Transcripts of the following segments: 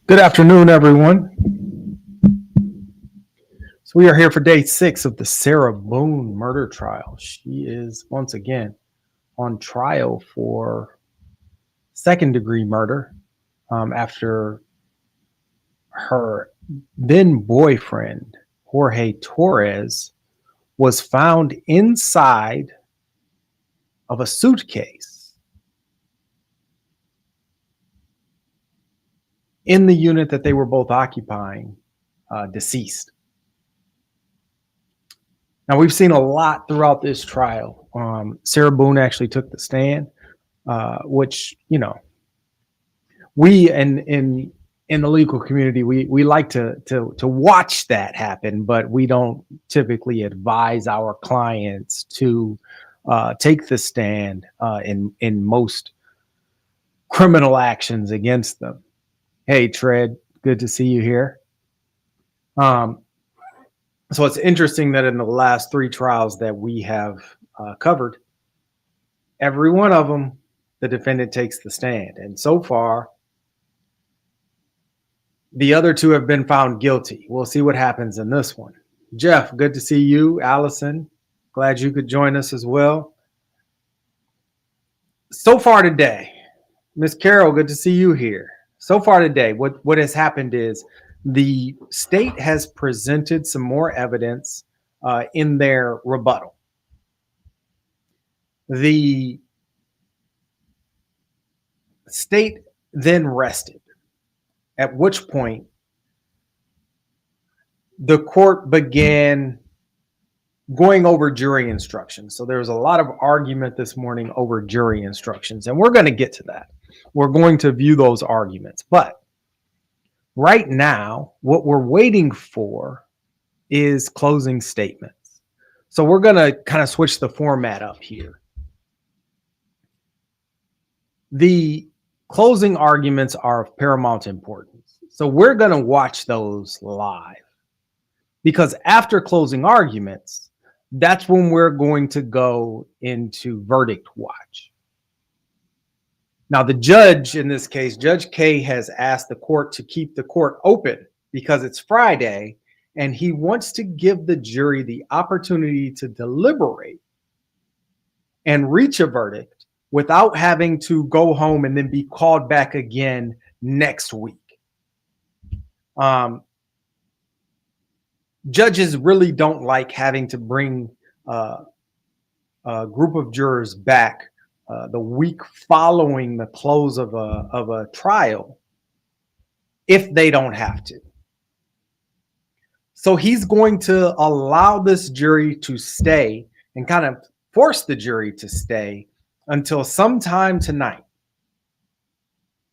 Good afternoon, everyone. So we are here for day 6 of the Sarah Boone murder trial. She is once again on trial for second-degree murder after her then boyfriend, Jorge Torres, was found inside of a suitcase in the unit that they were both occupying, deceased. Now, we've seen a lot throughout this trial. Sarah Boone actually took the stand, which, you know, we in the legal community, we like to watch that happen, but we don't typically advise our clients to take the stand in most criminal actions against them. Hey, Tread, good to see you here. So it's interesting that in the last 3 trials that we have covered, every one of them, the defendant takes the stand. And so far, the other 2 have been found guilty. We'll see what happens in this one. Jeff, good to see you. Allison, glad you could join us as well. So far today, Miss Carol, good to see you here. So far today, what has happened is the state has presented some more evidence in their rebuttal. The state then rested, at which point the court began going over jury instructions. So there was a lot of argument this morning over jury instructions, and we're going to get to that. We're going to view those arguments. But right now, what we're waiting for is closing statements. So we're going to kind of switch the format up here. The closing arguments are of paramount importance. So we're going to watch those live, because after closing arguments, that's when we're going to go into verdict watch. Now, the judge in this case, Judge K, has asked the court to keep the court open because it's Friday, and he wants to give the jury the opportunity to deliberate and reach a verdict without having to go home and then be called back again next week. Judges really don't like having to bring a group of jurors back the week following the close of a trial if they don't have to. So he's going to allow this jury to stay and kind of force the jury to stay until sometime tonight,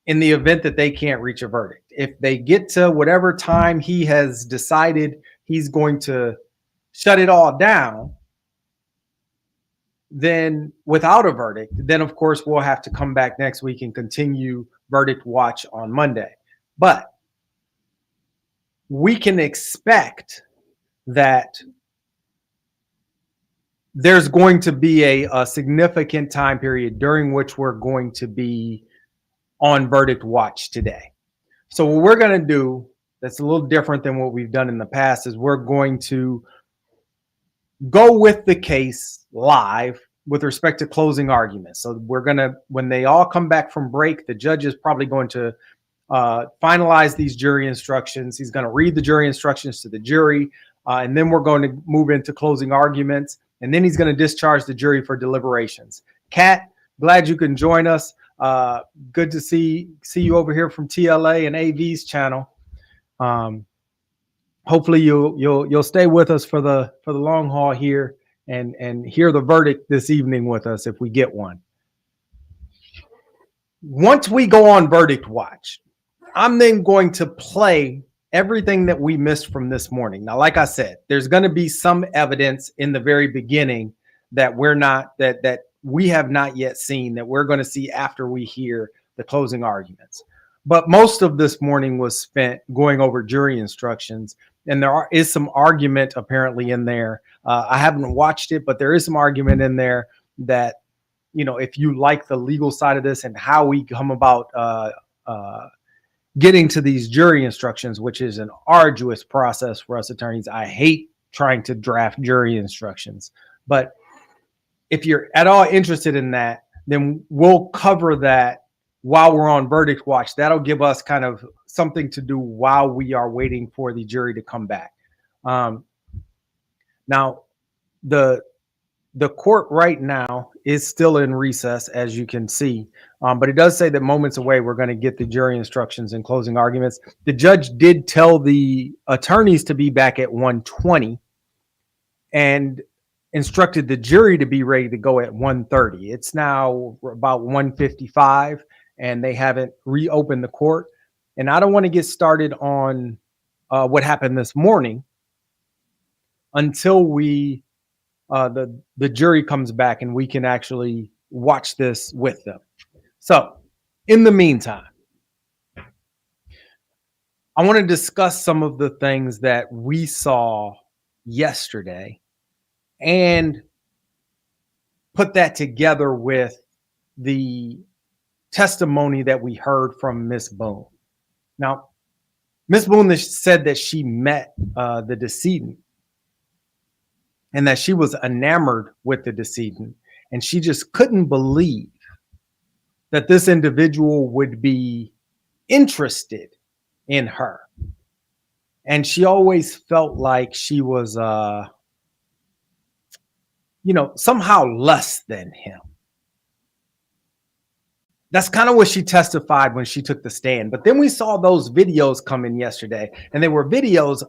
in the event that they can't reach a verdict. If they get to whatever time he has decided he's going to shut it all down, then without a verdict, then of course we'll have to come back next week and continue verdict watch on Monday. But we can expect that there's going to be a significant time period during which we're going to be on verdict watch today. So what we're going to do that's a little different than what we've done in the past is we're going to go with the case live with respect to closing arguments. So we're going to, when they all come back from break, the judge is probably going to finalize these jury instructions. He's going to read the jury instructions to the jury, and then we're going to move into closing arguments, and then he's going to discharge the jury for deliberations. Kat, glad you can join us. Good to see you over here from TLA and AV's channel. Hopefully you'll stay with us for the long haul here and hear the verdict this evening with us if we get one. Once we go on verdict watch, I'm then going to play everything that we missed from this morning. Now, like I said, there's going to be some evidence in the very beginning that we have not yet seen, that we're going to see after we hear the closing arguments. But most of this morning was spent going over jury instructions, and there is some argument apparently in there. I haven't watched it, but there is some argument in there that, you know, if you like the legal side of this and how we come about getting to these jury instructions, which is an arduous process for us attorneys. I hate trying to draft jury instructions, but if you're at all interested in that, then we'll cover that while we're on verdict watch. That'll give us kind of something to do while we are waiting for the jury to come back. Now, the court right now is still in recess, as you can see, but it does say that moments away we're going to get the jury instructions and closing arguments. The judge did tell the attorneys to be back at 1:20 and instructed the jury to be ready to go at 1:30. It's now about 1:55 and they haven't reopened the court. And I don't want to get started on what happened this morning until the jury comes back and we can actually watch this with them. So in the meantime, I want to discuss some of the things that we saw yesterday and put that together with the testimony that we heard from Miss Boone. Now, Miss Boone said that she met the decedent and that she was enamored with the decedent, and she just couldn't believe that this individual would be interested in her. And she always felt like she was, somehow less than him. That's kind of what she testified when she took the stand. But then we saw those videos come in yesterday, and they were videos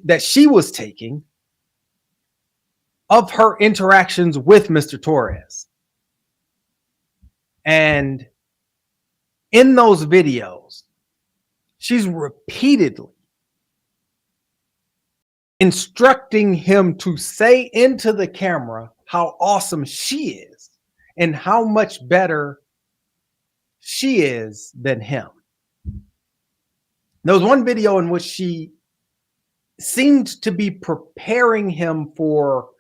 that she was taking of her interactions with Mr. Torres. And in those videos, she's repeatedly instructing him to say into the camera how awesome she is and how much better she is than him. There was one video in which she seemed to be preparing him for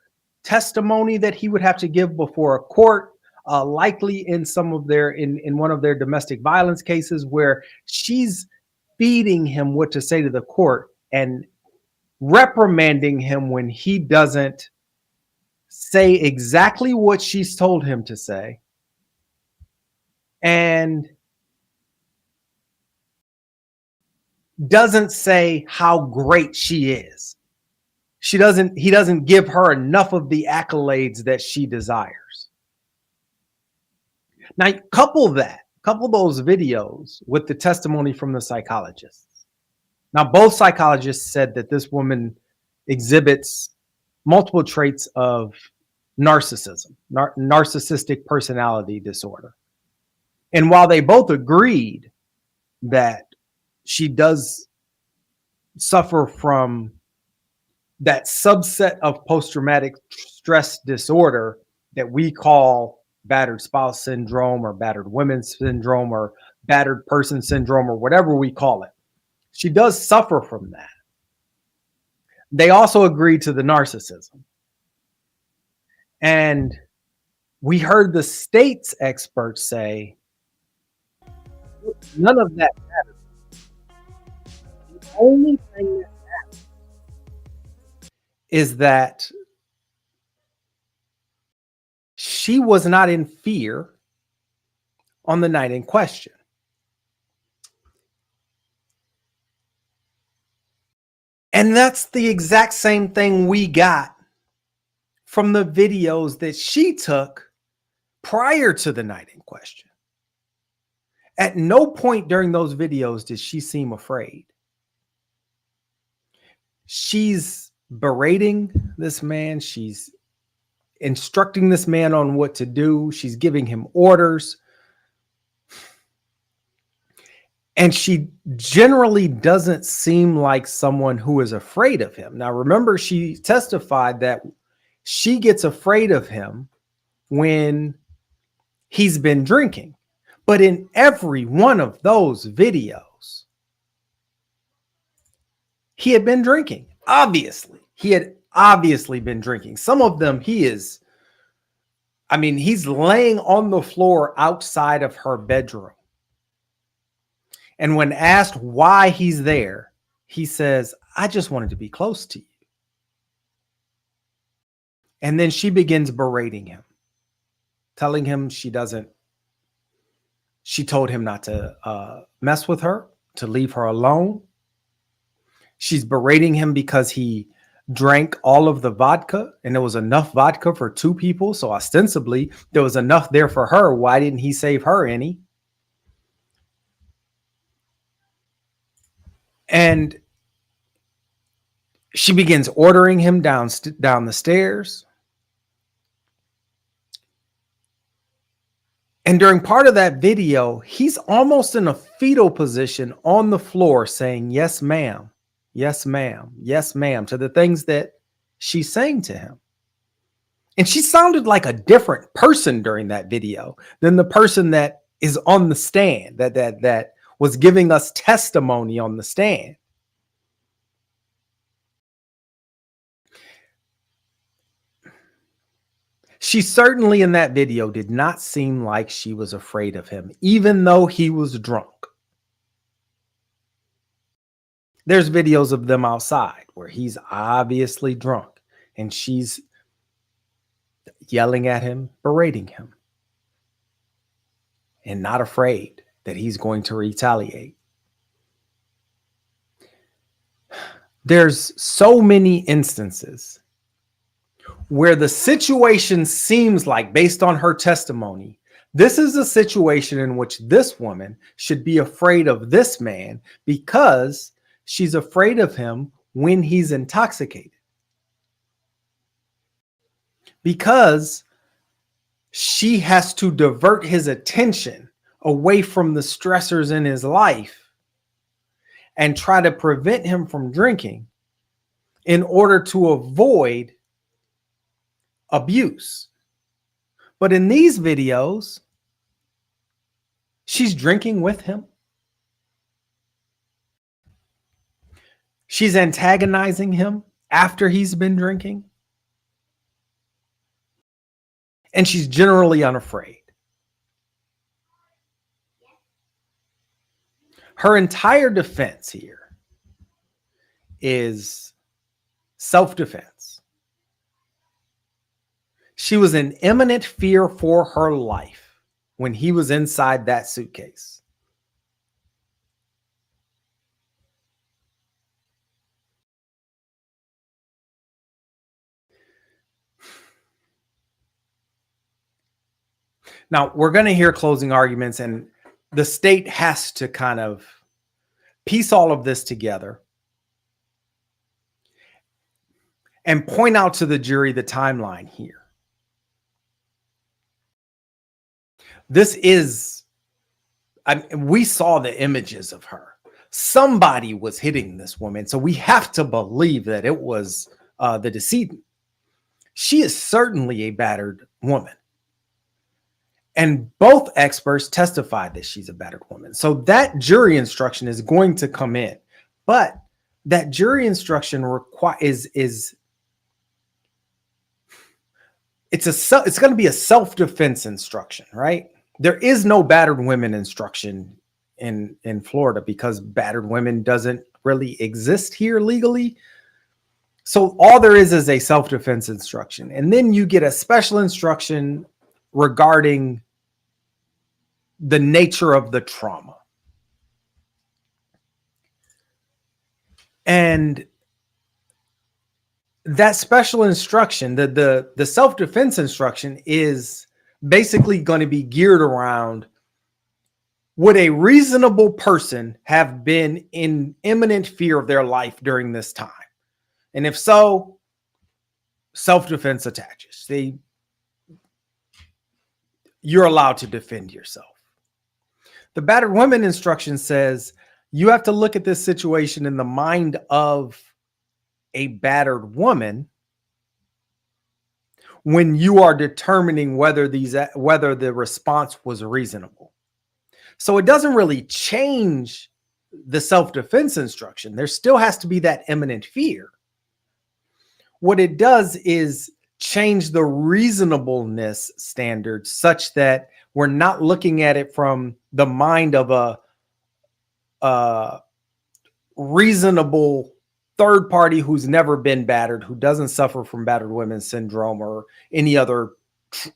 testimony that he would have to give before a court, likely in one of their domestic violence cases, where she's feeding him what to say to the court and reprimanding him when he doesn't say exactly what she's told him to say, and doesn't say how great she is. He doesn't give her enough of the accolades that she desires. Now, couple those videos with the testimony from the psychologists. Now, both psychologists said that this woman exhibits multiple traits of narcissism, narcissistic personality disorder. And while they both agreed that she does suffer from that subset of post-traumatic stress disorder that we call battered spouse syndrome or battered women syndrome or battered person syndrome or whatever we call it, she does suffer from that. They also agreed to the narcissism. And we heard the state's experts say, none of that matters. The only thing that matters is that she was not in fear on the night in question. And that's the exact same thing we got from the videos that she took prior to the night in question. At no point during those videos did she seem afraid. She's berating this man. She's instructing this man on what to do. She's giving him orders. And she generally doesn't seem like someone who is afraid of him. Now, remember, she testified that she gets afraid of him when he's been drinking. But in every one of those videos, he had been drinking. Obviously, he had obviously been drinking. Some of them he's laying on the floor outside of her bedroom. And when asked why he's there, he says, I just wanted to be close to you. And then she begins berating him, telling him she told him not to mess with her, to leave her alone. She's berating him because he drank all of the vodka and there was enough vodka for 2 people. So ostensibly there was enough there for her. Why didn't he save her any? And she begins ordering him down the stairs. And during part of that video, he's almost in a fetal position on the floor saying, yes, ma'am. Yes, ma'am. Yes, ma'am. To the things that she's saying to him. And she sounded like a different person during that video than the person that is on the stand, that was giving us testimony on the stand. She certainly in that video did not seem like she was afraid of him, even though he was drunk. There's videos of them outside where he's obviously drunk and she's yelling at him, berating him, and not afraid that he's going to retaliate. There's so many instances where the situation seems like, based on her testimony, this is a situation in which this woman should be afraid of this man because she's afraid of him when he's intoxicated. Because she has to divert his attention away from the stressors in his life and try to prevent him from drinking in order to avoid abuse. But in these videos, she's drinking with him. She's antagonizing him after he's been drinking. And she's generally unafraid. Her entire defense here is self-defense. She was in imminent fear for her life when he was inside that suitcase. Now, we're going to hear closing arguments, and the state has to kind of piece all of this together and point out to the jury the timeline here. This is, we saw the images of her. Somebody was hitting this woman, so we have to believe that it was the decedent. She is certainly a battered woman. And both experts testified that she's a battered woman. So that jury instruction is going to come in. But that jury instruction it's going to be a self-defense instruction, right? There is no battered women instruction in Florida because battered women doesn't really exist here legally. So all there is a self-defense instruction. And then you get a special instruction regarding the nature of the trauma. And that special instruction, the self-defense instruction, is basically going to be geared around, would a reasonable person have been in imminent fear of their life during this time? And if so, self-defense attaches. You're allowed to defend yourself. The battered women instruction says you have to look at this situation in the mind of a battered woman when you are determining whether the response was reasonable. So it doesn't really change the self-defense instruction. There still has to be that imminent fear. What it does is change the reasonableness standard such that we're not looking at it from the mind of uh, reasonable third party who's never been battered, who doesn't suffer from battered women syndrome or any other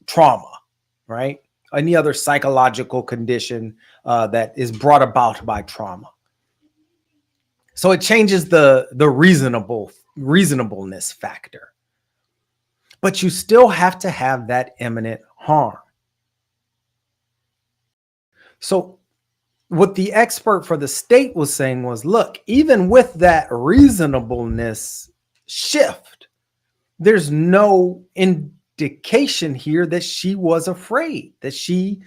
trauma, right? Any other psychological condition that is brought about by trauma. So it changes the reasonableness factor. But you still have to have that imminent harm. So what the expert for the state was saying was, look, even with that reasonableness shift, there's no indication here that she was afraid, that she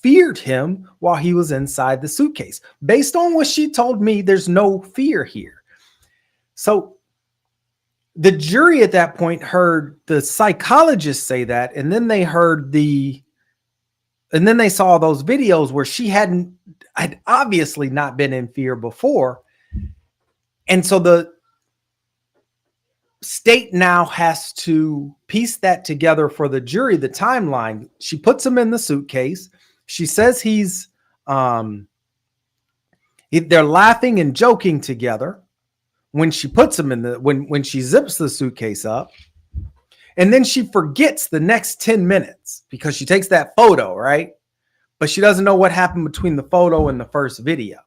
feared him while he was inside the suitcase. Based on what she told me, there's no fear here. So the jury at that point heard the psychologist say that, and then they saw those videos where she had obviously not been in fear before. And so the state now has to piece that together for the jury, the timeline. She puts him in the suitcase. She says they're laughing and joking together when she puts him in when she zips the suitcase up. And then she forgets the next 10 minutes because she takes that photo, right? But she doesn't know what happened between the photo and the first video.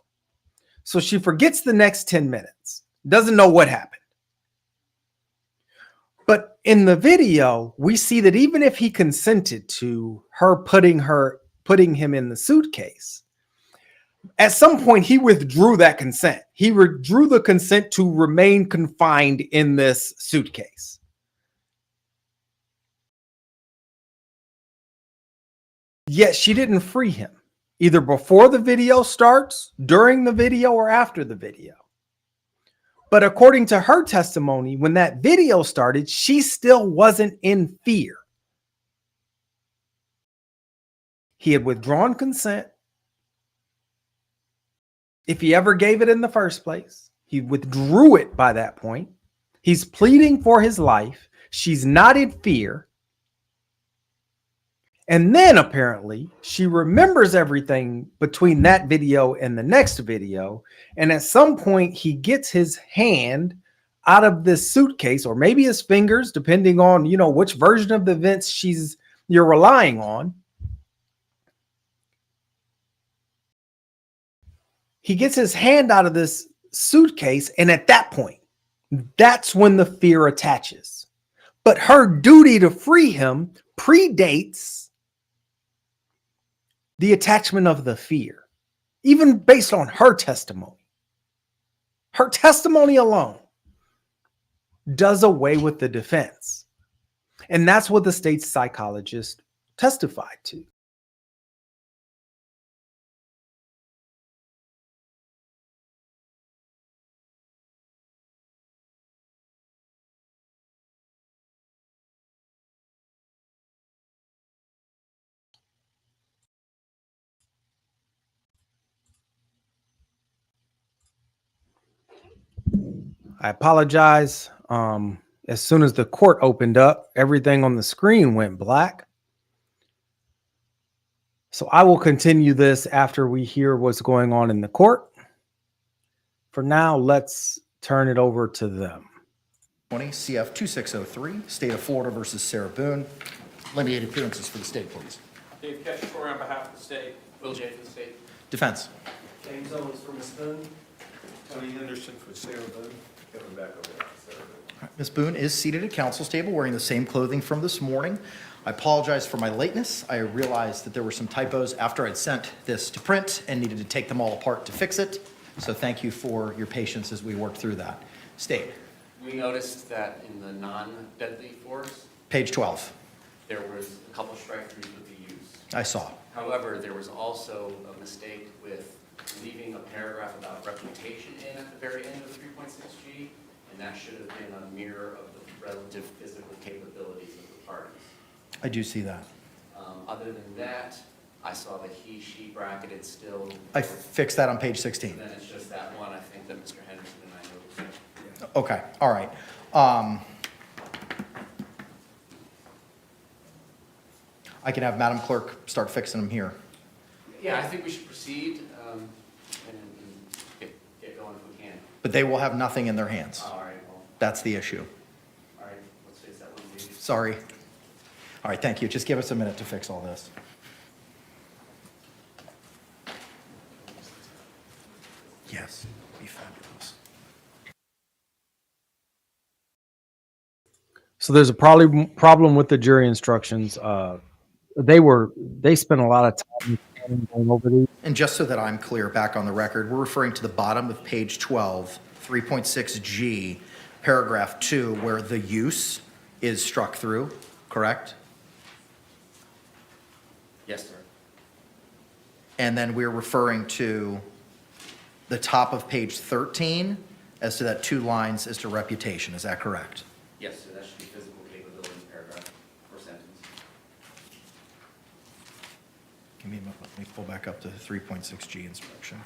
So she forgets the next 10 minutes, doesn't know what happened. But in the video, we see that even if he consented to her putting him in the suitcase, at some point he withdrew that consent. He withdrew the consent to remain confined in this suitcase. Yet she didn't free him, either before the video starts, during the video, or after the video. But according to her testimony, when that video started, she still wasn't in fear. He had withdrawn consent. If he ever gave it in the first place, he withdrew it by that point. He's pleading for his life. She's not in fear. And then apparently she remembers everything between that video and the next video. And at some point he gets his hand out of this suitcase, or maybe his fingers, depending on, which version of the events you're relying on. He gets his hand out of this suitcase. And at that point, that's when the fear attaches. But her duty to free him predates the attachment of the fear, even based on her testimony. Her testimony alone does away with the defense. And that's what the state's psychologist testified to. I apologize. As soon as the court opened up, everything on the screen went black. So I will continue this after we hear what's going on in the court. For now, let's turn it over to them. 20 CF 2603, State of Florida versus Sarah Boone. Limited appearances for the state, please. Dave Ketchcore on behalf of the state. Will J for the state. Defense. James Owens for Ms. Boone. Tony Henderson for Sarah Boone. Kevin back over there. Sarah Boone. Ms. Boone is seated at counsel's table wearing the same clothing from this morning. I apologize for my lateness. I realized that there were some typos after I'd sent this to print and needed to take them all apart to fix it. So thank you for your patience as we worked through that. State. We noticed that in the non-deadly force, Page 12. there was a couple strike-throughs with the use. I saw. However, there was also a mistake with leaving a paragraph about reputation in at the very end of 3.6G, and that should have been a mirror of the relative physical capabilities of the parties. I do see that. Other than that, I saw the he, she bracketed still. I fixed that on page 16. Then it's just that one, I think, that Mr. Henderson and I noticed. Okay, all right. I can have Madam Clerk start fixing them here. Yeah, I think we should proceed. And But they will have nothing in their hands. All right, well, That's the issue. all right, let's face that one, maybe. Sorry. All right, thank you. Just give us a minute to fix all this. Yes, be fabulous. So there's a problem with the jury instructions. They spent a lot of time going over these. And just so that I'm clear, back on the record, we're referring to the bottom of page 12, 3.6G, paragraph 2, where the use is struck through, correct? Yes, sir. And then we're referring to the top of page 13 as to that 2 lines as to reputation. Is that correct? Yes, sir, that should be physical capabilities paragraph or sentence. Give me a moment. Let me pull back up to 3.6G instruction.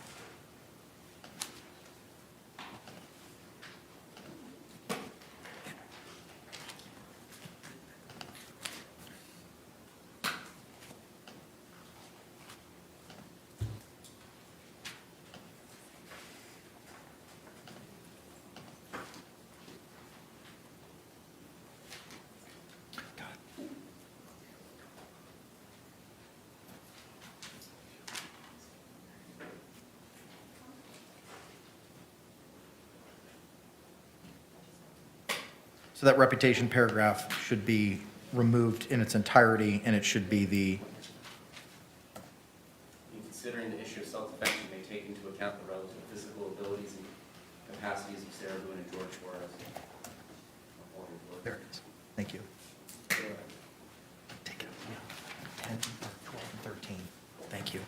So that reputation paragraph should be removed in its entirety, and it should be the, In considering the issue of self-defense, you may take into account the relative physical abilities and capacities of Sarah Boone and George Torres. there it is. Thank you. Take it out. 10, 12, and 13. Thank you.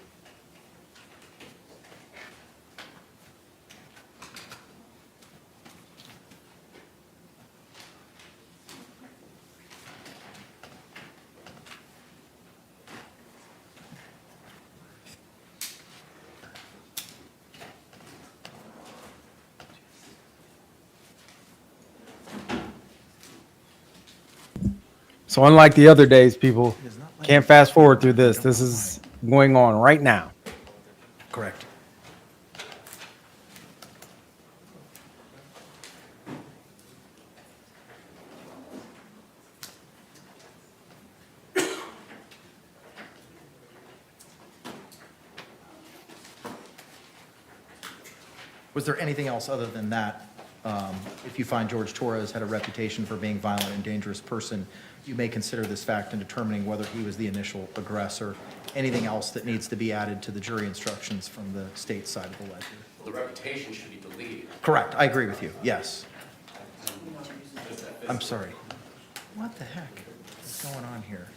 So unlike the other days, people can't fast forward through this. This is going on right now. Correct. Was there anything else other than that? If you find George Torres had a reputation for being a violent and dangerous person, you may consider this fact in determining whether he was the initial aggressor. Anything else that needs to be added to the jury instructions from the state side of the ledger? The reputation should be deleted. Correct, I agree with you, yes. I'm sorry. What the heck is going on here?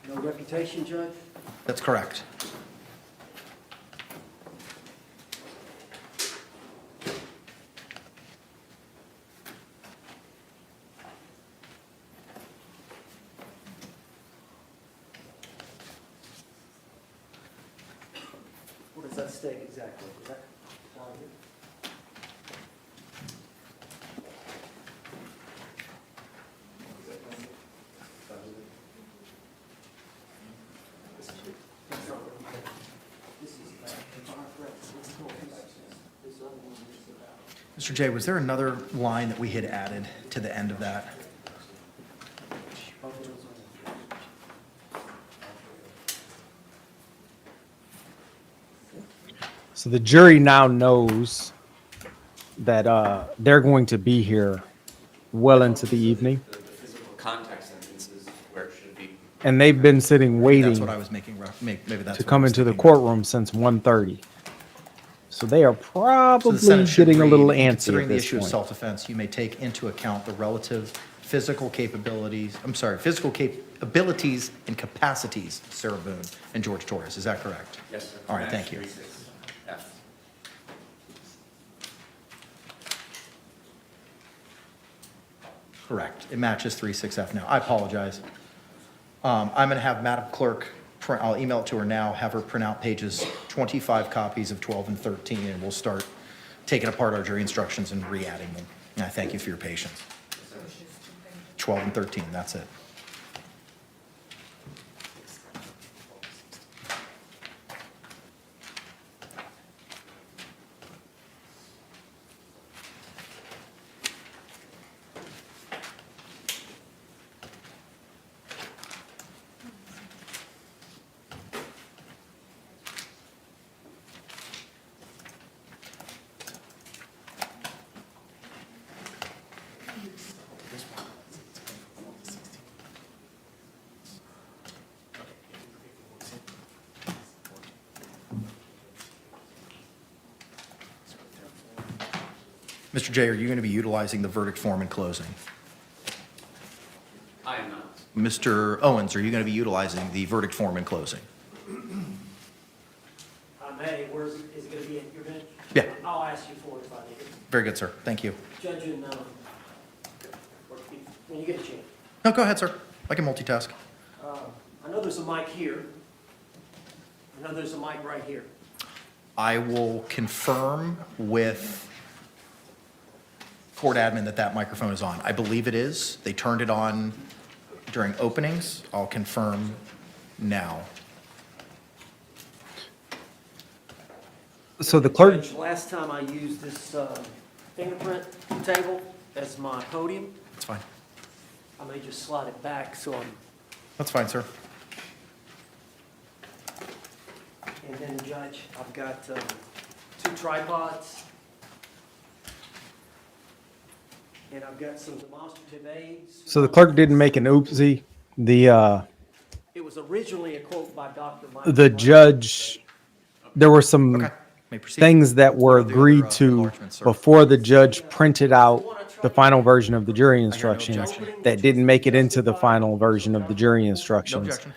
No reputation, Judge? That's correct. What does that state exactly? Is that down here? That's not what we have. This is our reference. This other one is about. Mr. J, was there another line that we had added to the end of that? Both of those are- So the jury now knows that they're going to be here well into the evening, The physical contact sentence is where it should be. and they've been sitting That's waiting what I was making, maybe that's. to what I come was into the thinking. courtroom since 1:30. So they are So the probably sentence should getting a little read, antsy considering at the this issue of point. self-defense, you may take into account the relative physical capabilities, physical abilities and capacities of Sarah Boone and George Torres. Is that correct? Yes, sir. All right, thank you. 36F. Correct. It matches 36F now. I apologize. I'm going to have Madam Clerk, I'll email it to her now, have her print out pages, 25 copies of 12 and 13, and we'll start taking apart our jury instructions and re-adding them. And I thank you for your patience. 12 and 13, that's it. Mr. J, are you going to be utilizing the verdict form in closing? I am not. Mr. Owens, are you going to be utilizing the verdict form in closing? I may, is it gonna be at your bench? Yeah. I'll ask you for it if I need it. Very good, sir. Thank you. Judge, and, when you get a chance. No, go ahead, sir. I can multitask. I know there's a mic here. I know there's a mic right here. I will confirm with court admin that that microphone is on. I believe it is. They turned it on during openings. I'll confirm now. So the clerk, Judge, last time I used this fingerprint table as my podium, That's fine. I may just slide it back so I'm, That's fine, sir. and then Judge, I've got 2 tripods. And I've got some demonstrative aids. so the clerk didn't make an oopsie. It was originally a quote by Dr. Michael. The judge, there were some Okay. May proceed. things that were What are the other, agreed to enlargements, sir? before the judge printed out the final version of the jury instructions objection. that didn't make it into the final version of the jury No instructions. objection.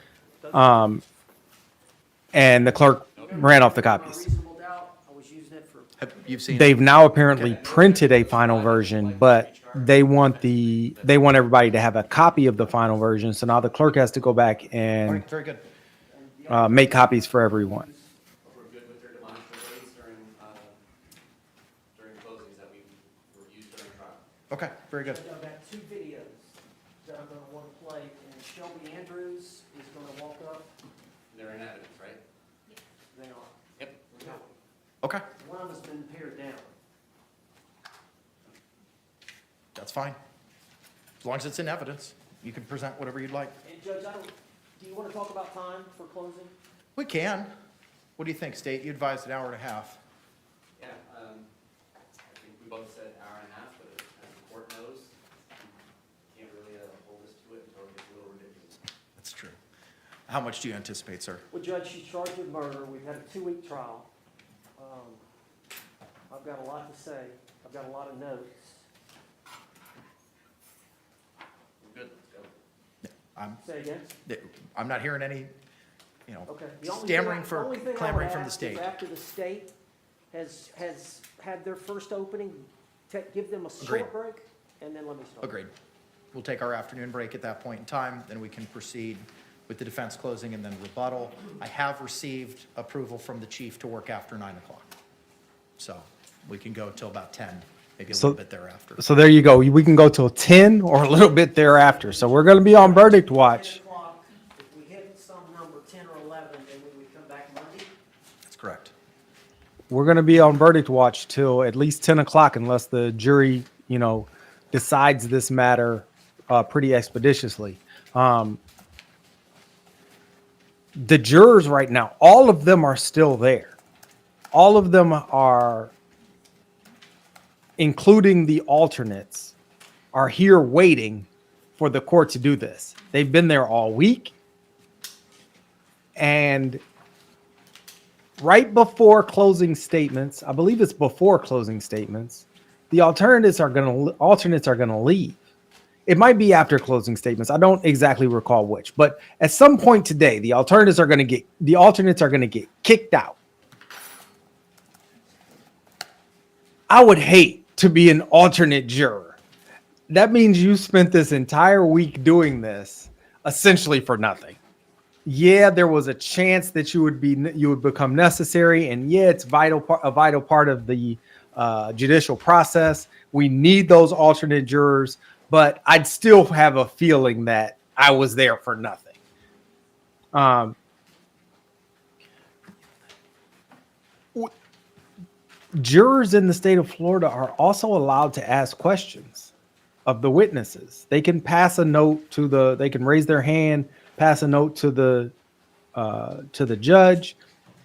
And the clerk ran off the copies. Reasonable doubt, I was using it for. You've seen. They've now apparently printed a final version, but they want everybody to have a copy of the final version. So now the clerk has to go back All and right, very good. make copies for everyone. We're good with their demonstrative aids during closings that we were used during trial. Okay, very good. I've got 2 videos that I'm gonna wanna play, and Shelby Andrews is gonna walk up. They're in evidence, right? They are. Yep. Okay, One of them's been pared down. that's fine. As long as it's in evidence, you can present whatever you'd like. And Judge, do you wanna talk about time for closing? We can. What do you think, State? You advised an hour and a half. Yeah, I think we both said hour and a half, but as the court knows, you can't really hold us to it until it gets a little ridiculous. That's true. How much do you anticipate, sir? Well, Judge, she's charged with murder. We've had a 2-week trial. I've got a lot to say. I've got a lot of notes. We're good, let's go. Say again? I'm not hearing any, Okay. The only stammering thing I would clamoring from the ask is state. after the state has had their first opening, give them a Agreed. short break, and then let me start. Agreed. We'll take our afternoon break at that point in time, then we can proceed with the defense closing and then rebuttal. I have received approval from the chief to work after 9 o'clock. So we can go till about 10, maybe a So- little bit thereafter. So there you go. We can go till 10 or a little bit thereafter. So we're going to be on verdict watch. 10 o'clock, if we hit some number, 10 or 11, then when we come back Monday, That's correct. We're going to be on verdict watch till at least 10 o'clock unless the jury, decides this matter pretty expeditiously. The jurors right now, all of them are still there. All of them are, including the alternates, are here waiting for the court to do this. They've been there all week. And right before closing statements, I believe it's before closing statements, the alternates are going to leave. It might be after closing statements. I don't exactly recall which, but at some point today, the alternates are going to get kicked out. I would hate to be an alternate juror. That means you spent this entire week doing this essentially for nothing. Yeah, there was a chance that you would become necessary, and yeah, it's a vital part of the judicial process. We need those alternate jurors, but I'd still have a feeling that I was there for nothing. Jurors in the state of Florida are also allowed to ask questions of the witnesses. They can pass a note they can raise their hand, pass a note to the judge.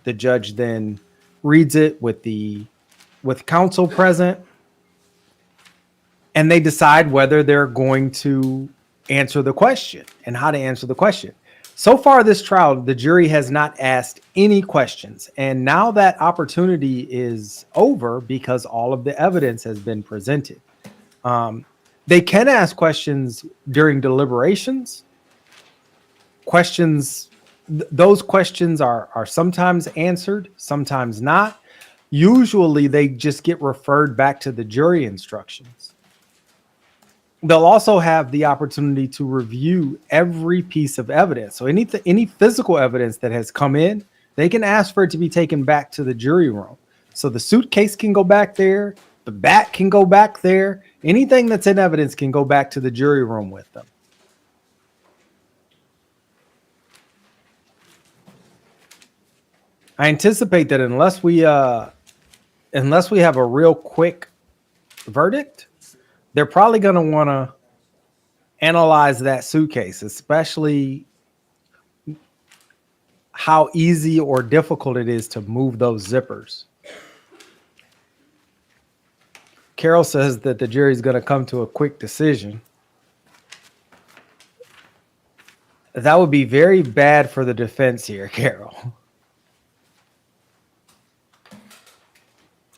The judge then reads it with counsel present, and they decide whether they're going to answer the question and how to answer the question. So far, this trial, the jury has not asked any questions. And now that opportunity is over because all of the evidence has been presented. They can ask questions during deliberations. Those questions are sometimes answered, sometimes not. Usually they just get referred back to the jury instructions. They'll also have the opportunity to review every piece of evidence. So any physical evidence that has come in, they can ask for it to be taken back to the jury room. So the suitcase can go back there, the bat can go back there. Anything that's in evidence can go back to the jury room with them. I anticipate that unless we have a real quick verdict, they're probably going to want to analyze that suitcase, especially how easy or difficult it is to move those zippers. Carol says that the jury's going to come to a quick decision. That would be very bad for the defense here, Carol.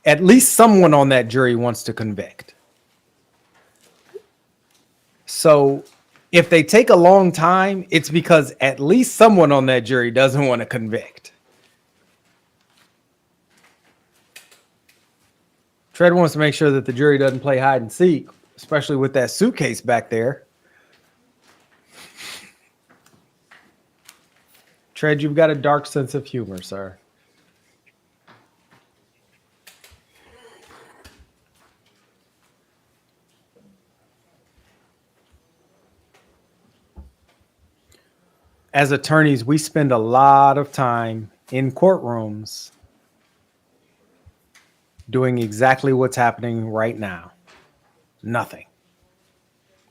At least someone on that jury wants to convict. So if they take a long time, it's because at least someone on that jury doesn't want to convict. Tread wants to make sure that the jury doesn't play hide and seek, especially with that suitcase back there. Tread, you've got a dark sense of humor, sir. As attorneys, we spend a lot of time in courtrooms doing exactly what's happening right now. Nothing.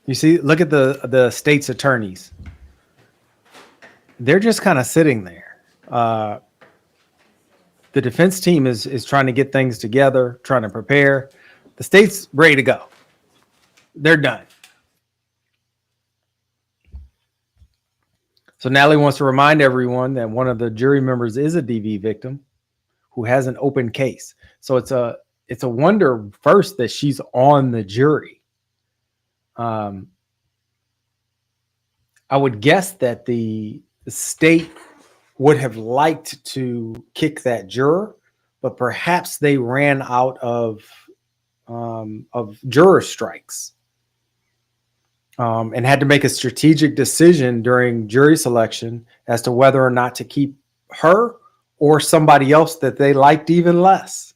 You see, look at the state's attorneys. They're just kind of sitting there. The defense team is trying to get things together, trying to prepare. The state's ready to go. They're done. So Natalie wants to remind everyone that one of the jury members is a DV victim who has an open case. So it's a wonder first that she's on the jury. I would guess that the state would have liked to kick that juror, but perhaps they ran out of juror strikes. And had to make a strategic decision during jury selection as to whether or not to keep her or somebody else that they liked even less.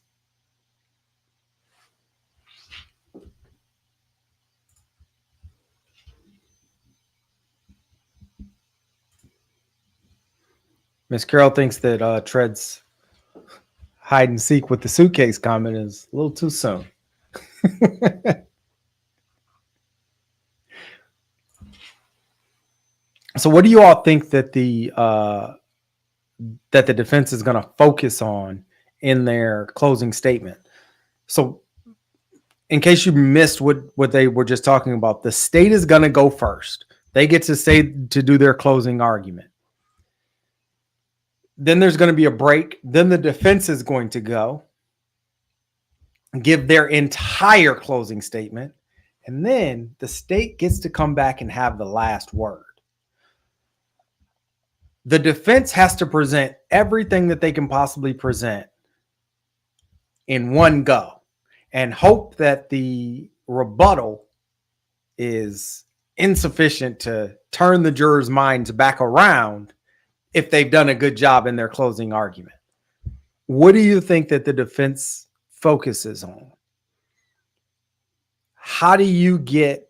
Miss Carroll thinks that Tread's hide and seek with the suitcase comment is a little too soon. So what do you all think that the defense is going to focus on in their closing statement? So in case you missed what they were just talking about, the state is going to go first. They get to do their closing argument. Then there's going to be a break. Then the defense is going to go give their entire closing statement. And then the state gets to come back and have the last word. The defense has to present everything that they can possibly present in one go and hope that the rebuttal is insufficient to turn the jurors' minds back around if they've done a good job in their closing argument. What do you think that the defense focuses on? How do you get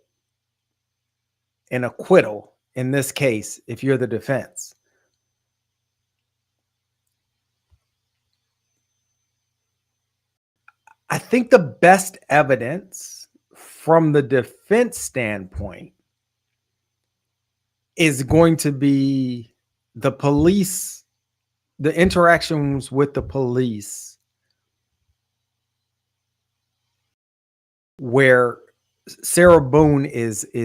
an acquittal in this case if you're the defense? I think the best evidence from the defense standpoint is going to be the police, the interactions with the police, where Sarah Boone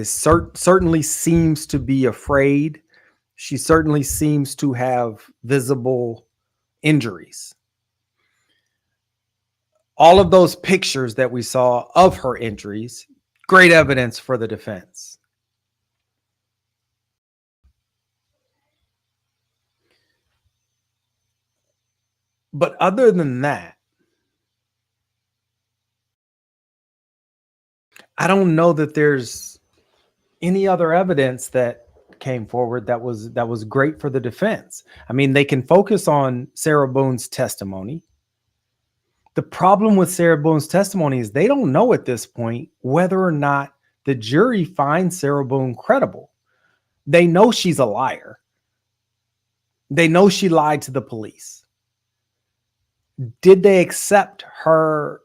certainly seems to be afraid She certainly seems to have visible injuries. All of those pictures that we saw of her injuries, great evidence for the defense. But other than that, I don't know that there's any other evidence that came forward that was great for the defense. I mean, they can focus on Sarah Boone's testimony. The problem with Sarah Boone's testimony is they don't know at this point whether or not the jury finds Sarah Boone credible. They know she's a liar. They know she lied to the police. Did they accept her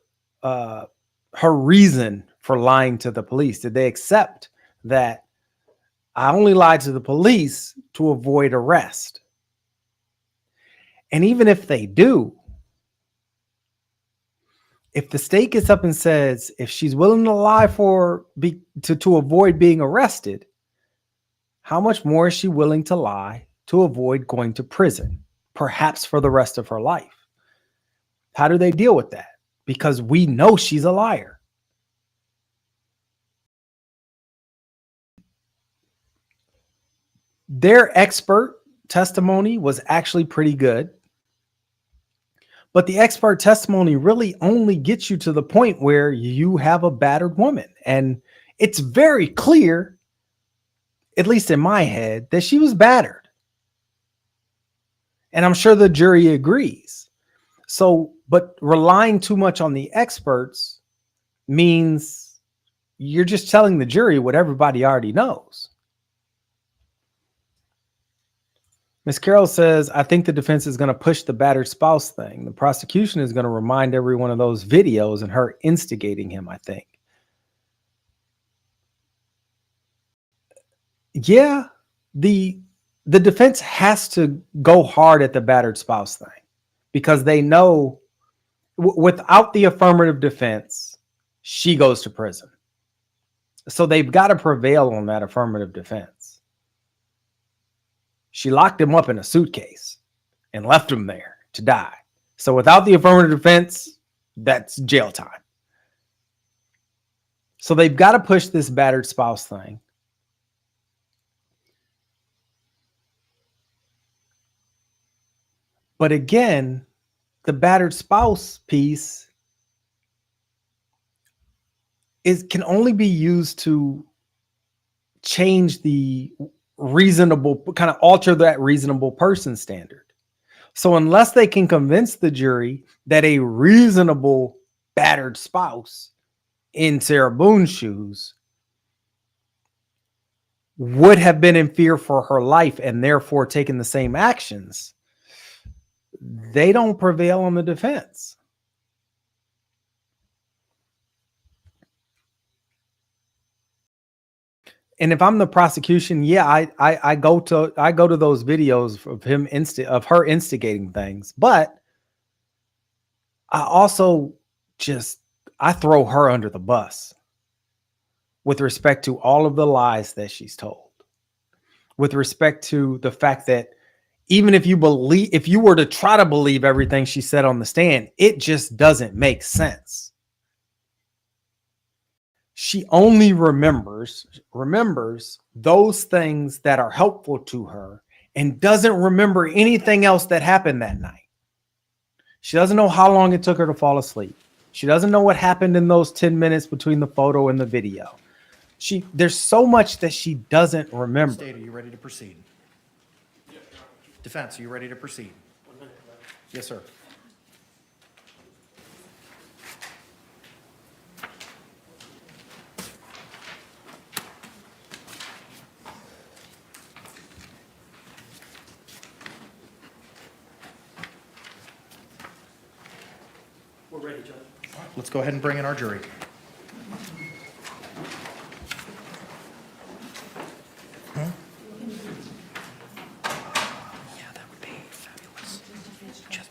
reason for lying to the police? Did they accept that I only lied to the police to avoid arrest? And even if they do, if the state gets up and says if she's willing to lie to avoid being arrested, how much more is she willing to lie to avoid going to prison, perhaps for the rest of her life? How do they deal with that? Because we know she's a liar. Their expert testimony was actually pretty good. But the expert testimony really only gets you to the point where you have a battered woman. And it's very clear, at least in my head, that she was battered. And I'm sure the jury agrees. So, but relying too much on the experts means you're just telling the jury what everybody already knows. Ms. Carroll says, I think the defense is going to push the battered spouse thing. The prosecution is going to remind every one of those videos and her instigating him, I think. Yeah, the defense has to go hard at the battered spouse thing because they know without the affirmative defense, she goes to prison. So they've got to prevail on that affirmative defense. She locked him up in a suitcase and left him there to die. So without the affirmative defense, that's jail time. So they've got to push this battered spouse thing. But again, the battered spouse piece can only be used to change the reasonable, kind of alter that reasonable person standard. So unless they can convince the jury that a reasonable battered spouse in Sarah Boone's shoes would have been in fear for her life and therefore taken the same actions, they don't prevail on the defense. And if I'm the prosecution, yeah, I go to those videos of him of her instigating things, but I also I throw her under the bus with respect to all of the lies that she's told, with respect to the fact that even if you were to try to believe everything she said on the stand, it just doesn't make sense. She only remembers those things that are helpful to her and doesn't remember anything else that happened that night. She doesn't know how long it took her to fall asleep. She doesn't know what happened in those 10 minutes between the photo and the video. There's so much that she doesn't remember. State, are you ready to proceed? Defense, are you ready to proceed? Yes, sir. We're ready, Judge. Let's go ahead and bring in our jury. Yeah, that would be fabulous. Just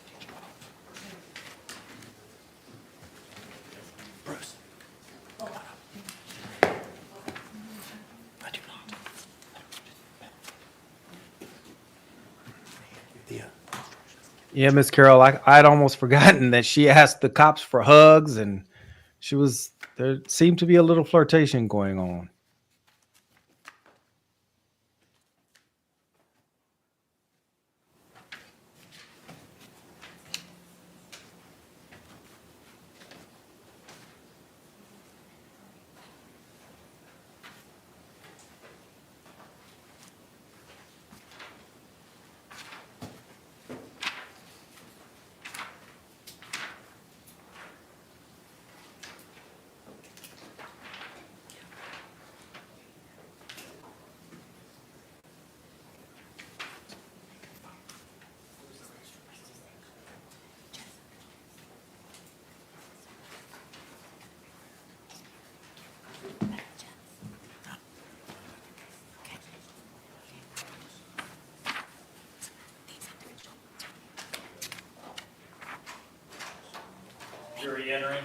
Bruce. I do not. Yeah, Miss Carroll, I'd almost forgotten that she asked the cops for hugs, and there seemed to be a little flirtation going on. Jury entering.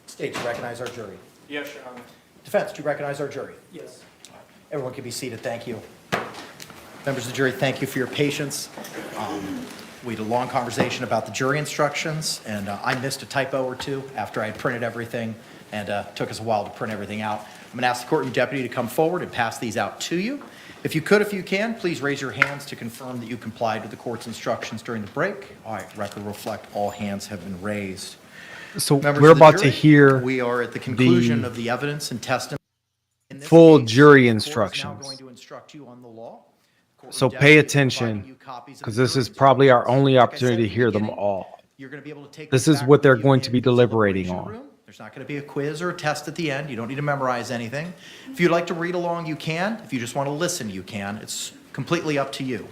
State, do you recognize our jury? Yes, Your Honor. Defense, do you recognize our jury? Yes. Everyone can be seated, thank you. Members of the jury, thank you for your patience. We had a long conversation about the jury instructions, and I missed a typo or two after I had printed everything, and took us a while to print everything out. I'm going to ask the courtroom deputy to come forward and pass these out to you. If you could, if you can, please raise your hands to confirm that you complied with the court's instructions during the break. All right, record reflect all hands have been raised. So Members we're of the about to jury, hear we are at the conclusion of the evidence and testimony. In this full case, jury the court is now instructions. going to instruct you on the law. Courtroom So deputy pay is providing attention, you copies of because the this jury is probably our instructions. only Like I said opportunity at to the hear them beginning, all. You're going to be able to take This these is back what they're with you going to be into the deliberating deliberation on. room. There's not going to be a quiz or a test at the end. You don't need to memorize anything. If you'd like to read along, you can. If you just want to listen, you can. It's completely up to you.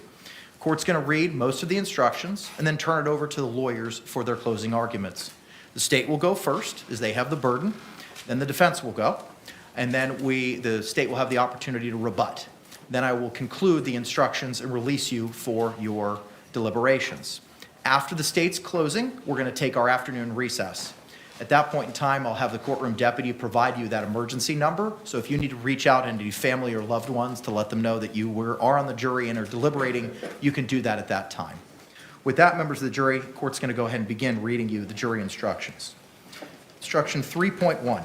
Court's going to read most of the instructions and then turn it over to the lawyers for their closing arguments. The state will go first, as they have the burden. Then the defense will go. And then the state will have the opportunity to rebut. Then I will conclude the instructions and release you for your deliberations. After the state's closing, we're going to take our afternoon recess. At that point in time, I'll have the courtroom deputy provide you that emergency number. So if you need to reach out into family or loved ones to let them know that you are on the jury and are deliberating, you can do that at that time. With that, members of the jury, the court's going to go ahead and begin reading you the jury instructions. Instruction 3.1,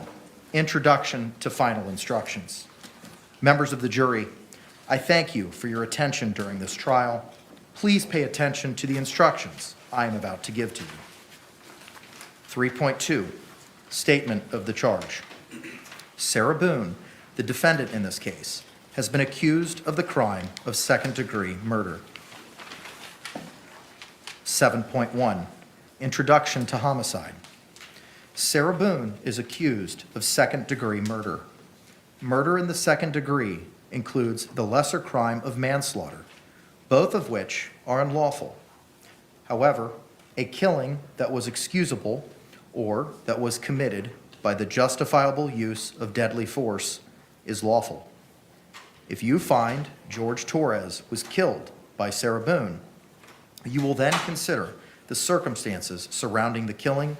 Introduction to Final Instructions. Members of the jury, I thank you for your attention during this trial. Please pay attention to the instructions I am about to give to you. 3.2, Statement of the Charge. Sarah Boone, the defendant in this case, has been accused of the crime of second-degree murder. 7.1, Introduction to Homicide. Sarah Boone is accused of second-degree murder. Murder in the second degree includes the lesser crime of manslaughter, both of which are unlawful. However, a killing that was excusable or that was committed by the justifiable use of deadly force is lawful. If you find Jorge Torres was killed by Sarah Boone, you will then consider the circumstances surrounding the killing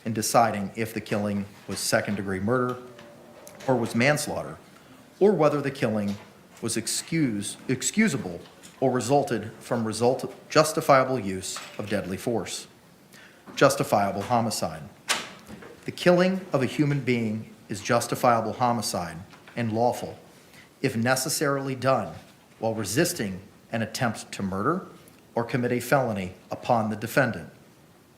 and deciding if the killing was second-degree murder or was manslaughter, or whether the killing was excusable or resulted from justifiable use of deadly force. Justifiable homicide. The killing of a human being is justifiable homicide and lawful if necessarily done while resisting an attempt to murder or commit a felony upon the defendant,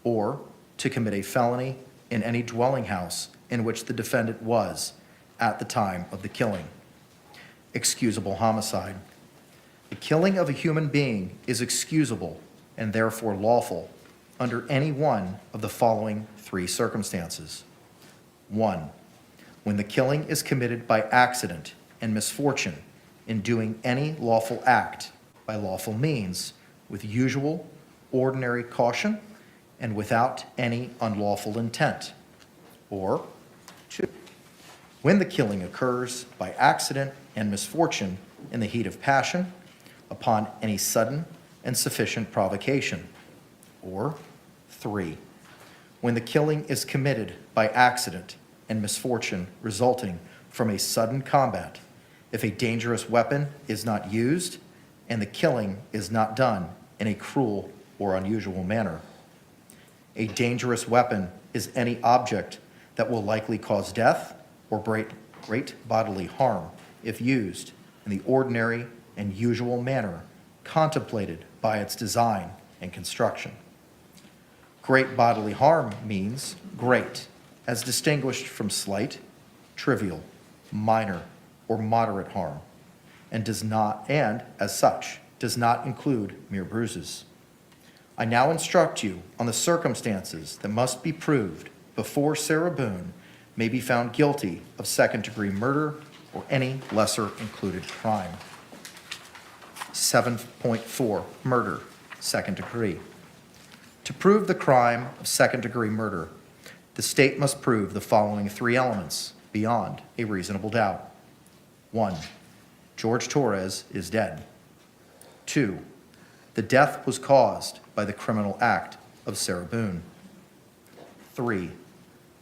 or to commit a felony in any dwelling house in which the defendant was at the time of the killing. Excusable homicide. The killing of a human being is excusable and therefore lawful under any one of the following three circumstances. 1, when the killing is committed by accident and misfortune in doing any lawful act by lawful means with usual, ordinary caution and without any unlawful intent. Or 2, when the killing occurs by accident and misfortune in the heat of passion, upon any sudden and sufficient provocation. Or 3, when the killing is committed by accident and misfortune resulting from a sudden combat, if a dangerous weapon is not used and the killing is not done in a cruel or unusual manner. A dangerous weapon is any object that will likely cause death or great bodily harm if used in the ordinary and usual manner contemplated by its design and construction. Great bodily harm means great, as distinguished from slight, trivial, minor, or moderate harm, and as such, does not include mere bruises. I now instruct you on the circumstances that must be proved before Sarah Boone may be found guilty of second-degree murder or any lesser included crime. 7.4, murder, second degree. To prove the crime of second-degree murder, the state must prove the following 3 elements beyond a reasonable doubt. 1, George Torres is dead. 2, the death was caused by the criminal act of Sarah Boone. 3,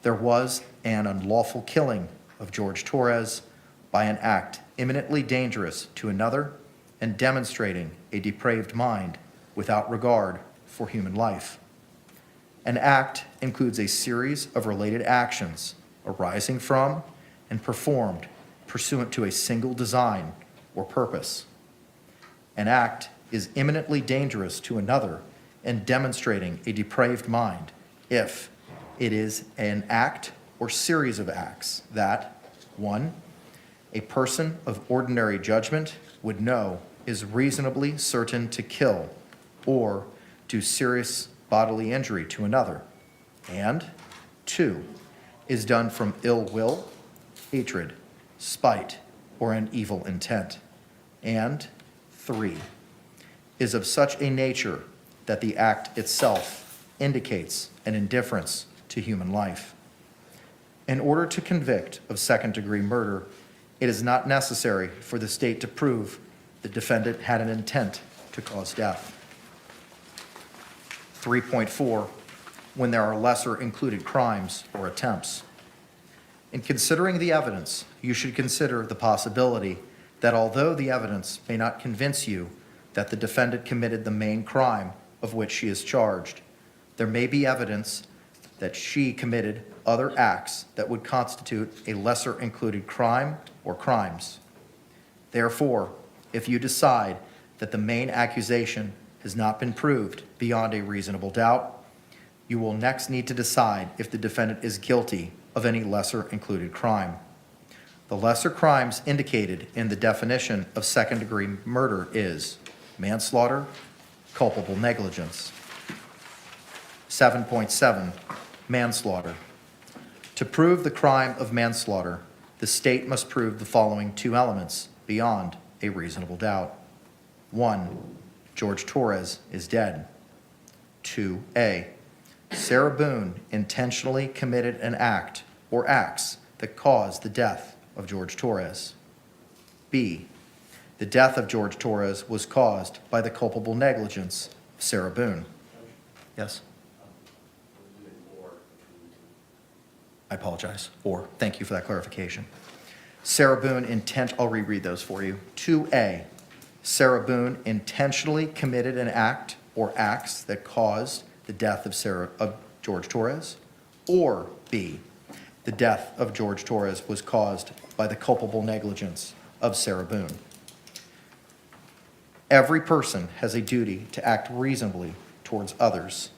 there was an unlawful killing of George Torres by an act imminently dangerous to another and demonstrating a depraved mind without regard for human life. An act includes a series of related actions arising from and performed pursuant to a single design or purpose. An act is imminently dangerous to another and demonstrating a depraved mind if it is an act or series of acts that, 1, a person of ordinary judgment would know is reasonably certain to kill or do serious bodily injury to another, and 2, is done from ill will, hatred, spite, or an evil intent, and 3, is of such a nature that the act itself indicates an indifference to human life. In order to convict of second-degree murder, it is not necessary for the state to prove the defendant had an intent to cause death. 3.4, when there are lesser included crimes or attempts. In considering the evidence, you should consider the possibility that although the evidence may not convince you that the defendant committed the main crime of which she is charged, there may be evidence that she committed other acts that would constitute a lesser included crime or crimes. Therefore, if you decide that the main accusation has not been proved beyond a reasonable doubt, you will next need to decide if the defendant is guilty of any lesser included crime. The lesser crimes indicated in the definition of second-degree murder is manslaughter, culpable negligence. 7.7, manslaughter. To prove the crime of manslaughter, the state must prove the following 2 elements beyond a reasonable doubt. 1, George Torres is dead. 2A, Sarah Boone intentionally committed an act or acts that caused the death of George Torres. B, the death of George Torres was caused by the culpable negligence of Sarah Boone. Yes? I apologize. Or, thank you for that clarification. Sarah Boone I'll reread those for you. 2A, Sarah Boone intentionally committed an act or acts that caused the death of George Torres. Or B, the death of George Torres was caused by the culpable negligence of Sarah Boone. Every person has a duty to act reasonably towards others.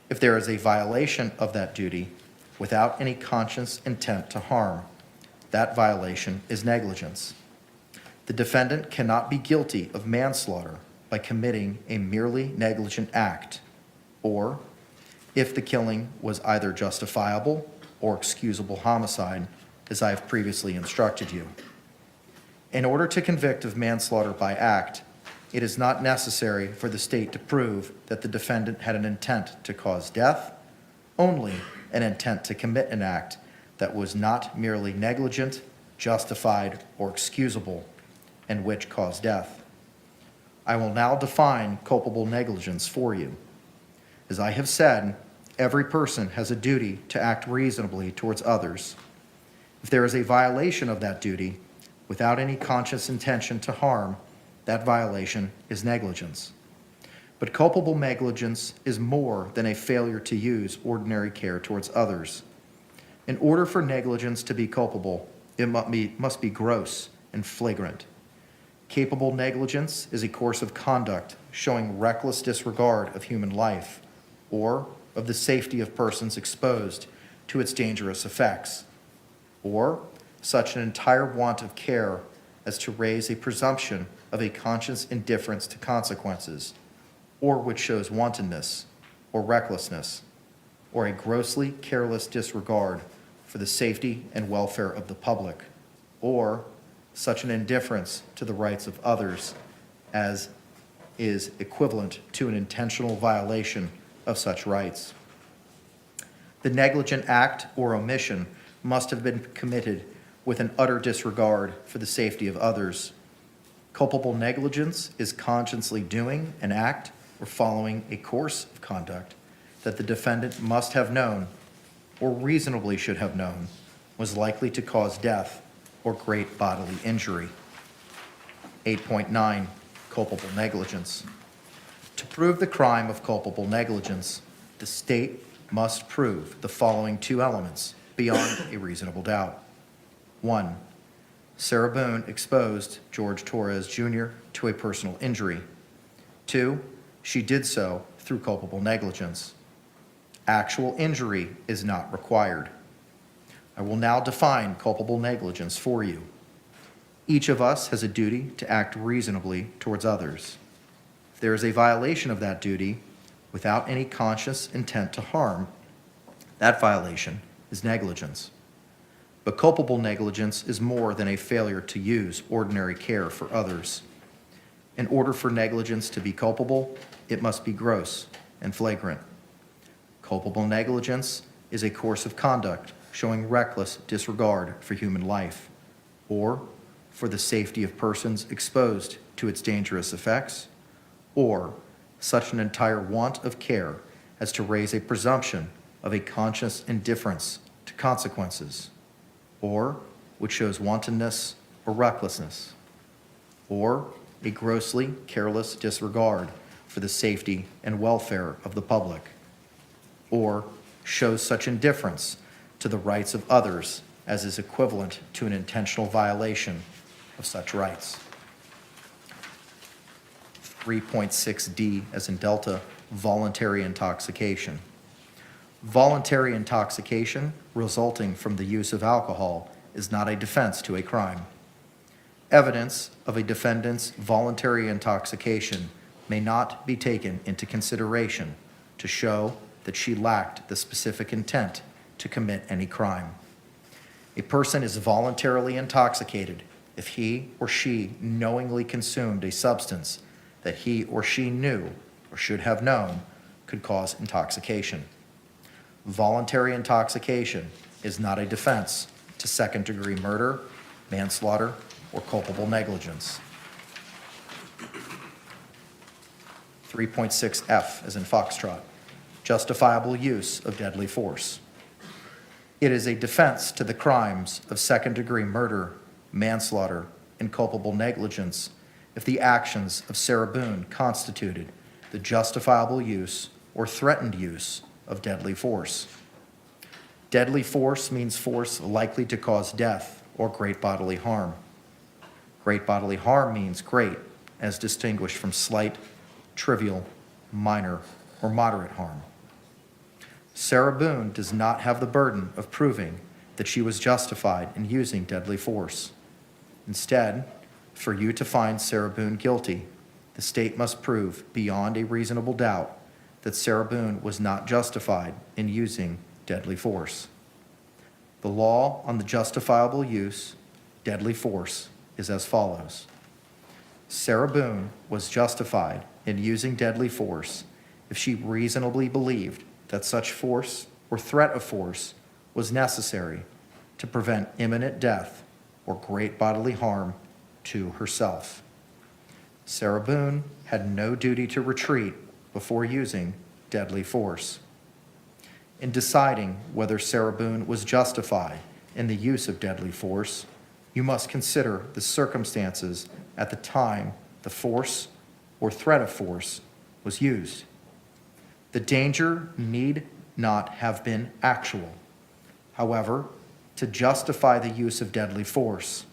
If there is a violation of that duty without any conscious intent to harm, that violation is negligence. The defendant cannot be guilty of manslaughter by committing a merely negligent act, or if the killing was either justifiable or excusable homicide, as I have previously instructed you. In order to convict of manslaughter by act, it is not necessary for the state to prove that the defendant had an intent to cause death, only an intent to commit an act that was not merely negligent, justified, or excusable, and which caused death. I will now define culpable negligence for you. As I have said, every person has a duty to act reasonably towards others. If there is a violation of that duty, without any conscious intention to harm, that violation is negligence. But culpable negligence is more than a failure to use ordinary care towards others. In order for negligence to be culpable, it must be gross and flagrant. Capable negligence is a course of conduct showing reckless disregard of human life or of the safety of persons exposed to its dangerous effects, or such an entire want of care as to raise a presumption of a conscious indifference to consequences, or which shows wantonness or recklessness, or a grossly careless disregard for the safety and welfare of the public, or such an indifference to the rights of others as is equivalent to an intentional violation of such rights. The negligent act or omission must have been committed with an utter disregard for the safety of others. Culpable negligence is consciously doing an act or following a course of conduct that the defendant must have known, or reasonably should have known, was likely to cause death or great bodily injury. 8.9, culpable negligence. To prove the crime of culpable negligence, the state must prove the following two elements beyond a reasonable doubt. 1, Sarah Boone exposed Jorge Torres Jr. to a personal injury. 2, she did so through culpable negligence. Actual injury is not required. I will now define culpable negligence for you. Each of us has a duty to act reasonably towards others. If there is a violation of that duty without any conscious intent to harm, that violation is negligence. But culpable negligence is more than a failure to use ordinary care for others. In order for negligence to be culpable, it must be gross and flagrant. Culpable negligence is a course of conduct showing reckless disregard for human life, or for the safety of persons exposed to its dangerous effects, or such an entire want of care as to raise a presumption of a conscious indifference to consequences, or which shows wantonness or recklessness, or a grossly careless disregard for the safety and welfare of the public, or shows such indifference to the rights of others as is equivalent to an intentional violation of such rights. 3.6D, as in Delta, voluntary intoxication. Voluntary intoxication resulting from the use of alcohol is not a defense to a crime. Evidence of a defendant's voluntary intoxication may not be taken into consideration to show that she lacked the specific intent to commit any crime. A person is voluntarily intoxicated if he or she knowingly consumed a substance that he or she knew or should have known could cause intoxication. Voluntary intoxication is not a defense to second-degree murder, manslaughter, or culpable negligence. 3.6F, as in Foxtrot, justifiable use of deadly force. It is a defense to the crimes of second-degree murder, manslaughter, and culpable negligence if the actions of Sarah Boone constituted the justifiable use or threatened use of deadly force. Deadly force means force likely to cause death or great bodily harm. Great bodily harm means great, as distinguished from slight, trivial, minor, or moderate harm. Sarah Boone does not have the burden of proving that she was justified in using deadly force. Instead, for you to find Sarah Boone guilty, the state must prove beyond a reasonable doubt that Sarah Boone was not justified in using deadly force. The law on the justifiable use, deadly force, is as follows. Sarah Boone was justified in using deadly force if she reasonably believed that such force or threat of force was necessary to prevent imminent death or great bodily harm to herself. Sarah Boone had no duty to retreat before using deadly force. In deciding whether Sarah Boone was justified in the use of deadly force, you must consider the circumstances at the time the force or threat of force was used. The danger need not have been actual. However, to justify the use of deadly force,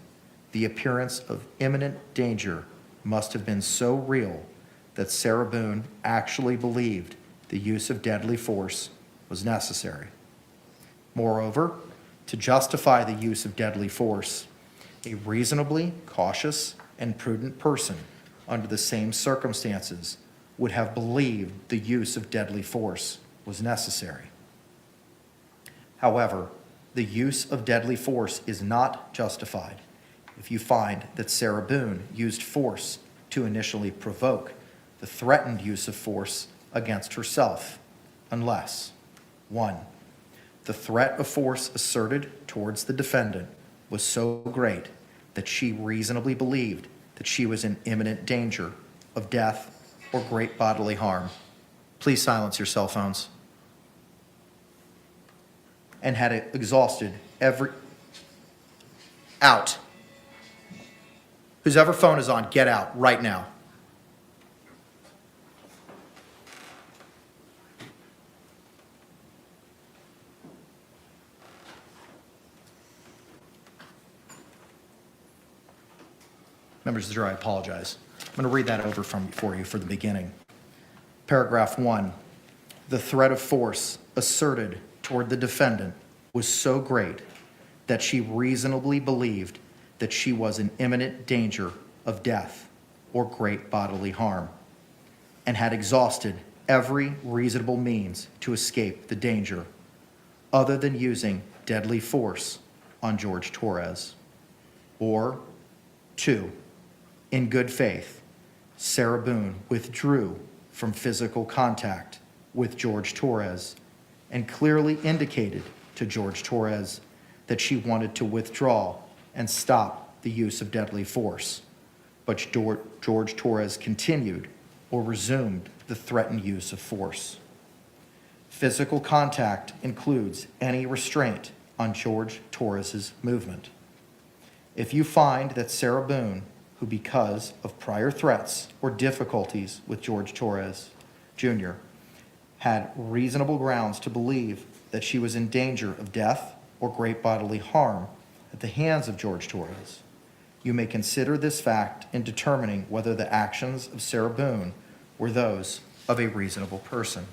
the appearance of imminent danger must have been so real that Sarah Boone actually believed the use of deadly force was necessary. Moreover, to justify the use of deadly force, a reasonably cautious and prudent person under the same circumstances would have believed the use of deadly force was necessary. However, the use of deadly force is not justified if you find that Sarah Boone used force to initially provoke the threatened use of force against herself, unless 1. The threat of force asserted towards the defendant was so great that she reasonably believed that she was in imminent danger of death or great bodily harm. Please silence your cell phones. And had exhausted every... Out. Whosever phone is on, get out right now. Members of the jury, I apologize. I'm going to read that over for you for the beginning. Paragraph 1. The threat of force asserted toward the defendant was so great that she reasonably believed that she was in imminent danger of death or great bodily harm, and had exhausted every reasonable means to escape the danger other than using deadly force on Jorge Torres. Or 2. In good faith, Sarah Boone withdrew from physical contact with Jorge Torres and clearly indicated to Jorge Torres that she wanted to withdraw and stop the use of deadly force, but Jorge Torres continued or resumed the threatened use of force. Physical contact includes any restraint on Jorge Torres's movement. If you find that Sarah Boone, who because of prior threats or difficulties with Jorge Torres Jr., had reasonable grounds to believe that she was in danger of death or great bodily harm at the hands of Jorge Torres, you may consider this fact in determining whether the actions of Sarah Boone were those of a reasonable person.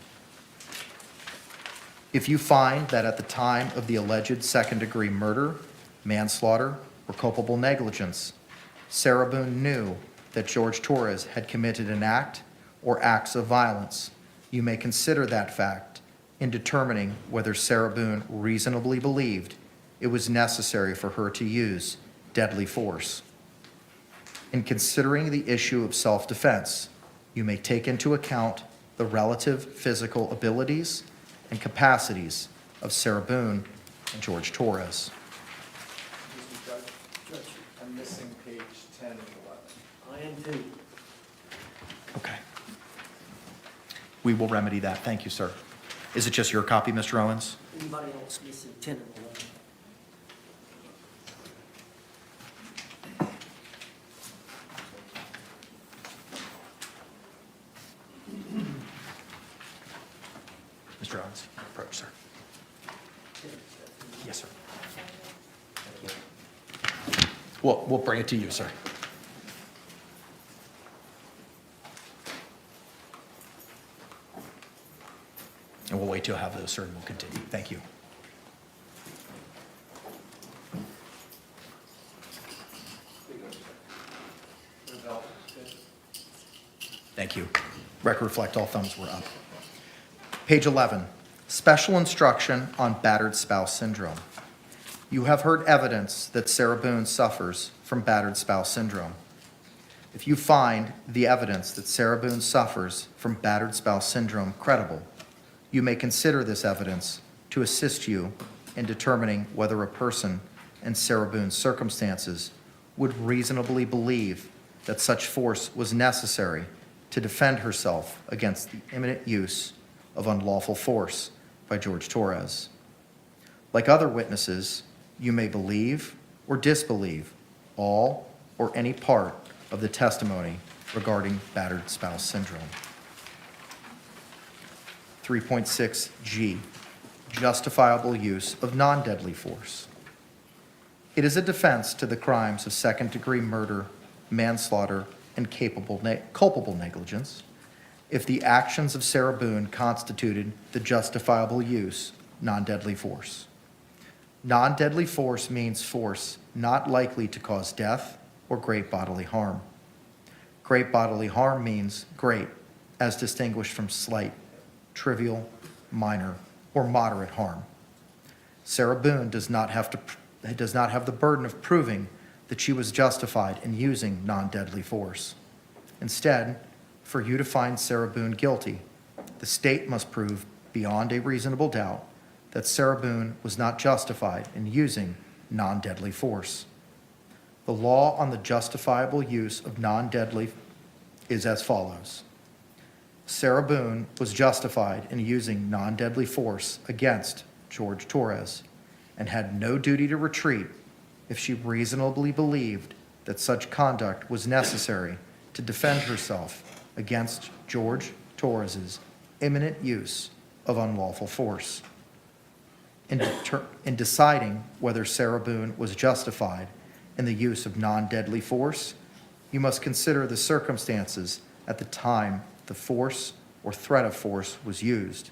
If you find that at the time of the alleged second-degree murder, manslaughter, or culpable negligence, Sarah Boone knew that Jorge Torres had committed an act or acts of violence, you may consider that fact in determining whether Sarah Boone reasonably believed it was necessary for her to use deadly force. In considering the issue of self-defense, you may take into account the relative physical abilities and capacities of Sarah Boone and Jorge Torres. Judge, I'm missing page 10 and 11. I am too. Okay. We will remedy that. Thank you, sir. Is it just your copy, Mr. Owens? Anybody else missing 10 and 11? Mr. Owens, approach, sir. Yes, sir. We'll bring it to you, sir. And we'll wait till I have those, sir, and we'll continue. Thank you. Thank you. Record reflect all thumbs were up. Page 11, special instruction on battered spouse syndrome. You have heard evidence that Sarah Boone suffers from battered spouse syndrome. If you find the evidence that Sarah Boone suffers from battered spouse syndrome credible, you may consider this evidence to assist you in determining whether a person in Sarah Boone's circumstances would reasonably believe that such force was necessary to defend herself against the imminent use of unlawful force by Jorge Torres. Like other witnesses, you may believe or disbelieve all or any part of the testimony regarding battered spouse syndrome. 3.6G, justifiable use of non-deadly force. It is a defense to the crimes of second-degree murder, manslaughter, and culpable negligence if the actions of Sarah Boone constituted the justifiable use non-deadly force. Non-deadly force means force not likely to cause death or great bodily harm. Great bodily harm means great, as distinguished from slight, trivial, minor, or moderate harm. Sarah Boone does not have the burden of proving that she was justified in using non-deadly force. Instead, for you to find Sarah Boone guilty, the state must prove beyond a reasonable doubt that Sarah Boone was not justified in using non-deadly force. The law on the justifiable use of non-deadly is as follows. Sarah Boone was justified in using non-deadly force against Jorge Torres and had no duty to retreat if she reasonably believed that such conduct was necessary to defend herself against Jorge Torres's imminent use of unlawful force. In deciding whether Sarah Boone was justified in the use of non-deadly force, you must consider the circumstances at the time the force or threat of force was used.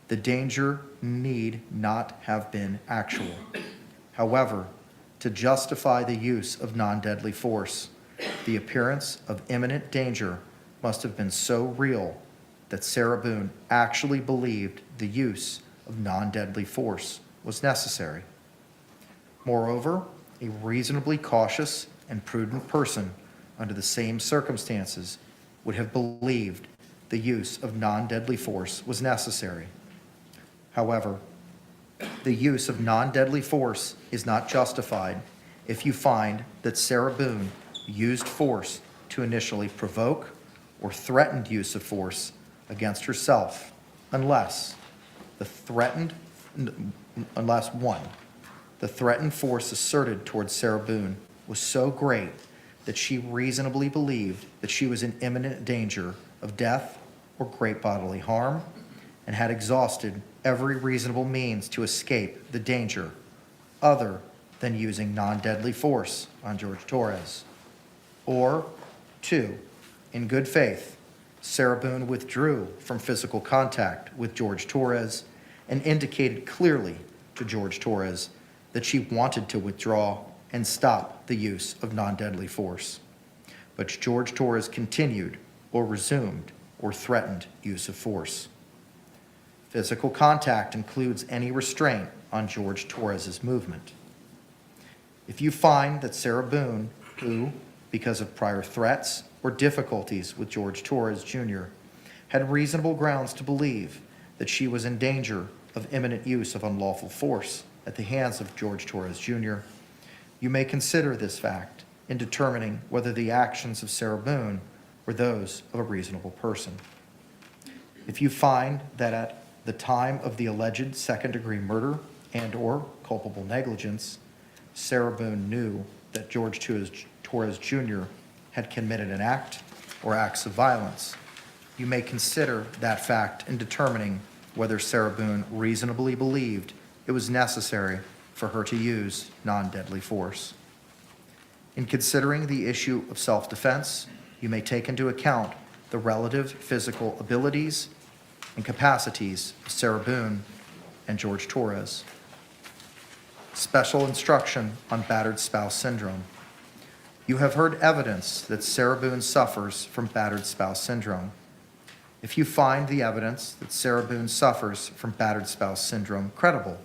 The danger need not have been actual. However, to justify the use of non-deadly force, the appearance of imminent danger must have been so real that Sarah Boone actually believed the use of non-deadly force was necessary. Moreover, a reasonably cautious and prudent person under the same circumstances would have believed the use of non-deadly force was necessary. However, the use of non-deadly force is not justified if you find that Sarah Boone used force to initially provoke or threatened use of force against herself, unless one, the threatened force asserted towards Sarah Boone was so great that she reasonably believed that she was in imminent danger of death or great bodily harm and had exhausted every reasonable means to escape the danger other than using non-deadly force on Jorge Torres. Or 2, in good faith, Sarah Boone withdrew from physical contact with Jorge Torres and indicated clearly to Jorge Torres that she wanted to withdraw and stop the use of non-deadly force. But Jorge Torres continued or resumed or threatened use of force. Physical contact includes any restraint on Jorge Torres's movement. If you find that Sarah Boone, who, because of prior threats or difficulties with Jorge Torres Jr., had reasonable grounds to believe that she was in danger of imminent use of unlawful force at the hands of Jorge Torres Jr., you may consider this fact in determining whether the actions of Sarah Boone were those of a reasonable person. If you find that at the time of the alleged second-degree murder and/or culpable negligence, Sarah Boone knew that Jorge Torres Jr. had committed an act or acts of violence, you may consider that fact in determining whether Sarah Boone reasonably believed it was necessary for her to use non-deadly force. In considering the issue of self-defense, you may take into account the relative physical abilities and capacities of Sarah Boone and Jorge Torres. Special instruction on battered spouse syndrome. You have heard evidence that Sarah Boone suffers from battered spouse syndrome. If you find the evidence that Sarah Boone suffers from battered spouse syndrome credible,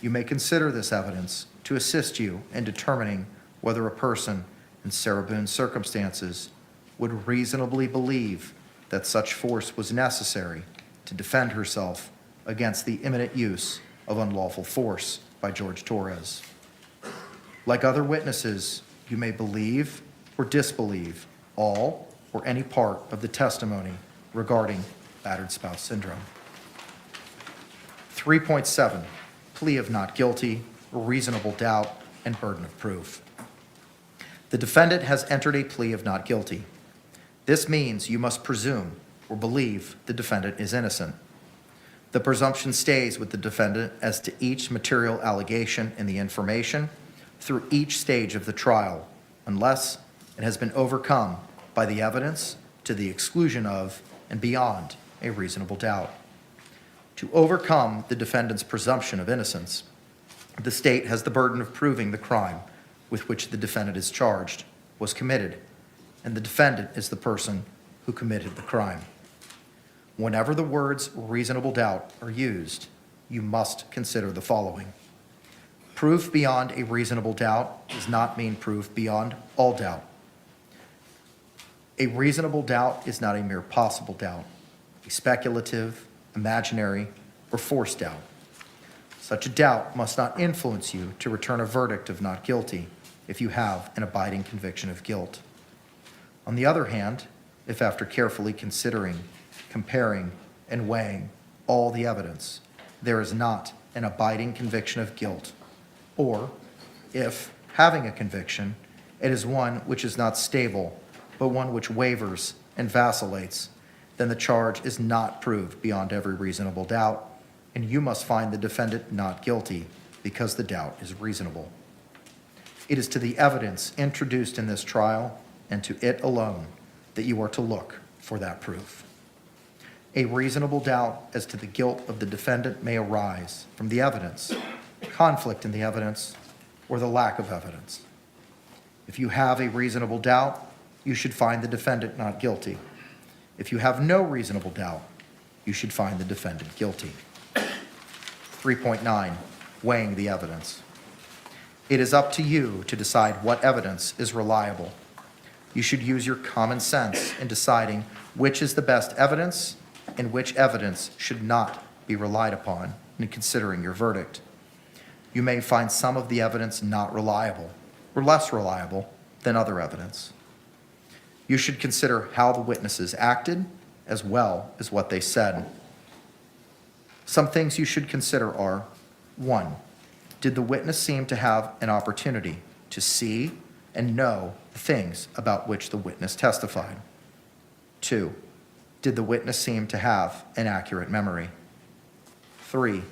you may consider this evidence to assist you in determining whether a person in Sarah Boone's circumstances would reasonably believe that such force was necessary to defend herself against the imminent use of unlawful force by Jorge Torres. Like other witnesses, you may believe or disbelieve all or any part of the testimony regarding battered spouse syndrome. 3.7, plea of not guilty, reasonable doubt, and burden of proof. The defendant has entered a plea of not guilty. This means you must presume or believe the defendant is innocent. The presumption stays with the defendant as to each material allegation in the information through each stage of the trial, unless it has been overcome by the evidence to the exclusion of and beyond a reasonable doubt. To overcome the defendant's presumption of innocence, the state has the burden of proving the crime with which the defendant is charged was committed, and the defendant is the person who committed the crime. Whenever the words reasonable doubt are used, you must consider the following. Proof beyond a reasonable doubt does not mean proof beyond all doubt. A reasonable doubt is not a mere possible doubt, a speculative, imaginary, or forced doubt. Such a doubt must not influence you to return a verdict of not guilty if you have an abiding conviction of guilt. On the other hand, if after carefully considering, comparing, and weighing all the evidence, there is not an abiding conviction of guilt, or if, having a conviction, it is one which is not stable, but one which wavers and vacillates, then the charge is not proved beyond every reasonable doubt, and you must find the defendant not guilty because the doubt is reasonable. It is to the evidence introduced in this trial and to it alone that you are to look for that proof. A reasonable doubt as to the guilt of the defendant may arise from the evidence, conflict in the evidence, or the lack of evidence. If you have a reasonable doubt, you should find the defendant not guilty. If you have no reasonable doubt, you should find the defendant guilty. 3.9, weighing the evidence. It is up to you to decide what evidence is reliable. You should use your common sense in deciding which is the best evidence and which evidence should not be relied upon in considering your verdict. You may find some of the evidence not reliable or less reliable than other evidence. You should consider how the witnesses acted as well as what they said. Some things you should consider are: 1, did the witness seem to have an opportunity to see and know the things about which the witness testified? 2, did the witness seem to have an accurate memory? 3,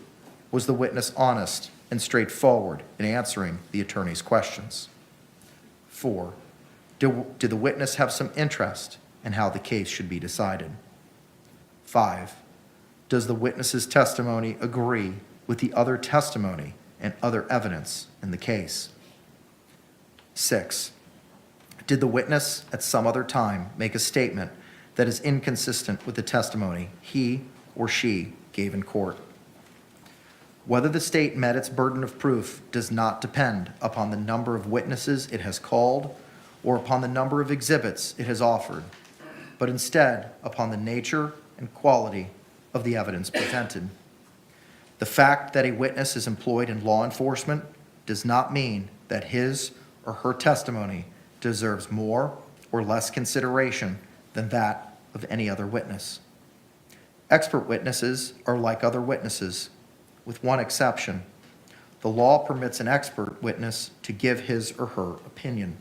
was the witness honest and straightforward in answering the attorney's questions? 4, did the witness have some interest in how the case should be decided? 5, does the witness's testimony agree with the other testimony and other evidence in the case? 6, did the witness at some other time make a statement that is inconsistent with the testimony he or she gave in court? Whether the state met its burden of proof does not depend upon the number of witnesses it has called or upon the number of exhibits it has offered, but instead upon the nature and quality of the evidence presented. The fact that a witness is employed in law enforcement does not mean that his or her testimony deserves more or less consideration than that of any other witness. Expert witnesses are like other witnesses, with one exception. The law permits an expert witness to give his or her opinion.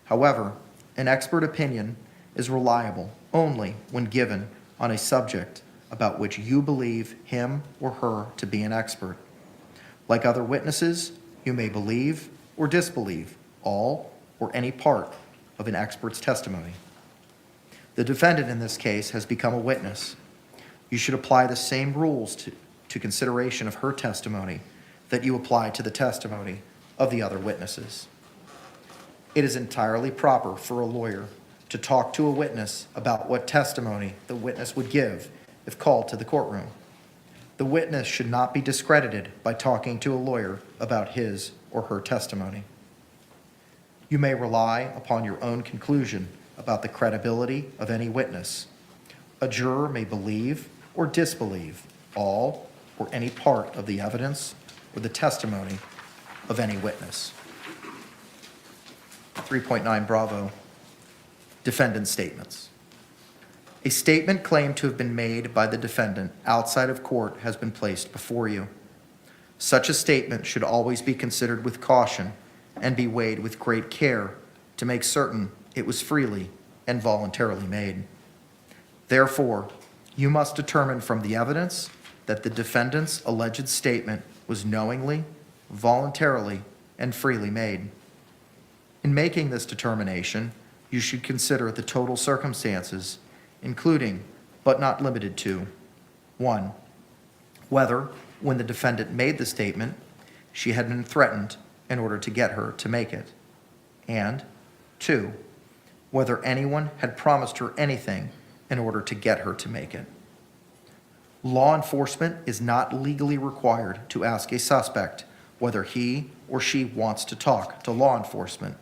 However, an expert opinion is reliable only when given on a subject about which you believe him or her to be an expert. Like other witnesses, you may believe or disbelieve all or any part of an expert's testimony. The defendant in this case has become a witness. You should apply the same rules to consideration of her testimony that you apply to the testimony of the other witnesses. It is entirely proper for a lawyer to talk to a witness about what testimony the witness would give if called to the courtroom. The witness should not be discredited by talking to a lawyer about his or her testimony. You may rely upon your own conclusion about the credibility of any witness. A juror may believe or disbelieve all or any part of the evidence or the testimony of any witness. 3.9 Bravo, defendant statements. A statement claimed to have been made by the defendant outside of court has been placed before you. Such a statement should always be considered with caution and be weighed with great care to make certain it was freely and voluntarily made. Therefore, you must determine from the evidence that the defendant's alleged statement was knowingly, voluntarily, and freely made. In making this determination, you should consider the total circumstances, including, but not limited to, 1, whether, when the defendant made the statement, she had been threatened in order to get her to make it, and 2, whether anyone had promised her anything in order to get her to make it. Law enforcement is not legally required to ask a suspect whether he or she wants to talk to law enforcement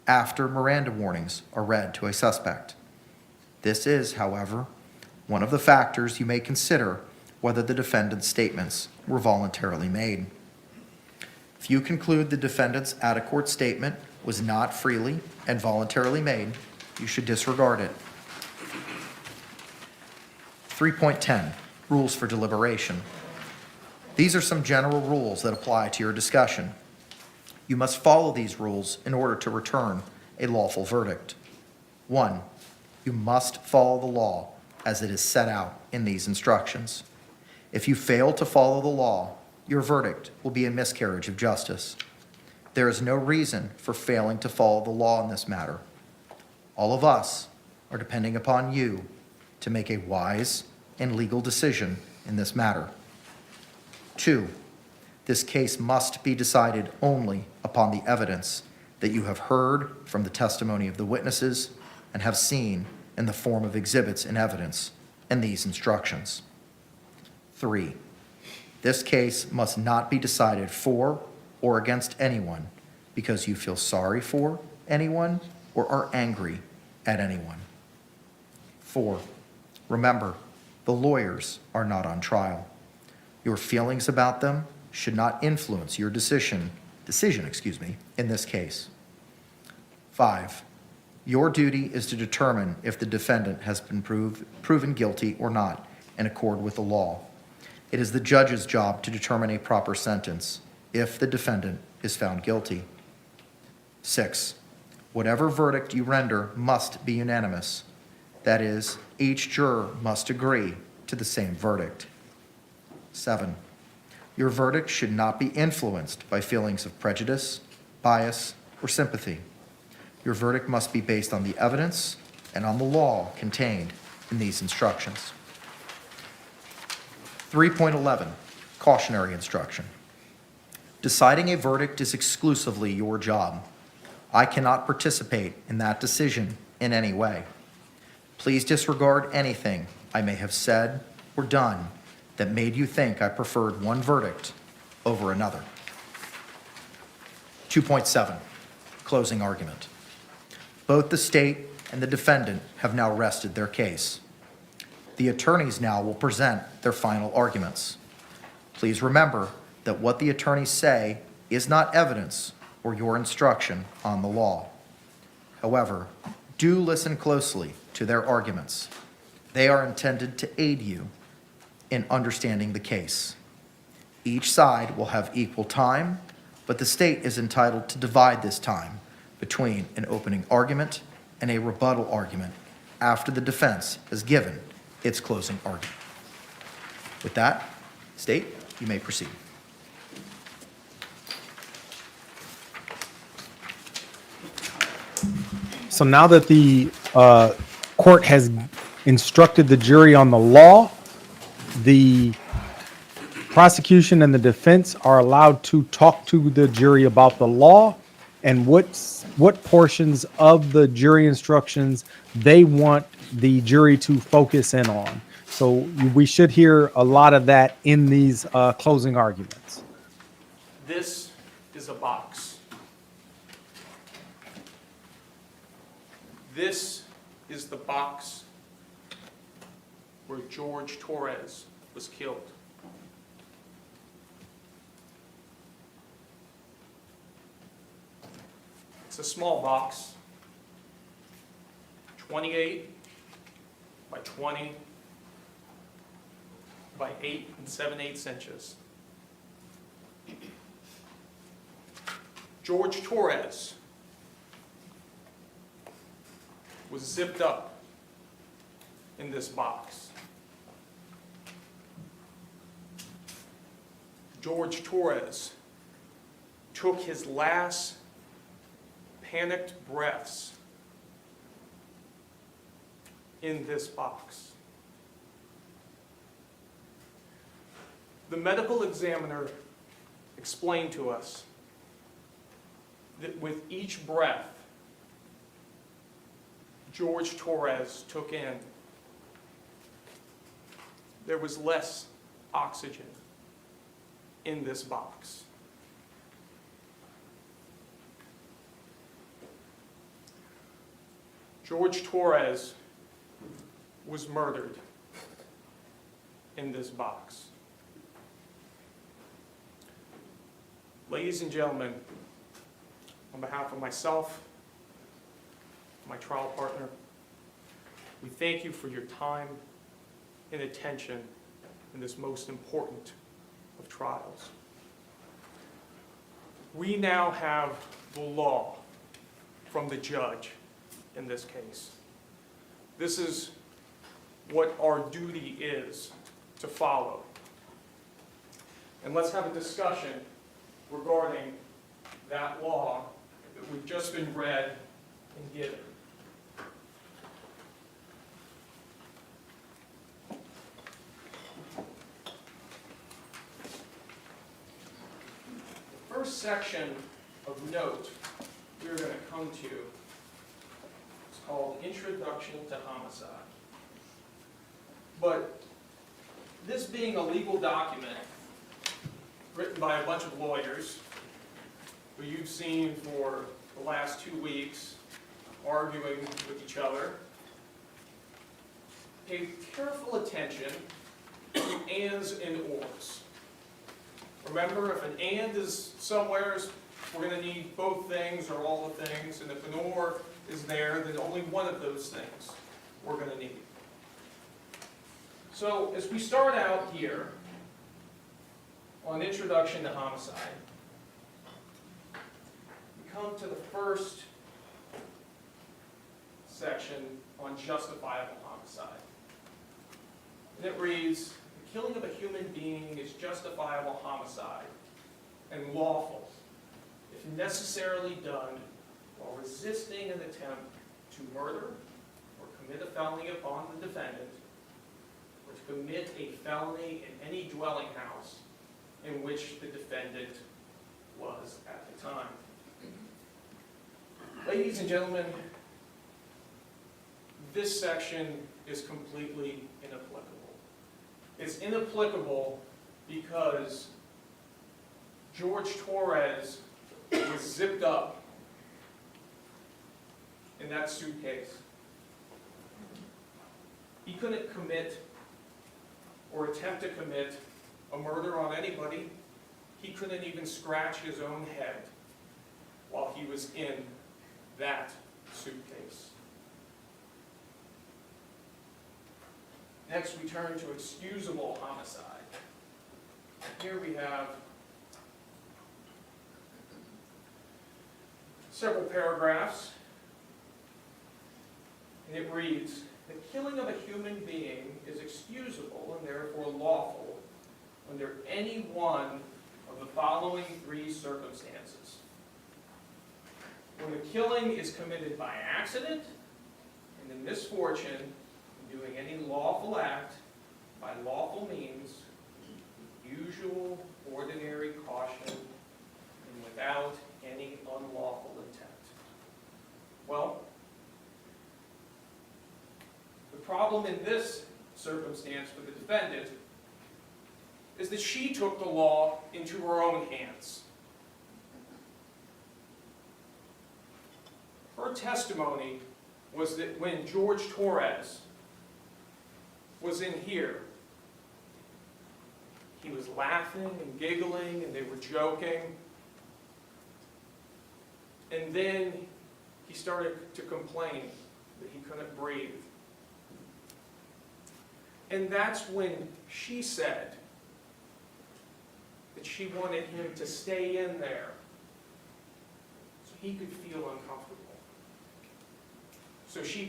after Miranda warnings are read to a suspect. This is, however, one of the factors you may consider whether the defendant's statements were voluntarily made. If you conclude the defendant's out-of-court statement was not freely and voluntarily made, you should disregard it. 3.10, rules for deliberation. These are some general rules that apply to your discussion. You must follow these rules in order to return a lawful verdict. 1, you must follow the law as it is set out in these instructions. If you fail to follow the law, your verdict will be a miscarriage of justice. There is no reason for failing to follow the law in this matter. All of us are depending upon you to make a wise and legal decision in this matter. 2, this case must be decided only upon the evidence that you have heard from the testimony of the witnesses and have seen in the form of exhibits and evidence in these instructions. 3, this case must not be decided for or against anyone because you feel sorry for anyone or are angry at anyone. 4, remember, the lawyers are not on trial. Your feelings about them should not influence your decision in this case. 5, your duty is to determine if the defendant has been proven guilty or not in accord with the law. It is the judge's job to determine a proper sentence if the defendant is found guilty. 6, whatever verdict you render must be unanimous. That is, each juror must agree to the same verdict. 7, your verdict should not be influenced by feelings of prejudice, bias, or sympathy. Your verdict must be based on the evidence and on the law contained in these instructions. 3.11, cautionary instruction. Deciding a verdict is exclusively your job. I cannot participate in that decision in any way. Please disregard anything I may have said or done that made you think I preferred one verdict over another. 2.7, closing argument. Both the state and the defendant have now rested their case. The attorneys now will present their final arguments. Please remember that what the attorneys say is not evidence or your instruction on the law. However, do listen closely to their arguments. They are intended to aid you in understanding the case. Each side will have equal time, but the state is entitled to divide this time between an opening argument and a rebuttal argument after the defense has given its closing argument. With that, state, you may proceed. So now that the court has instructed the jury on the law, the prosecution and the defense are allowed to talk to the jury about the law and what portions of the jury instructions they want the jury to focus in on. So we should hear a lot of that in these closing arguments. This is a box. This is the box where Jorge Torres was killed. It's a small box, 28 by 20 by 8 7/8 inches. Jorge Torres was zipped up in this box. Jorge Torres took his last panicked breaths in this box. The medical examiner explained to us that with each breath Jorge Torres took in, there was less oxygen in this box. Jorge Torres was murdered in this box. Ladies and gentlemen, on behalf of myself, my trial partner, we thank you for your time and attention in this most important of trials. We now have the law from the judge in this case. This is what our duty is to follow. And let's have a discussion regarding that law that we've just been read and given. The first section of note we're going to come to is called Introduction to Homicide. But this being a legal document written by a bunch of lawyers who you've seen for the last 2 weeks arguing with each other, pay careful attention to ands and ors. Remember, if an and is somewhere, we're going to need both things or all the things, and if an or is there, then only one of those things we're going to need. So as we start out here on Introduction to Homicide, we come to the first section on justifiable homicide. And it reads, the killing of a human being is justifiable homicide and lawful if necessarily done while resisting an attempt to murder or commit a felony upon the defendant, or to commit a felony in any dwelling house in which the defendant was at the time. Ladies and gentlemen, this section is completely inapplicable. It's inapplicable because Jorge Torres was zipped up in that suitcase. He couldn't commit or attempt to commit a murder on anybody. He couldn't even scratch his own head while he was in that suitcase. Next, we turn to excusable homicide. Here we have several paragraphs, and it reads, the killing of a human being is excusable and therefore lawful under any one of the following three circumstances. When the killing is committed by accident and the misfortune of doing any lawful act by lawful means, with usual ordinary caution and without any unlawful intent. Well, the problem in this circumstance for the defendant is that she took the law into her own hands. Her testimony was that when Jorge Torres was in here, he was laughing and giggling and they were joking. And then he started to complain that he couldn't breathe. And that's when she said that she wanted him to stay in there so he could feel uncomfortable. So he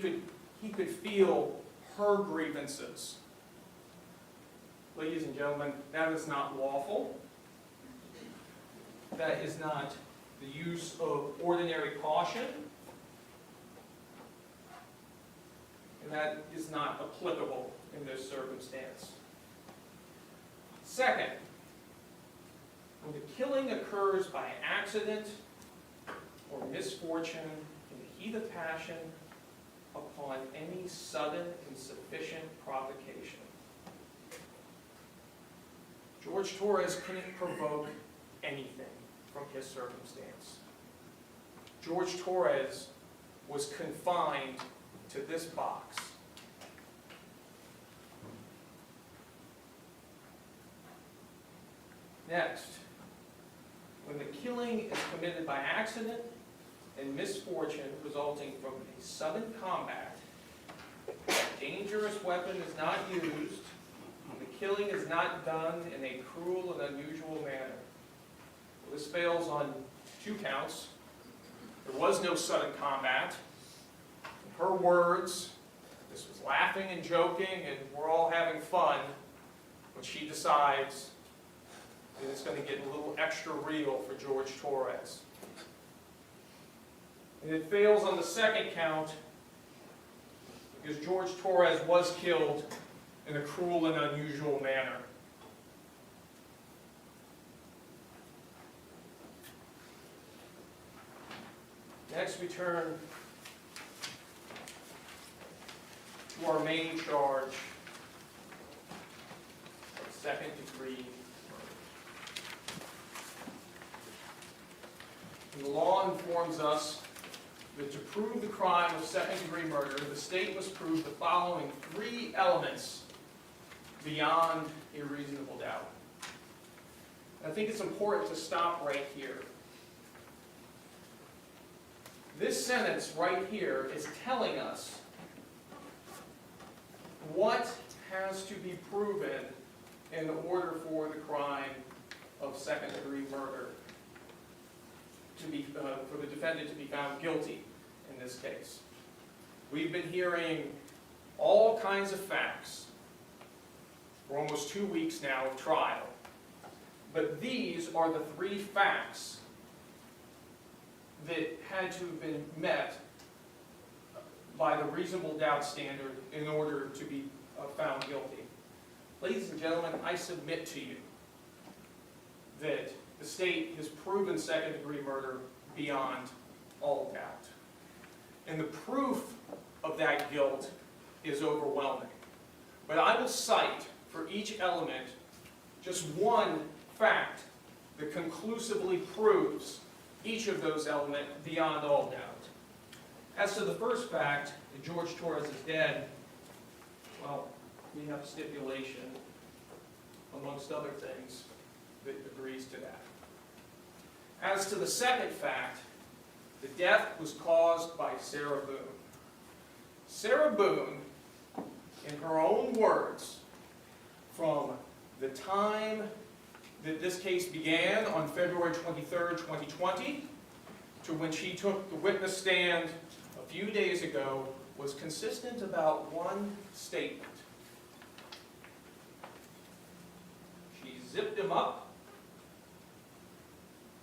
could feel her grievances. Ladies and gentlemen, that is not lawful. That is not the use of ordinary caution. And that is not applicable in this circumstance. Second, when the killing occurs by accident or misfortune in the heat of passion upon any sudden and sufficient provocation. George Torres couldn't provoke anything from his circumstance. George Torres was confined to this box. Next, when the killing is committed by accident and misfortune resulting from a sudden combat, a dangerous weapon is not used, and the killing is not done in a cruel and unusual manner. Well, this fails on 2 counts. There was no sudden combat. In her words, this was laughing and joking, and we're all having fun when she decides that it's going to get a little extra real for George Torres. And it fails on the 2nd count because George Torres was killed in a cruel and unusual manner. Next, we turn to our main charge of second-degree murder. And the law informs us that to prove the crime of second-degree murder, the state must prove the following 3 elements beyond a reasonable doubt. And I think it's important to stop right here. This sentence right here is telling us what has to be proven in order for the crime of second-degree murder to be, for the defendant to be found guilty in this case. We've been hearing all kinds of facts for almost 2 weeks now of trial. But these are the 3 facts that had to have been met by the reasonable doubt standard in order to be found guilty. Ladies and gentlemen, I submit to you that the state has proven second-degree murder beyond all doubt. And the proof of that guilt is overwhelming. But I will cite for each element just one fact that conclusively proves each of those elements beyond all doubt. As to the first fact, that George Torres is dead, well, we have a stipulation, amongst other things, that agrees to that. As to the second fact, the death was caused by Sarah Boone. Sarah Boone, in her own words, from the time that this case began on February 23rd, 2020, to when she took the witness stand a few days ago, was consistent about one statement. She zipped him up.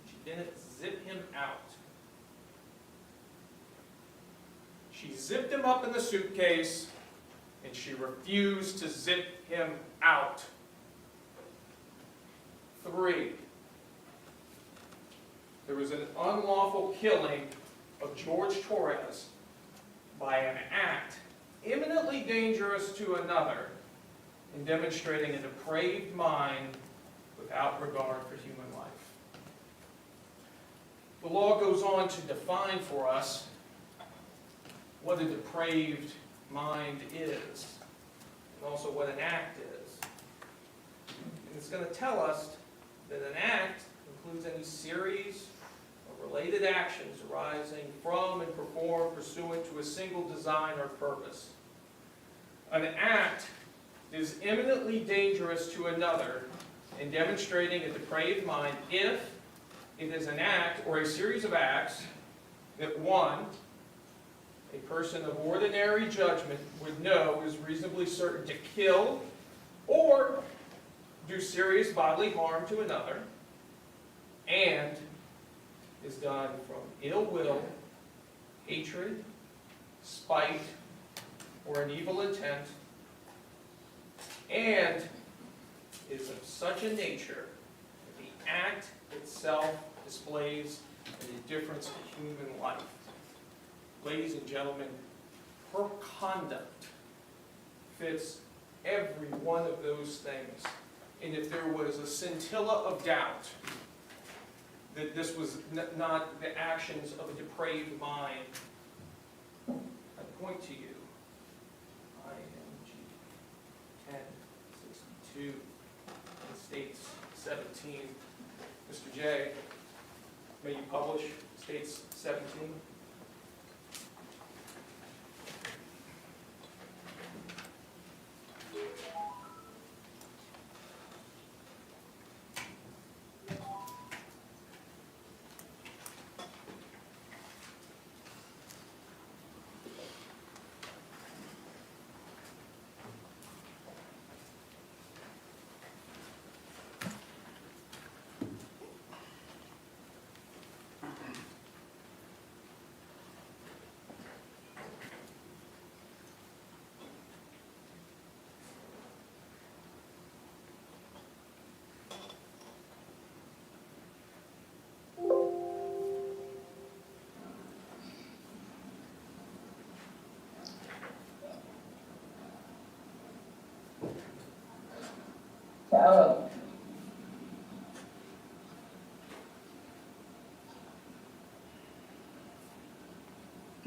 She didn't zip him out. She zipped him up in the suitcase, and she refused to zip him out. 3, there was an unlawful killing of George Torres by an act imminently dangerous to another in demonstrating a depraved mind without regard for human life. The law goes on to define for us what a depraved mind is, and also what an act is. And it's going to tell us that an act includes any series of related actions arising from and performed pursuant to a single design or purpose. An act is imminently dangerous to another in demonstrating a depraved mind if it is an act or a series of acts that one, a person of ordinary judgment would know is reasonably certain to kill or do serious bodily harm to another, and is done from ill will, hatred, spite, or an evil intent, and is of such a nature that the act itself displays an indifference to human life. Ladies and gentlemen, her conduct fits every one of those things. And if there was a scintilla of doubt that this was not the actions of a depraved mind, I point to you, IMG 1062, and states 17. Mr. J, may you publish states 17? Sarah.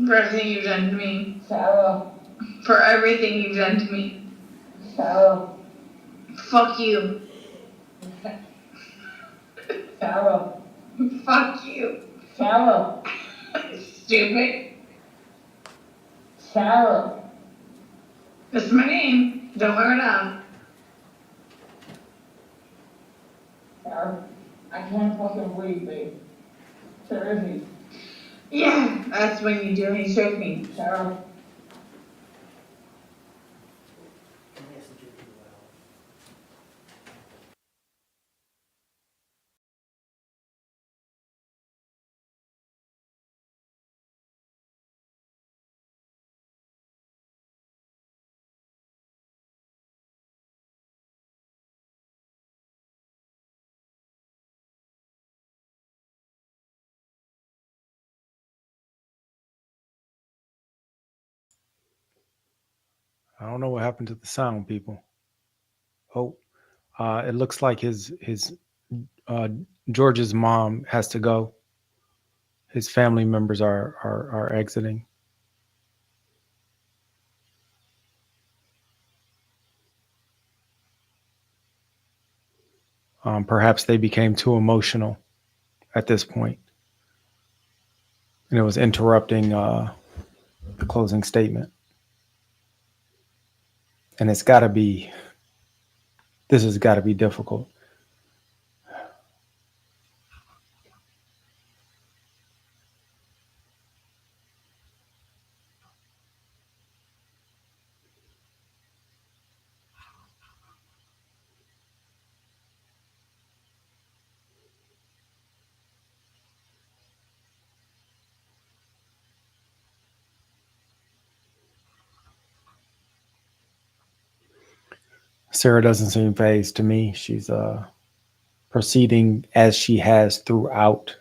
For everything you've done to me. Sarah. For everything you've done to me. Sarah. Fuck you. Sarah. Fuck you. Sarah. Stupid. Sarah. That's my name. Don't wear it out. Sarah. I can't fucking breathe, babe. Seriously. Yeah, that's when you do and you choke me. Sarah. I don't know what happened to the sound, people. Oh, it looks like his George's mom has to go. His family members are exiting. Perhaps they became too emotional at this point, and it was interrupting the closing statement. And this has got to be difficult. Sarah doesn't seem phased to me. She's proceeding as she has throughout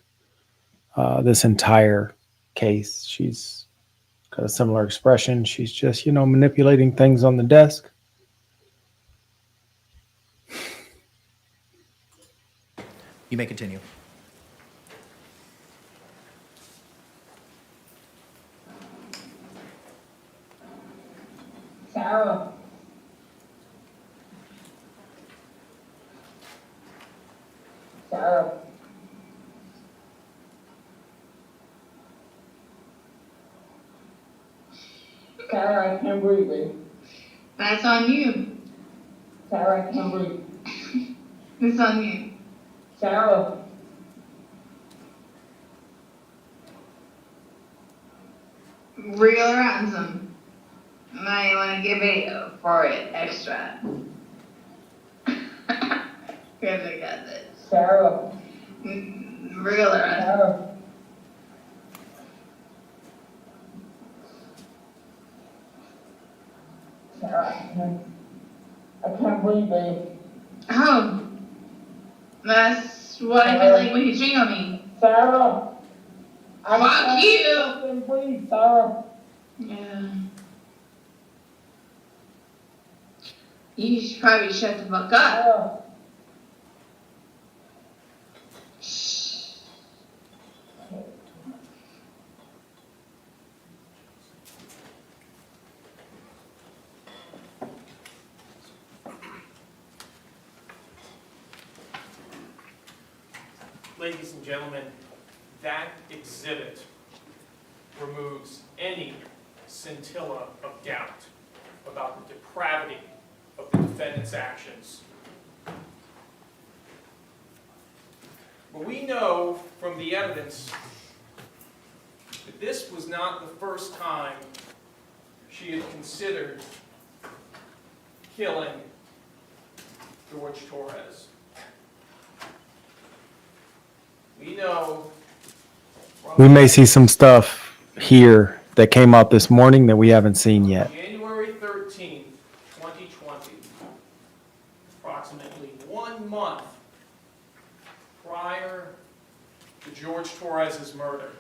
this entire case. She's got a similar expression. She's just, manipulating things on the desk. You may continue. Sarah. Sarah. Sarah, I can't breathe, babe. That's on you. Sarah, I can't breathe. It's on you. Sarah. Real or ransom. Now you want to give it for it extra. Good look at this. Sarah. Real or ransom. Sarah. Sarah, I can't breathe, babe. Oh. That's what I feel like when you jingle me. Sarah. Fuck you. I can't breathe, Sarah. Yeah. You should probably shut the fuck up. Sarah. Shh. Ladies and gentlemen, that exhibit removes any scintilla of doubt about the depravity of the defendant's actions. But we know from the evidence that this was not the first time she had considered killing Jorge Torres. We know. We may see some stuff here that came out this morning that we haven't seen yet. January 13th, 2020, approximately 1 month prior to Jorge Torres' murder,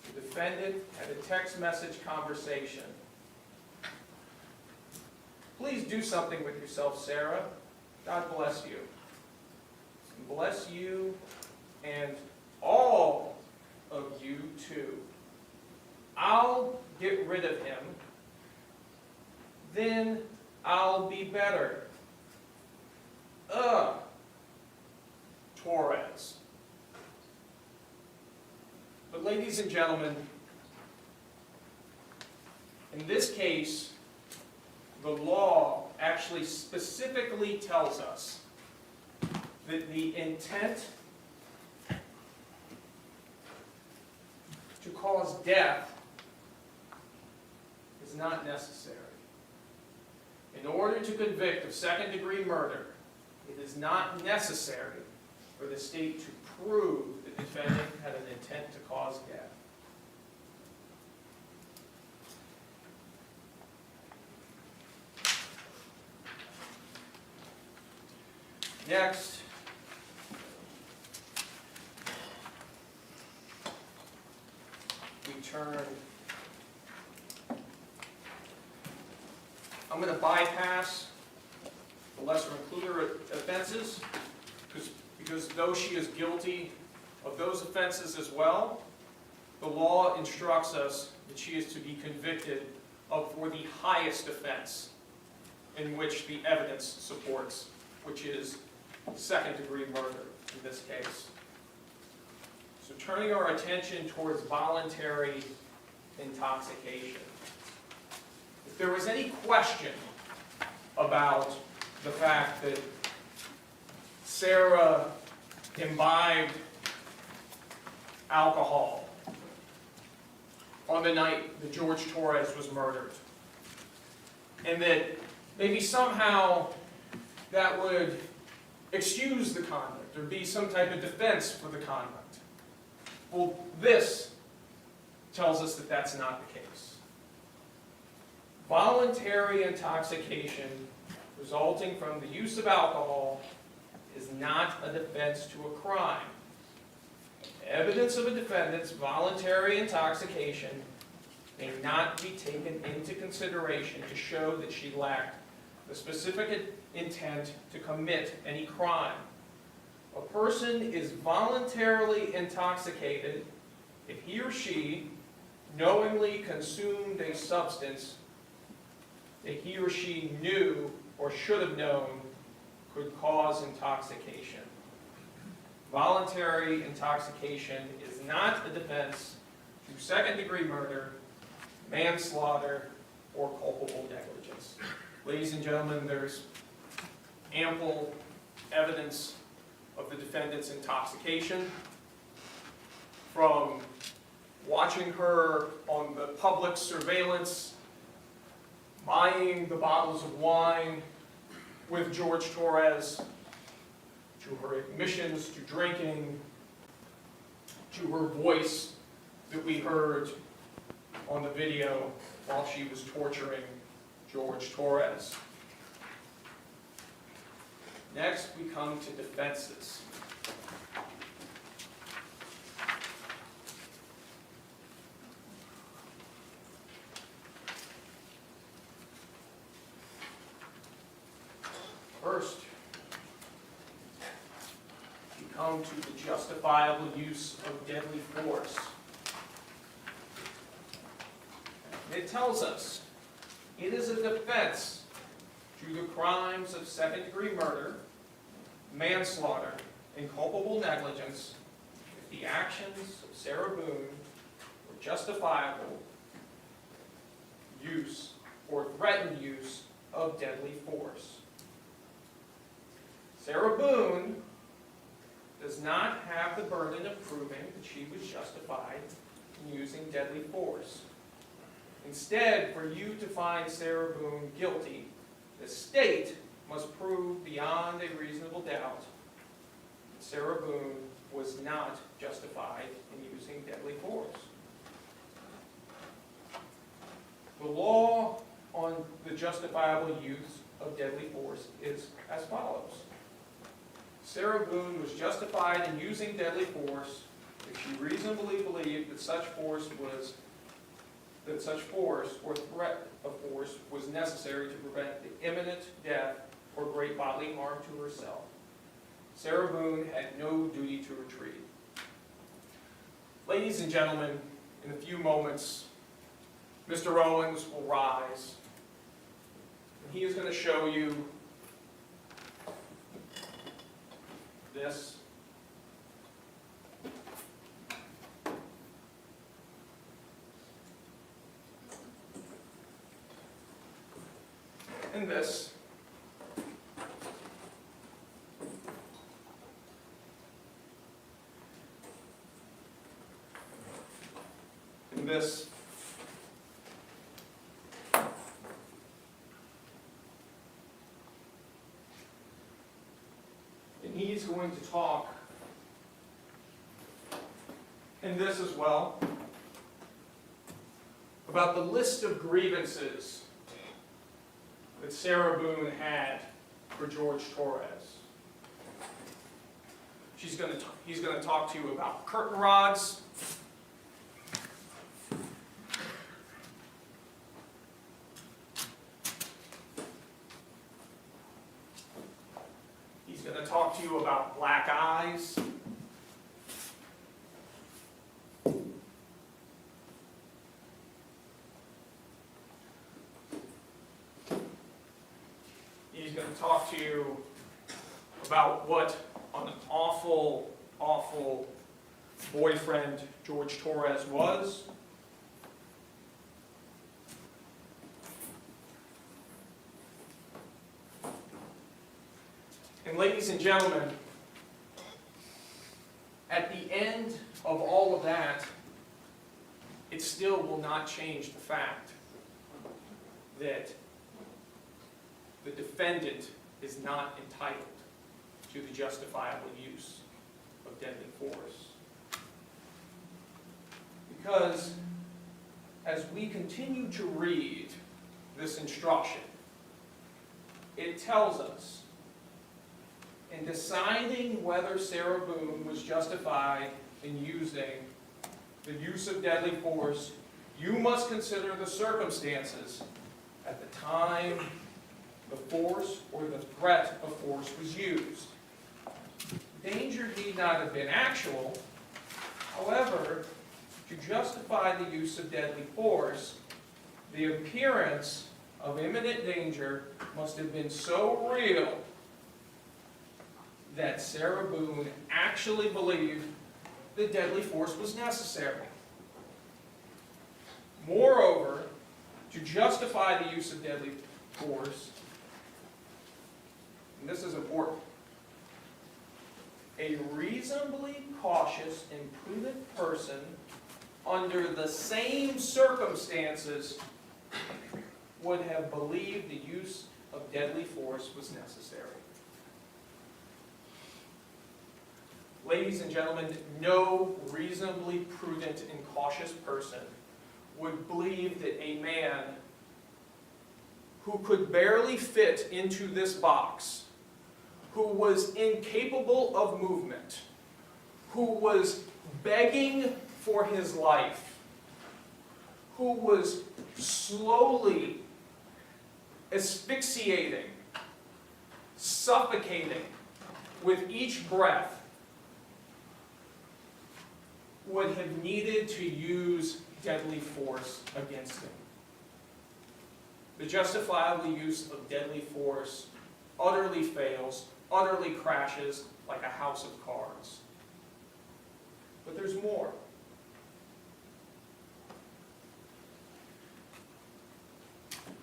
the defendant had a text message conversation. Please do something with yourself, Sarah. God bless you. And bless you and all of you too. I'll get rid of him, then I'll be better. Torres. But ladies and gentlemen, in this case, the law actually specifically tells us that the intent to cause death is not necessary. In order to convict of second-degree murder, it is not necessary for the state to prove the defendant had an intent to cause death. Next, we turn. I'm going to bypass the lesser included offenses because though she is guilty of those offenses as well, the law instructs us that she is to be convicted of for the highest offense in which the evidence supports, which is second-degree murder in this case. So turning our attention towards voluntary intoxication. If there was any question about the fact that Sarah imbibed alcohol on the night that Jorge Torres was murdered, and that maybe somehow that would excuse the conduct or be some type of defense for the conduct. Well, this tells us that that's not the case. Voluntary intoxication resulting from the use of alcohol is not a defense to a crime. Evidence of a defendant's voluntary intoxication may not be taken into consideration to show that she lacked the specific intent to commit any crime. A person is voluntarily intoxicated if he or she knowingly consumed a substance that he or she knew or should have known could cause intoxication. Voluntary intoxication is not a defense to second-degree murder, manslaughter, or culpable negligence. Ladies and gentlemen, there's ample evidence of the defendant's intoxication from watching her on the public surveillance, buying the bottles of wine with Jorge Torres, to her admissions to drinking, to her voice that we heard on the video while she was torturing Jorge Torres. Next, we come to defenses. First, we come to the justifiable use of deadly force. It tells us it is a defense to the crimes of second-degree murder, manslaughter, and culpable negligence if the actions of Sarah Boone were justifiable use or threatened use of deadly force. Sarah Boone does not have the burden of proving that she was justified in using deadly force. Instead, for you to find Sarah Boone guilty, the state must prove beyond a reasonable doubt that Sarah Boone was not justified in using deadly force. The law on the justifiable use of deadly force is as follows. Sarah Boone was justified in using deadly force if she reasonably believed that such force or threat of force was necessary to prevent the imminent death or great bodily harm to herself. Sarah Boone had no duty to retreat. Ladies and gentlemen, in a few moments, Mr. Owens will rise, and he is going to show you this. And this. And this. And he's going to talk in this as well about the list of grievances that Sarah Boone had for Jorge Torres. He's going to talk to you about curtain rods. He's going to talk to you about black eyes. He's going to talk to you about what an awful, awful boyfriend Jorge Torres was. And ladies and gentlemen, at the end of all of that, it still will not change the fact that the defendant is not entitled to the justifiable use of deadly force. Because as we continue to read this instruction, it tells us in deciding whether Sarah Boone was justified in using the use of deadly force, you must consider the circumstances at the time the force or the threat of force was used. Danger need not have been actual. However, to justify the use of deadly force, the appearance of imminent danger must have been so real that Sarah Boone actually believed that deadly force was necessary. Moreover, to justify the use of deadly force, and this is important, a reasonably cautious and prudent person under the same circumstances would have believed the use of deadly force was necessary. Ladies and gentlemen, no reasonably prudent and cautious person would believe that a man who could barely fit into this box, who was incapable of movement, who was begging for his life, who was slowly asphyxiating, suffocating with each breath, would have needed to use deadly force against him. The justifiable use of deadly force utterly fails, utterly crashes like a house of cards. But there's more.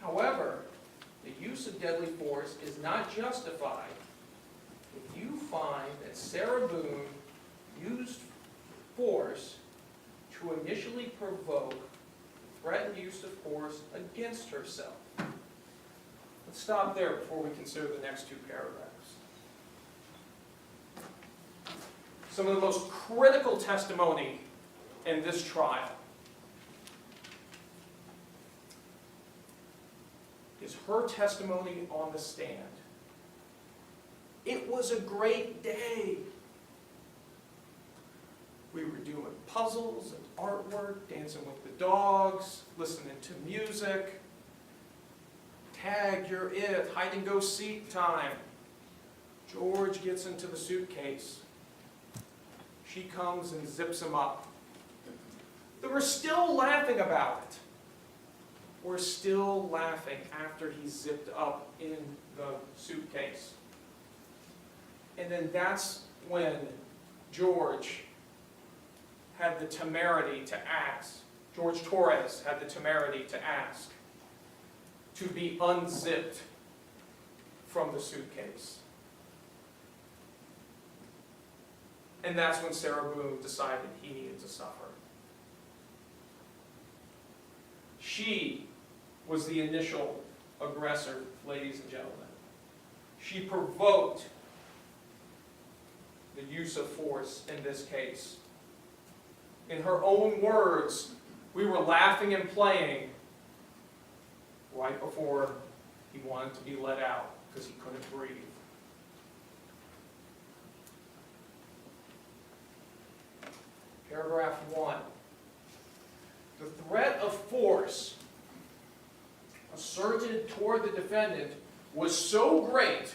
However, the use of deadly force is not justified if you find that Sarah Boone used force to initially provoke threatened use of force against herself. Let's stop there before we consider the next two paragraphs. Some of the most critical testimony in this trial is her testimony on the stand. It was a great day. We were doing puzzles and artwork, dancing with the dogs, listening to music. Tag, you're it, hide and go seek time. George gets into the suitcase. She comes and zips him up. They were still laughing about it. We're still laughing after he's zipped up in the suitcase. And then that's when George had the temerity to ask, Jorge Torres had the temerity to ask to be unzipped from the suitcase. And that's when Sarah Boone decided he needed to suffer. She was the initial aggressor, ladies and gentlemen. She provoked the use of force in this case. In her own words, we were laughing and playing right before he wanted to be let out because he couldn't breathe. Paragraph 1. The threat of force asserted toward the defendant was so great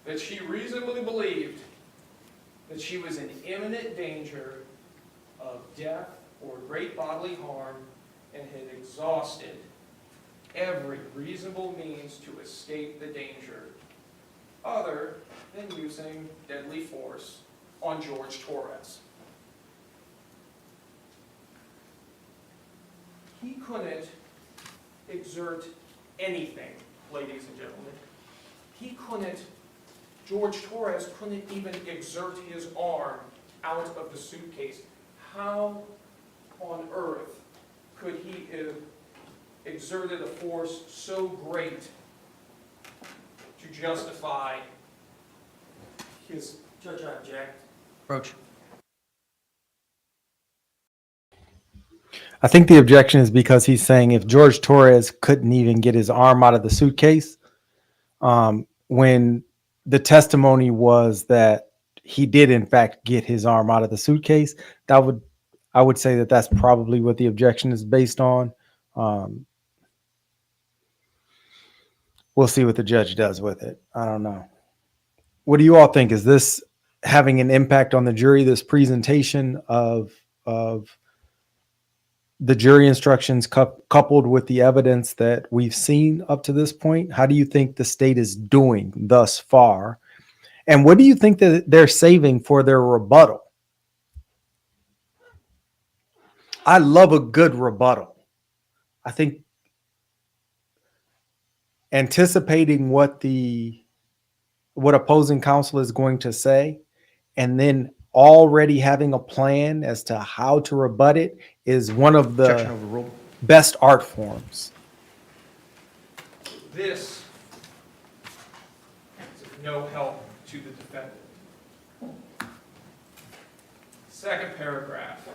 that she reasonably believed that she was in imminent danger of death or great bodily harm and had exhausted every reasonable means to escape the danger other than using deadly force on Jorge Torres. He couldn't exert anything, ladies and gentlemen. He couldn't, Jorge Torres couldn't even exert his arm out of the suitcase. How on earth could he have exerted a force so great to justify his... Judge, I object. Approach. I think the objection is because he's saying if Jorge Torres couldn't even get his arm out of the suitcase, when the testimony was that he did in fact get his arm out of the suitcase, I would say that that's probably what the objection is based on. We'll see what the judge does with it. I don't know. What do you all think? Is this having an impact on the jury, this presentation of the jury instructions coupled with the evidence that we've seen up to this point? How do you think the state is doing thus far? And what do you think that they're saving for their rebuttal? I love a good rebuttal. I think anticipating what opposing counsel is going to say, and then already having a plan as to how to rebut it is one of Objection the overruled. best art forms. This is of no help to the defendant. Second paragraph.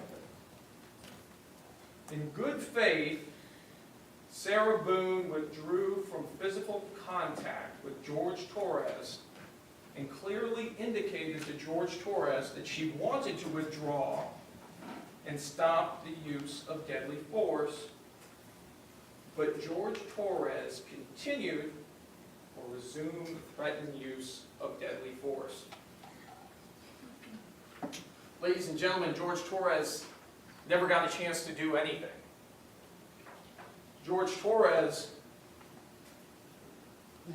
In good faith, Sarah Boone withdrew from physical contact with George Torres and clearly indicated to George Torres that she wanted to withdraw and stop the use of deadly force, but George Torres continued or resumed the threatened use of deadly force. Ladies and gentlemen, George Torres never got a chance to do anything. George Torres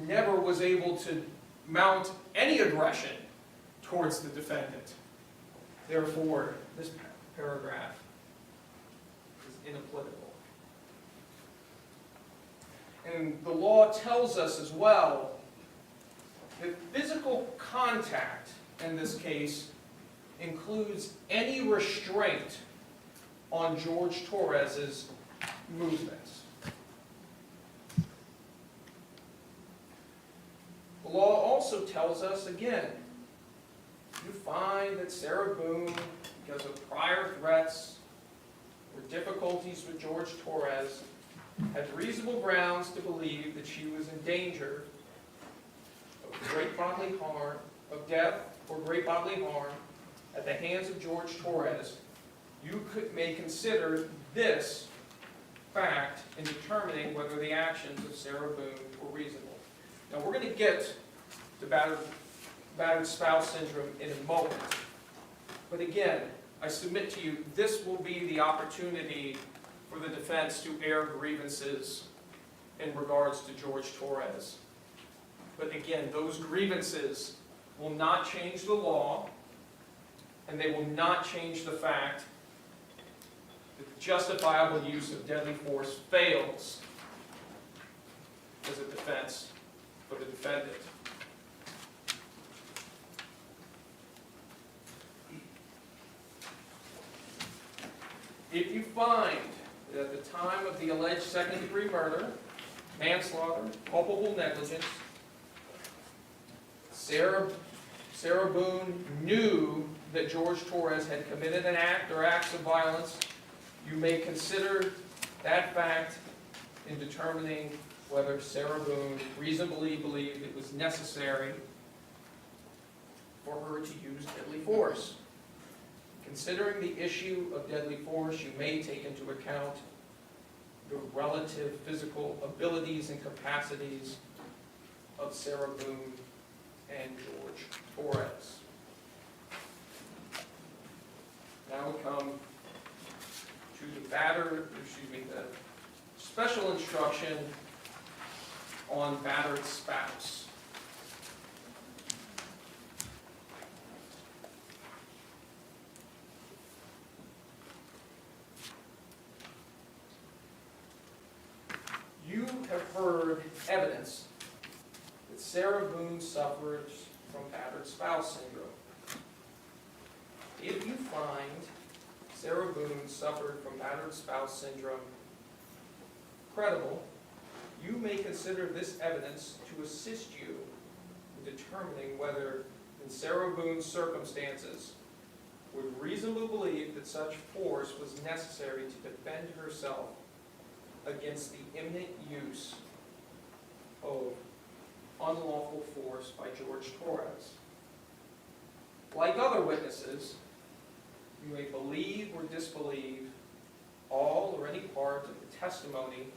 never was able to mount any aggression towards the defendant. Therefore, this paragraph is inapplicable. And the law tells us as well that physical contact in this case includes any restraint on George Torres's movements. The law also tells us, again, you find that Sarah Boone, because of prior threats or difficulties with George Torres, had reasonable grounds to believe that she was in danger of great bodily harm, of death or great bodily harm at the hands of George Torres. You may consider this fact in determining whether the actions of Sarah Boone were reasonable. Now, we're going to get to battered spouse syndrome in a moment. But again, I submit to you, this will be the opportunity for the defense to air grievances in regards to George Torres. But again, those grievances will not change the law, and they will not change the fact that the justifiable use of deadly force fails as a defense for the defendant. If you find that at the time of the alleged second-degree murder, manslaughter, culpable negligence, Sarah Boone knew that George Torres had committed an act or acts of violence, you may consider that fact in determining whether Sarah Boone reasonably believed it was necessary for her to use deadly force. Considering the issue of deadly force, you may take into account the relative physical abilities and capacities of Sarah Boone and George Torres. Now we come to the special instruction on battered spouse. You have heard evidence that Sarah Boone suffers from battered spouse syndrome. If you find Sarah Boone suffered from battered spouse syndrome credible, you may consider this evidence to assist you in determining whether, in Sarah Boone's circumstances, would reasonably believe that such force was necessary to defend herself against the imminent use of unlawful force by George Torres. Like other witnesses, you may believe or disbelieve all or any part of the testimony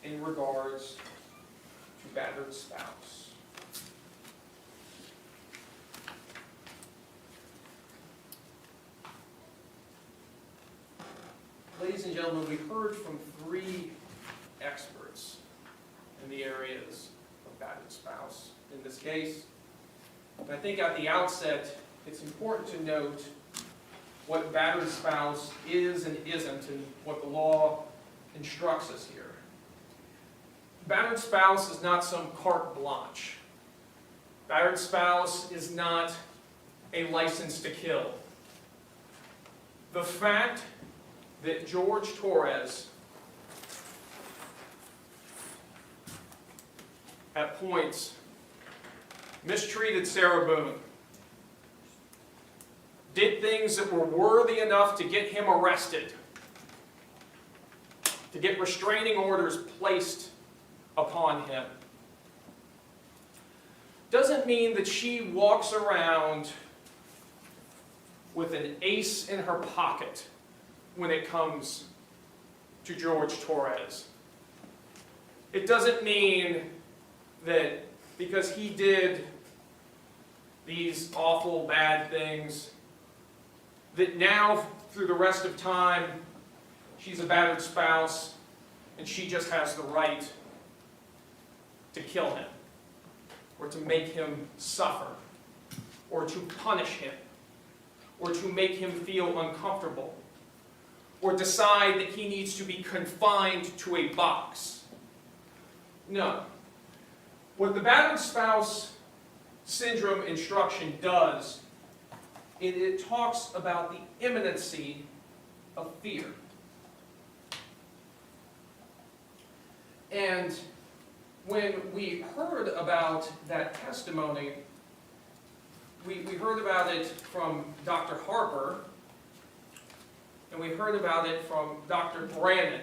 in regards to battered spouse. Ladies and gentlemen, we've heard from 3 experts in the areas of battered spouse in this case. And I think at the outset, it's important to note what battered spouse is and isn't and what the law instructs us here. Battered spouse is not some carte blanche. Battered spouse is not a license to kill. The fact that Jorge Torres at points mistreated Sarah Boone, did things that were worthy enough to get him arrested, to get restraining orders placed upon him, doesn't mean that she walks around with an ace in her pocket when it comes to Jorge Torres. It doesn't mean that because he did these awful bad things, that now through the rest of time she's a battered spouse and she just has the right to kill him or to make him suffer or to punish him or to make him feel uncomfortable or decide that he needs to be confined to a box. No. What the battered spouse syndrome instruction does, it talks about the imminency of fear. And when we heard about that testimony, we heard about it from Dr. Harper, and we heard about it from Dr. Brannon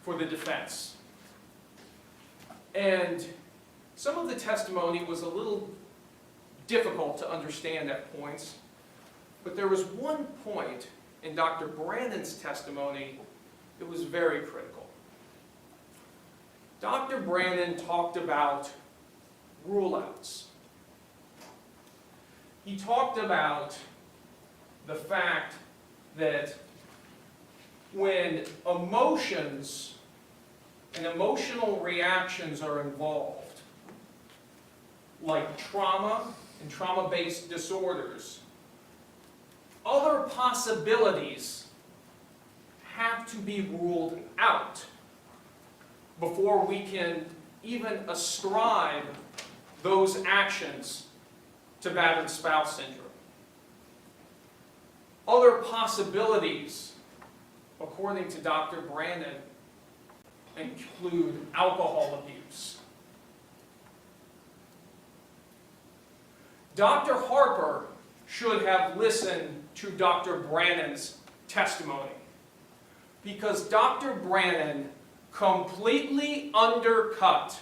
for the defense. And some of the testimony was a little difficult to understand at points, but there was one point in Dr. Brannon's testimony that was very critical. Dr. Brannon talked about rule-outs. He talked about the fact that when emotions and emotional reactions are involved, like trauma and trauma-based disorders, other possibilities have to be ruled out before we can even ascribe those actions to battered spouse syndrome. Other possibilities, according to Dr. Brannon, include alcohol abuse. Dr. Harper should have listened to Dr. Brannon's testimony because Dr. Brannon completely undercut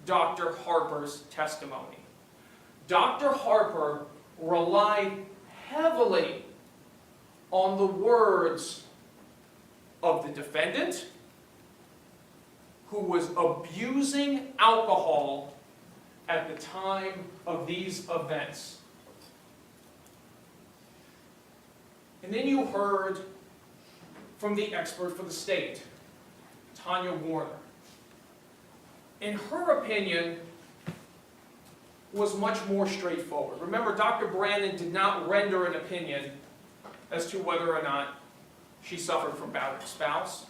Dr. Harper's testimony. Dr. Harper relied heavily on the words of the defendant, who was abusing alcohol at the time of these events. And then you heard from the expert for the state, Tanya Warner. And her opinion was much more straightforward. Remember, Dr. Brannon did not render an opinion as to whether or not she suffered from battered spouse.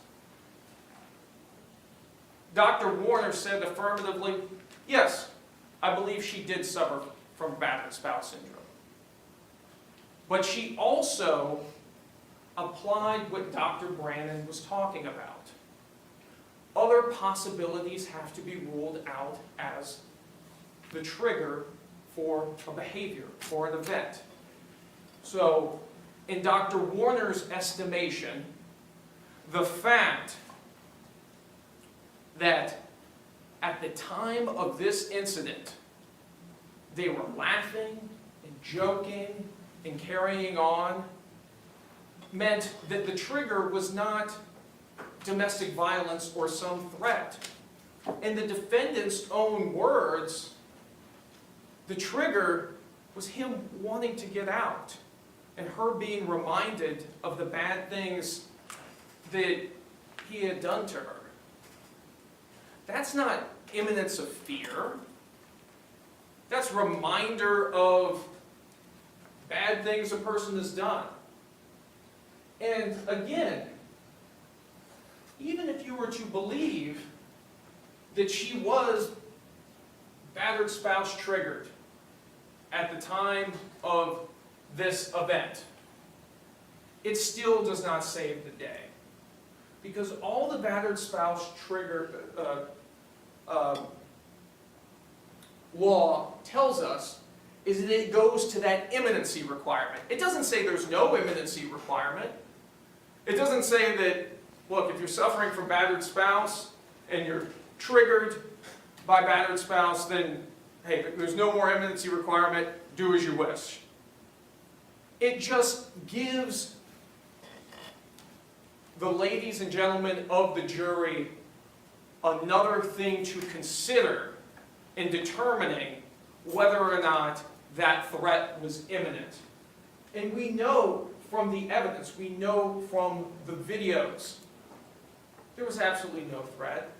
Dr. Warner said affirmatively, yes, I believe she did suffer from battered spouse syndrome. But she also applied what Dr. Brannon was talking about. Other possibilities have to be ruled out as the trigger for a behavior, for an event. So, in Dr. Warner's estimation, the fact that at the time of this incident, they were laughing and joking and carrying on, meant that the trigger was not domestic violence or some threat. In the defendant's own words, the trigger was him wanting to get out and her being reminded of the bad things that he had done to her. That's not imminence of fear. That's reminder of bad things a person has done. And again, even if you were to believe that she was battered spouse triggered at the time of this event, it still does not save the day. Because all the battered spouse trigger law tells us is that it goes to that imminency requirement. It doesn't say there's no imminency requirement. It doesn't say that, look, if you're suffering from battered spouse and you're triggered by battered spouse, then, hey, there's no more imminency requirement, do as you wish. It just gives the ladies and gentlemen of the jury another thing to consider in determining whether or not that threat was imminent. And we know from the evidence, we know from the videos, there was absolutely no threat.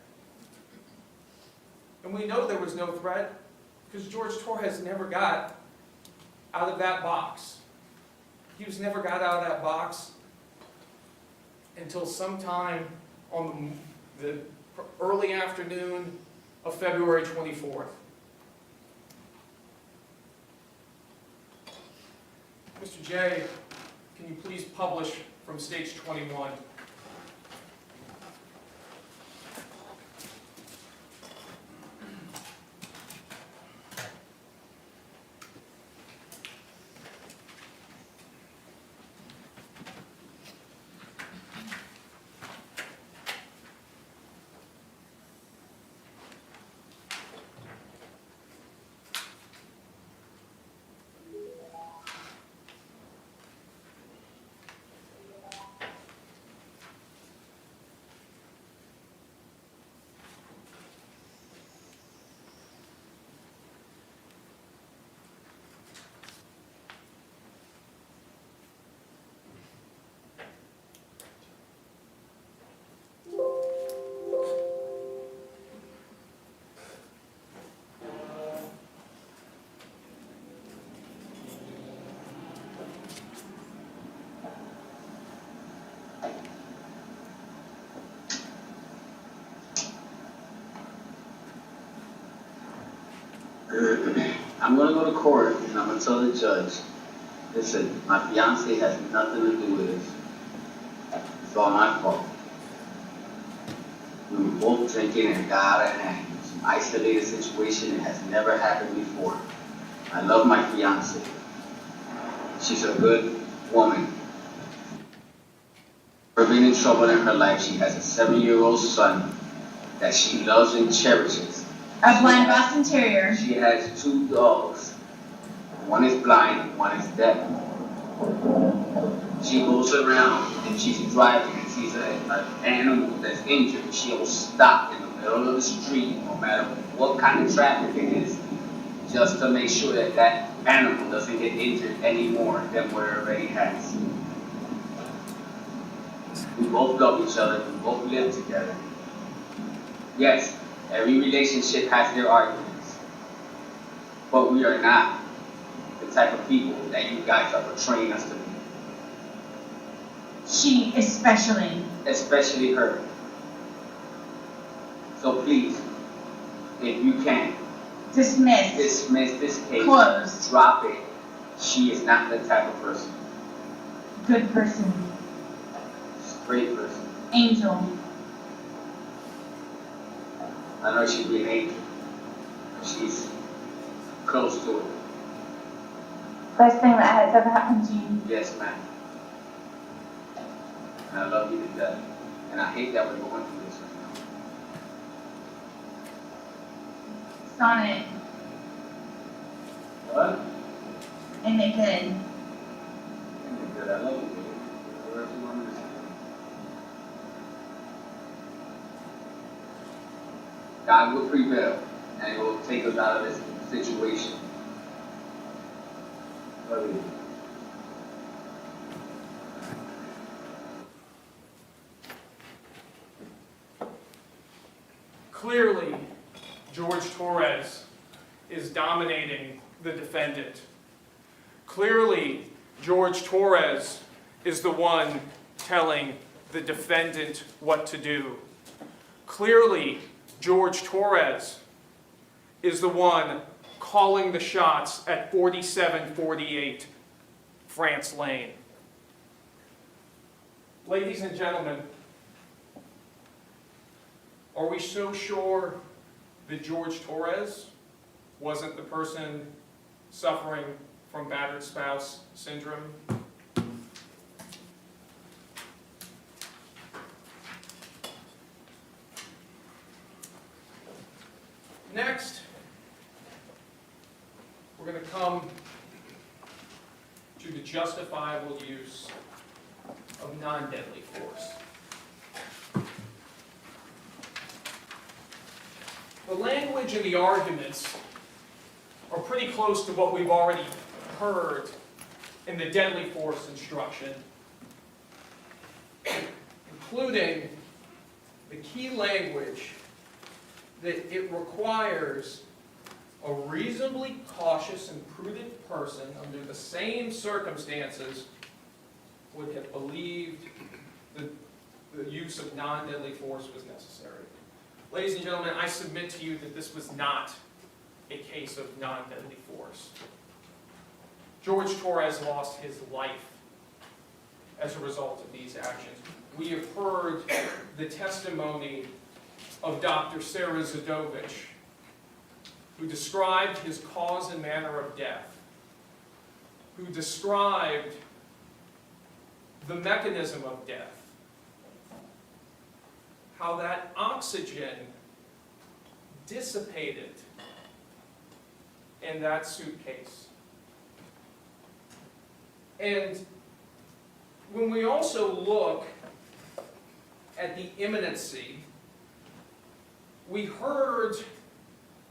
And we know there was no threat because Jorge Torres never got out of that box. He was never got out of that box until sometime on the early afternoon of February 24th. Mr. J, can you please publish from stage 21? I'm gonna go to court and I'm gonna tell the judge, listen, my fiance has nothing to do with this. It's all my fault. We were both drinking and got out of hand. It's an isolated situation. It has never happened before. I love my fiance. She's a good woman. Never been in trouble in her life. She has a 7-year-old son that she loves and cherishes. A blind Boston Terrier. She has 2 dogs. One is blind, one is deaf. She goes around and she's driving and sees an animal that's injured. She will stop in the middle of the street, no matter what kind of traffic it is, just to make sure that that animal doesn't get injured any more than what it already has. We both love each other. We both live together. Yes, every relationship has their arguments, but we are not the type of people that you guys are portraying us to be. She Especially her. So please, if you can, dismissed. dismiss this case. Closed. Drop it. She is not the type of person. Good person. She's a great person. Angel. I know she'd be an angel. She's close to it. Best thing that has ever happened to you. Yes, ma'am. And I love you to death. And I hate that we're going through this right now. Sonnet. What? And they good. Good, I love you, baby. Whatever you want me to say. God will prevail, and He will take us out of this situation. Love you. Clearly, Jorge Torres is dominating the defendant. Clearly, Jorge Torres is the one telling the defendant what to do. Clearly, Jorge Torres is the one calling the shots at 4748 France Lane. Ladies and gentlemen, are we so sure that Jorge Torres wasn't the person suffering from battered spouse syndrome? Next, we're going to come to the justifiable use of non-deadly force. The language and the arguments are pretty close to what we've already heard in the deadly force instruction, including the key language that it requires a reasonably cautious and prudent person under the same circumstances would have believed the use of non-deadly force was necessary. Ladies and gentlemen, I submit to you that this was not a case of non-deadly force. Jorge Torres lost his life as a result of these actions. We have heard the testimony of Dr. Sarah Zadovich, who described his cause and manner of death, who described the mechanism of death, how that oxygen dissipated in that suitcase. And when we also look at the imminency, we heard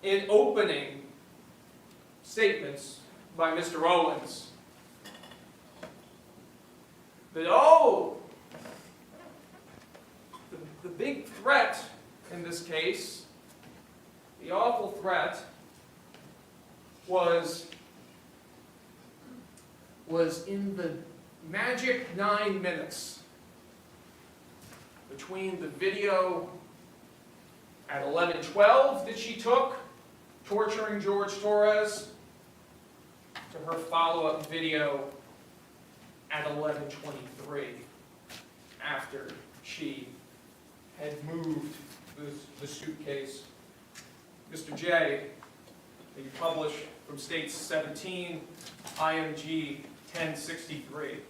in opening statements by Mr. Owens that, the big threat in this case, the awful threat, was in the magic 9 minutes between the video at 11:12 that she took, torturing Jorge Torres, to her follow-up video at 11:23, after she had moved the suitcase. Mr. J, that you published from States 17, IMG 1063.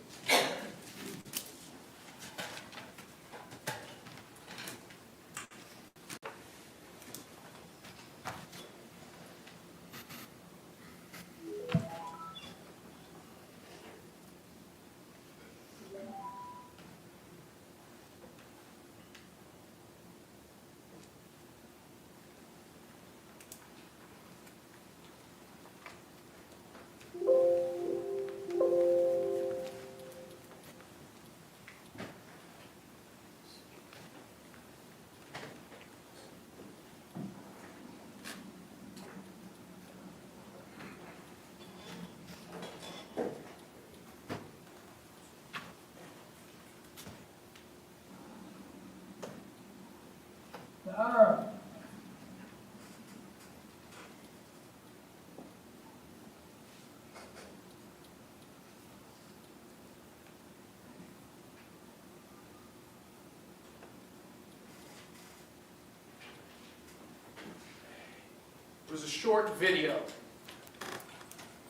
It was a short video.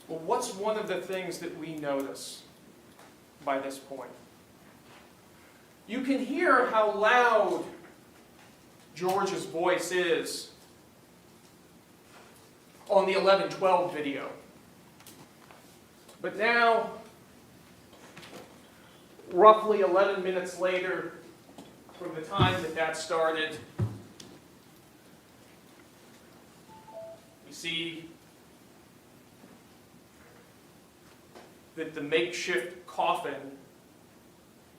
Well, what's one of the things that we notice by this point? You can hear how loud George's voice is on the 11:12 video. But now, roughly 11 minutes later, from the time that started, we see that the makeshift coffin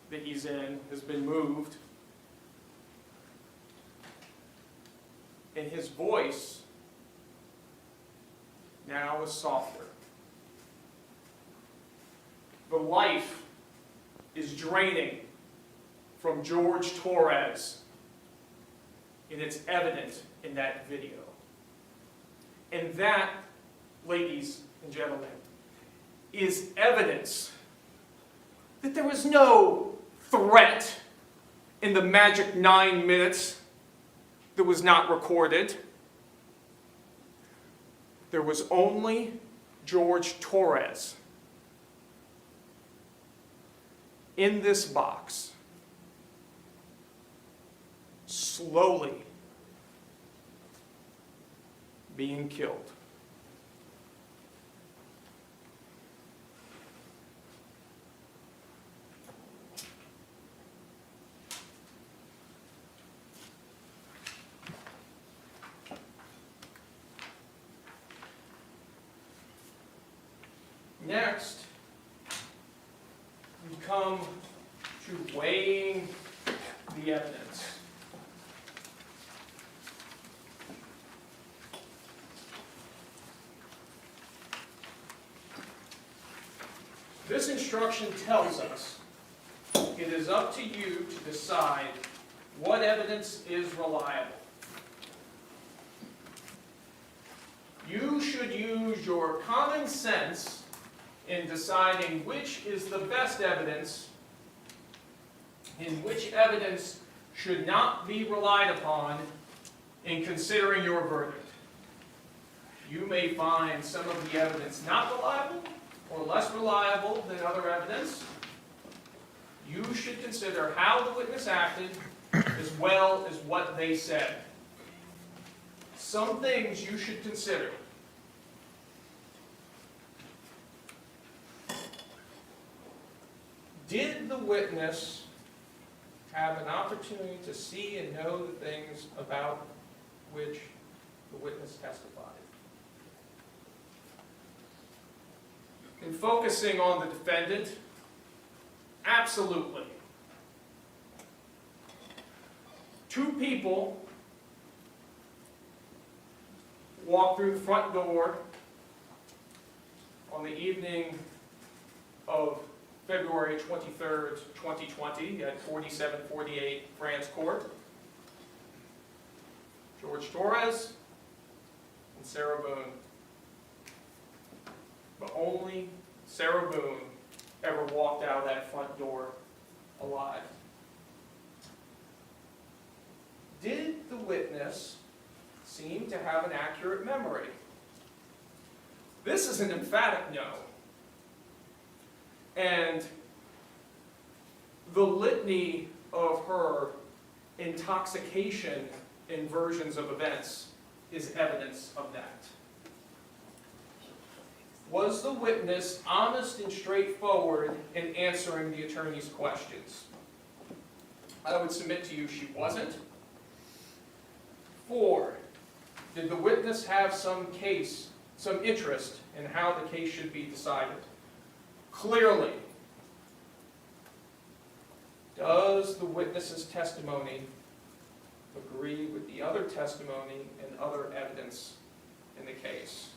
that he's in has been moved, and his voice now is softer. The life is draining from Jorge Torres, and it's evident in that video. And that, ladies and gentlemen, is evidence that there was no threat in the magic 9 minutes that was not recorded. There was only Jorge Torres in this box, slowly being killed. Next, we come to weighing the evidence. This instruction tells us it is up to you to decide what evidence is reliable. You should use your common sense in deciding which is the best evidence and which evidence should not be relied upon in considering your verdict. You may find some of the evidence not reliable or less reliable than other evidence. You should consider how the witness acted as well as what they said. Some things you should consider. Did the witness have an opportunity to see and know the things about which the witness testified? In focusing on the defendant, absolutely. 2 people walked through the front door on the evening of February 23rd, 2020 at 4748 France Court. Jorge Torres and Sarah Boone. But only Sarah Boone ever walked out of that front door alive. Did the witness seem to have an accurate memory? This is an emphatic no. And the litany of her intoxication in versions of events is evidence of that. Was the witness honest and straightforward in answering the attorney's questions? I would submit to you she wasn't. 4, did the witness have some interest in how the case should be decided? Clearly. Does the witness's testimony agree with the other testimony and other evidence in the case?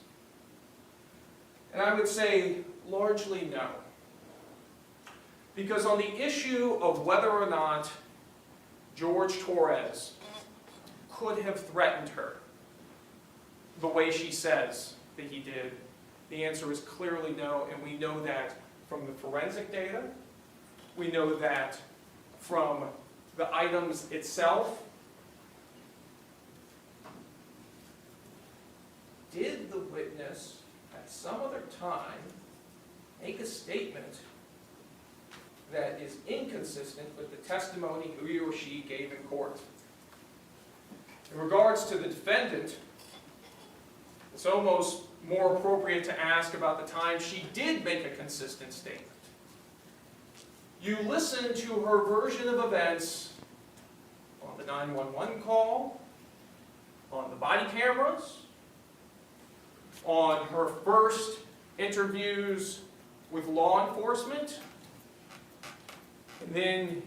And I would say largely no. Because on the issue of whether or not Jorge Torres could have threatened her the way she says that he did, the answer is clearly no, and we know that from the forensic data. We know that from the items itself. Did the witness at some other time make a statement that is inconsistent with the testimony he or she gave in court? In regards to the defendant, it's almost more appropriate to ask about the time she did make a consistent statement. You listen to her version of events on the 911 call, on the body cameras, on her first interviews with law enforcement, and then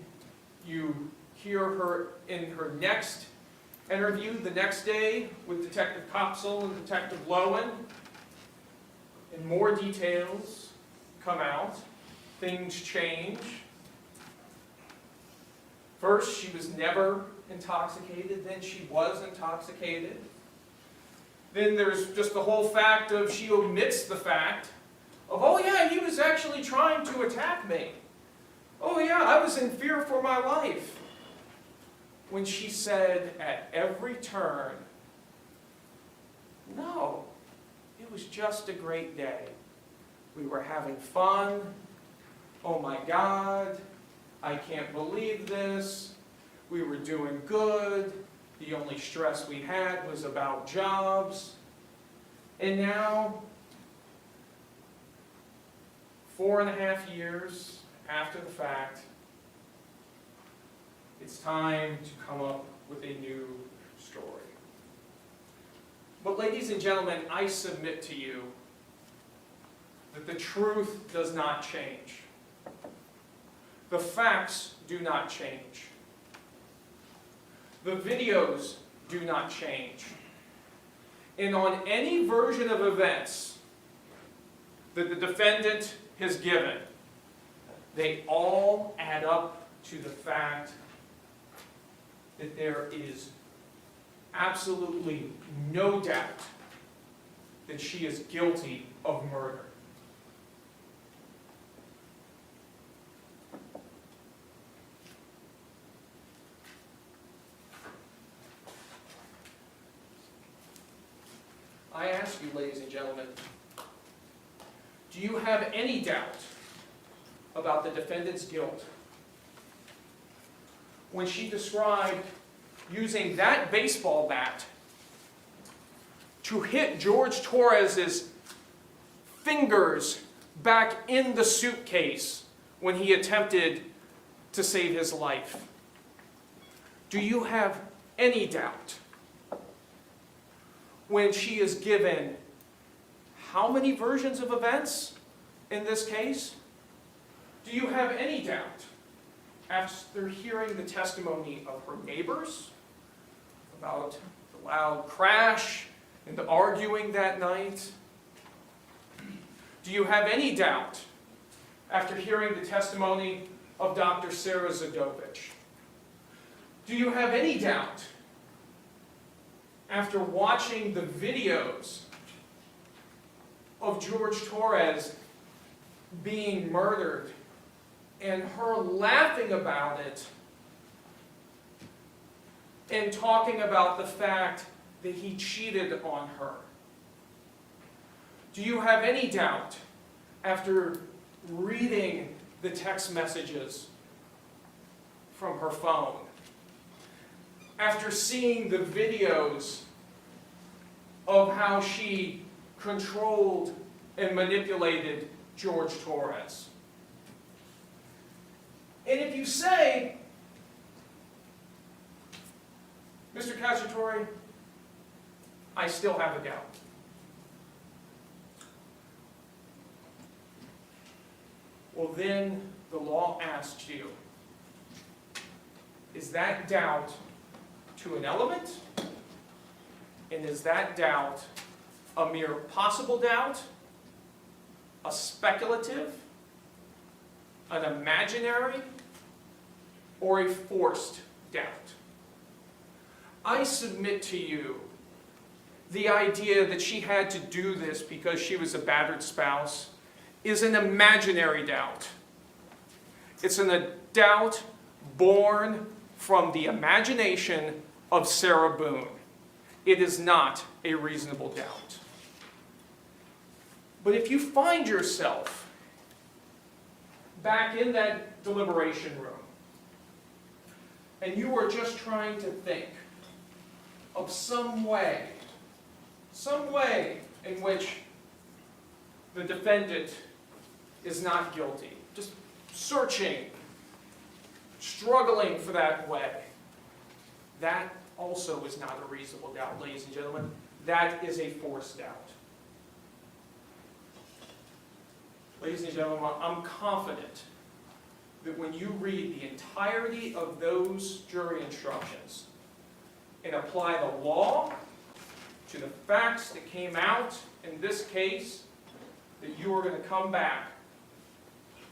you hear her in her next interview the next day with Detective Kopsel and Detective Lowen, and more details come out, things change. First, she was never intoxicated, then she was intoxicated. Then there's just the whole fact of she omits the fact of, oh yeah, he was actually trying to attack me. Oh yeah, I was in fear for my life. When she said at every turn, no, it was just a great day. We were having fun. Oh my God, I can't believe this. We were doing good. The only stress we had was about jobs. And now, 4.5 years after the fact, it's time to come up with a new story. But ladies and gentlemen, I submit to you that the truth does not change. The facts do not change. The videos do not change. And on any version of events that the defendant has given, they all add up to the fact that there is absolutely no doubt that she is guilty of murder. I ask you, ladies and gentlemen, do you have any doubt about the defendant's guilt when she described using that baseball bat to hit Jorge Torres' fingers back in the suitcase when he attempted to save his life? Do you have any doubt when she is given how many versions of events in this case? Do you have any doubt after hearing the testimony of her neighbors about the loud crash and the arguing that night? Do you have any doubt after hearing the testimony of Dr. Sarah Zadovich? Do you have any doubt after watching the videos of Jorge Torres being murdered and her laughing about it and talking about the fact that he cheated on her? Do you have any doubt after reading the text messages from her phone? After seeing the videos of how she controlled and manipulated Jorge Torres? And if you say, Mr. Cacciatore, I still have a doubt, well then the law asks you, is that doubt to an element? And is that doubt a mere possible doubt, a speculative, an imaginary, or a forced doubt? I submit to you the idea that she had to do this because she was a battered spouse is an imaginary doubt. It's a doubt born from the imagination of Sarah Boone. It is not a reasonable doubt. But if you find yourself back in that deliberation room and you are just trying to think of some way in which the defendant is not guilty, just searching, struggling for that way, that also is not a reasonable doubt, ladies and gentlemen. That is a forced doubt. Ladies and gentlemen, I'm confident that when you read the entirety of those jury instructions and apply the law to the facts that came out in this case, that you are going to come back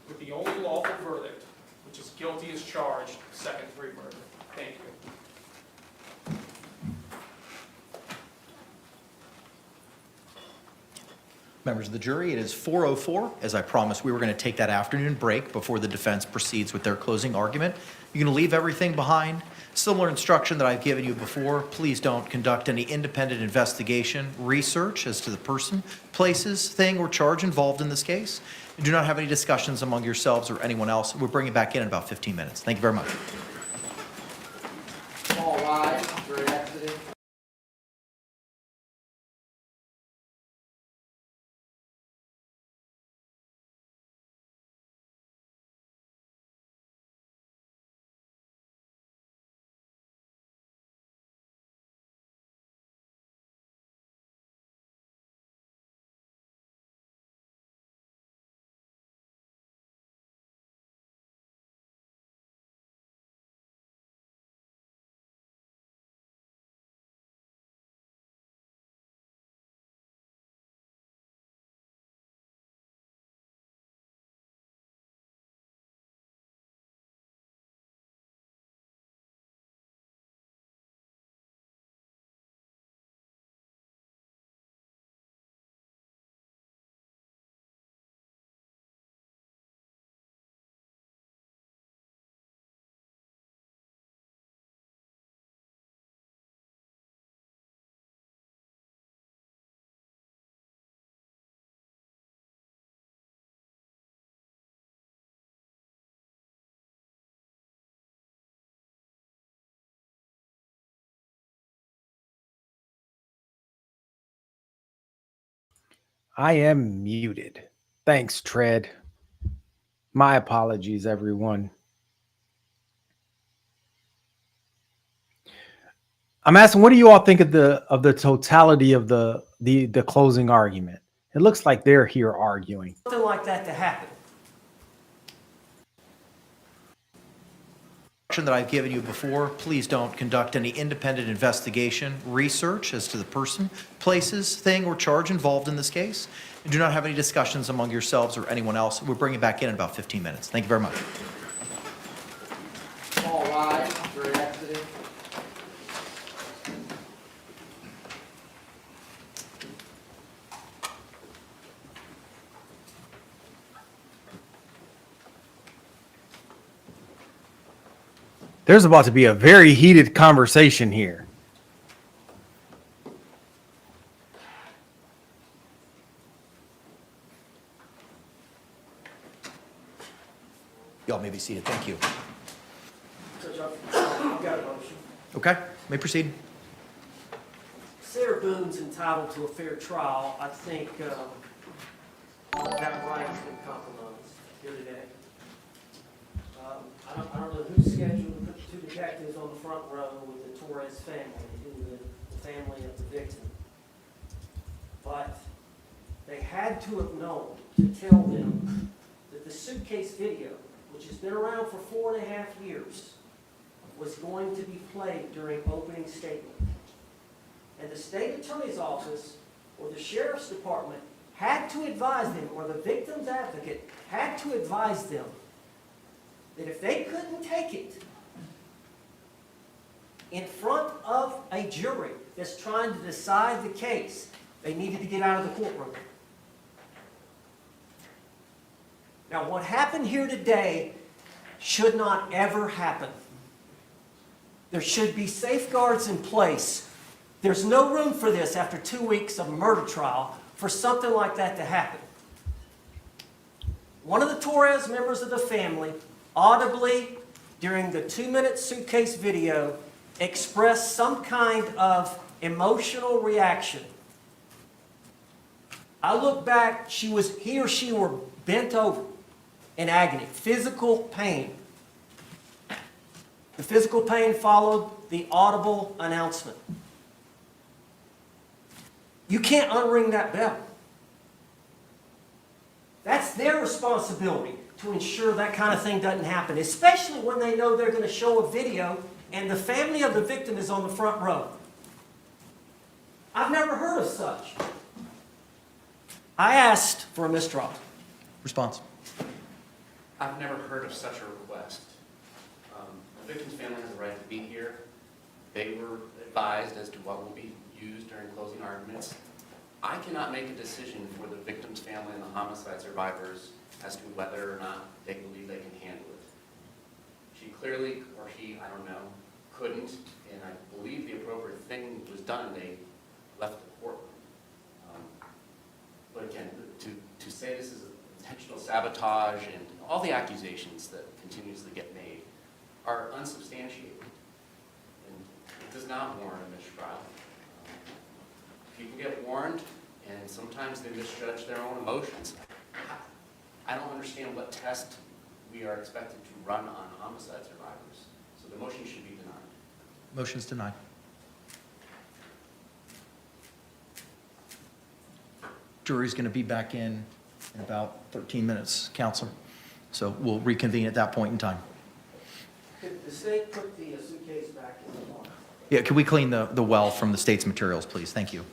with the only lawful verdict which is guilty as charged, second-degree murder. Thank you. Members of the jury, it is 4:04. As I promised, we were going to take that afternoon break before the defense proceeds with their closing argument. You're going to leave everything behind. Similar instruction that I've given you before. Please don't conduct any independent investigation, research as to the person, places, thing, or charge involved in this case. And do not have any discussions among yourselves or anyone else. We'll bring it back in about 15 minutes. Thank you very much. All rise for exiting. I am muted. Thanks, Tread. My apologies, everyone. I'm asking, what do you all think of the totality of the closing argument? It looks like they're here arguing. Something like that to happen. That I've given you before. Please don't conduct any independent investigation, research as to the person, places, thing, or charge involved in this case. And do not have any discussions among yourselves or anyone else. We'll bring it back in about 15 minutes. Thank you very much. All rise for exiting. There's about to be a very heated conversation here. Y'all may be seated. Thank you. Judge, I've got a motion. Okay, may proceed. Sarah Boone's entitled to a fair trial. I think that right has been compromised here today. I don't know who scheduled to put the two detectives on the front row with the Torres family, the family of the victim. But they had to have known to tell them that the suitcase video, which has been around for 4.5 years, was going to be played during opening statement. And the state attorney's office or the sheriff's department had to advise them, or the victim's advocate had to advise them, that if they couldn't take it in front of a jury that's trying to decide the case, they needed to get out of the courtroom. Now, what happened here today should not ever happen. There should be safeguards in place. There's no room for this after 2 weeks of a murder trial for something like that to happen. One of the Torres members of the family audibly, during the 2-minute suitcase video, expressed some kind of emotional reaction. I look back, he or she were bent over in agony, physical pain. The physical pain followed the audible announcement. You can't unring that bell. That's their responsibility to ensure that kind of thing doesn't happen, especially when they know they're going to show a video and the family of the victim is on the front row. I've never heard of such. I asked for a mistrial. Response. I've never heard of such a request. The victim's family has a right to be here. They were advised as to what will be used during closing arguments. I cannot make a decision for the victim's family and the homicide survivors as to whether or not they believe they can handle it. She clearly, or he, I don't know, couldn't, and I believe the appropriate thing was done. They left the courtroom. But again, to say this is intentional sabotage and all the accusations that continuously get made are unsubstantiated. And it does not warrant a mistrial. People get warned, and sometimes they misjudge their own emotions. I don't understand what test we are expected to run on homicide survivors. So the motion should be denied. Motion's denied. Jury's going to be back in about 13 minutes, Counselor. So we'll reconvene at that point in time. Could the state put the suitcase back in the box? Yeah, can we clean the well from the state's materials, please? Thank you.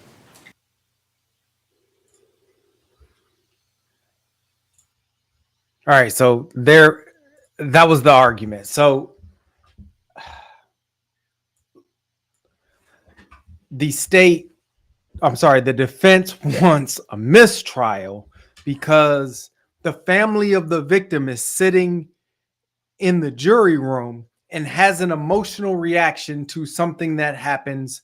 All right, so that was the argument. So the defense wants a mistrial because the family of the victim is sitting in the jury room and has an emotional reaction to something that happens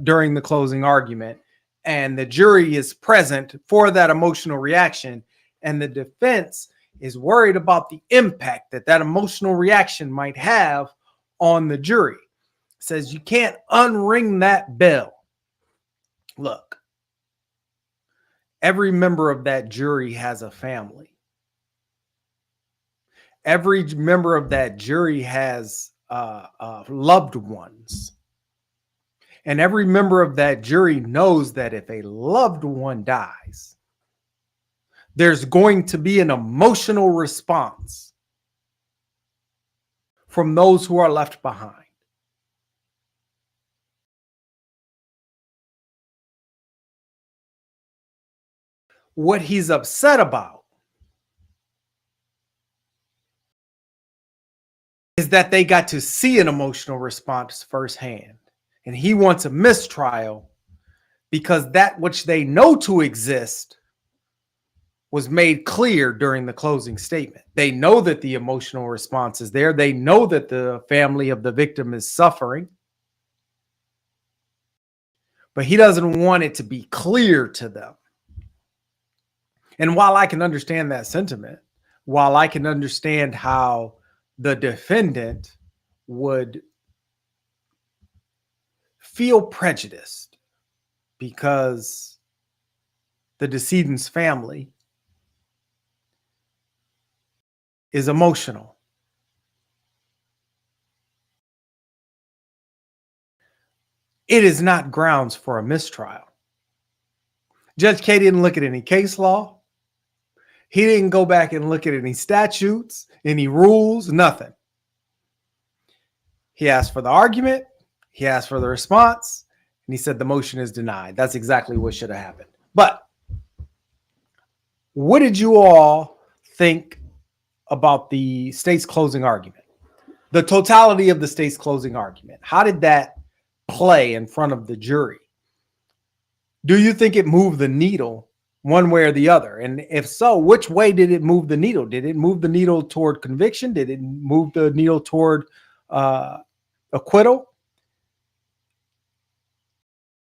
during the closing argument. And the jury is present for that emotional reaction. And the defense is worried about the impact that emotional reaction might have on the jury. Says you can't unring that bell. Look, every member of that jury has a family. Every member of that jury has loved ones. And every member of that jury knows that if a loved one dies, there's going to be an emotional response from those who are left behind. What he's upset about is that they got to see an emotional response firsthand. And he wants a mistrial because that which they know to exist was made clear during the closing statement. They know that the emotional response is there. They know that the family of the victim is suffering. But he doesn't want it to be clear to them. And while I can understand that sentiment, while I can understand how the defendant would feel prejudiced because the decedent's family is emotional. It is not grounds for a mistrial. Judge K didn't look at any case law. He didn't go back and look at any statutes, any rules, nothing. He asked for the argument. He asked for the response. And he said the motion is denied. That's exactly what should have happened. But what did you all think about the state's closing argument? The totality of the state's closing argument. How did that play in front of the jury? Do you think it moved the needle one way or the other? And if so, which way did it move the needle? Did it move the needle toward conviction? Did it move the needle toward acquittal?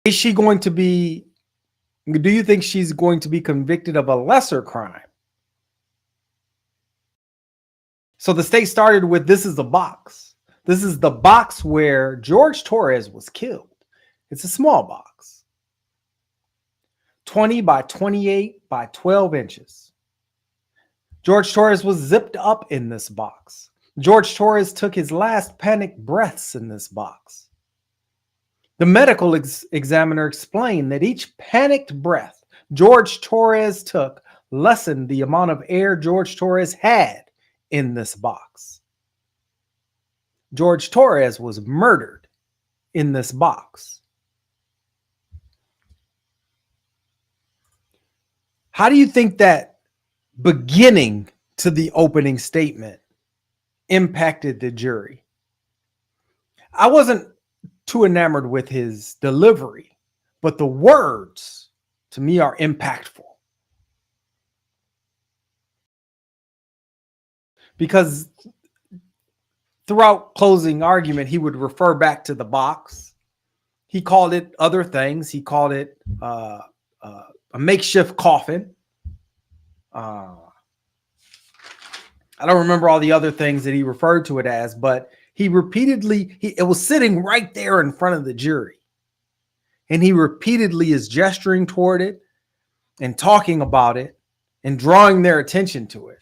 Is she going to be, do you think she's going to be convicted of a lesser crime? So the state started with, this is the box. This is the box where Jorge Torres was killed. It's a small box. 20 by 28 by 12 inches. Jorge Torres was zipped up in this box. Jorge Torres took his last panic breaths in this box. The medical examiner explained that each panicked breath Jorge Torres took lessened the amount of air Jorge Torres had in this box. Jorge Torres was murdered in this box. How do you think that beginning to the opening statement impacted the jury. I wasn't too enamored with his delivery, but the words to me are impactful. Because throughout closing argument, he would refer back to the box. He called it other things. He called it a makeshift coffin. I don't remember all the other things that he referred to it as, but he repeatedly, it was sitting right there in front of the jury. And he repeatedly is gesturing toward it and talking about it and drawing their attention to it.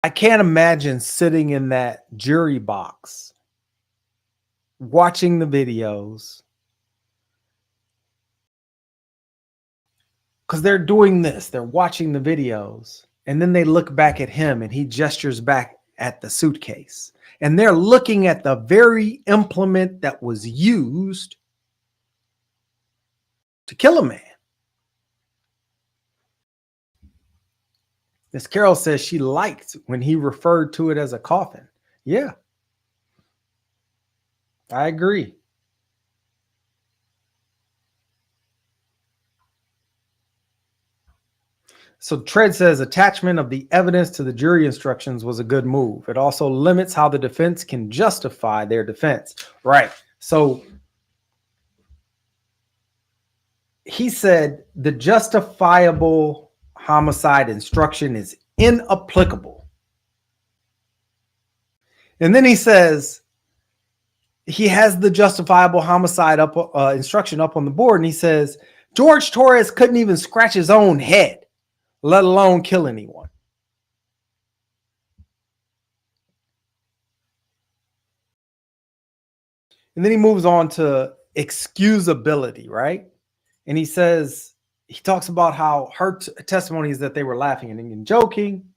I can't imagine sitting in that jury box, watching the videos, because they're doing this. They're watching the videos, and then they look back at him, and he gestures back at the suitcase. And they're looking at the very implement that was used to kill a man. Miss Carol says she liked when he referred to it as a coffin. Yeah, I agree. So Tread says attachment of the evidence to the jury instructions was a good move. It also limits how the defense can justify their defense. Right. So he said the justifiable homicide instruction is inapplicable. And then he says he has the justifiable homicide instruction up on the board, and he says Jorge Torres couldn't even scratch his own head, let alone kill anyone. And then he moves on to excusability, right? And he says, he talks about how her testimony is that they were laughing and joking,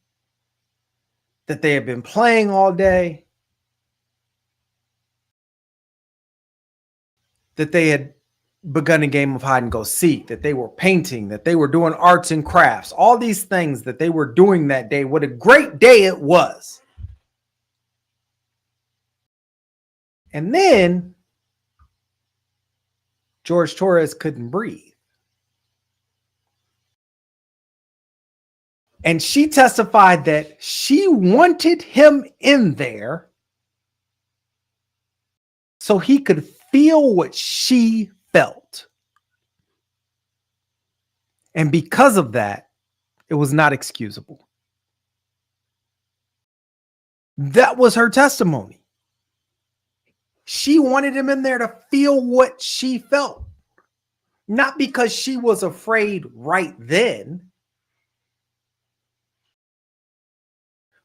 that they had been playing all day, that they had begun a game of hide and go seek, that they were painting, that they were doing arts and crafts, all these things that they were doing that day. What a great day it was. And then Jorge Torres couldn't breathe. And she testified that she wanted him in there so he could feel what she felt. And because of that, it was not excusable. That was her testimony. She wanted him in there to feel what she felt. Not because she was afraid right then,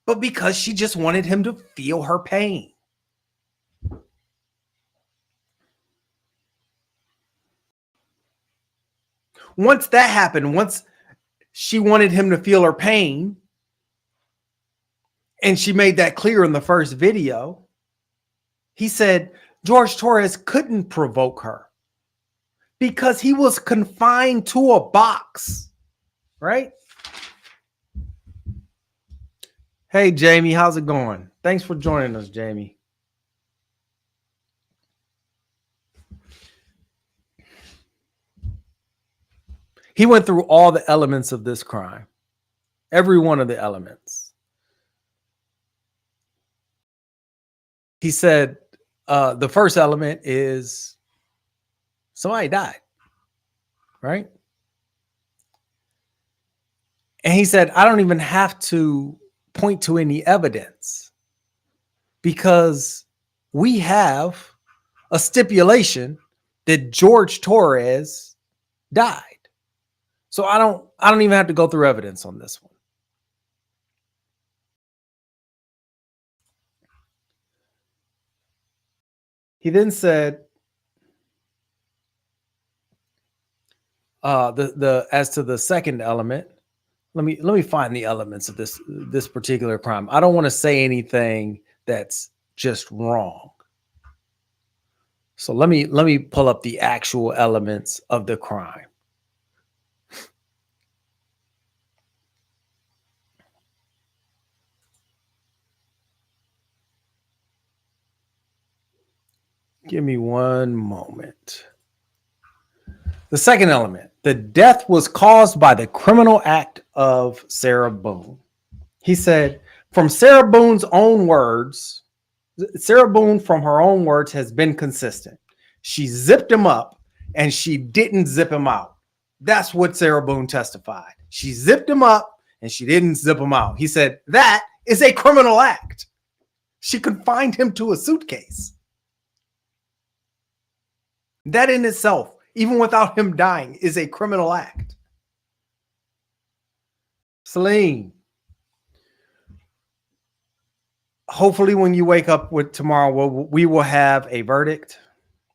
but because she just wanted him to feel her pain. Once that happened, once she wanted him to feel her pain, and she made that clear in the first video, he said Jorge Torres couldn't provoke her because he was confined to a box, right? Hey, Jamie, how's it going? Thanks for joining us, Jamie. He went through all the elements of this crime, every one of the elements. He said the first element is somebody died, right? And he said, I don't even have to point to any evidence because we have a stipulation that Jorge Torres died. So I don't even have to go through evidence on this one. He then said as to the second element, let me find the elements of this particular crime. I don't want to say anything that's just wrong. So let me pull up the actual elements of the crime. Give me one moment. The second element, the death was caused by the criminal act of Sarah Boone. He said, from Sarah Boone's own words, Sarah Boone, from her own words, has been consistent. She zipped him up and she didn't zip him out. That's what Sarah Boone testified. She zipped him up and she didn't zip him out. He said, that is a criminal act. She confined him to a suitcase. That in itself, even without him dying, is a criminal act. Celine, hopefully when you wake up with tomorrow, we will have a verdict.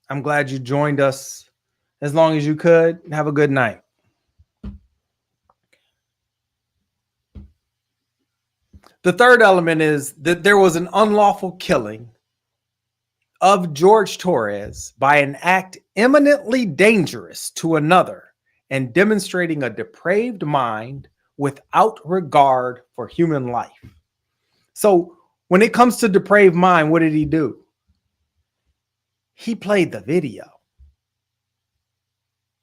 I'm glad you joined us as long as you could. Have a good night. The third element is that there was an unlawful killing of Jorge Torres by an act eminently dangerous to another and demonstrating a depraved mind without regard for human life. So when it comes to depraved mind, what did he do? He played the video.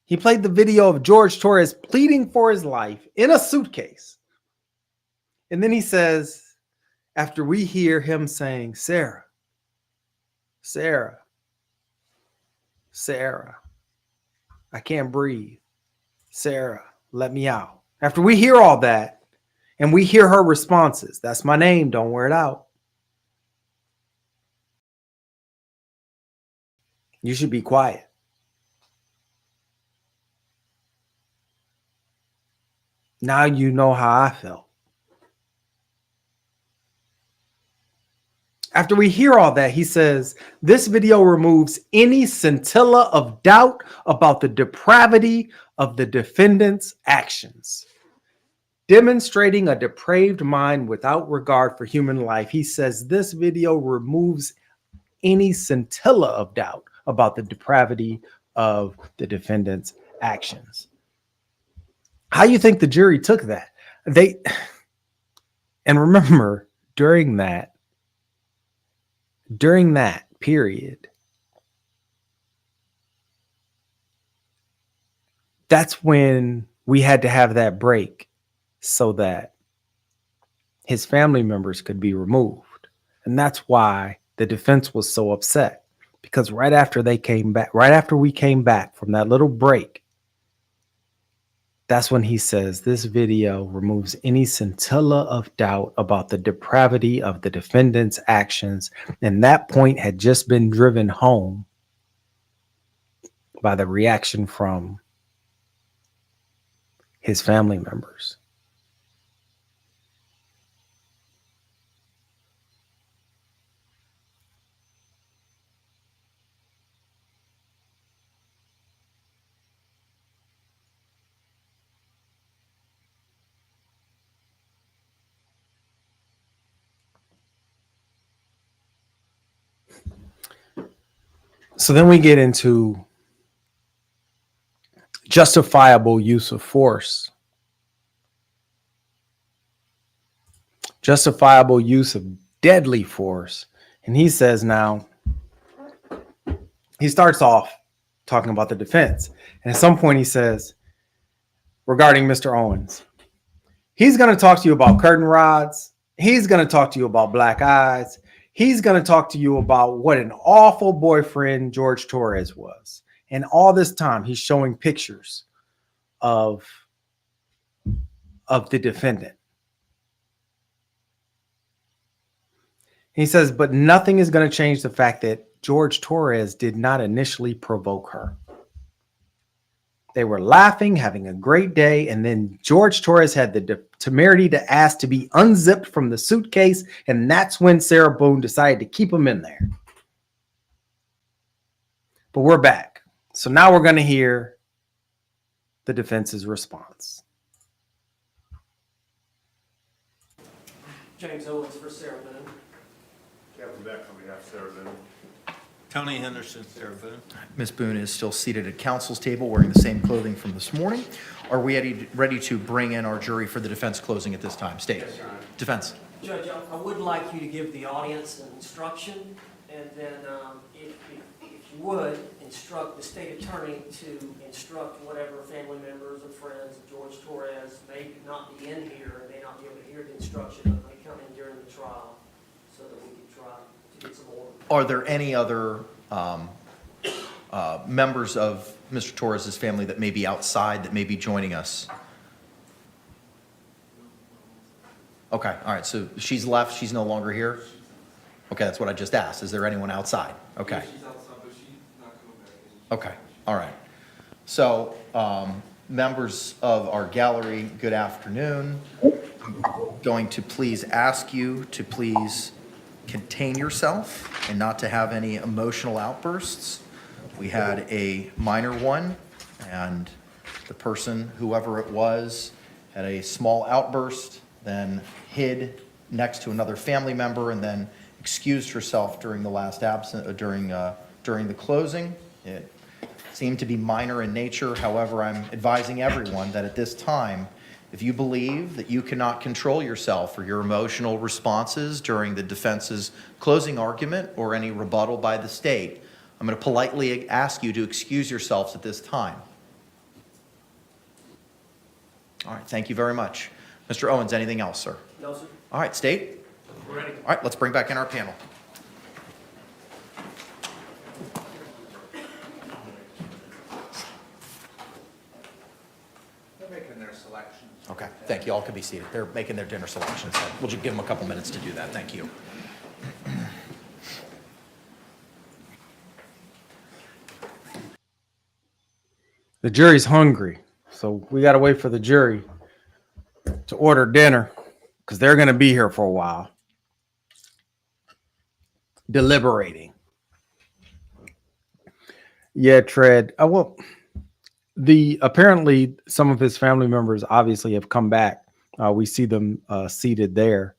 He played the video of Jorge Torres pleading for his life in a suitcase. And then he says, after we hear him saying, Sarah, Sarah, Sarah, I can't breathe. Sarah, let me out. After we hear all that and we hear her responses, that's my name, don't wear it out. You should be quiet. Now you know how I felt. After we hear all that, he says, this video removes any scintilla of doubt about the depravity of the defendant's actions. Demonstrating a depraved mind without regard for human life, he says this video removes any scintilla of doubt about the depravity of the defendant's actions. How do you think the jury took that? And remember, during that period, that's when we had to have that break so that his family members could be removed. And that's why the defense was so upset, because right after we came back from that little break, that's when he says this video removes any scintilla of doubt about the depravity of the defendant's actions. And that point had just been driven home by the reaction from his family members. So then we get into justifiable use of force. Justifiable use of deadly force. And he says now, he starts off talking about the defense. And at some point he says, regarding Mr. Owens, he's going to talk to you about curtain rods. He's going to talk to you about black eyes. He's going to talk to you about what an awful boyfriend Jorge Torres was. And all this time, he's showing pictures of the defendant. He says, but nothing is going to change the fact that Jorge Torres did not initially provoke her. They were laughing, having a great day, and then Jorge Torres had the temerity to ask to be unzipped from the suitcase, and that's when Sarah Boone decided to keep him in there. But we're back. So now we're going to hear the defense's response. James Owens for Sarah Boone. Captain Beck on behalf of Sarah Boone. Tony Henderson, Sarah Boone. Ms. Boone is still seated at counsel's table wearing the same clothing from this morning. Are we ready to bring in our jury for the defense closing at this time? State. Yes, Your Honor. Defense. Judge, I would like you to give the audience an instruction, and then if you would, instruct the state attorney to instruct whatever family members or friends of George Torres may not be in here and may not be able to hear the instruction, but may come in during the trial so that we can try to get some order. Are there any other members of Mr. Torres's family that may be outside that may be joining us? Okay, all right, so she's left, she's no longer here? Okay, that's what I just asked. Is there anyone outside? Okay. She's outside, but she's not coming back in. Okay, all right. So, members of our gallery, good afternoon. I'm going to please ask you to please contain yourself and not to have any emotional outbursts. We had a minor one, and the person, whoever it was, had a small outburst, then hid next to another family member, and then excused herself during the last during the closing. It seemed to be minor in nature. However, I'm advising everyone that at this time, if you believe that you cannot control yourself or your emotional responses during the defense's closing argument or any rebuttal by the state, I'm going to politely ask you to excuse yourselves at this time. All right, thank you very much. Mr. Owens, anything else, sir? No, sir. All right, state. We're ready. All right, let's bring back in our panel. They're making their selections. Okay, thank you. All can be seated. They're making their dinner selections. So we'll just give them a couple minutes to do that. Thank you. The jury's hungry, so we got to wait for the jury to order dinner because they're going to be here for a while, deliberating. Yeah, Tread. Apparently some of his family members obviously have come back. We see them seated there.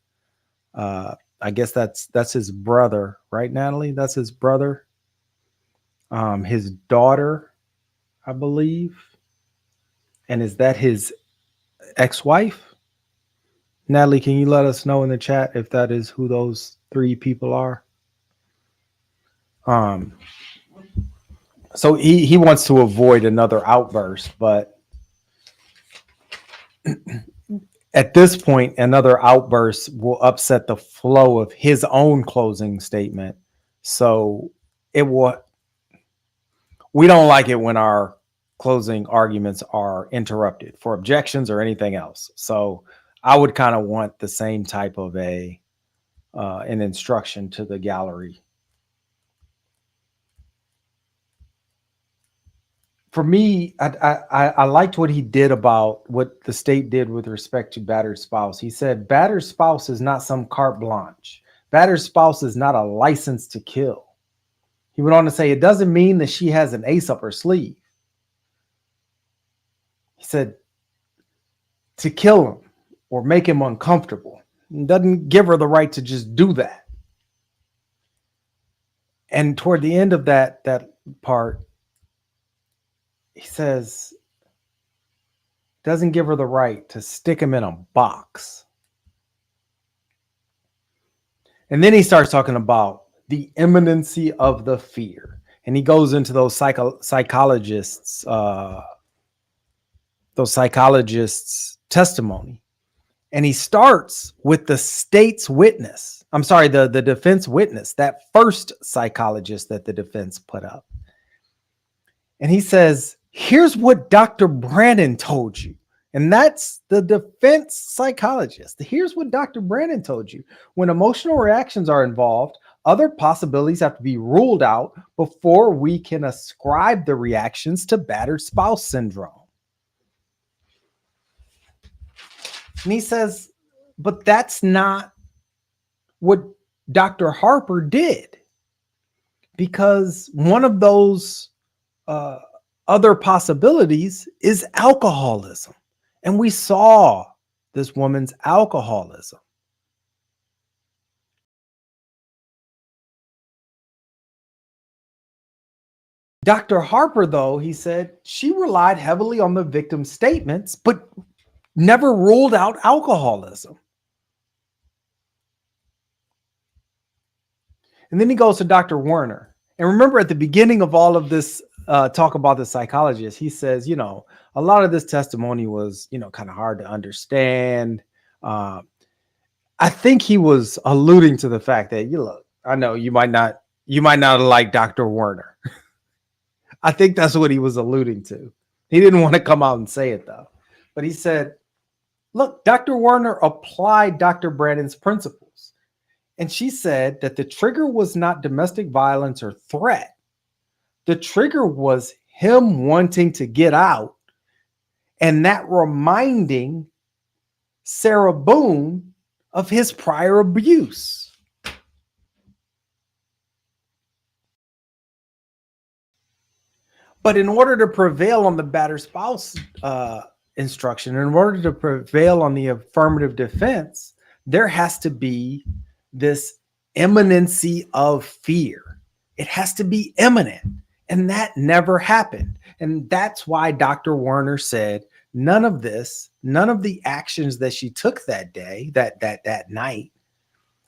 I guess that's his brother, right, Natalie? That's his brother. His daughter, I believe. And is that his ex-wife? Natalie, can you let us know in the chat if that is who those three people are? So he wants to avoid another outburst, but at this point, another outburst will upset the flow of his own closing statement. So we don't like it when our closing arguments are interrupted for objections or anything else. So I would kind of want the same type of an instruction to the gallery. For me, I liked what he did about what the state did with respect to battered spouse. He said, battered spouse is not some carte blanche. Battered spouse is not a license to kill. He went on to say, it doesn't mean that she has an ace up her sleeve. He said, to kill him or make him uncomfortable. It doesn't give her the right to just do that. And toward the end of that part, he says, doesn't give her the right to stick him in a box. And then he starts talking about the imminency of the fear. And he goes into those psychologists' testimony. And he starts with the state's witness. I'm sorry, the defense witness, that first psychologist that the defense put up. And he says, here's what Dr. Brandon told you. And that's the defense psychologist. Here's what Dr. Brandon told you. When emotional reactions are involved, other possibilities have to be ruled out before we can ascribe the reactions to battered spouse syndrome. And he says, but that's not what Dr. Harper did. Because one of those other possibilities is alcoholism. And we saw this woman's alcoholism. Dr. Harper, though, he said she relied heavily on the victim's statements, but never ruled out alcoholism. And then he goes to Dr. Werner. And remember, at the beginning of all of this talk about the psychologist, he says, you know, a lot of this testimony was, you know, kind of hard to understand. I think he was alluding to the fact that, you look, I know you might not like Dr. Werner. I think that's what he was alluding to. He didn't want to come out and say it, though. But he said, look, Dr. Werner applied Dr. Brannon's principles. And she said that the trigger was not domestic violence or threat. The trigger was him wanting to get out, and that reminding Sarah Boone of his prior abuse. But in order to prevail on the battered spouse instruction, in order to prevail on the affirmative defense, there has to be this imminency of fear. It has to be imminent. And that never happened. And that's why Dr. Werner said none of this, none of the actions that she took that day, that night,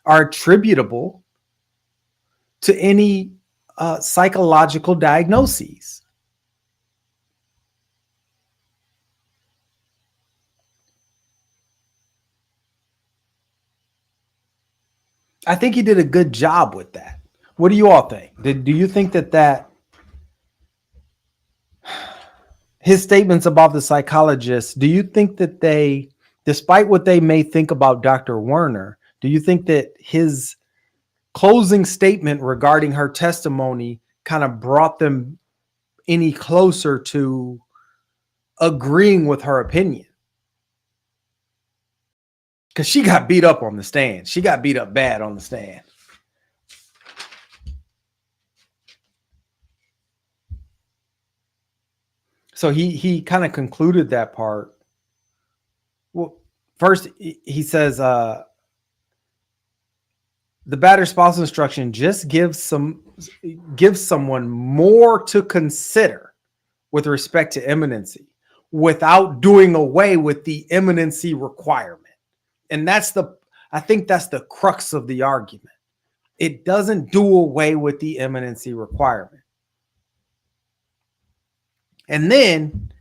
are attributable to any psychological diagnoses. I think he did a good job with that. What do you all think? Do you think that his statements about the psychologist, do you think that they, despite what they may think about Dr. Werner, do you think that his closing statement regarding her testimony kind of brought them any closer to agreeing with her opinion? Because she got beat up on the stand. She got beat up bad on the stand. So he kind of concluded that part. Well, first he says the battered spouse instruction just gives someone more to consider with respect to imminency without doing away with the imminency requirement. And I think that's the crux of the argument. It doesn't do away with the imminency requirement. And then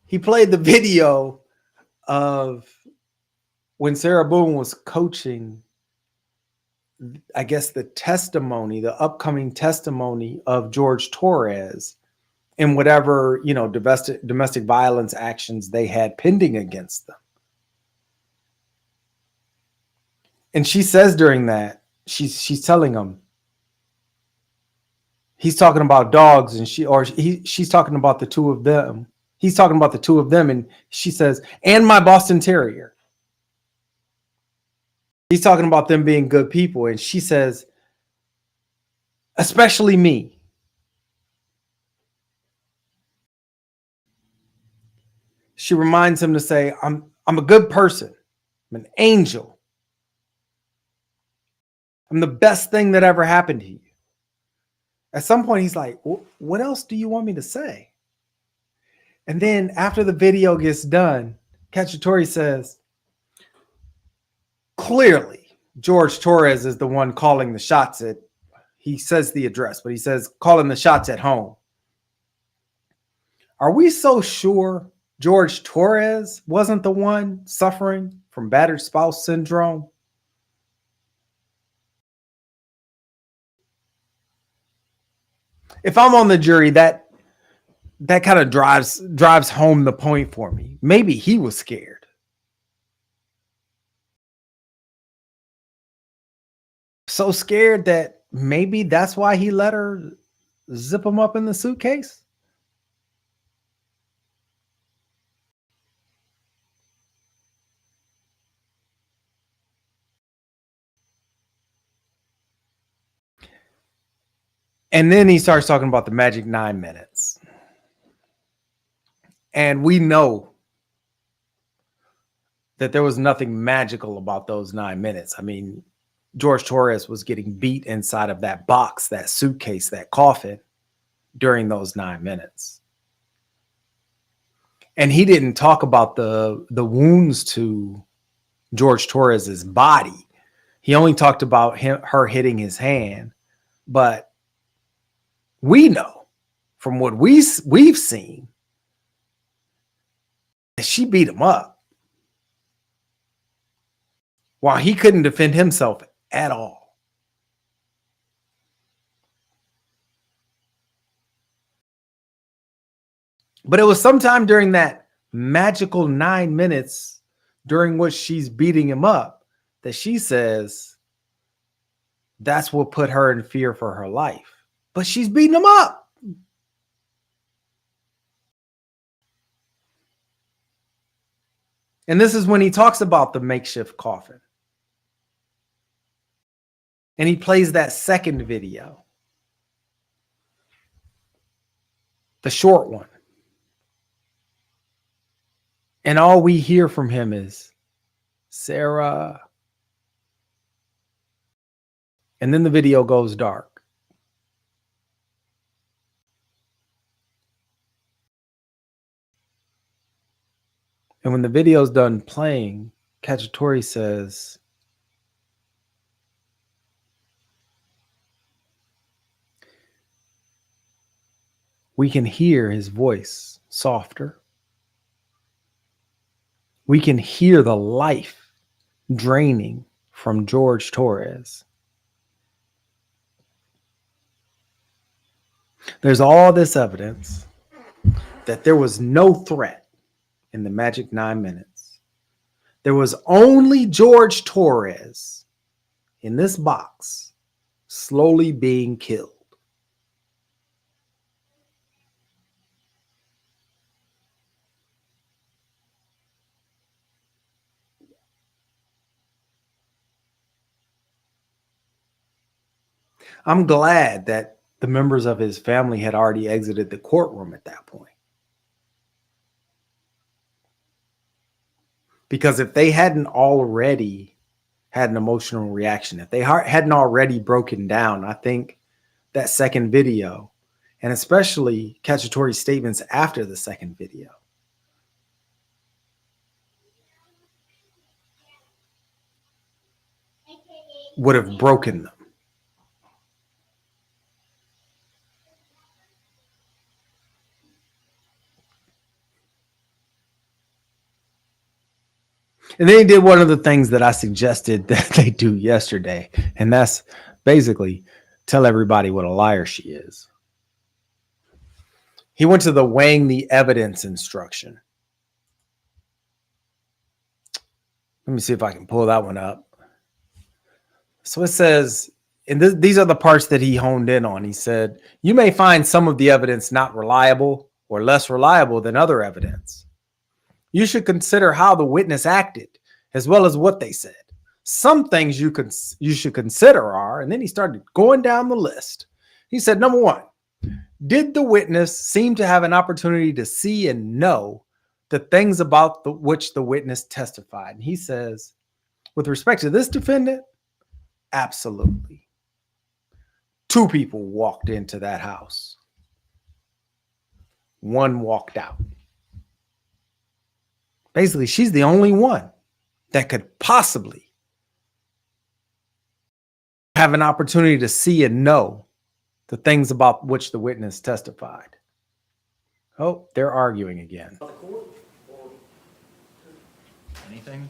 he played the video of when Sarah Boone was coaching, I guess, the upcoming testimony of Jorge Torres in whatever, you know, domestic violence actions they had pending against them. And she says during that, she's telling him, he's talking about dogs, and she's talking about the two of them. He's talking about the two of them, and she says, and my Boston Terrier. He's talking about them being good people, and she says, especially me. She reminds him to say, I'm a good person. I'm an angel. I'm the best thing that ever happened to you. At some point, he's like, what else do you want me to say? And then after the video gets done, Cacciatore says, clearly, Jorge Torres is the one calling the shots he says the address, but he says calling the shots at home. Are we so sure Jorge Torres wasn't the one suffering from battered spouse syndrome? If I'm on the jury, that kind of drives home the point for me. Maybe he was scared. So scared that maybe that's why he let her zip him up in the suitcase. And then he starts talking about the magic 9 minutes. And we know that there was nothing magical about those 9 minutes. I mean, Jorge Torres was getting beat inside of that box, that suitcase, that coffin during those 9 minutes. And he didn't talk about the wounds to George Torres's body. He only talked about her hitting his hand. But we know from what we've seen that she beat him up while he couldn't defend himself at all. But it was sometime during that magical 9 minutes during which she's beating him up that she says that's what put her in fear for her life. But she's beating him up. And this is when he talks about the makeshift coffin. And he plays that second video, the short one. And all we hear from him is, Sarah. And then the video goes dark. And when the video's done playing, Cacciatore says, we can hear his voice softer. We can hear the life draining from George Torres. There's all this evidence that there was no threat in the magic 9 minutes. There was only George Torres in this box slowly being killed. I'm glad that the members of his family had already exited the courtroom at that point. Because if they hadn't already had an emotional reaction, if they hadn't already broken down, I think that second video, and especially Cacciatore's statements after the second video, would have broken them. And then he did one of the things that I suggested that they do yesterday, and that's basically tell everybody what a liar she is. He went to the weighing the evidence instruction. Let me see if I can pull that one up. So it says, and these are the parts that he honed in on. He said, you may find some of the evidence not reliable or less reliable than other evidence. You should consider how the witness acted as well as what they said. Some things you should consider are, and then he started going down the list. He said, number one, did the witness seem to have an opportunity to see and know the things about which the witness testified? And he says, with respect to this defendant, absolutely. 2 people walked into that house. 1 walked out. Basically, she's the only one that could possibly have an opportunity to see and know the things about which the witness testified. Oh, they're arguing again. Anything?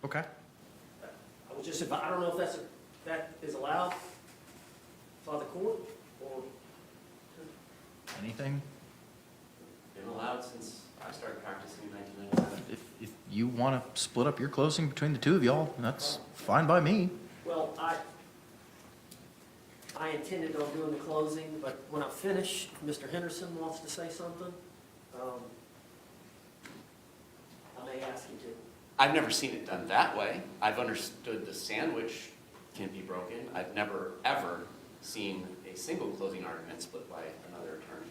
Okay. I was just, I don't know if that is allowed by the court or. Anything? Been allowed since I started practicing in 1997. If you want to split up your closing between the 2 of y'all, that's fine by me. Well, I intended on doing the closing, but when I finish, Mr. Henderson wants to say something. I may ask him to. I've never seen it done that way. I've understood the sandwich can be broken. I've never, ever seen a single closing argument split by another attorney.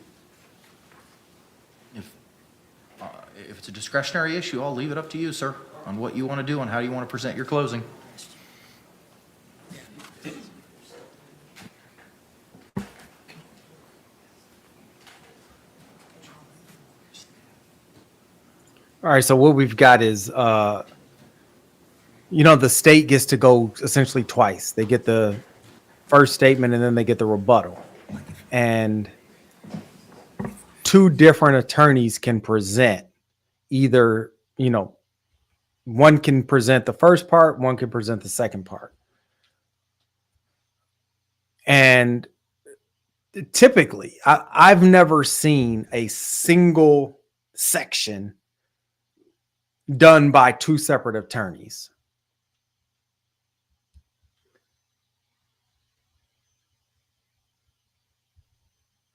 If it's a discretionary issue, I'll leave it up to you, sir, on what you want to do and how you want to present your closing. All right, so what we've got is, the state gets to go essentially twice. They get the first statement and then they get the rebuttal. And two different attorneys can present either, one can present the first part, one can present the second part. And typically, I've never seen a single section done by two separate attorneys.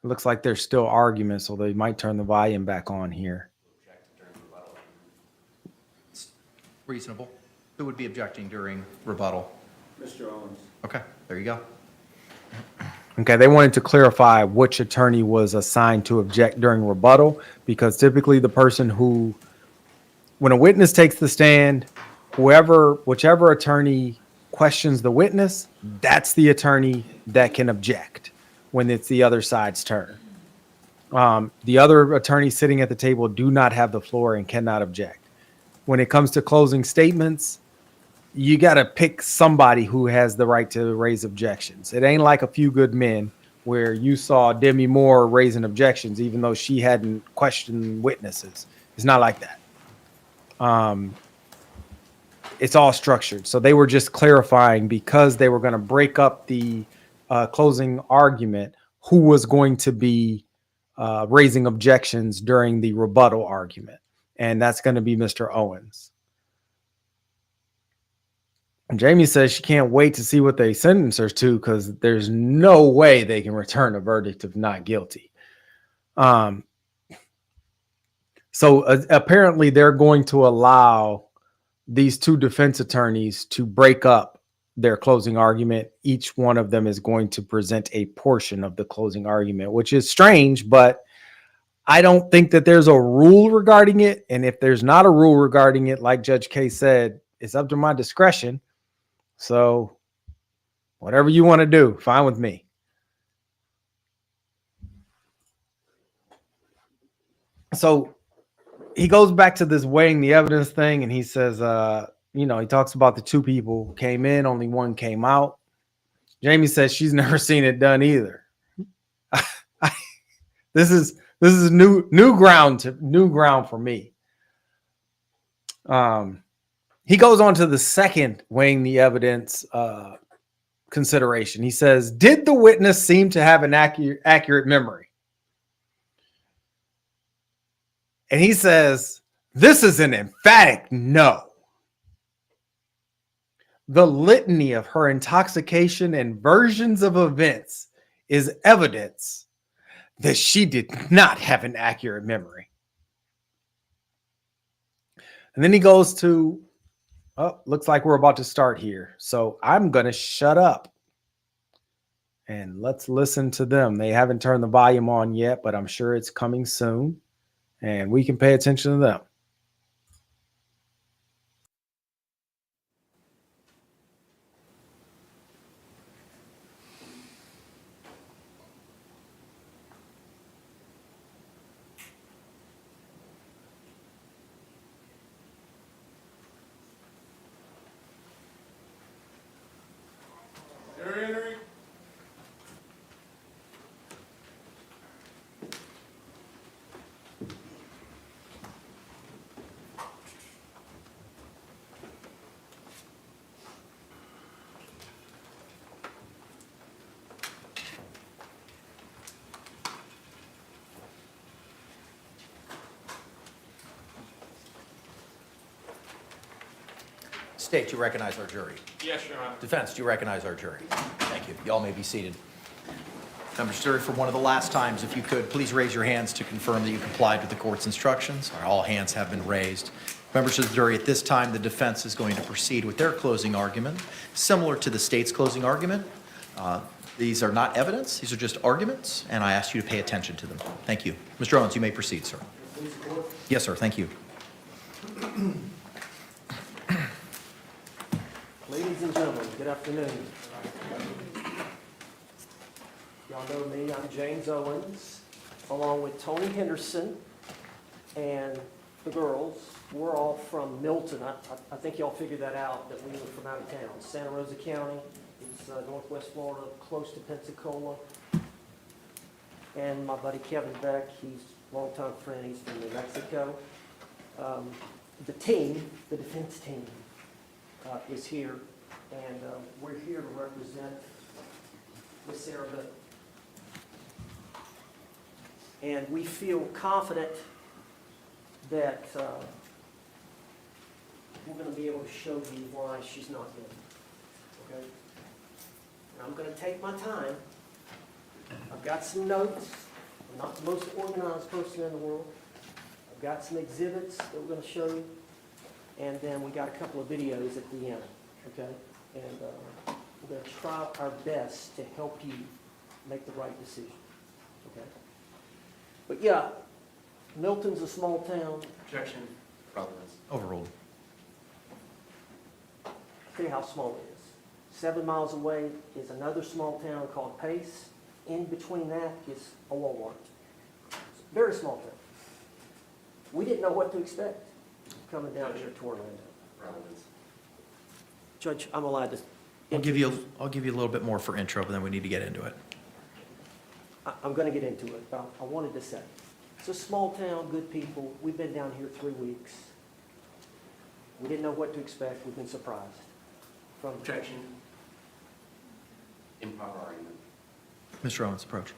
It looks like there's still arguments, so they might turn the volume back on here. Reasonable. Who would be objecting during rebuttal? Mr. Owens. Okay, there you go. Okay, they wanted to clarify which attorney was assigned to object during rebuttal, because typically the person who, when a witness takes the stand, whichever attorney questions the witness, that's the attorney that can object when it's the other side's turn. The other attorneys sitting at the table do not have the floor and cannot object. When it comes to closing statements, you got to pick somebody who has the right to raise objections. It ain't like A Few Good Men where you saw Demi Moore raising objections even though she hadn't questioned witnesses. It's not like that. It's all structured. So they were just clarifying, because they were going to break up the closing argument, who was going to be raising objections during the rebuttal argument. And that's going to be Mr. Owens. And Jamie says she can't wait to see what they sentence her to, because there's no way they can return a verdict of not guilty. So apparently they're going to allow these two defense attorneys to break up their closing argument. Each one of them is going to present a portion of the closing argument, which is strange, but I don't think that there's a rule regarding it. And if there's not a rule regarding it, like Judge K said, it's up to my discretion. So whatever you want to do, fine with me. So he goes back to this weighing the evidence thing, and he says, he talks about the two people came in, only one came out. Jamie says she's never seen it done either. This is new ground for me. He goes on to the second weighing the evidence consideration. He says, did the witness seem to have an accurate memory? And he says, this is an emphatic no. The litany of her intoxication and versions of events is evidence that she did not have an accurate memory. And then he goes to, looks like we're about to start here. So I'm going to shut up and let's listen to them. They haven't turned the volume on yet, but I'm sure it's coming soon and we can pay attention to them. State, do you recognize our jury? Yes, Your Honor. Defense, do you recognize our jury? Thank you. Y'all may be seated. Members of the jury, for one of the last times, if you could, please raise your hands to confirm that you complied with the court's instructions. All hands have been raised. Members of the jury, at this time, the defense is going to proceed with their closing argument, similar to the state's closing argument. These are not evidence, these are just arguments, and I ask you to pay attention to them. Thank you. Mr. Owens, you may proceed, sir. Yes, sir, thank you. Ladies and gentlemen, good afternoon. Y'all know me, I'm James Owens, along with Tony Henderson and the girls. We're all from Milton. I think y'all figured that out, that we were from out of town. Santa Rosa County, it's northwest Florida, close to Pensacola. And my buddy Kevin Beck, he's a longtime friend, he's from New Mexico. The team, the defense team, is here, and we're here to represent Miss Sarah Boone. And we feel confident that we're going to be able to show you why she's not guilty. Okay? And I'm going to take my time. I've got some notes. I'm not the most organized person in the world. I've got some exhibits that we're going to show you. And then we got a couple of videos at the end. Okay? And we're going to try our best to help you make the right decision. Okay? But yeah, Milton's a small town. Objection. Providence. Overruled. Tell you how small it is. 7 miles away is another small town called Pace. In between that is a Walmart. It's a very small town. We didn't know what to expect coming down here to Orlando. Providence. Judge, I'm allowed to. I'll give you a little bit more for intro, but then we need to get into it. I'm going to get into it, but I wanted to say, it's a small town, good people. We've been down here 3 weeks. We didn't know what to expect. We've been surprised. From Objection. Improper argument. Mr. Owens, approach.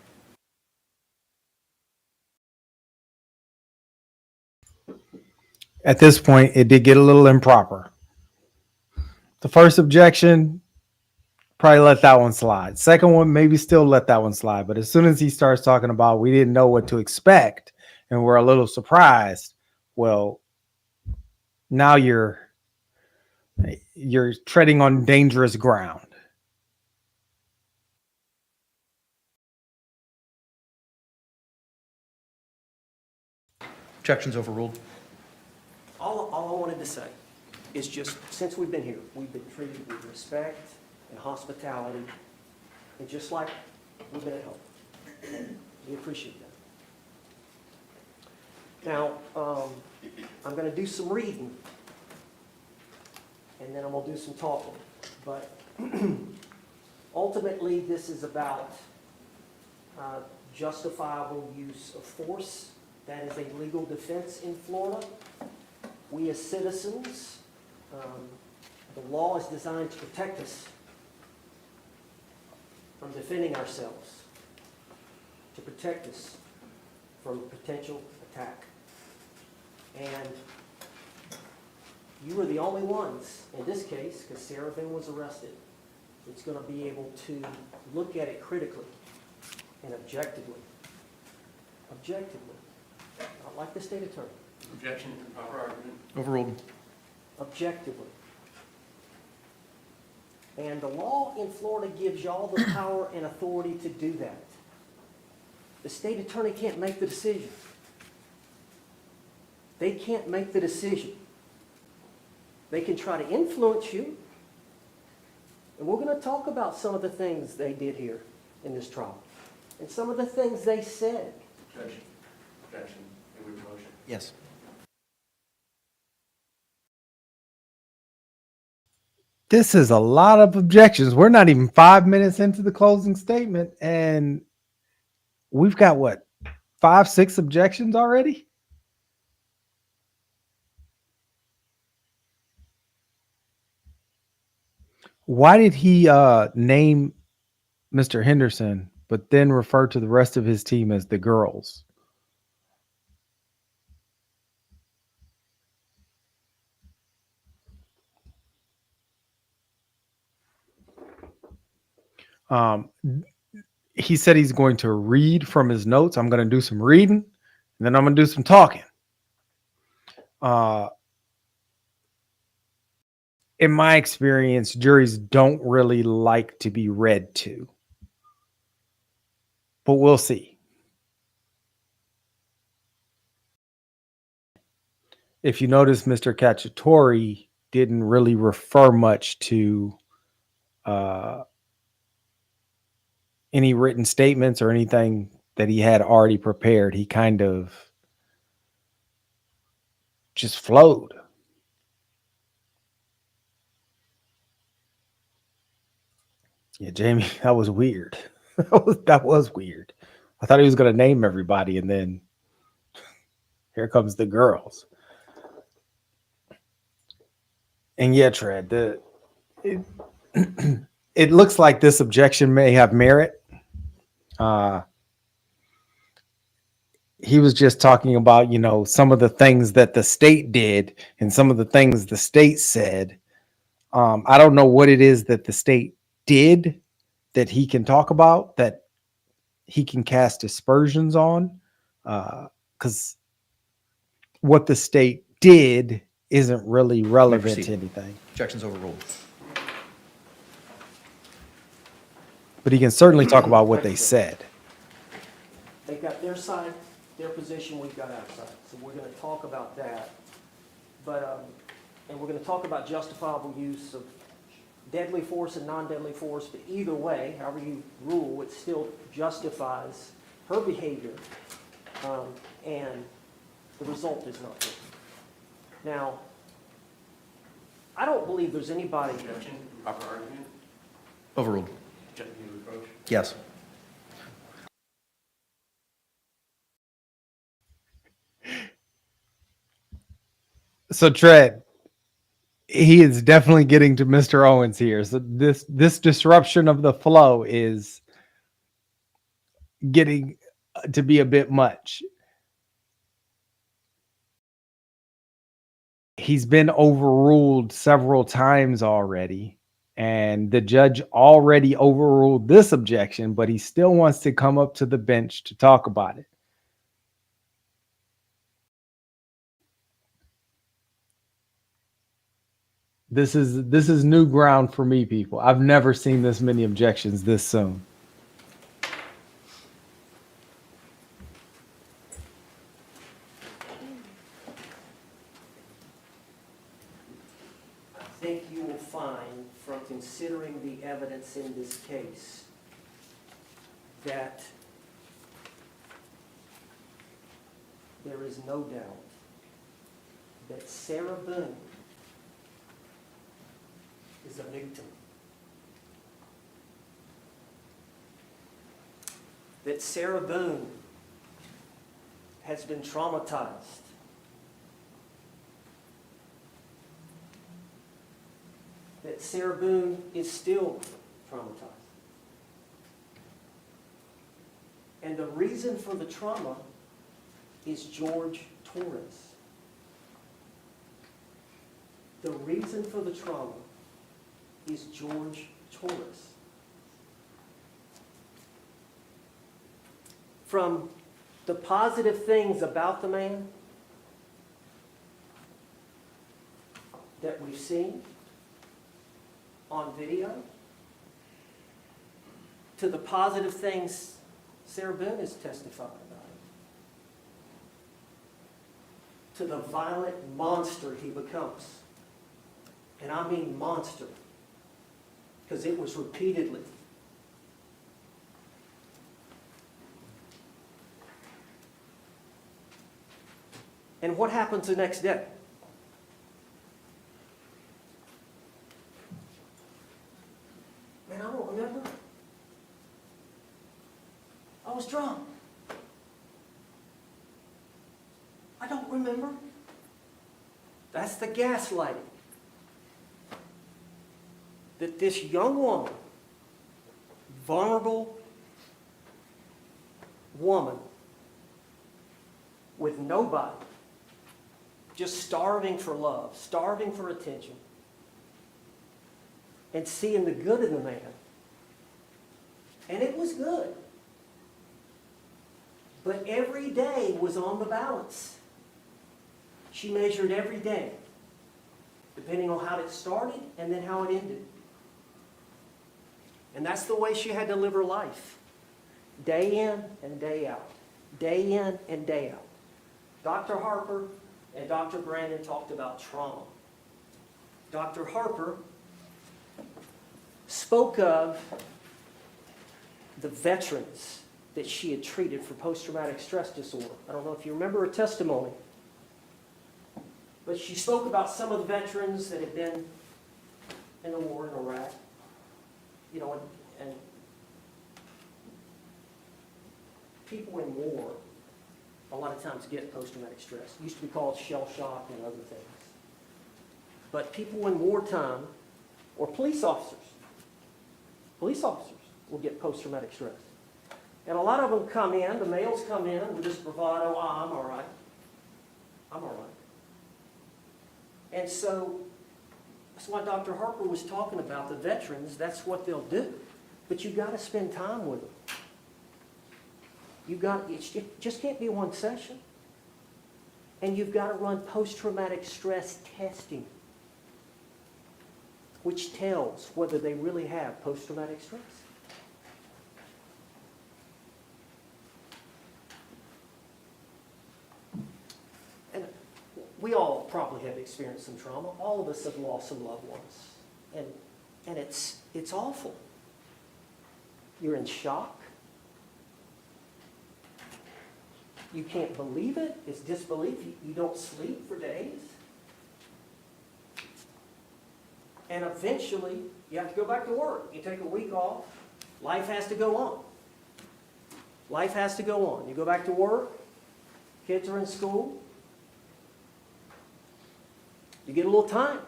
At this point, it did get a little improper. The first objection, probably let that one slide. Second one, maybe still let that one slide. But as soon as he starts talking about we didn't know what to expect and we're a little surprised, well, now you're treading on dangerous ground. Objection's overruled. all I wanted to say is just, since we've been here, we've been treated with respect and hospitality, and just like we've been at home. We appreciate that. Now, I'm going to do some reading, and then I'm going to do some talking. But ultimately, this is about justifiable use of force. That is a legal defense in Florida. We as citizens, the law is designed to protect us from defending ourselves, to protect us from potential attack. And you are the only ones, in this case, because Sarah Boone was arrested, that's going to be able to look at it critically and objectively. Objectively. Not like the state attorney. Objection. Improper argument. Overruled. Objectively. And the law in Florida gives y'all the power and authority to do that. The state attorney can't make the decision. They can't make the decision. They can try to influence you. And we're going to talk about some of the things they did here in this trial. And some of the things they said. Objection. Objection. May we motion? Yes. This is a lot of objections. We're not even 5 minutes into the closing statement, and we've got what, 5, 6 objections already? Why did he name Mr. Henderson, but then refer to the rest of his team as the girls? He said he's going to read from his notes. I'm going to do some reading, and then I'm going to do some talking. in my experience, juries don't really like to be read to. But we'll see. If you notice, Mr. Cacciatore didn't really refer much to any written statements or anything that he had already prepared. He kind of just flowed. Yeah, Jamie, that was weird. that was weird. I thought he was going to name everybody, and then here comes the girls. And yeah, Tread, it looks like this objection may have merit. He was just talking about, some of the things that the state did and some of the things the state said. I don't know what it is that the state did that he can talk about, that he can cast aspersions on, because what the state did isn't really relevant to anything. Objection's overruled. But he can certainly talk about what they said. They've got their side, their position, we've got our side. So we're going to talk about that. But, and we're going to talk about justifiable use of deadly force and non-deadly force. But either way, however you rule, it still justifies her behavior. And the result is not good. Now, I don't believe there's anybody. Objection, proper argument, Overruled. objection to reproach. Yes. So Tread, he is definitely getting to Mr. Owens here. So this disruption of the flow is getting to be a bit much. He's been overruled several times already, and the judge already overruled this objection, but he still wants to come up to the bench to talk about it. This is new ground for me, people. I've never seen this many objections this soon. I think you will find from considering the evidence in this case that there is no doubt that Sarah Boone is a victim. That Sarah Boone has been traumatized. That Sarah Boone is still traumatized. And the reason for the trauma is Jorge Torres. The reason for the trauma is Jorge Torres. From the positive things about the man that we've seen on video, to the positive things Sarah Boone has testified about, to the violent monster he becomes. And I mean monster, because it was repeatedly. And what happens the next day? Man, I don't remember. I was drunk. I don't remember. That's the gaslighting. That this young woman, vulnerable woman, with nobody, just starving for love, starving for attention, and seeing the good in the man. And it was good. But every day was on the balance. She measured every day. depending on how it started and then how it ended. And that's the way she had to live her life, day in and day out, day in and day out. Dr. Harper and Dr. Brandon talked about trauma. Dr. Harper spoke of the veterans that she had treated for post-traumatic stress disorder. I don't know if you remember her testimony, but she spoke about some of the veterans that had been in the war in Iraq, you know, and people in war a lot of times get post-traumatic stress. It used to be called shell shock and other things. But people in wartime, or police officers will get post-traumatic stress. And a lot of them come in, the males come in with this bravado, oh, I'm all right. I'm all right. And so that's why Dr. Harper was talking about the veterans. That's what they'll do. But you've got to spend time with them. It just can't be one session. And you've got to run post-traumatic stress testing, which tells whether they really have post-traumatic stress. And we all probably have experienced some trauma. All of us have lost some loved ones. And it's awful. You're in shock. You can't believe it. It's disbelief. You don't sleep for days. And eventually, you have to go back to work. You take a week off. Life has to go on. Life has to go on. You go back to work. Kids are in school. You get a little time,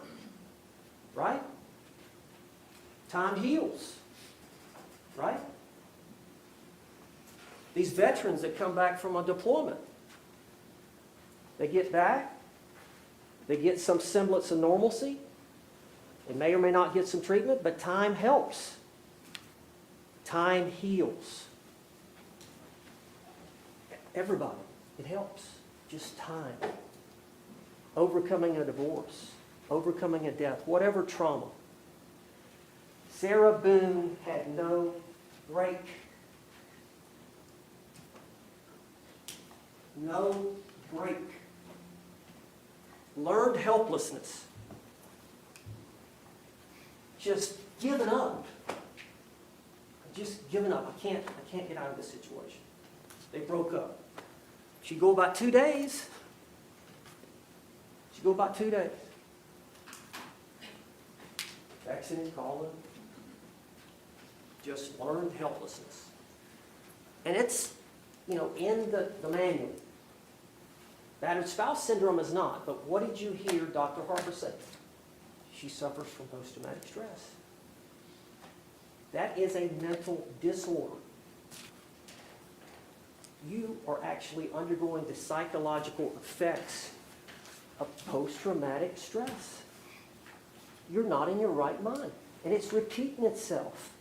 right? Time heals, right? These veterans that come back from a deployment, they get back, they get some semblance of normalcy. They may or may not get some treatment, but time helps. Time heals. Everybody, it helps. Just time. Overcoming a divorce, overcoming a death, whatever trauma. Sarah Boone had no break. No break. Learned helplessness. Just giving up. Just giving up. I can't get out of this situation. They broke up. She'd go about 2 days. She'd go about 2 days. Texting, calling. Just learned helplessness. And it's, in the manual. Battered spouse syndrome is not, but what did you hear Dr. Harper say? She suffers from post-traumatic stress. That is a mental disorder. You are actually undergoing the psychological effects of post-traumatic stress. You're not in your right mind. And it's repeating itself.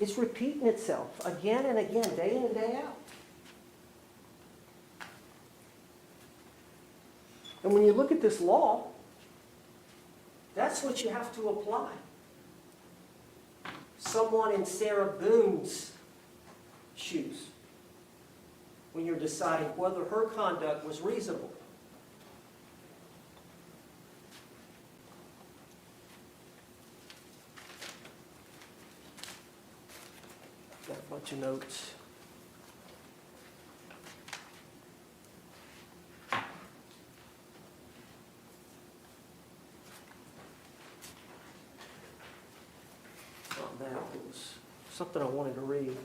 It's repeating itself again and again, day in and day out. And when you look at this law, that's what you have to apply. Someone in Sarah Boone's shoes, when you're deciding whether her conduct was reasonable. Got a bunch of notes. Not that, it was something I wanted to read.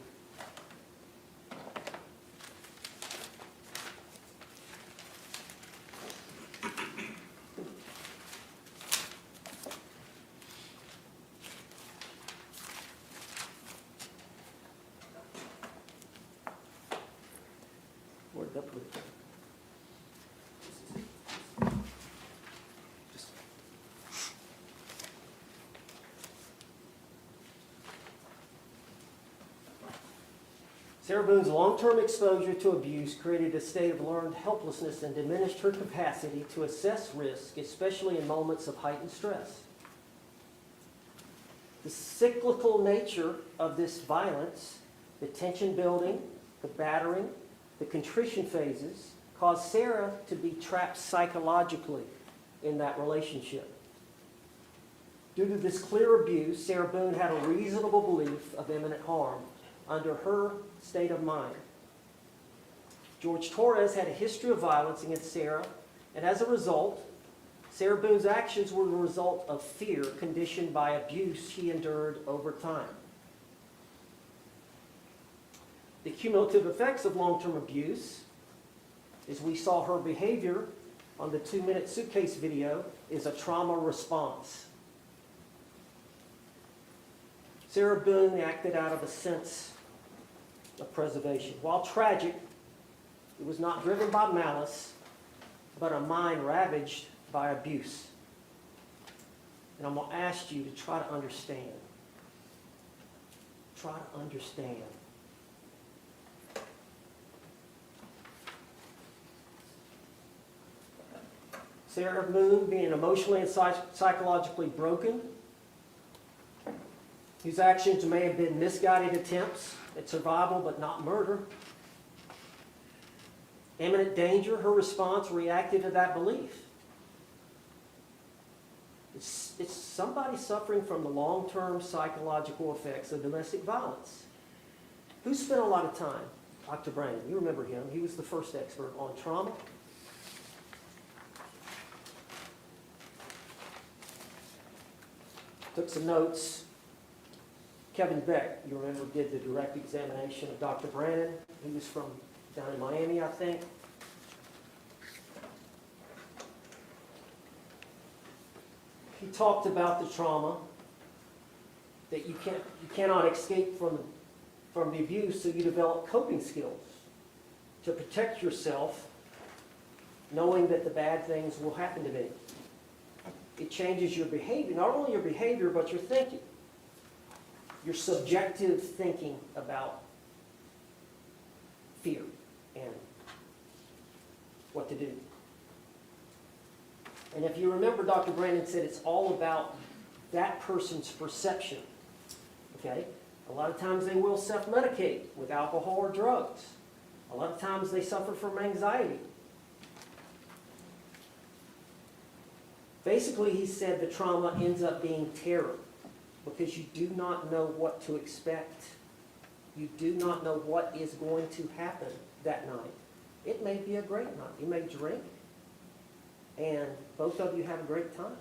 Where'd that put it? Just- Sarah Boone's long-term exposure to abuse created a state of learned helplessness and diminished her capacity to assess risk, especially in moments of heightened stress. The cyclical nature of this violence, the tension building, the battering, the contrition phases, caused Sarah to be trapped psychologically in that relationship. Due to this clear abuse, Sarah Boone had a reasonable belief of imminent harm under her state of mind. Jorge Torres had a history of violence against Sarah, and as a result, Sarah Boone's actions were the result of fear conditioned by abuse she endured over time. The cumulative effects of long-term abuse, as we saw her behavior on the 2-minute Suitcase video, is a trauma response. Sarah Boone acted out of a sense of preservation. While tragic, it was not driven by malice, but a mind ravaged by abuse. And I'm going to ask you to try to understand. Try to understand. Sarah Boone, being emotionally and psychologically broken, whose actions may have been misguided attempts at survival but not murder. Imminent danger, her response reacted to that belief. It's somebody suffering from the long-term psychological effects of domestic violence. Who spent a lot of time? Dr. Brandon, you remember him. He was the first expert on trauma. Took some notes. Kevin Beck, you remember, did the direct examination of Dr. Brandon. He was from down in Miami, I think. He talked about the trauma, that you cannot escape from the abuse, so you develop coping skills to protect yourself, knowing that the bad things will happen to me. It changes your behavior, not only your behavior, but your thinking. Your subjective thinking about fear and what to do. And if you remember, Dr. Brandon said it's all about that person's perception. Okay? A lot of times they will self-medicate with alcohol or drugs. A lot of times they suffer from anxiety. Basically, he said the trauma ends up being terror because you do not know what to expect. You do not know what is going to happen that night. It may be a great night. You may drink, and both of you have a great time.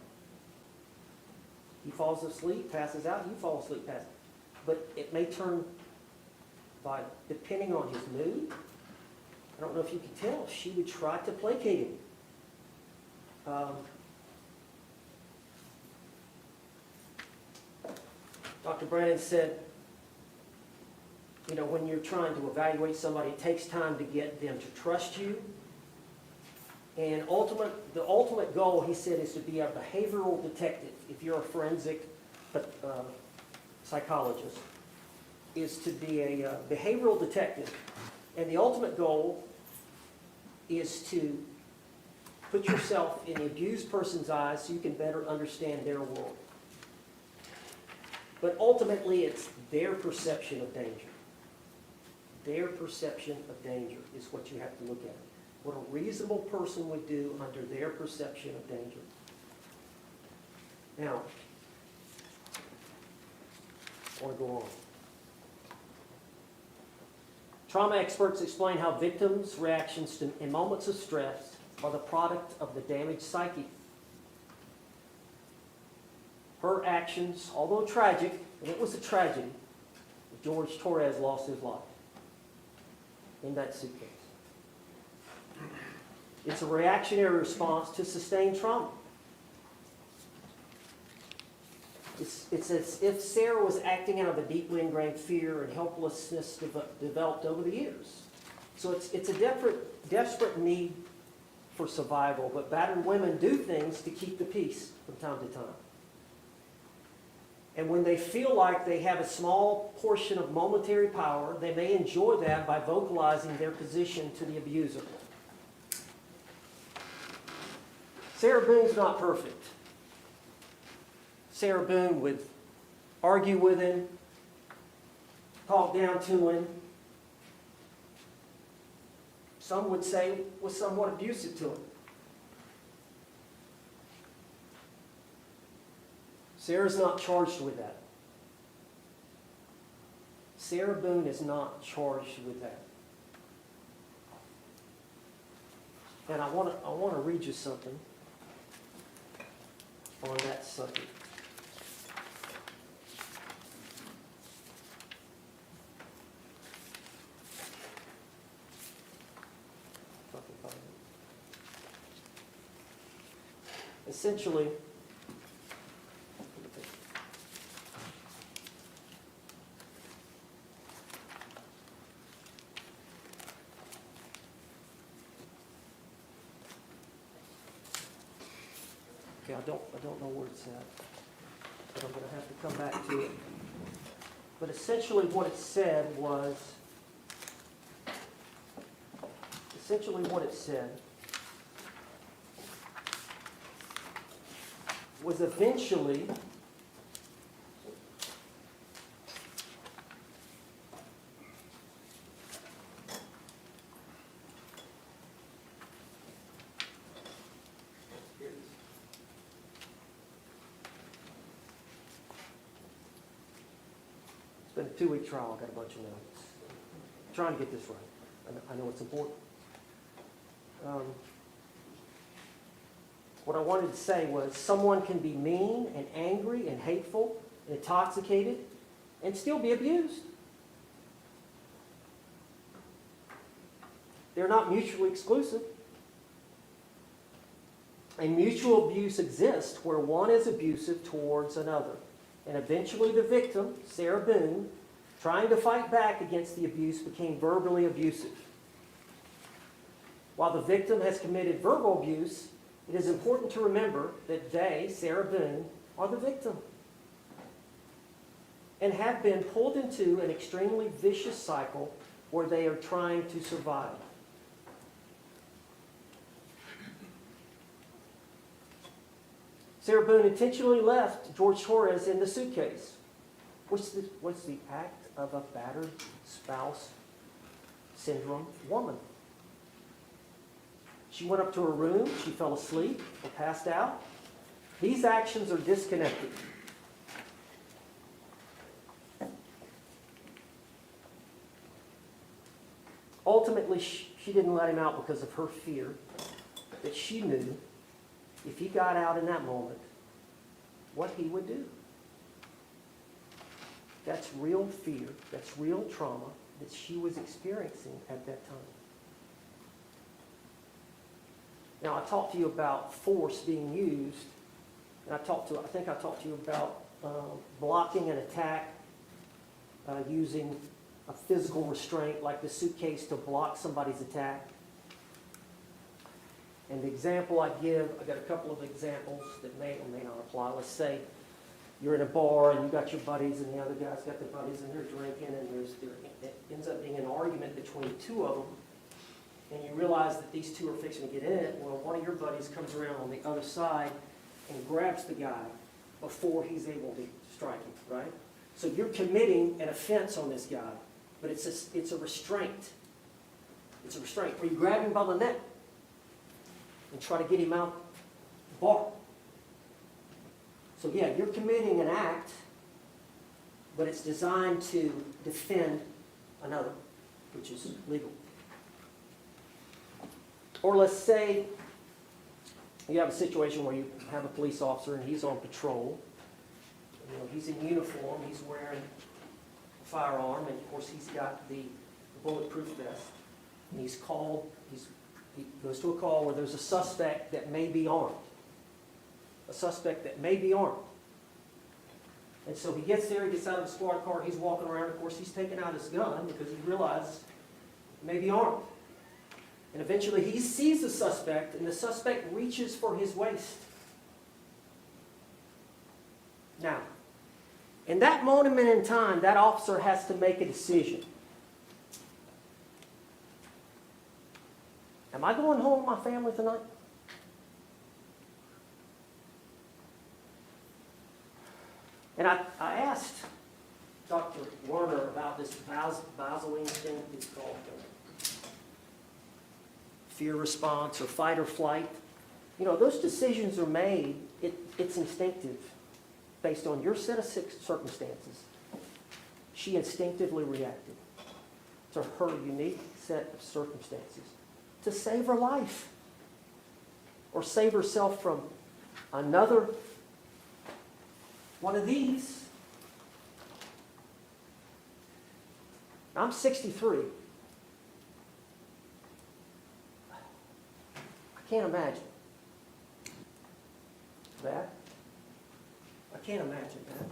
He falls asleep, passes out, you fall asleep, passes. But it may turn violent, depending on his mood. I don't know if you could tell, she would try to placate him. Dr. Brandon said, you know, when you're trying to evaluate somebody, it takes time to get them to trust you. And the ultimate goal, he said, is to be a behavioral detective. If you're a forensic psychologist, is to be a behavioral detective. And the ultimate goal is to put yourself in the abused person's eyes so you can better understand their world. But ultimately, it's their perception of danger. Their perception of danger is what you have to look at. What a reasonable person would do under their perception of danger. Now, I want to go on. Trauma experts explain how victims' reactions in moments of stress are the product of the damaged psyche. Her actions, although tragic, and it was a tragedy, Jorge Torres lost his life in that suitcase. It's a reactionary response to sustained trauma. It's as if Sarah was acting out of a deeply ingrained fear and helplessness developed over the years. So it's a desperate need for survival, but battered women do things to keep the peace from time to time. And when they feel like they have a small portion of momentary power, they may enjoy that by vocalizing their position to the abuser. Sarah Boone's not perfect. Sarah Boone would argue with him, talk down to him. Some would say was somewhat abusive to him. Sarah's not charged with that. Sarah Boone is not charged with that. And I want to read you something on that subject. If I can find it. Essentially, okay, I don't know where it's at, but I'm going to have to come back to it. But essentially what it said was, eventually, it's been a 2-week trial. I got a bunch of notes. I'm trying to get this right. I know it's important. What I wanted to say was someone can be mean and angry and hateful and intoxicated and still be abused. They're not mutually exclusive. And mutual abuse exists where one is abusive towards another. And eventually the victim, Sarah Boone, trying to fight back against the abuse, became verbally abusive. While the victim has committed verbal abuse, it is important to remember that they, Sarah Boone, are the victim and have been pulled into an extremely vicious cycle where they are trying to survive. Sarah Boone intentionally left Jorge Torres in the suitcase. What's the act of a battered spouse syndrome woman? She went up to her room, she fell asleep or passed out. These actions are disconnected. Ultimately, she didn't let him out because of her fear that she knew if he got out in that moment, what he would do. That's real fear, that's real trauma that she was experiencing at that time. Now, I talked to you about force being used, and I think I talked to you about blocking an attack using a physical restraint like the suitcase to block somebody's attack. And the example I give, I got a couple of examples that may or may not apply. Let's say you're in a bar and you got your buddies and the other guy's got their buddies and they're drinking and it ends up being an argument between two of them. And you realize that these two are fixing to get in it. Well, one of your buddies comes around on the other side and grabs the guy before he's able to strike him, right? So you're committing an offense on this guy, but it's a restraint. It's a restraint where you grab him by the neck and try to get him out the bar. So yeah, you're committing an act, but it's designed to defend another, which is legal. Or let's say you have a situation where you have a police officer and he's on patrol. You know, he's in uniform, he's wearing a firearm, and of course he's got the bulletproof vest. And he goes to a call where there's a suspect that may be armed. A suspect that may be armed. And so he gets there, he gets out of the squad car, he's walking around. Of course, he's taking out his gun because he realizes he may be armed. And eventually he sees the suspect, and the suspect reaches for his waist. Now, In that moment in time, that officer has to make a decision. Am I going home with my family tonight? And I asked Dr. Werner about this Vaseline thing, it's called fear response or fight or flight. You know, those decisions are made, it's instinctive, based on your set of circumstances. She instinctively reacted to her unique set of circumstances to save her life or save herself from another one of these. I'm 63. I can't imagine that. I can't imagine that.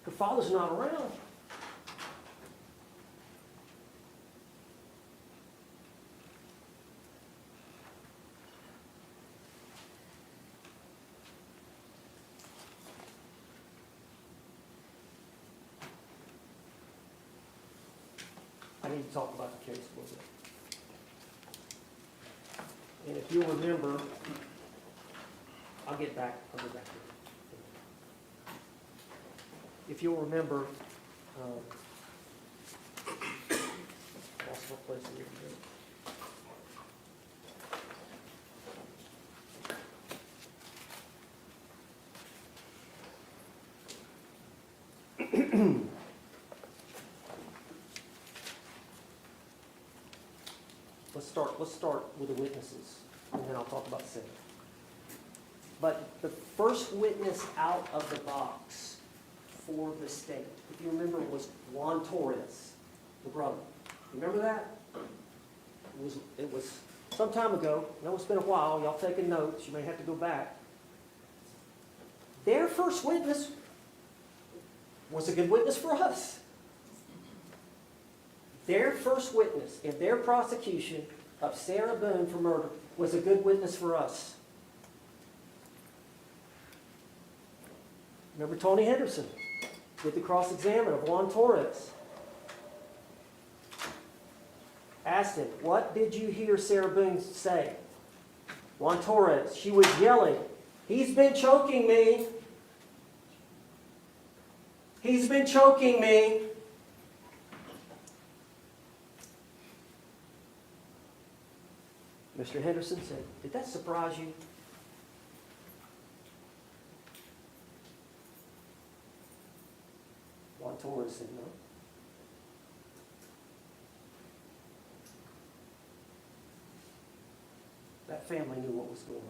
Her father's not around. I need to talk about the case a little bit. And if you'll remember, I'll get back to it. If you'll remember, lost my place a little bit. Let's start with the witnesses, and then I'll talk about sin. But the first witness out of the box for the state, if you remember, was Juan Torres, the brother. Remember that? It was some time ago. I know it's been a while. Y'all taking notes. You may have to go back. Their first witness was a good witness for us. Their first witness in their prosecution of Sarah Boone for murder was a good witness for us. Remember Tony Henderson did the cross-examine of Juan Torres. Asked him, what did you hear Sarah Boone say? Juan Torres, she was yelling, he's been choking me. He's been choking me. Mr. Henderson said, did that surprise you? Juan Torres said no. That family knew what was going on.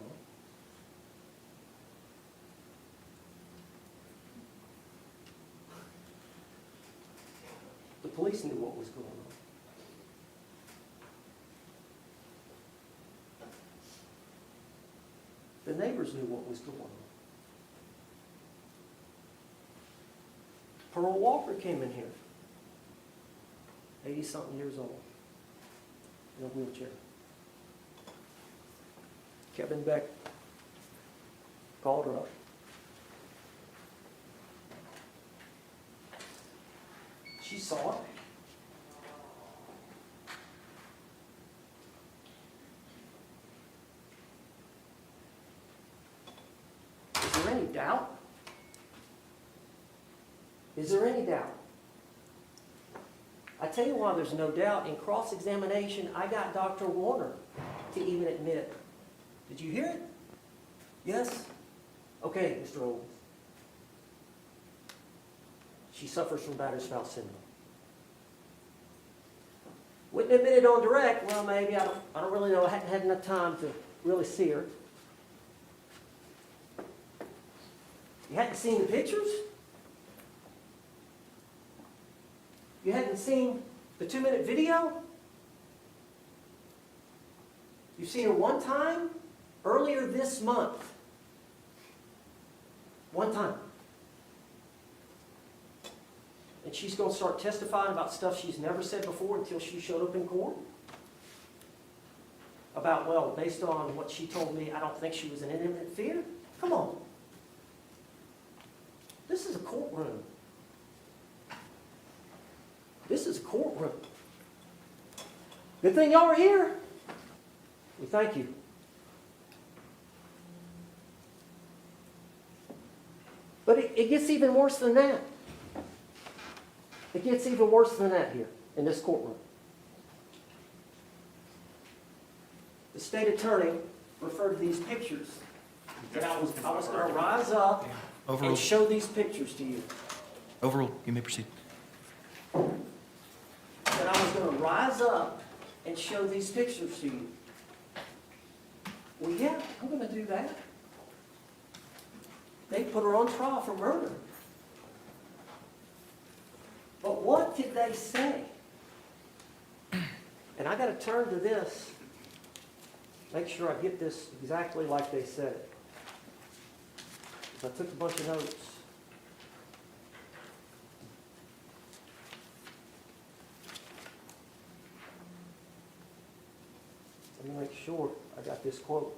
The police knew what was going on. The neighbors knew what was going on. Pearl Walker came in here, 80-something years old, in a wheelchair. Kevin Beck called her up. She saw it. Is there any doubt? Is there any doubt? I tell you why there's no doubt. In cross-examination, I got Dr. Warner to even admit. Did you hear it? Yes? Okay, Mr. Owens. She suffers from battered spouse syndrome. Wouldn't admit it on direct. Well, maybe. I don't really know. I hadn't had enough time to really see her. You hadn't seen the pictures? You hadn't seen the 2-minute video? You've seen her one time earlier this month. One time. And she's going to start testifying about stuff she's never said before until she showed up in court? About, well, based on what she told me, I don't think she was in imminent fear. Come on. This is a courtroom. This is a courtroom. Good thing y'all are here. We thank you. But it gets even worse than that. It gets even worse than that here in this courtroom. The state attorney referred to these pictures. And I was going to rise up and Overruled. show these pictures to you. Overruled. You may proceed. And I was going to rise up and show these pictures to you. Well, yeah, I'm going to do that. They put her on trial for murder. But what did they say? And I got to turn to this. Make sure I get this exactly like they said it. I took a bunch of notes. Let me make sure I got this quote.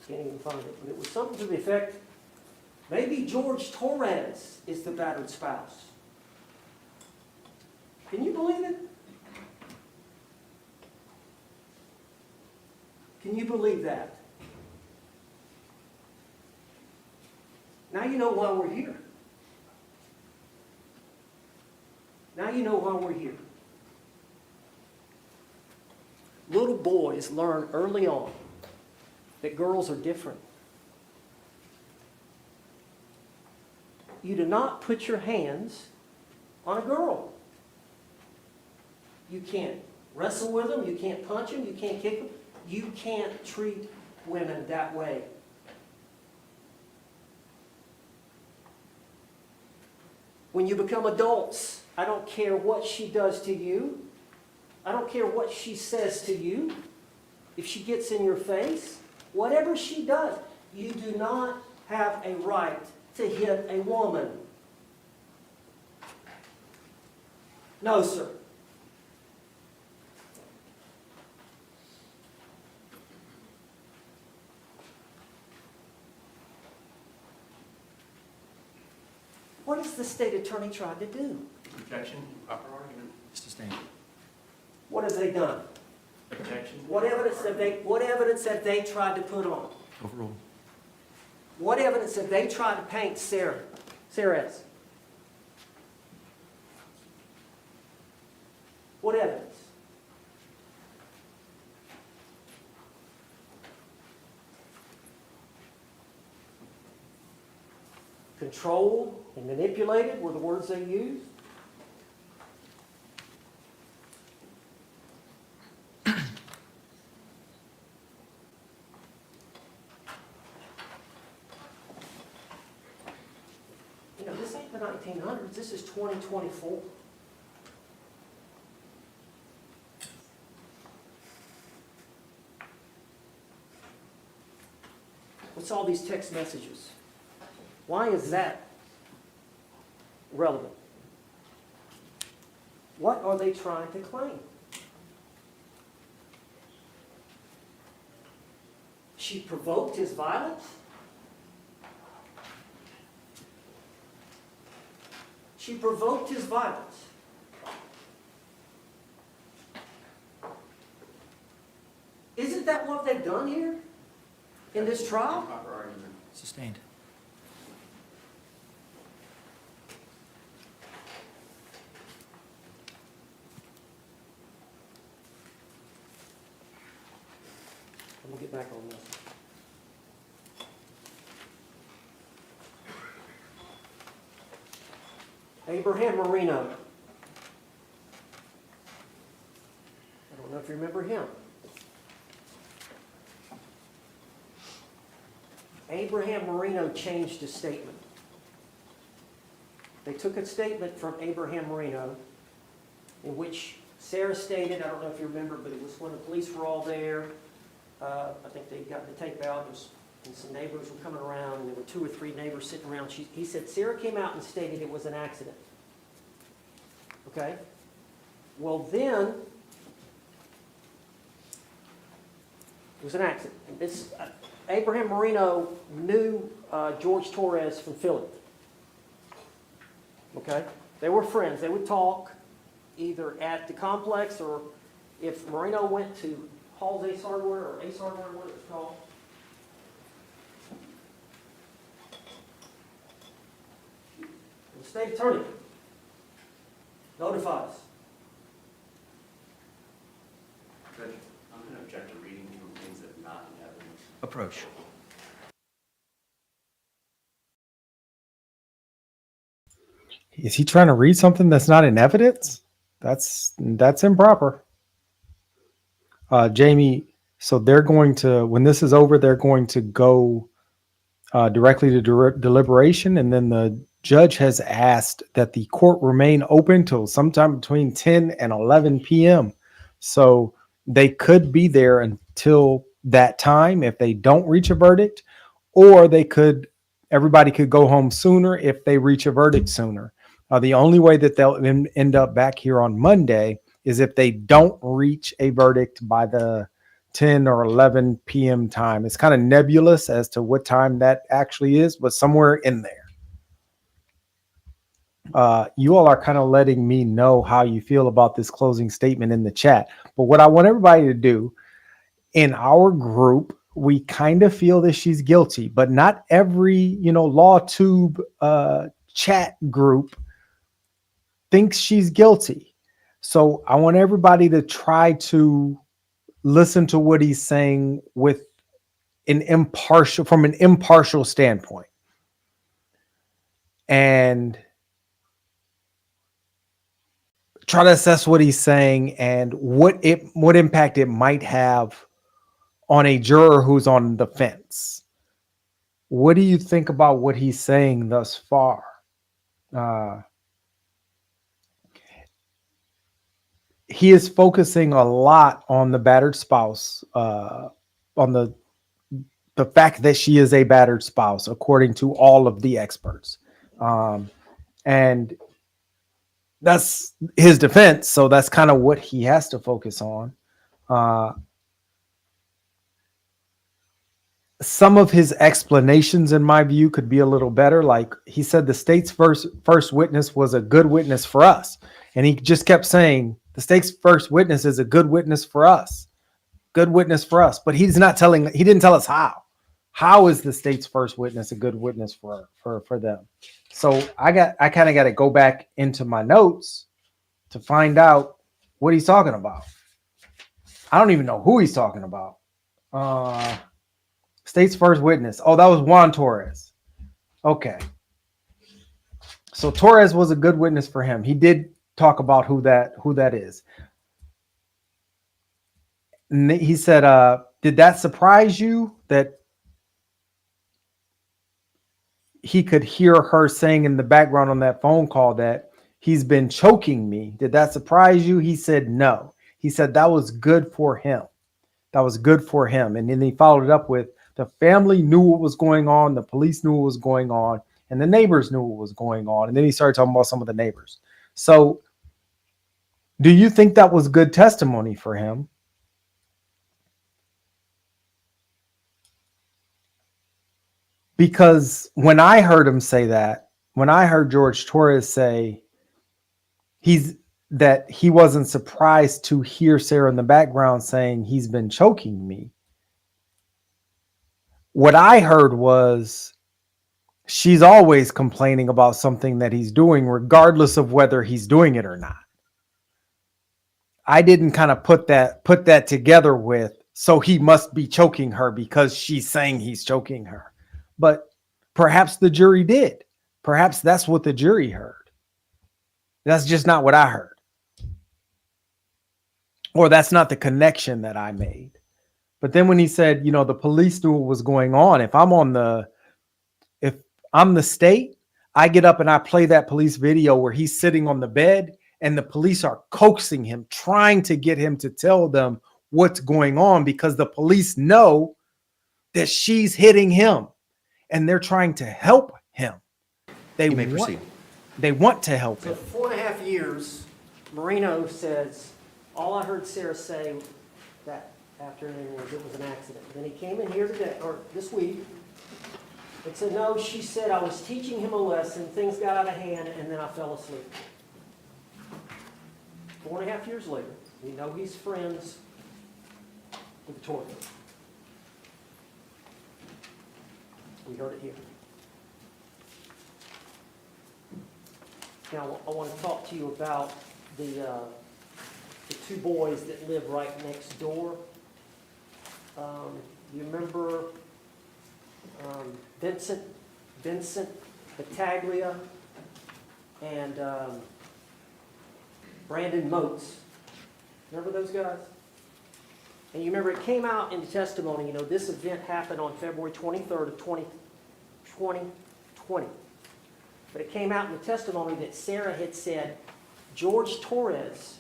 Can't even find it, but it was something to the effect, maybe Jorge Torres is the battered spouse. Can you believe it? Can you believe that? Now you know why we're here. Now you know why we're here. Little boys learn early on that girls are different. You do not put your hands on a girl. You can't wrestle with them. You can't punch them. You can't kick them. You can't treat women that way. When you become adults, I don't care what she does to you. I don't care what she says to you. If she gets in your face, whatever she does, you do not have a right to hit a woman. No, sir. What has the state attorney tried to do? Objection, proper argument. Sustained. What have they done? Objection. What evidence have they tried to put on? Overruled. What evidence have they tried to paint Sarah as? What evidence? Controlled and manipulated were the words they used. You know, this ain't the 1900s, this is 2024. What's all these text messages? Why is that relevant? What are they trying to claim? She provoked his violence? She provoked his violence. Isn't that what they've done here in this trial? Proper argument. Sustained. I'm going to get back on this. Abraham Marino. I don't know if you remember him. Abraham Marino changed his statement. They took a statement from Abraham Marino in which Sarah stated, I don't know if you remember, but it was when the police were all there. I think they got the tape out, and some neighbors were coming around, and there were 2 or 3 neighbors sitting around. He said, Sarah came out and stated it was an accident. Okay? Well, then, it was an accident. Abraham Marino knew George Torres from Philly. Okay? They were friends. They would talk either at the complex or if Marino went to Hall's Ace Hardware or Ace Hardware, what it was called. The state attorney notifies. Judge, I'm going to object to reading from things that are not in evidence. Approach. Is he trying to read something that's not in evidence? That's improper. Jamie, so they're going to, when this is over, they're going to go directly to deliberation, and then the judge has asked that the court remain open till sometime between 10 and 11 p.m. So they could be there until that time if they don't reach a verdict, or everybody could go home sooner if they reach a verdict sooner. The only way that they'll end up back here on Monday is if they don't reach a verdict by the 10 or 11 p.m. time. It's kind of nebulous as to what time that actually is, but somewhere in there. You all are kind of letting me know how you feel about this closing statement in the chat. But what I want everybody to do, in our group, we kind of feel that she's guilty, but not every, LawTube chat group thinks she's guilty. So I want everybody to try to listen to what he's saying from an impartial standpoint. And try to assess what he's saying and what impact it might have on a juror who's on the fence. What do you think about what he's saying thus far? He is focusing a lot on the battered spouse, on the fact that she is a battered spouse, according to all of the experts. And that's his defense, so that's kind of what he has to focus on. Some of his explanations, in my view, could be a little better. Like he said, the state's first witness was a good witness for us. And he just kept saying, the state's first witness is a good witness for us. Good witness for us. But he didn't tell us how. How is the state's first witness a good witness for them? So I kind of got to go back into my notes to find out what he's talking about. I don't even know who he's talking about. State's first witness. Oh, that was Juan Torres. Okay. So Torres was a good witness for him. He did talk about who that is. And he said, did that surprise you that he could hear her saying in the background on that phone call that he's been choking me? Did that surprise you? He said no. He said that was good for him. That was good for him. And then he followed it up with, the family knew what was going on, the police knew what was going on, and the neighbors knew what was going on. And then he started talking about some of the neighbors. So do you think that was good testimony for him? Because when I heard him say that, when I heard George Torres say that he wasn't surprised to hear Sarah in the background saying he's been choking me, what I heard was she's always complaining about something that he's doing, regardless of whether he's doing it or not. I didn't kind of put that together with, so he must be choking her because she's saying he's choking her. But perhaps the jury did. Perhaps that's what the jury heard. That's just not what I heard. Or that's not the connection that I made. But then when he said, the police knew what was going on, if I'm the state, I get up and I play that police video where he's sitting on the bed and the police are coaxing him, trying to get him to tell them what's going on because the police know that she's hitting him and they're trying to help him. You may proceed. They want to help So him. for 4.5 years, Marino says, all I heard Sarah say that afternoon was it was an accident. Then he came in here today, or this week, and said, no, she said I was teaching him a lesson, things got out of hand, and then I fell asleep. 4.5 years later, we know he's friends with the Torres. We heard it here. Now, I want to talk to you about the two boys that live right next door. You remember Vincent Battaglia and Brandon Motes? Remember those guys? And you remember it came out in the testimony, this event happened on February 23rd of 2020. But it came out in the testimony that Sarah had said, Jorge Torres,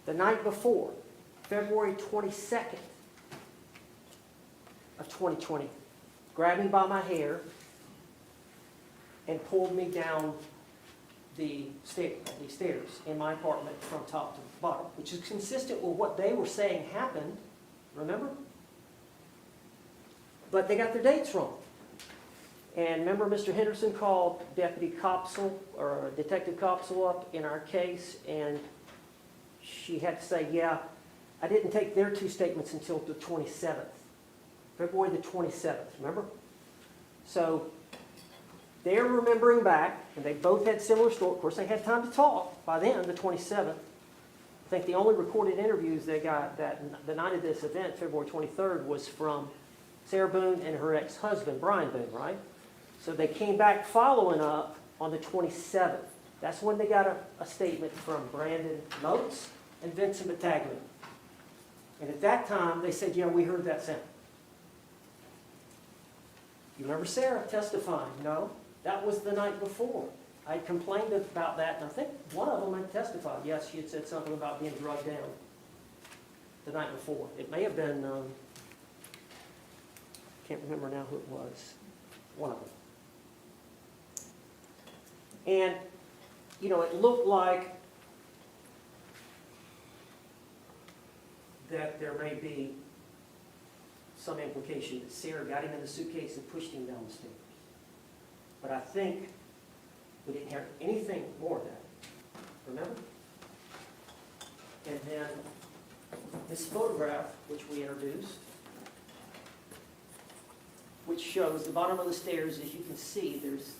the night before, February 22nd of 2020, grabbed me by my hair and pulled me down the stairs in my apartment from top to bottom, which is consistent with what they were saying happened, remember? But they got their dates wrong. And remember Mr. Henderson called Deputy Copsel, or Detective Copsel up in our case, and she had to say, yeah, I didn't take their two statements until the 27th, February the 27th, remember? So they're remembering back, and they both had similar stories. Of course, they had time to talk by then, the 27th. I think the only recorded interviews they got that the night of this event, February 23rd, was from Sarah Boone and her ex-husband, Brian Boone, right? So they came back following up on the 27th. That's when they got a statement from Brandon Motes and Vincent Battaglia. And at that time, they said, yeah, we heard that sound. You remember Sarah testifying? No, that was the night before. I complained about that, and I think one of them had testified. Yes, she had said something about being drugged down the night before. It may have been, can't remember now who it was, one of them. And, it looked like that there may be some implication that Sarah got him in the suitcase and pushed him down the stairs. But I think we didn't hear anything more of that. Remember? And then this photograph, which we introduced, which shows the bottom of the stairs. As you can see, there's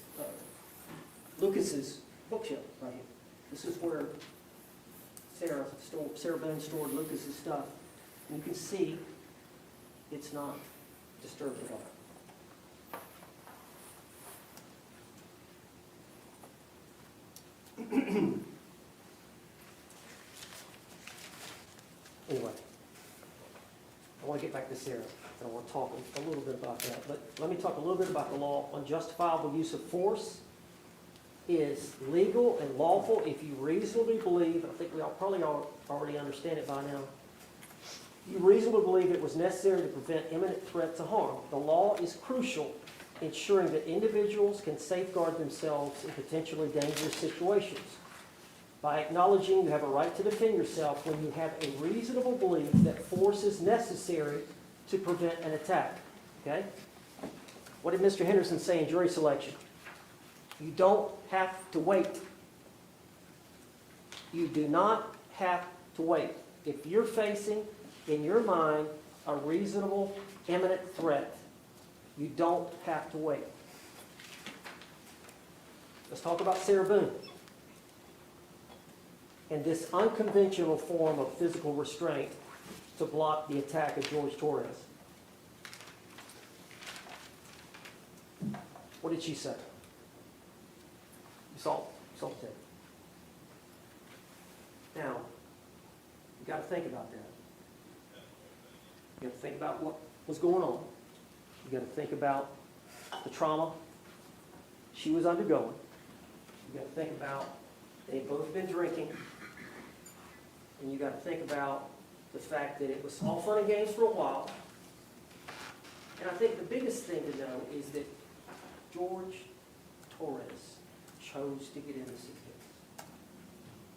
Lucas's bookshelf right here. This is where Sarah Boone stored Lucas's stuff. And you can see it's not disturbed at all. Anyway, I want to get back to Sarah. I want to talk a little bit about that. But let me talk a little bit about the law on justifiable use of force. Is legal and lawful if you reasonably believe, I think we all probably already understand it by now, you reasonably believe it was necessary to prevent imminent threat to harm. The law is crucial, ensuring that individuals can safeguard themselves in potentially dangerous situations. By acknowledging you have a right to defend yourself when you have a reasonable belief that force is necessary to prevent an attack. Okay? What did Mr. Henderson say in jury selection? You don't have to wait. You do not have to wait. If you're facing, in your mind, a reasonable, imminent threat, you don't have to wait. Let's talk about Sarah Boone and this unconventional form of physical restraint to block the attack of Jorge Torres. What did she say? You saw the tape. Now, you got to think about that. You got to think about what was going on. You got to think about the trauma she was undergoing. You got to think about they've both been drinking. And you got to think about the fact that it was all fun and games for a while. And I think the biggest thing to know is that Jorge Torres chose to get in the suitcase.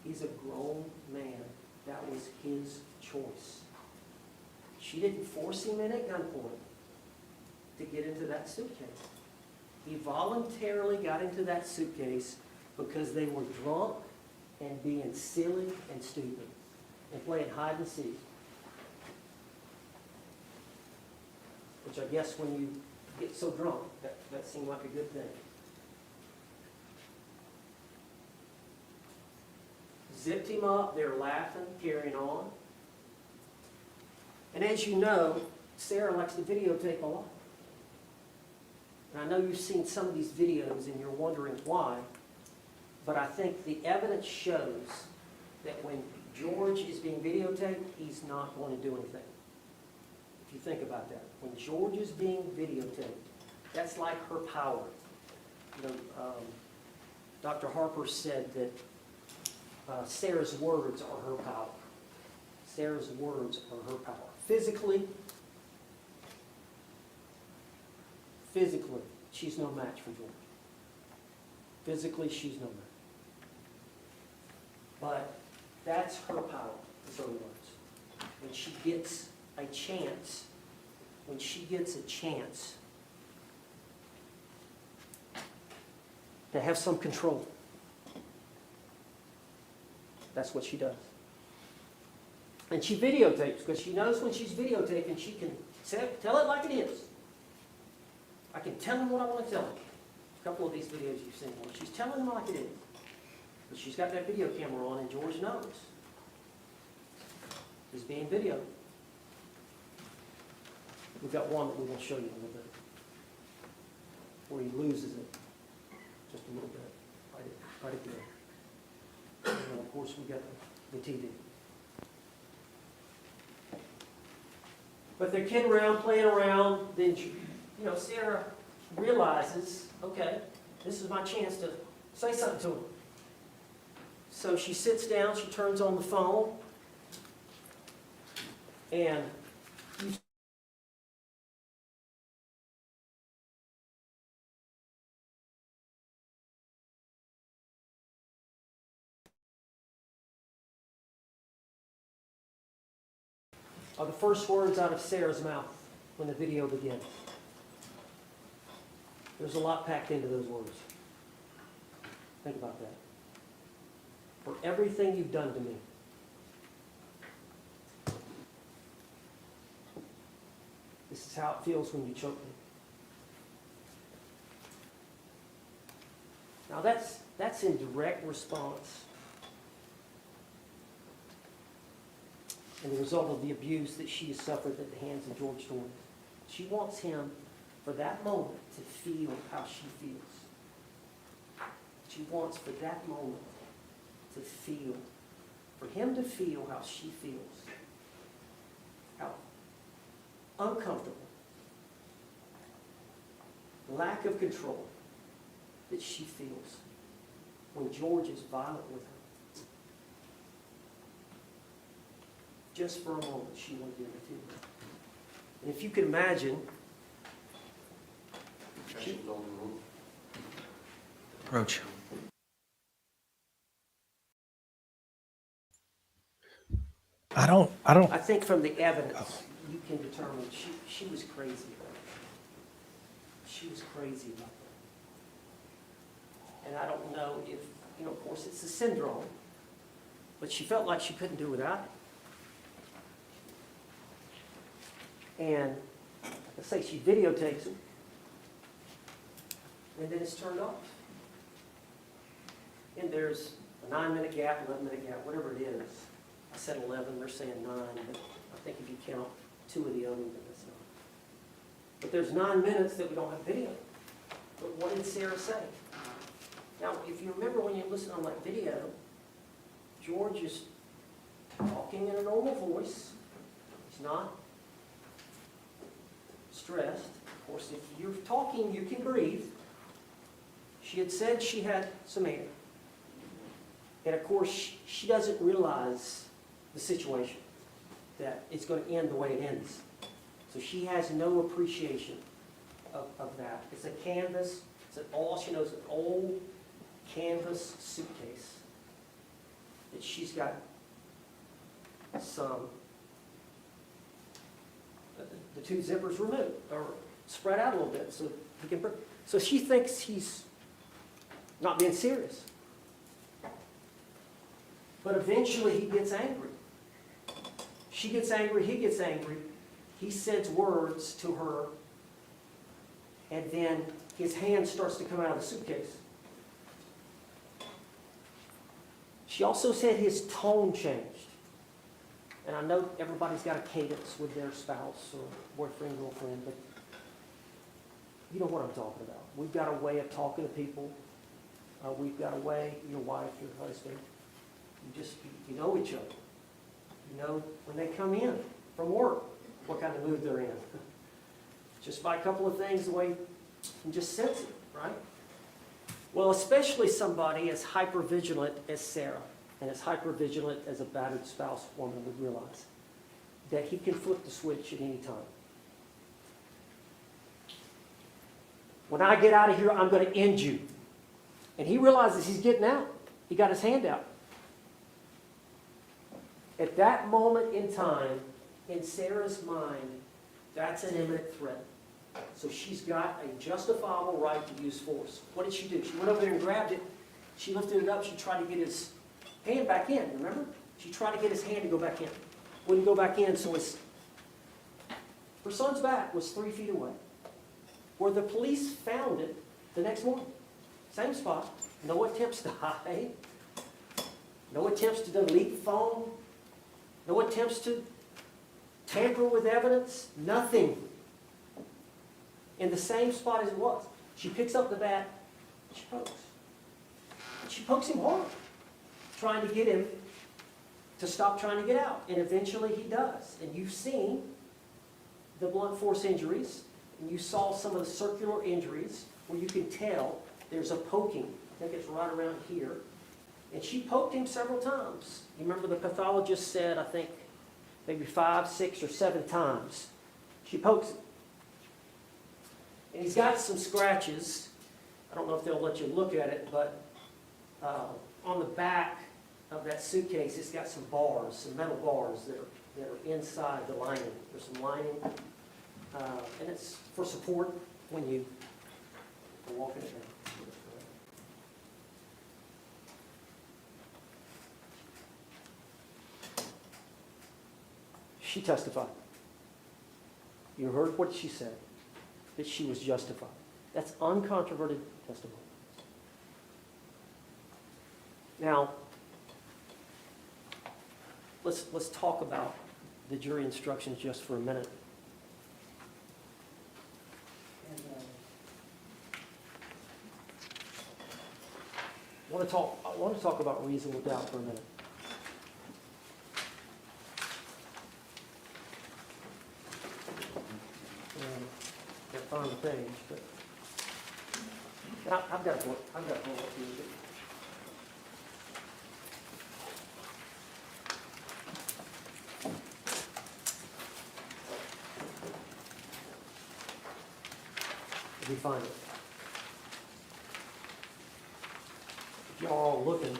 He's a grown man. That was his choice. She didn't force him in at gunpoint to get into that suitcase. He voluntarily got into that suitcase because they were drunk and being silly and stupid and playing hide and seek. Which I guess when you get so drunk, that seemed like a good thing. Zipped him up, they're laughing, carrying on. And as you know, Sarah likes to videotape a lot. And I know you've seen some of these videos and you're wondering why, but I think the evidence shows that when George is being videotaped, he's not going to do anything. If you think about that. When George is being videotaped, that's like her power. You know, Dr. Harper said that Sarah's words are her power. Sarah's words are her power. Physically, she's no match for George. Physically, she's no match. But that's her power, in other words. When she gets a chance, to have some control, that's what she does. And she videotapes because she knows when she's videotaping, she can tell it like it is. I can tell him what I want to tell him. A couple of these videos you've seen, where she's telling him like it is. But she's got that video camera on, and George knows. He's being videoed. We've got one that we're going to show you in a little bit, where he loses it just a little bit, right at the end. And then, of course, we got the TV. But they're kidding around, playing around. Then, Sarah realizes, okay, this is my chance to say something to him. So she sits down, she turns on the phone, and are the first words out of Sarah's mouth when the video begins. There's a lot packed into those words. Think about that. For everything you've done to me. This is how it feels when you choke me. Now that's in direct response and the result of the abuse that she has suffered at the hands of Jorge Torres. She wants him, for that moment, to feel how she feels. She wants, for that moment, to feel, for him to feel how she feels. How uncomfortable, lack of control that she feels when George is violent with her. Just for a moment, she wanted to feel it. And if you can imagine, Approach. I think from the evidence, you can determine she was crazy about it. She was crazy about that. And I don't know if, of course it's a syndrome, but she felt like she couldn't do without it. And let's say she videotapes him, and then it's turned off. And there's a 9-minute gap, 11-minute gap, whatever it is. I said 11, they're saying 9, but I think if you count 2 of the other, then it's not. But there's 9 minutes that we don't have video. But what did Sarah say? Now, if you remember when you listen on that video, George is talking in a normal voice. He's not stressed. Of course, if you're talking, you can breathe. She had said she had some air. And of course, she doesn't realize the situation, that it's going to end the way it ends. So she has no appreciation of that. It's a canvas. All she knows is an old canvas suitcase. that she's got some, the two zippers removed or spread out a little bit so he can, so she thinks he's not being serious. But eventually he gets angry. She gets angry, he gets angry. He says words to her, and then his hand starts to come out of the suitcase. She also said his tone changed. And I know everybody's got a cadence with their spouse or boyfriend, girlfriend, but you know what I'm talking about. We've got a way of talking to people. We've got a way, your wife, your husband, you know each other. You know when they come in from work, what kind of mood they're in. Just by a couple of things, the way you can just sense it, right? Well, especially somebody as hypervigilant as Sarah and as hypervigilant as a battered spouse woman would realize that he can flip the switch at any time. When I get out of here, I'm going to end you. And he realizes he's getting out. He got his hand out. At that moment in time, in Sarah's mind, that's an imminent threat. So she's got a justifiable right to use force. What did she do? She went over there and grabbed it. She lifted it up. She tried to get his hand back in, remember? She tried to get his hand to go back in. Wouldn't go back in, so her son's back was 3 feet away. Where the police found it the next morning. Same spot. No attempts to hide. No attempts to delete the phone. No attempts to tamper with evidence. Nothing. In the same spot as it was. She picks up the bat. She pokes. She pokes him hard. Trying to get him to stop trying to get out. And eventually he does. And you've seen the blunt force injuries. And you saw some of the circular injuries where you can tell there's a poking. I think it's right around here. And she poked him several times. You remember the pathologist said, I think, maybe 5, 6, or 7 times. She pokes him. And he's got some scratches. I don't know if they'll let you look at it, but on the back of that suitcase, it's got some bars, some metal bars that are inside the lining. There's some lining, and it's for support when you are walking it down. She testified. You heard what she said, that she was justified. That's uncontroverted testimony. Now, let's talk about the jury instructions just for a minute. And, I want to talk about reasonable doubt for a minute. Can't find the page, but I've got to pull it up here. Let me find it. If y'all are all looking.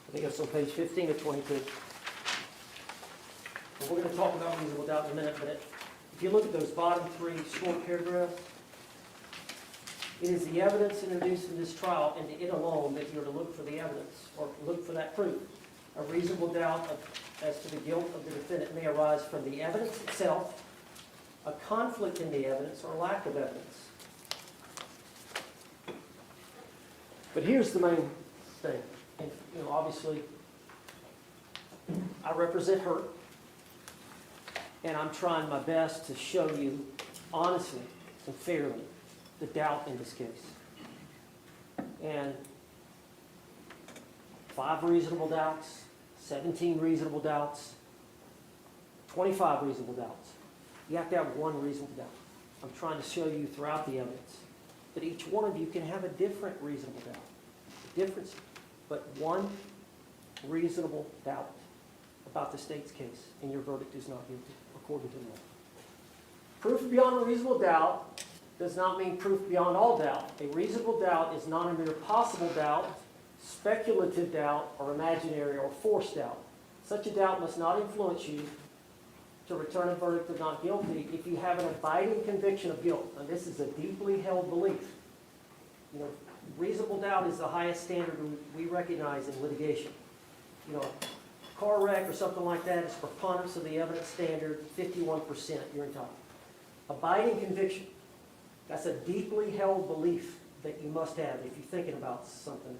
I think it's on page 15 of 22. And we're going to talk about reasonable doubt in a minute, but if you look at those bottom 3 short paragraphs, it is the evidence introduced in this trial and it alone that you're to look for the evidence or look for that proof. A reasonable doubt as to the guilt of the defendant may arise from the evidence itself, a conflict in the evidence, or lack of evidence. But here's the main thing. And, obviously, I represent her, and I'm trying my best to show you honestly and fairly the doubt in this case. And 5 reasonable doubts, 17 reasonable doubts, 25 reasonable doubts. You have to have 1 reasonable doubt. I'm trying to show you throughout the evidence that each one of you can have a different reasonable doubt. Difference, but 1 reasonable doubt about the state's case, and your verdict is not guilty, according to law. Proof beyond a reasonable doubt does not mean proof beyond all doubt. A reasonable doubt is not a mere possible doubt, speculative doubt, or imaginary or forced doubt. Such a doubt must not influence you to return a verdict of not guilty if you have an abiding conviction of guilt. And this is a deeply held belief. You know, reasonable doubt is the highest standard we recognize in litigation. You know, car wreck or something like that is preponderance of the evidence standard, 51% you're entitled. Abiding conviction, that's a deeply held belief that you must have if you're thinking about something.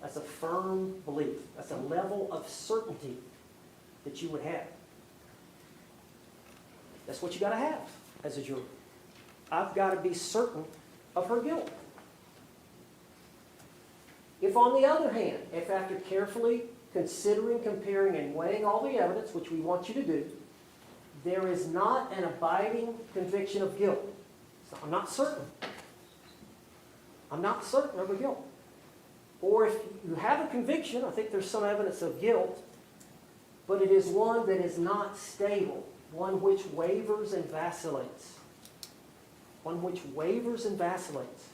That's a firm belief. That's a level of certainty that you would have. That's what you got to have as a juror. I've got to be certain of her guilt. If, on the other hand, if after carefully considering, comparing, and weighing all the evidence, which we want you to do, there is not an abiding conviction of guilt, so I'm not certain. I'm not certain of her guilt. Or if you have a conviction, I think there's some evidence of guilt, but it is one that is not stable, one which wavers and vacillates. One which wavers and vacillates.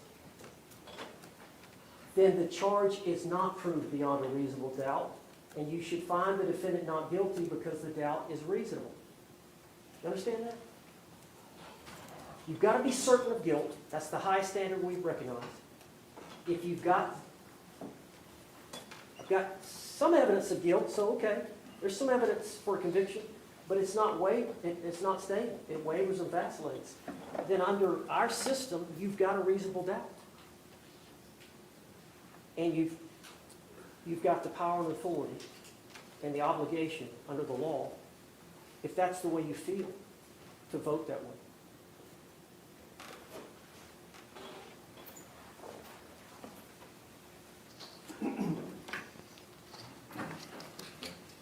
Then the charge is not proved beyond a reasonable doubt, and you should find the defendant not guilty because the doubt is reasonable. You understand that? You've got to be certain of guilt. That's the high standard we recognize. If I've got some evidence of guilt, so okay, there's some evidence for conviction, but it's not stable. It wavers and vacillates. Then under our system, you've got a reasonable doubt. And you've got the power and authority and the obligation under the law, if that's the way you feel, to vote that way.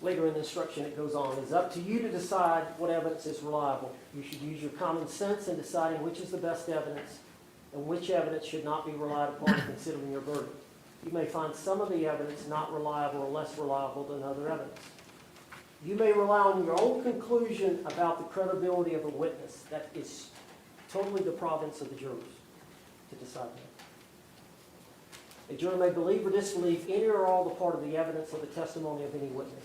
Later in the instruction it goes on, it's up to you to decide what evidence is reliable. You should use your common sense in deciding which is the best evidence and which evidence should not be relied upon in considering your verdict. You may find some of the evidence not reliable or less reliable than other evidence. You may rely on your own conclusion about the credibility of a witness. That is totally the province of the jurors to decide that. A juror may believe or disbelieve any or all the part of the evidence or the testimony of any witness.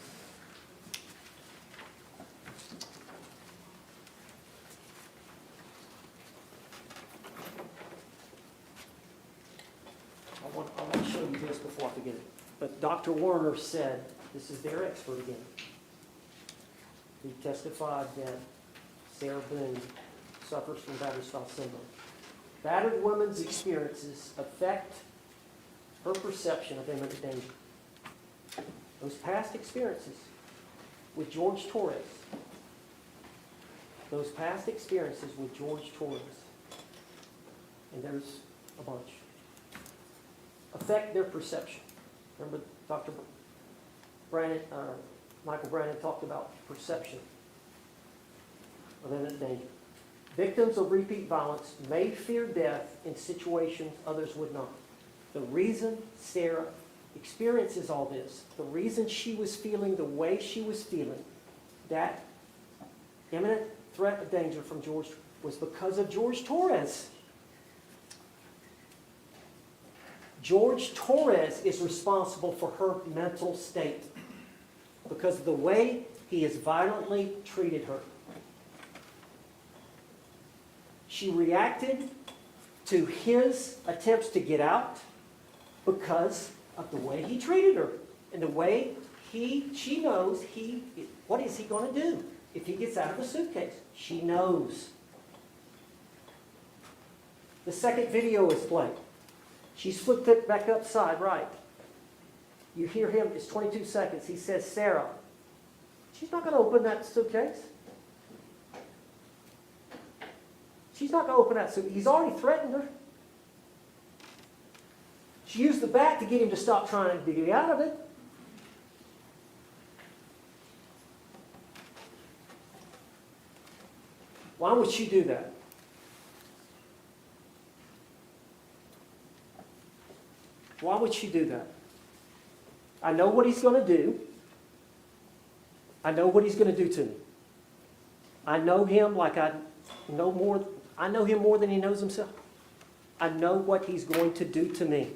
I want to show you this before I forget it. But Dr. Werner said, this is their expert again. He testified that Sarah Boone suffers from battered spouse syndrome. Battered women's experiences affect her perception of imminent danger. Those past experiences with Jorge Torres, and there's a bunch, affect their perception. Remember Dr. Michael Brandon talked about perception of imminent danger. Victims of repeat violence may fear death in situations others would not. The reason Sarah experiences all this, the reason she was feeling the way she was feeling, that imminent threat of danger from Jorge, was because of Jorge Torres. Jorge Torres is responsible for her mental state because of the way he has violently treated her. She reacted to his attempts to get out because of the way he treated her and the way she knows what is he going to do if he gets out of the suitcase. She knows. The second video is played. She's flipped it back upside right. You hear him, it's 22 seconds. He says, Sarah, she's not going to open that suitcase. She's not going to open that suitcase. He's already threatened her. She used the bat to get him to stop trying to get out of it. Why would she do that? Why would she do that? I know what he's going to do. I know what he's going to do to me. I know him like I know more. I know him more than he knows himself. I know what he's going to do to me.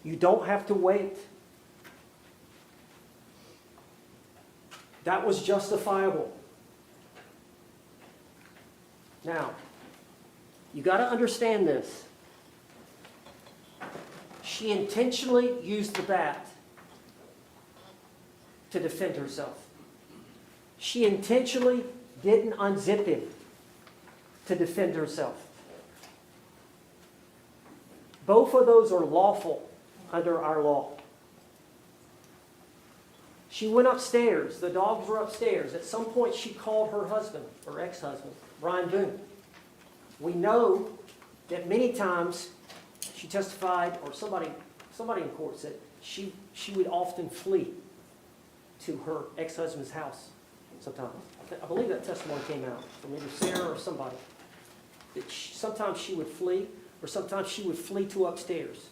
You don't have to wait. That was justifiable. Now, you got to understand this. She intentionally used the bat to defend herself. She intentionally didn't unzip him to defend herself. Both of those are lawful under our law. She went upstairs. The dogs were upstairs. At some point, she called her husband, or ex-husband, Brian Boone. We know that many times she testified, or somebody in court said, she would often flee to her ex-husband's house sometimes. I believe that testimony came out from either Sarah or somebody. That sometimes she would flee, or sometimes she would flee to upstairs.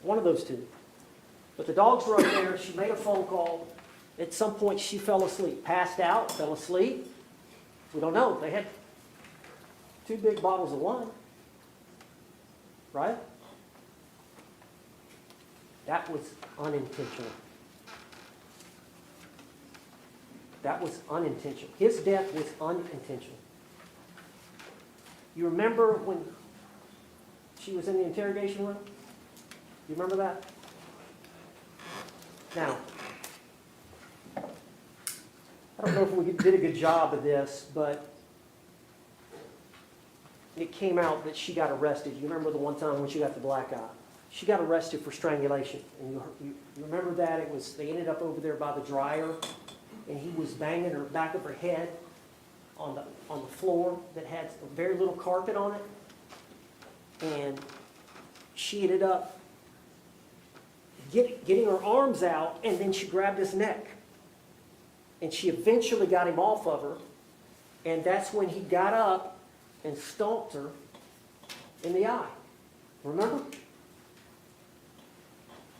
One of those two. But the dogs were up there. She made a phone call. At some point, she fell asleep. Passed out, fell asleep. We don't know. They had 2 big bottles of wine. Right? That was unintentional. That was unintentional. His death was unintentional. You remember when she was in the interrogation room? You remember that? Now, I don't know if we did a good job of this, but it came out that she got arrested. You remember the one time when she got the black eye? She got arrested for strangulation. And you remember that? They ended up over there by the dryer, and he was banging her back of her head on the floor that had very little carpet on it. And she ended up getting her arms out, and then she grabbed his neck. And she eventually got him off of her, and that's when he got up and stomped her in the eye. Remember?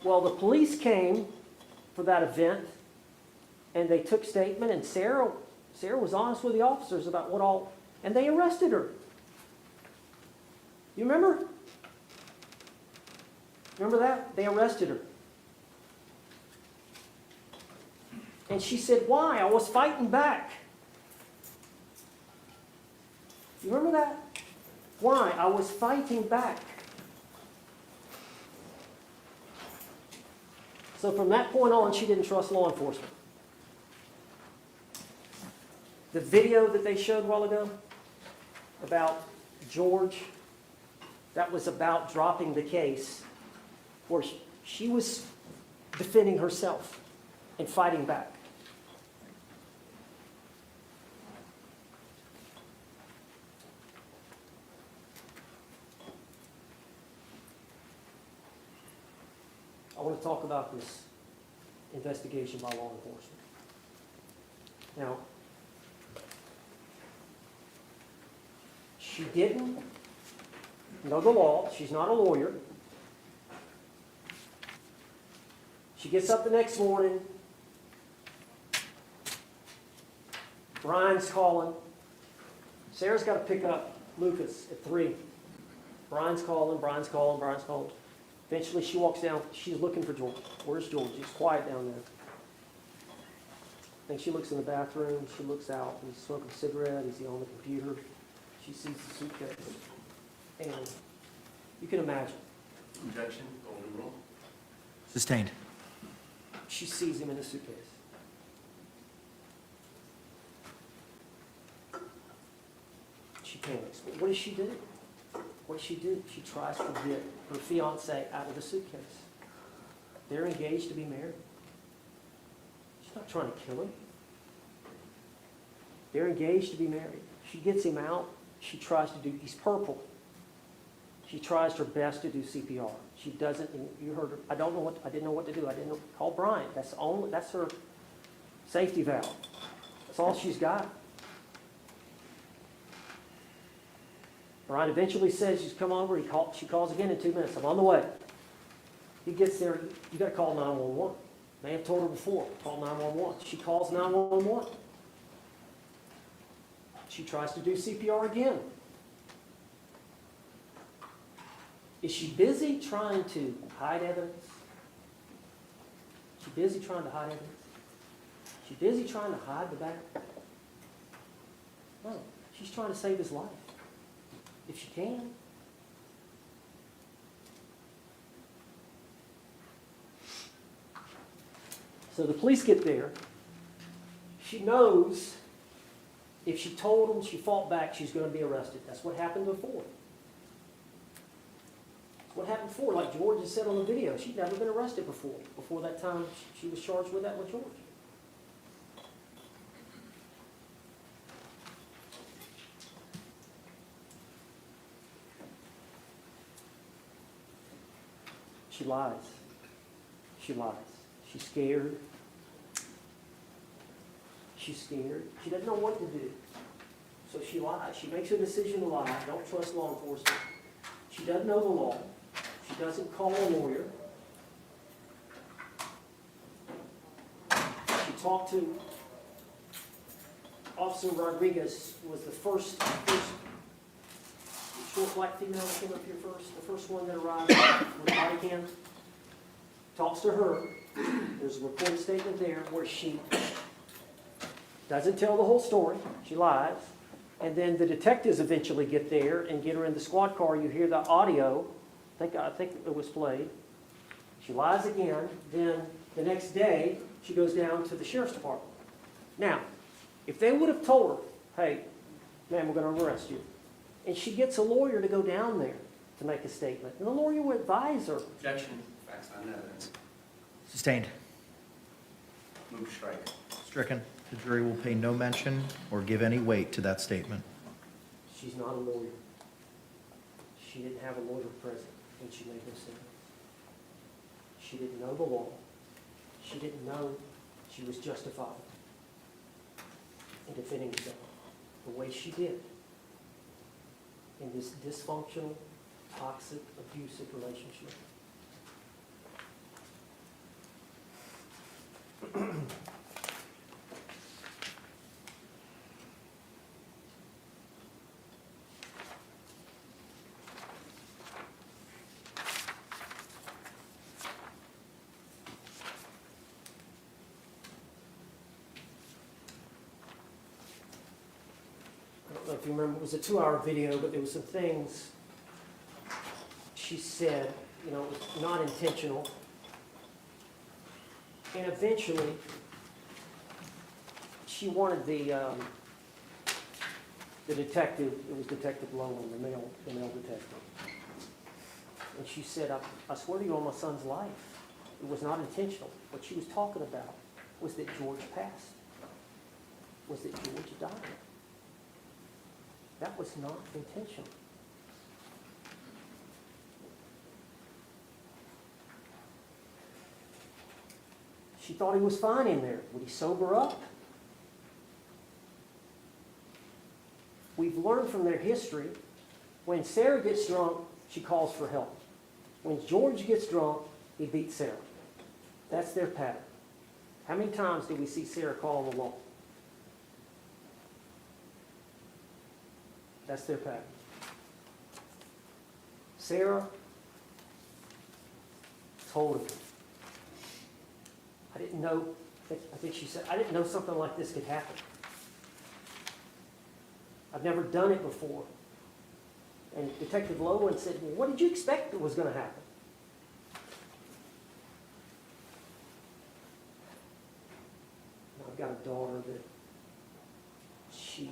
Well, the police came for that event, and they took statement, and Sarah was honest with the officers about what all, and they arrested her. You remember? Remember that? They arrested her. And she said, why? I was fighting back. You remember that? Why? I was fighting back. So from that point on, she didn't trust law enforcement. The video that they showed a while ago about George, that was about dropping the case, where she was defending herself and fighting back. I want to talk about this investigation by law enforcement. Now, she didn't know the law. She's not a lawyer. She gets up the next morning. Brian's calling. Sarah's got to pick up Lucas at 3. Brian's calling. Eventually she walks down. She's looking for George. Where's George? He's quiet down there. Then she looks in the bathroom. She looks out. He's smoking a cigarette. He's on the computer. She sees the suitcase. And you can imagine. Objection, golden rule. Sustained. She sees him in the suitcase. She panics. What does she do? What does she do? She tries to get her fiancé out of the suitcase. They're engaged to be married. She's not trying to kill him. They're engaged to be married. She gets him out. She tries to do, he's purple. She tries her best to do CPR. She doesn't, and you heard her, I didn't know what to do. I didn't know, call Brian. That's her safety valve. That's all she's got. Brian eventually says, she's come over. She calls again in 2 minutes. I'm on the way. He gets there. You got to call 911. May have told her before. Call 911. She calls 911. She tries to do CPR again. Is she busy trying to hide evidence? She busy trying to hide evidence? She busy trying to hide the back? No, she's trying to save his life. If she can. So the police get there. She knows if she told them, she fought back, she's going to be arrested. That's what happened before. That's what happened before. Like George has said on the video, she'd never been arrested before. Before that time, she was charged with that with George. She lies. She lies. She's scared. She's scared. She doesn't know what to do. So she lies. She makes a decision to lie. Don't trust law enforcement. She doesn't know the law. She doesn't call a lawyer. She talked to Officer Rodriguez, was the first short black female that came up here first, the first one that arrived with a body cam. Talks to her. There's a recorded statement there where she doesn't tell the whole story. She lies. And then the detectives eventually get there and get her in the squad car. You hear the audio. I think it was played. She lies again. Then the next day, she goes down to the sheriff's department. Now, if they would have told her, hey, man, we're going to arrest you, and she gets a lawyer to go down there to make a statement, and the lawyer would advise her. Objection. Facts not in evidence. Sustained. Move to strike. Stricken. The jury will pay no mention or give any weight to that statement. She's not a lawyer. She didn't have a lawyer present when she made this statement. She didn't know the law. She didn't know she was justified in defending herself the way she did in this dysfunctional, toxic, abusive relationship. I don't know if you remember, it was a 2-hour video, but there were some things she said, it was not intentional. And eventually, she wanted the detective, it was Detective Lowen, the male detective. And she said, I swear to you on my son's life, it was not intentional. What she was talking about was that George passed, was that George died. That was not intentional. She thought he was fine in there. Would he sober up? We've learned from their history, when Sarah gets drunk, she calls for help. When George gets drunk, he beats Sarah. That's their pattern. How many times did we see Sarah call the law? That's their pattern. Sarah told him, I didn't know, I think she said, I didn't know something like this could happen. I've never done it before. And Detective Lowen said, well, what did you expect was going to happen? And I've got a daughter that she's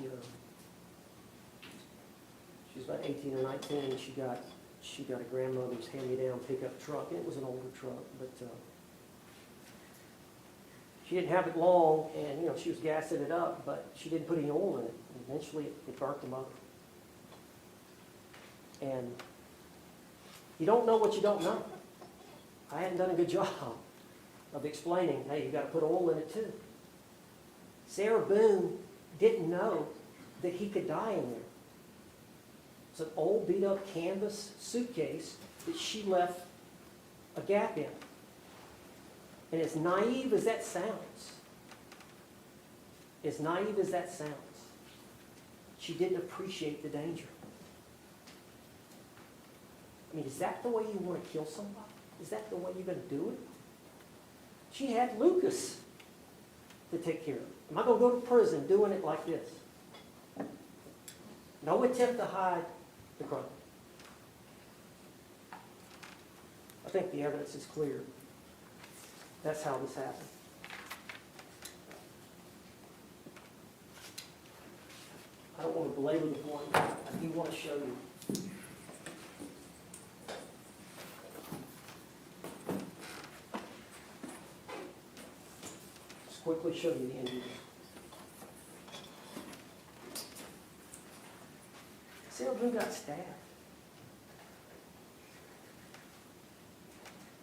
about 18 or 19, and she got a grandmother's hand-me-down pickup truck. It was an older truck, but she didn't have it long, and she was gassing it up, but she didn't put any oil in it. And eventually, it burnt the motor. And you don't know what you don't know. I hadn't done a good job of explaining, hey, you got to put oil in it too. Sarah Boone didn't know that he could die in there. It's an old beat-up canvas suitcase that she left a gap in. And as naive as that sounds, She didn't appreciate the danger. I mean, is that the way you want to kill somebody? Is that the way you're going to do it? She had Lucas to take care of. Am I going to go to prison doing it like this? No attempt to hide the crime. I think the evidence is clear. That's how this happened. I don't want to belabor the point. I do want to show you. Just quickly show you the injuries. Sarah Boone got stabbed.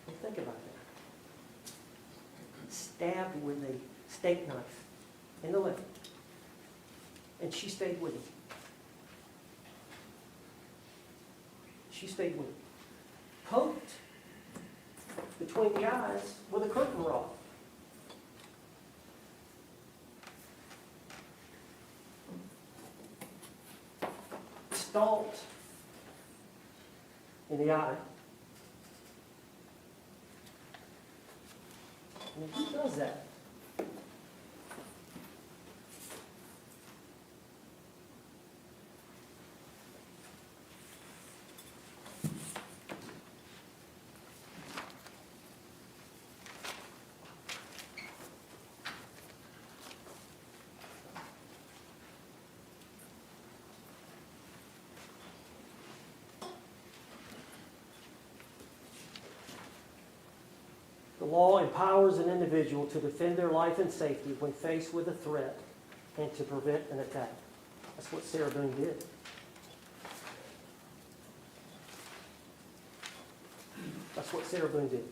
Well, think about that. Stabbed with a steak knife in the leg. And she stayed with him. She stayed with him. Poked between the eyes with a curtain rod. Stalked in the eye. I mean, who does that? The law empowers an individual to defend their life and safety when faced with a threat and to prevent an attack. That's what Sarah Boone did. That's what Sarah Boone did.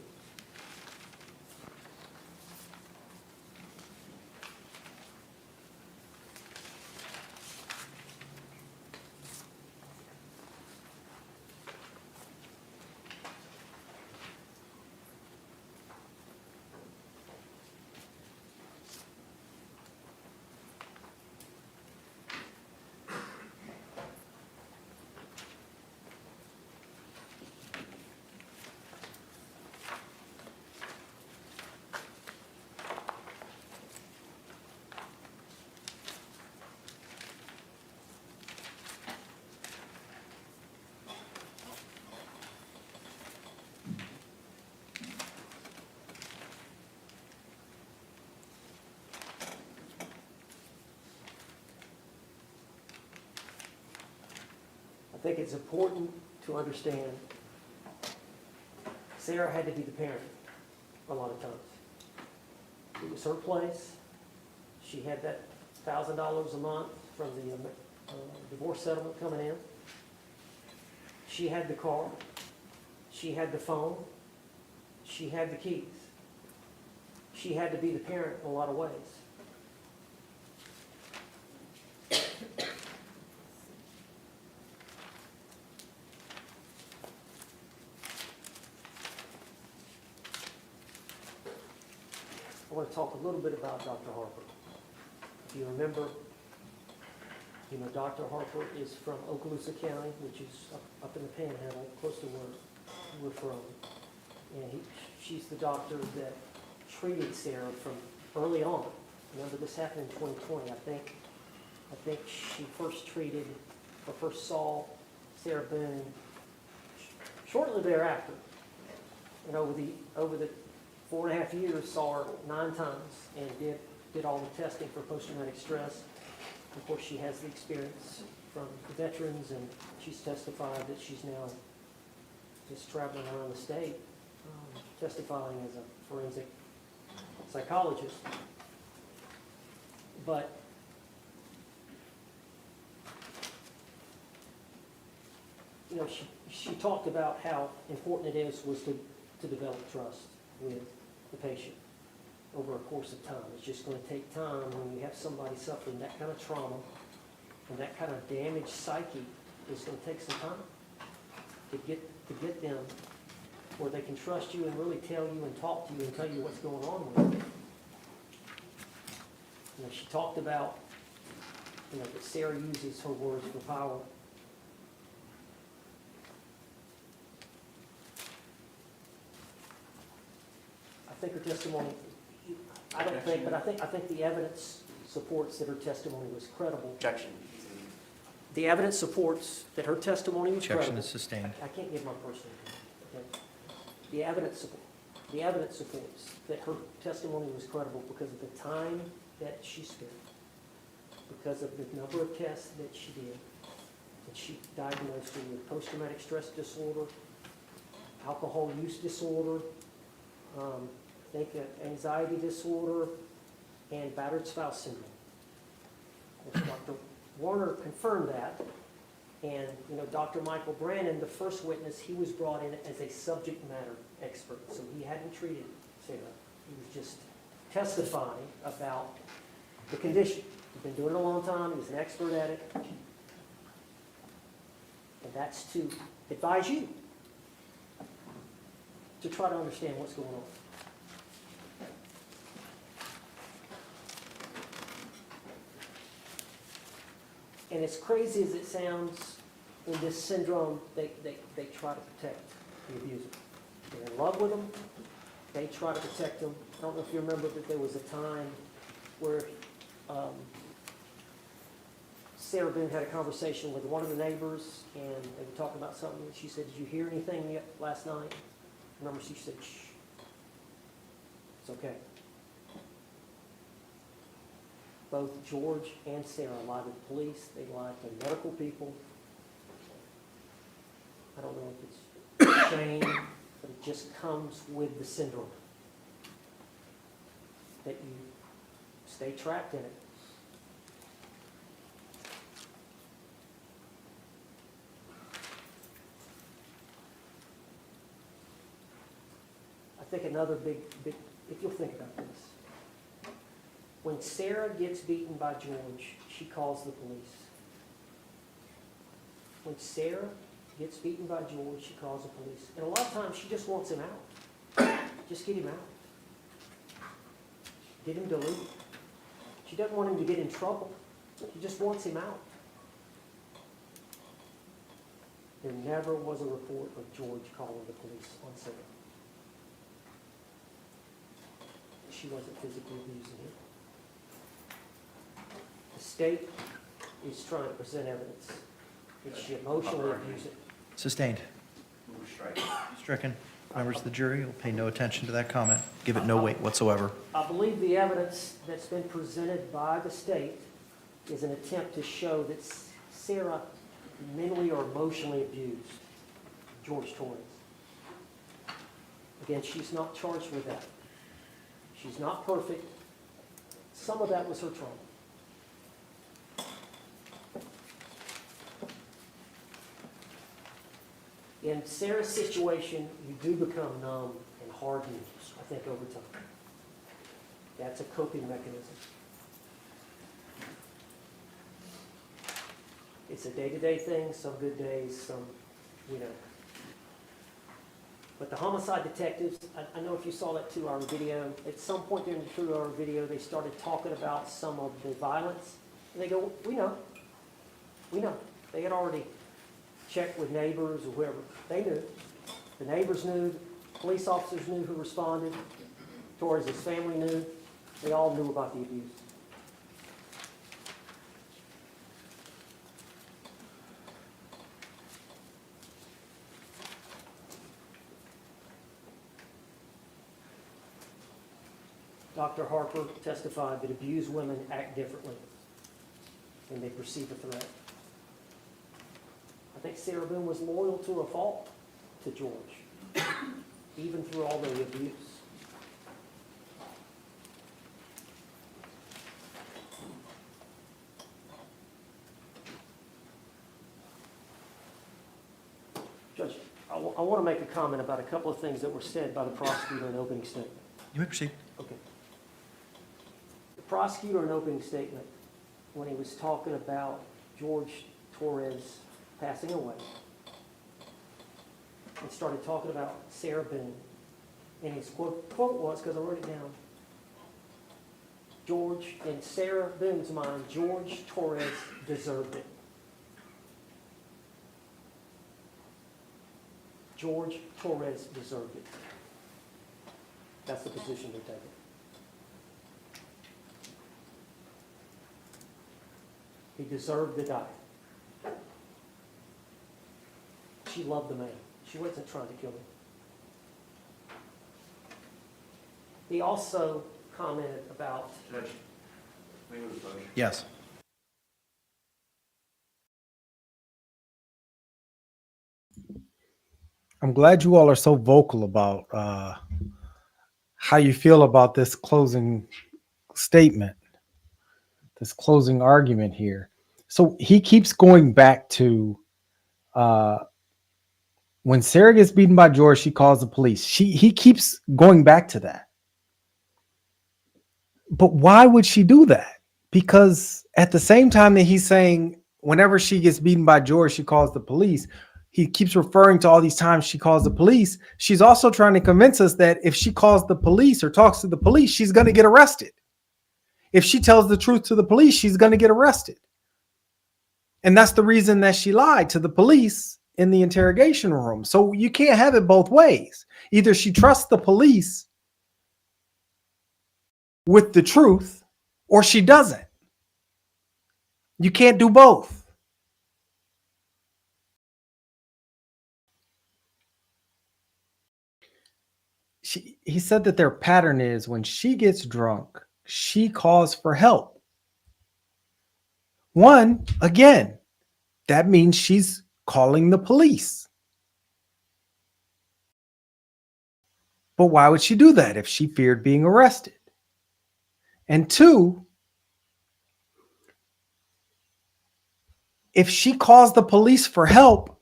I think it's important to understand Sarah had to be the parent a lot of times. It was her place. She had that $1,000 a month from the divorce settlement coming in. She had the car. She had the phone. She had the keys. She had to be the parent in a lot of ways. I want to talk a little bit about Dr. Harper. If you remember, Dr. Harper is from Okaloosa County, which is up in the Panhandle, close to where we're from. And she's the doctor that treated Sarah from early on. Remember, this happened in 2020. I think she first saw Sarah Boone shortly thereafter. And over the 4.5 years, saw her 9 times and did all the testing for post-traumatic stress. Of course, she has the experience from the veterans, and she's testified that she's now just traveling around the state, testifying as a forensic psychologist. But she talked about how important it was to develop trust with the patient over a course of time. It's just going to take time when you have somebody suffering that kind of trauma and that kind of damaged psyche. It's going to take some time to get them where they can trust you and really tell you and talk to you and tell you what's going on with them. She talked about that Sarah uses her words for power. I think her testimony, I don't think, but I think the evidence supports that her testimony was credible. Objection. The evidence supports that her testimony was credible. Objection is sustained. I can't give my personal opinion, okay? The evidence supports that her testimony was credible because of the time that she spent, because of the number of tests that she did, that she diagnosed her with post-traumatic stress disorder, alcohol use disorder, I think anxiety disorder, and battered spouse syndrome. Of course, Dr. Warner confirmed that, and Dr. Michael Brannon, the first witness, he was brought in as a subject matter expert, so he hadn't treated Sarah. He was just testifying about the condition. He's been doing it a long time. He's an expert at it, and that's to advise you to try to understand what's going on. And as crazy as it sounds, in this syndrome, they try to protect the abuser. They're in love with them. They try to protect them. I don't know if you remember, but there was a time where Sarah Boone had a conversation with one of the neighbors, and they were talking about something. She said, "Did you hear anything yet last night?" Remember, she said, "Shh, it's okay." Both George and Sarah lied to the police. They lied to medical people. I don't know if it's shame, but it just comes with the syndrome. That you stay trapped in it. I think another big, if you'll think about this. When Sarah gets beaten by George, she calls the police. When Sarah gets beaten by George, she calls the police. And a lot of times she just wants him out. Just get him out. Get him to leave. She doesn't want him to get in trouble. She just wants him out. There never was a report of George calling the police on Sarah. She wasn't physically abusing him. The state is trying to present evidence that she emotionally abused it. Sustained. Move strike. Stricken. Members of the jury will pay no attention to that comment. Give it no weight whatsoever. I believe the evidence that's been presented by the state is an attempt to show that Sarah mentally or emotionally abused George Torres. Again, she's not charged with that. She's not perfect. Some of that was her trauma. In Sarah's situation, you do become numb and hardened, I think, over time. That's a coping mechanism. It's a day-to-day thing, some good days, some, But the homicide detectives, I know if you saw that 2-hour video, at some point during the 2-hour video, they started talking about some of the violence. And they go, we know. They had already checked with neighbors or whoever. They knew. The neighbors knew. Police officers knew who responded. Torres' family knew. They all knew about the abuse. Dr. Harper testified that abused women act differently when they perceive a threat. I think Sarah Boone was loyal to a fault to George, even through all the abuse. Judge, I want to make a comment about a couple of things that were said by the prosecutor in opening statement. You may proceed. Okay. The prosecutor in opening statement, when he was talking about George Torres passing away, and started talking about Sarah Boone, and his quote was, because I wrote it down, George, in Sarah Boone's mind, George Torres deserved it. George Torres deserved it. That's the position they're taking. He deserved to die. She loved the man. She wasn't trying to kill him. He also commented about, Judge, may we move the motion? Yes. I'm glad you all are so vocal about how you feel about this closing statement, this closing argument here. So he keeps going back to when Sarah gets beaten by George, she calls the police. He keeps going back to that. But why would she do that? Because at the same time that he's saying whenever she gets beaten by George, she calls the police, he keeps referring to all these times she calls the police. She's also trying to convince us that if she calls the police or talks to the police, she's going to get arrested. If she tells the truth to the police, she's going to get arrested. And that's the reason that she lied to the police in the interrogation room. So you can't have it both ways. Either she trusts the police with the truth or she doesn't. You can't do both. He said that their pattern is when she gets drunk, she calls for help. One, again, that means she's calling the police. But why would she do that if she feared being arrested? And two, if she calls the police for help,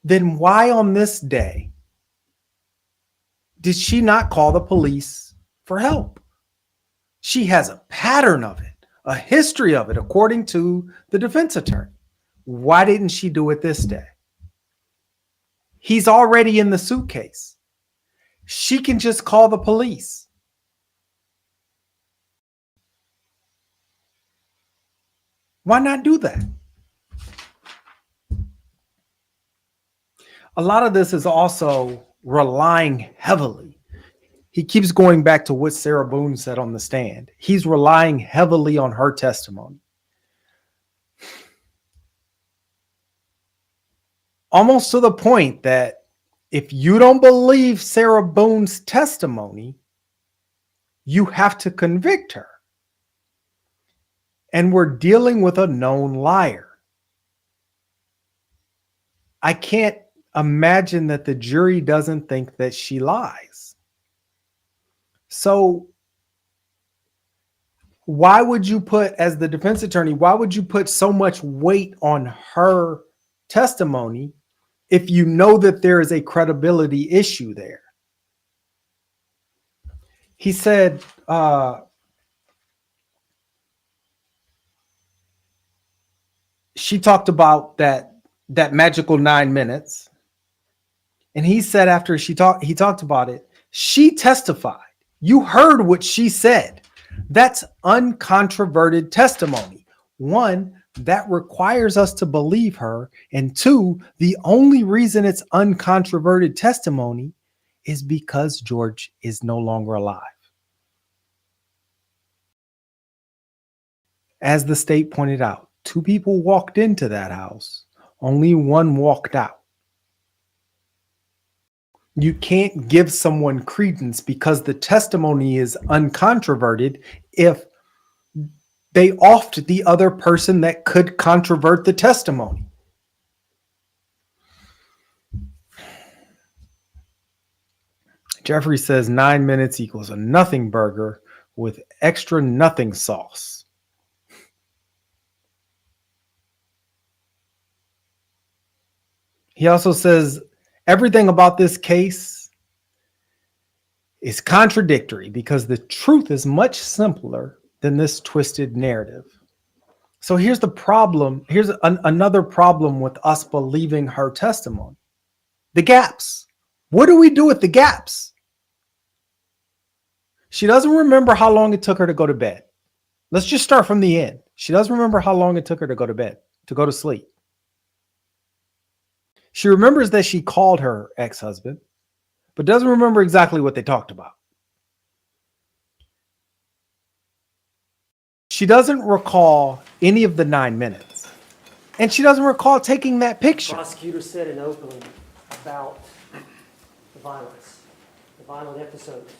then why on this day did she not call the police for help? She has a pattern of it, a history of it, according to the defense attorney. Why didn't she do it this day? He's already in the suitcase. She can just call the police. Why not do that? A lot of this is also relying heavily. He keeps going back to what Sarah Boone said on the stand. He's relying heavily on her testimony. Almost to the point that if you don't believe Sarah Boone's testimony, you have to convict her. And we're dealing with a known liar. I can't imagine that the jury doesn't think that she lies. So why would you put, as the defense attorney, why would you put so much weight on her testimony if you know that there is a credibility issue there? He said, she talked about that magical 9 minutes. And he said after he talked about it, she testified. You heard what she said. That's uncontroverted testimony. One, that requires us to believe her. And two, the only reason it's uncontroverted testimony is because George is no longer alive. As the state pointed out, 2 people walked into that house. Only 1 walked out. You can't give someone credence because the testimony is uncontroverted if they offed the other person that could controvert the testimony. Jeffrey says 9 minutes equals a nothing burger with extra nothing sauce. He also says everything about this case is contradictory because the truth is much simpler than this twisted narrative. So here's the problem. Here's another problem with us believing her testimony. The gaps. What do we do with the gaps? She doesn't remember how long it took her to go to bed. Let's just start from the end. She doesn't remember how long it took her to go to bed, to go to sleep. She remembers that she called her ex-husband, but doesn't remember exactly what they talked about. She doesn't recall any of the 9 minutes. And she doesn't recall taking that picture. Prosecutor said in opening about the violence, the violent episodes.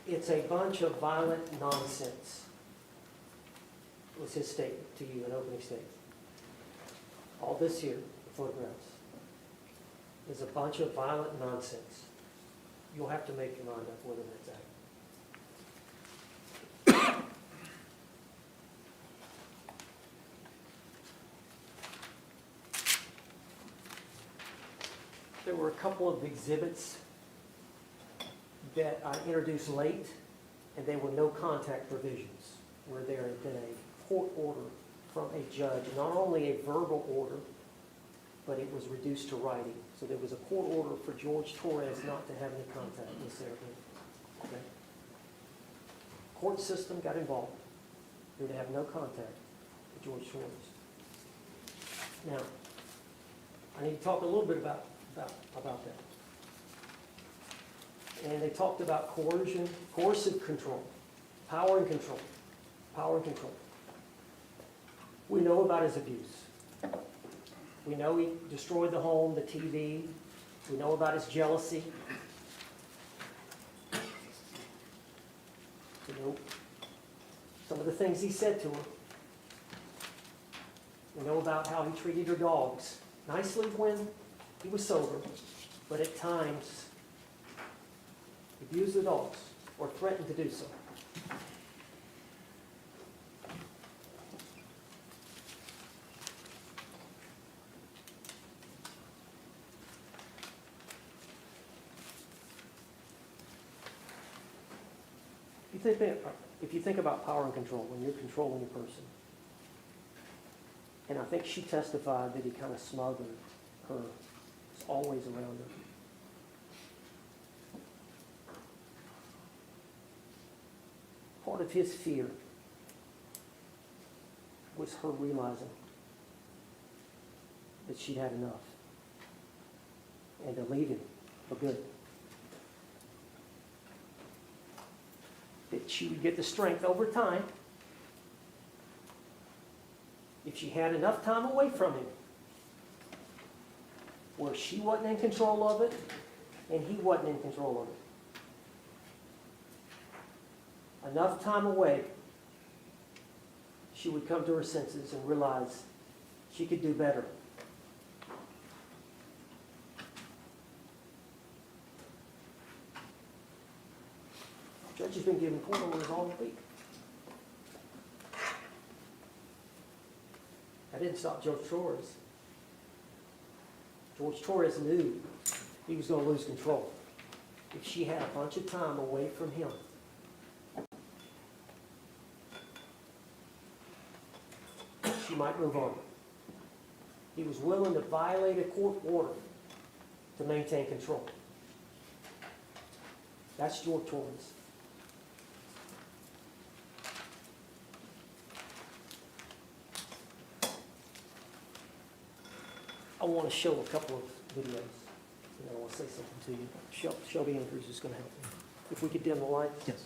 It's a bunch of violent nonsense, was his statement to you, an opening statement. All this here, the photographs, is a bunch of violent nonsense. You'll have to make your mind up whether that's accurate. There were a couple of exhibits that I introduced late, and they were no contact provisions, where there had been a court order from a judge, not only a verbal order, but it was reduced to writing. So there was a court order for Jorge Torres not to have any contact with Sarah Boone. Okay? Court system got involved. They were to have no contact with Jorge Torres. Now, I need to talk a little bit about that. And they talked about coercion, coercive control, power and control, power and control. We know about his abuse. We know he destroyed the home, the TV. We know about his jealousy. We know some of the things he said to her. We know about how he treated her dogs nicely when he was sober, but at times abused the dogs or threatened to do so. If you think about power and control, when you're controlling a person, and I think she testified that he kind of smothered her, was always around her. Part of his fear was her realizing that she'd had enough and to leave him for good. That she would get the strength over time if she had enough time away from him where she wasn't in control of it and he wasn't in control of it. Enough time away, she would come to her senses and realize she could do better. The judge has been giving court orders all week. That didn't stop Jorge Torres. Jorge Torres knew he was going to lose control if she had a bunch of time away from him. She might move on. He was willing to violate a court order to maintain control. That's Jorge Torres. I want to show a couple of videos, and I want to say something to you. Shelby Andrews is going to help me. If we could dim the light. Yes.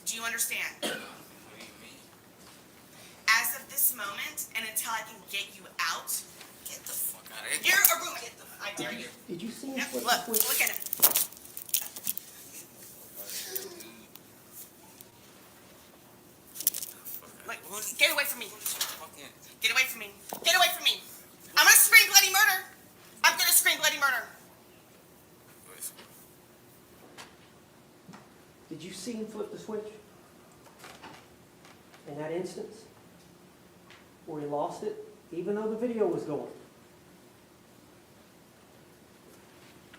Do you understand? What do you mean? As of this moment, and until I can get you out, Get the fuck out of here. you're a roommate. I dare you. Did you see him? No, look at him. Look, get away from me. Get away from me. Get away from me. I'm gonna scream bloody murder. I'm gonna scream cold-blooded bloody murder. Did you see him flip the switch? In that instance? Where he lost it, even though the video was going?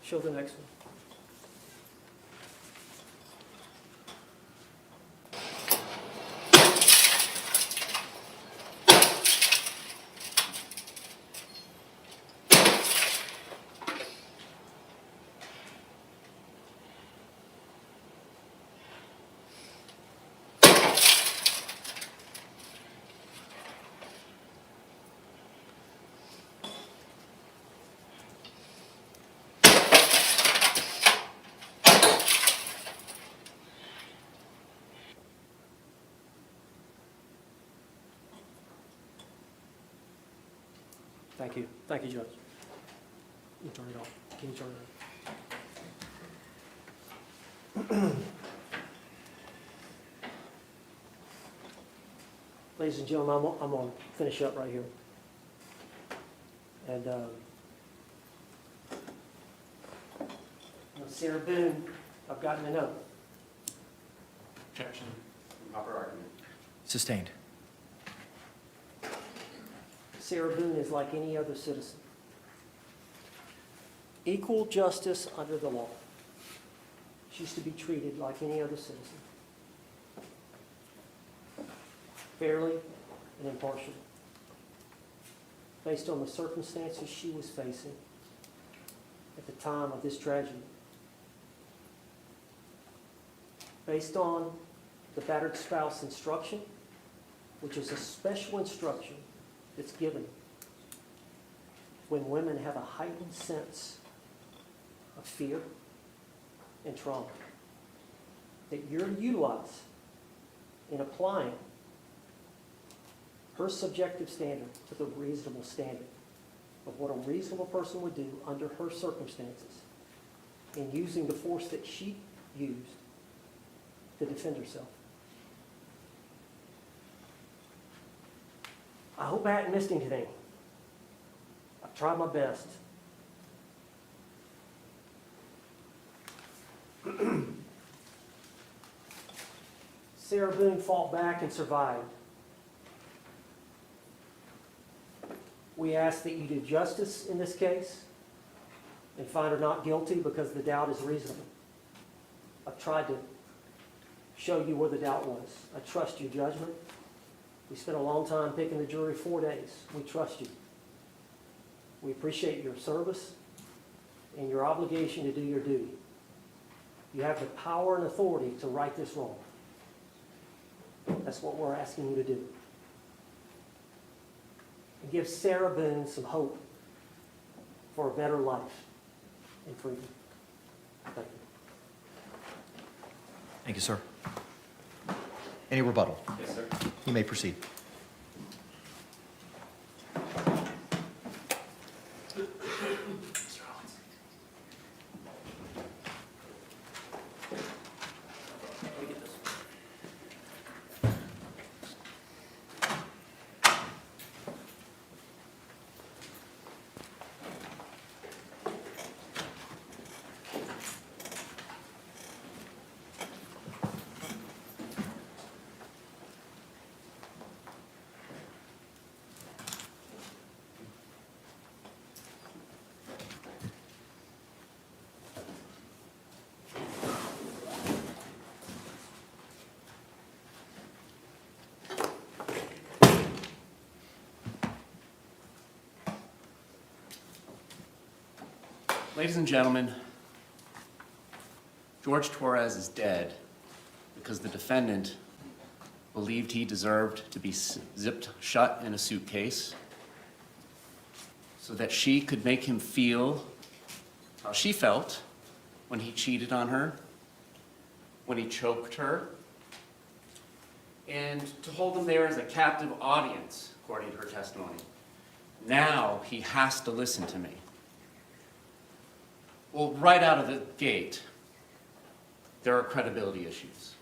Show the next one. Thank you. Thank you, Judge. You turn it off. Can you turn it on? Ladies and gentlemen, I'm going to finish up right here. And Sarah Boone, I've gotten to know. Objection. Improper argument. Sustained. Sarah Boone is like any other citizen. Equal justice under the law. She's to be treated like any other citizen. Fairly and impartially. Based on the circumstances she was facing at the time of this tragedy. Based on the battered spouse instruction, which is a special instruction that's given when women have a heightened sense of fear and trauma that you're to utilize in applying her subjective standard to the reasonable standard of what a reasonable person would do under her circumstances in using the force that she used to defend herself. I hope I hadn't missed anything. I've tried my best. Sarah Boone fought back and survived. We ask that you do justice in this case and find her not guilty because the doubt is reasonable. I've tried to show you where the doubt was. I trust your judgment. We spent a long time picking the jury, 4 days. We trust you. We appreciate your service and your obligation to do your duty. You have the power and authority to right this wrong. That's what we're asking you to do. And give Sarah Boone some hope for a better life and freedom. Thank you. Thank you, sir. Any rebuttal? Yes, sir. You may proceed. Ladies and gentlemen, Jorge Torres is dead because the defendant believed he deserved to be zipped shut in a suitcase so that she could make him feel how she felt when he cheated on her, when he choked her, and to hold him there as a captive audience, according to her testimony. Now he has to listen to me. Well, right out of the gate, there are credibility issues.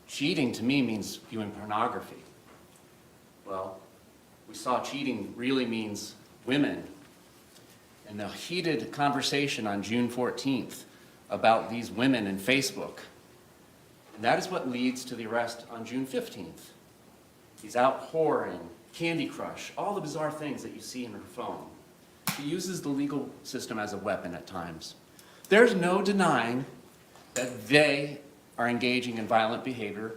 Cheating to me means viewing pornography. Well, we saw cheating really means women and the heated conversation on June 14th about these women in Facebook. And that is what leads to the arrest on June 15th. He's out whoring, Candy Crush, all the bizarre things that you see in her phone. She uses the legal system as a weapon at times. There's no denying that they are engaging in violent behavior,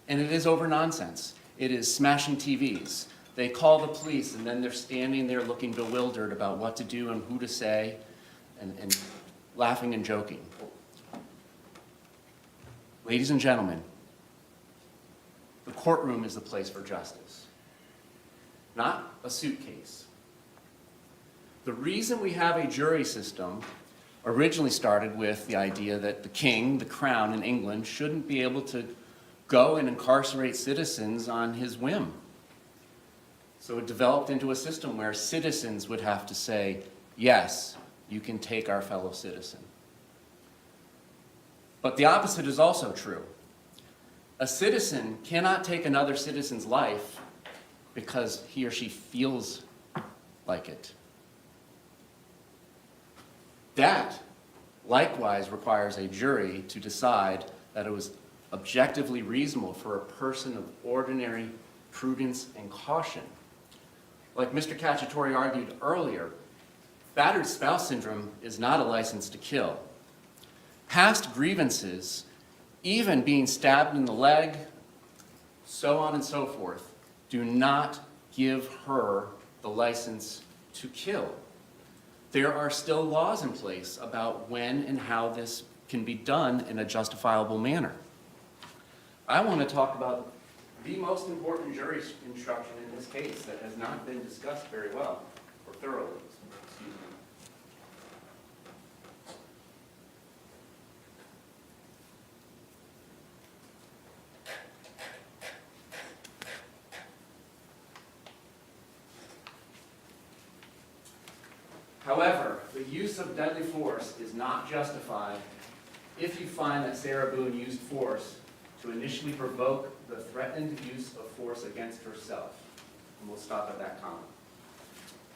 and it is over nonsense. It is smashing TVs. They call the police, and then they're standing there looking bewildered about what to do and who to say, and laughing and joking. Ladies and gentlemen, the courtroom is the place for justice, not a suitcase. The reason we have a jury system originally started with the idea that the king, the crown in England, shouldn't be able to go and incarcerate citizens on his whim. So it developed into a system where citizens would have to say, yes, you can take our fellow citizen. But the opposite is also true. A citizen cannot take another citizen's life because he or she feels like it. That likewise requires a jury to decide that it was objectively reasonable for a person of ordinary prudence and caution. Like Mr. Cacciatore argued earlier, battered spouse syndrome is not a license to kill. Past grievances, even being stabbed in the leg, so on and so forth, do not give her the license to kill. There are still laws in place about when and how this can be done in a justifiable manner. I want to talk about the most important jury instruction in this case that has not been discussed very well or thoroughly. Excuse me. However, the use of deadly force is not justified if you find that Sarah Boone used force to initially provoke the threatened use of force against herself. And we'll stop at that comment.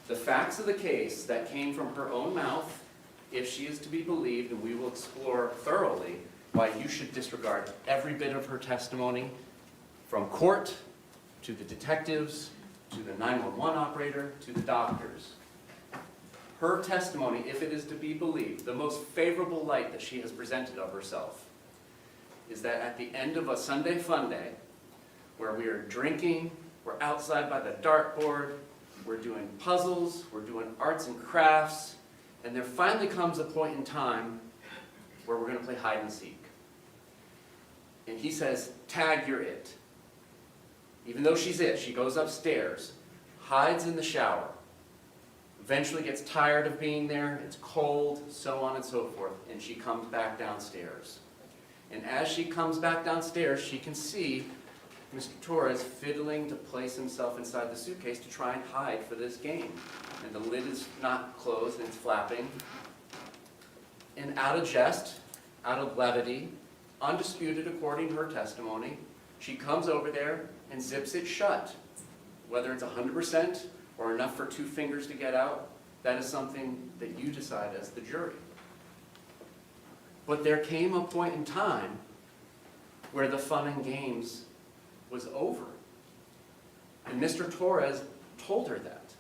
The facts of the case that came from her own mouth, if she is to be believed, and we will explore thoroughly why you should disregard every bit of her testimony, from court to the detectives, to the 911 operator, to the doctors. Her testimony, if it is to be believed, the most favorable light that she has presented of herself, is that at the end of a Sunday fun day, where we are drinking, we're outside by the dartboard, we're doing puzzles, we're doing arts and crafts, and there finally comes a point in time where we're going to play hide and seek. And he says, "Tag, you're it." Even though she's it, she goes upstairs, hides in the shower, eventually gets tired of being there, it's cold, so on and so forth, and she comes back downstairs. And as she comes back downstairs, she can see Mr. Torres fiddling to place himself inside the suitcase to try and hide for this game. And the lid is not closed and it's flapping. And out of jest, out of levity, undisputed according to her testimony, she comes over there and zips it shut. Whether it's 100% or enough for 2 fingers to get out, that is something that you decide as the jury. But there came a point in time where the fun and games was over. And Mr. Torres told her that.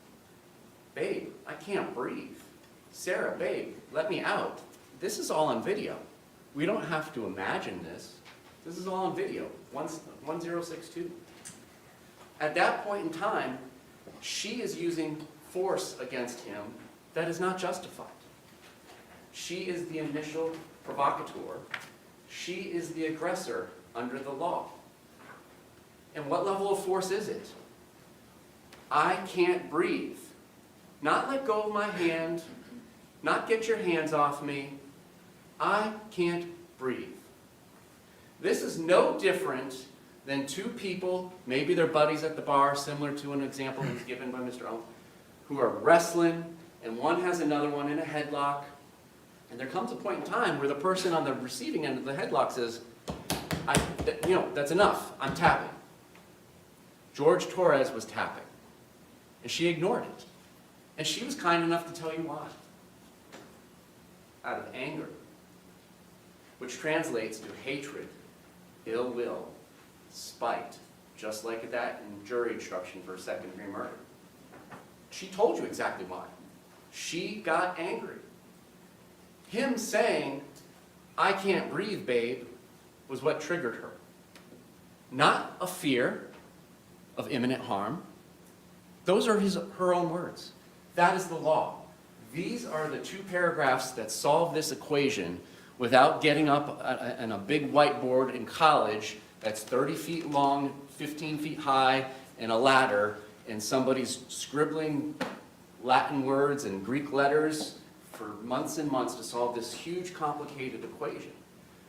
"Babe, I can't breathe. Sarah, babe, let me out. This is all on video. We don't have to imagine this. This is all on video. 1062. At that point in time, she is using force against him that is not justified. She is the initial provocateur. She is the aggressor under the law. And what level of force is it? I can't breathe. Not let go of my hand, not get your hands off me. I can't breathe. This is no different than 2 people, maybe they're buddies at the bar, similar to an example that was given by Mr. Owen, who are wrestling, and one has another one in a headlock. And there comes a point in time where the person on the receiving end of the headlock says, that's enough, I'm tapping. George Torres was tapping, and she ignored it. And she was kind enough to tell you why. Out of anger, which translates to hatred, ill will, spite, just like that in jury instruction for second-degree murder. She told you exactly why. She got angry. Him saying, "I can't breathe, babe," was what triggered her. Not a fear of imminent harm. Those are her own words. That is the law. These are the two paragraphs that solve this equation without getting up on a big whiteboard in college that's 30 feet long, 15 feet high, and a ladder, and somebody's scribbling Latin words and Greek letters for months and months to solve this huge, complicated equation.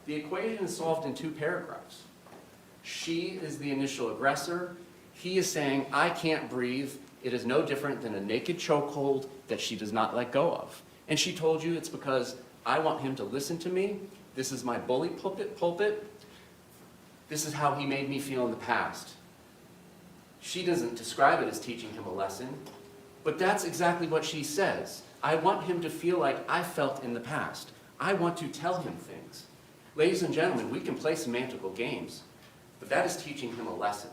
The equation is solved in 2 paragraphs. She is the initial aggressor. He is saying, "I can't breathe." It is no different than a naked chokehold that she does not let go of. And she told you it's because I want him to listen to me. This is my bully pulpit. This is how he made me feel in the past. She doesn't describe it as teaching him a lesson, but that's exactly what she says. I want him to feel like I felt in the past. I want to tell him things. Ladies and gentlemen, we can play semantical games, but that is teaching him a lesson.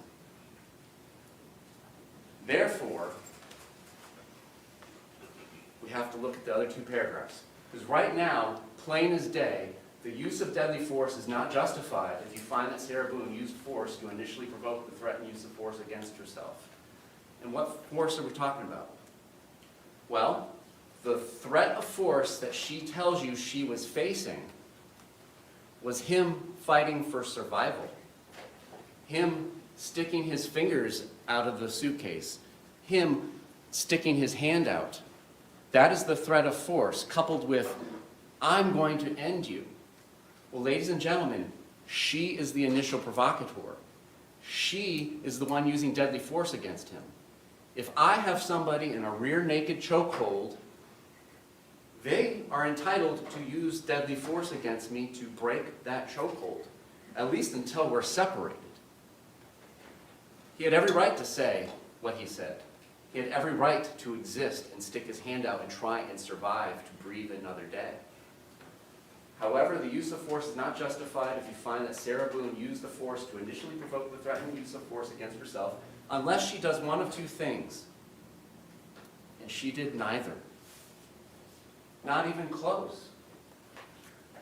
Therefore, we have to look at the other 2 paragraphs. Because right now, plain as day, the use of deadly force is not justified if you find that Sarah Boone used force to initially provoke the threatened use of force against herself. And what force are we talking about? Well, the threat of force that she tells you she was facing was him fighting for survival. Him sticking his fingers out of the suitcase. Him sticking his hand out. That is the threat of force, coupled with, "I'm going to end you." Well, ladies and gentlemen, she is the initial provocateur. She is the one using deadly force against him. If I have somebody in a rear naked chokehold, they are entitled to use deadly force against me to break that chokehold, at least until we're separated. He had every right to say what he said. He had every right to exist and stick his hand out and try and survive to breathe another day. However, the use of force is not justified if you find that Sarah Boone used the force to initially provoke the threatened use of force against herself, unless she does one of 2 things. And she did neither. Not even close.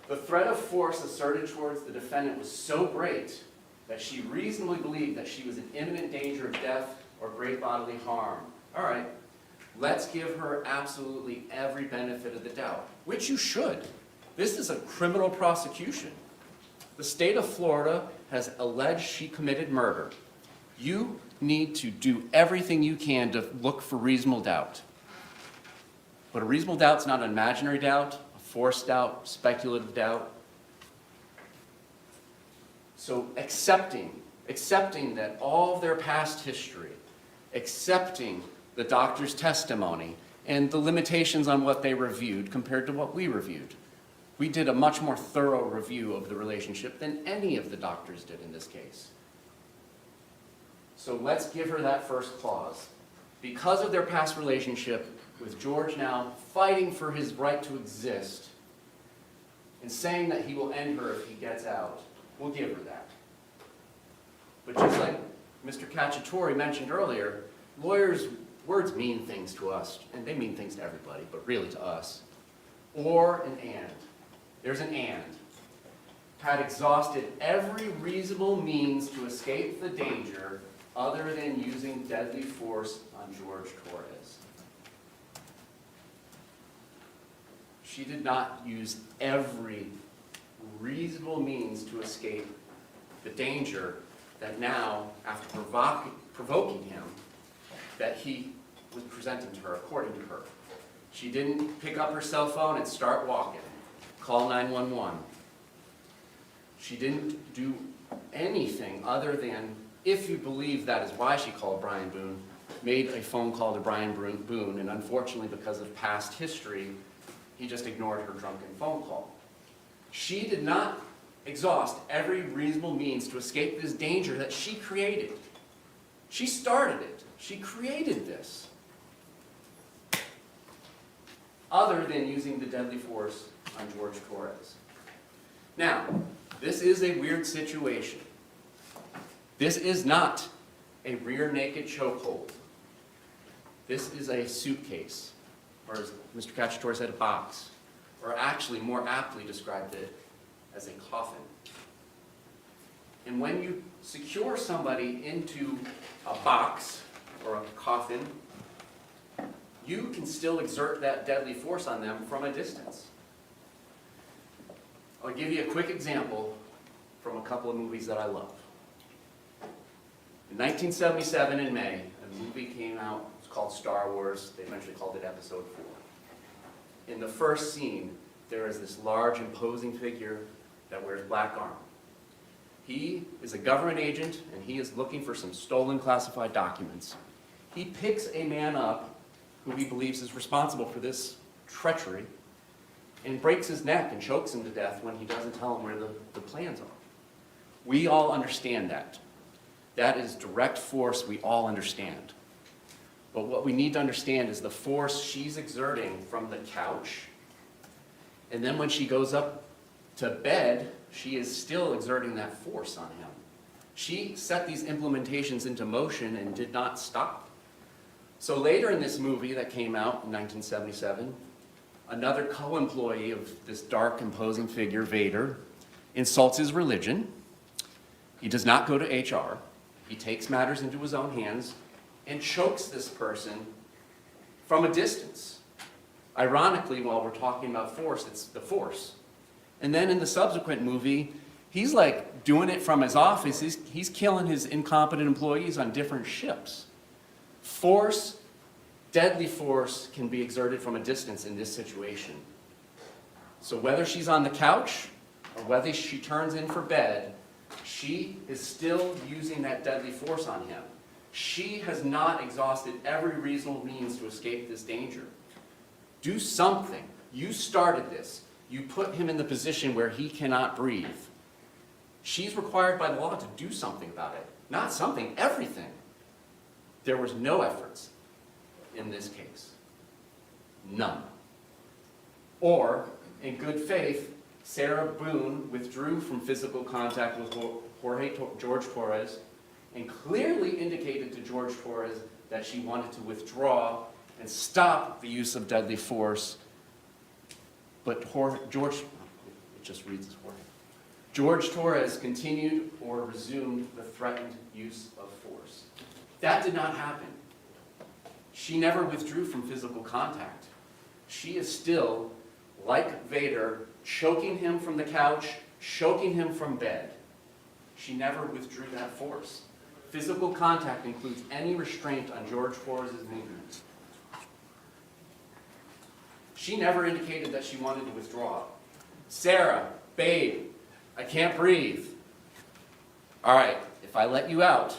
The threat of force asserted towards the defendant was so great that she reasonably believed that she was in imminent danger of death or great bodily harm. All right, let's give her absolutely every benefit of the doubt, which you should. This is a criminal prosecution. The state of Florida has alleged she committed murder. You need to do everything you can to look for reasonable doubt. But a reasonable doubt is not an imaginary doubt, a forced doubt, speculative doubt. So accepting that all of their past history, accepting the doctor's testimony, and the limitations on what they reviewed compared to what we reviewed. We did a much more thorough review of the relationship than any of the doctors did in this case. So let's give her that first clause. Because of their past relationship, with George now fighting for his right to exist and saying that he will end her if he gets out, we'll give her that. But just like Mr. Cacciatore mentioned earlier, lawyers' words mean things to us, and they mean things to everybody, but really to us. Or an and. There's an and. Had exhausted every reasonable means to escape the danger other than using deadly force on Jorge Torres. She did not use every reasonable means to escape the danger that now, after provoking him, that he was presenting to her, according to her. She didn't pick up her cell phone and start walking, call 911. She didn't do anything other than, if you believe that is why she called Brian Boone, made a phone call to Brian Boone, and unfortunately because of past history, he just ignored her drunken phone call. She did not exhaust every reasonable means to escape this danger that she created. She started it. She created this. other than using the deadly force on Jorge Torres. Now, this is a weird situation. This is not a rear naked chokehold. This is a suitcase, or as Mr. Cacciatore said, a box, or actually more aptly described it as a coffin. And when you secure somebody into a box or a coffin, you can still exert that deadly force on them from a distance. I'll give you a quick example from a couple of movies that I love. In 1977 in May, a movie came out, it's called Star Wars. They eventually called it Episode 4. In the first scene, there is this large, imposing figure that wears black armor. He is a government agent, and he is looking for some stolen classified documents. He picks a man up who he believes is responsible for this treachery and breaks his neck and chokes him to death when he doesn't tell him where the plans are. We all understand that. That is direct force we all understand. But what we need to understand is the force she's exerting from the couch, and then when she goes up to bed, she is still exerting that force on him. She set these implementations into motion and did not stop. So later in this movie that came out in 1977, another co-employee of this dark, imposing figure, Vader, insults his religion. He does not go to HR. He takes matters into his own hands and chokes this person from a distance. Ironically, while we're talking about force, it's the force. And then in the subsequent movie, he's like doing it from his office. He's killing his incompetent employees on different ships. Force, deadly force, can be exerted from a distance in this situation. So whether she's on the couch or whether she turns in for bed, she is still using that deadly force on him. She has not exhausted every reasonable means to escape this danger. Do something. You started this. You put him in the position where he cannot breathe. She's required by law to do something about it. Not something, everything. There was no efforts in this case. None. Or, in good faith, Sarah Boone withdrew from physical contact with Jorge Torres and clearly indicated to Jorge Torres that she wanted to withdraw and stop the use of deadly force. But Jorge Torres continued or resumed the threatened use of force. That did not happen. She never withdrew from physical contact. She is still, like Vader, choking him from the couch, choking him from bed. She never withdrew that force. Physical contact includes any restraint on Jorge Torres' movement. She never indicated that she wanted to withdraw. Sarah, babe, I can't breathe. All right, if I let you out,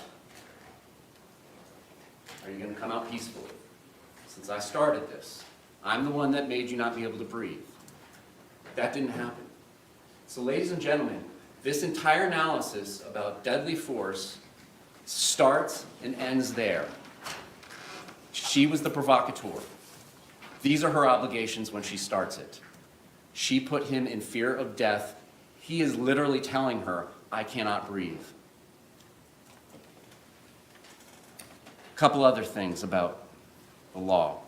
are you going to come out peacefully? Since I started this, I'm the one that made you not be able to breathe. That didn't happen. So ladies and gentlemen, this entire analysis about deadly force starts and ends there. She was the provocateur. These are her obligations when she starts it. She put him in fear of death. He is literally telling her, I cannot breathe. A couple other things about the law.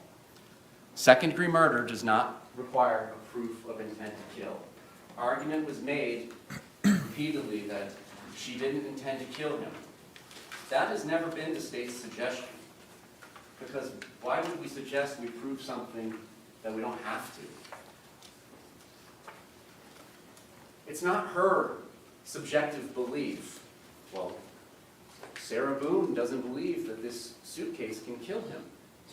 Second-degree murder does not require a proof of intent to kill. Argument was made repeatedly that she didn't intend to kill him. That has never been the state's suggestion. Because why would we suggest we prove something that we don't have to? It's not her subjective belief. Well, Sarah Boone doesn't believe that this suitcase can kill him,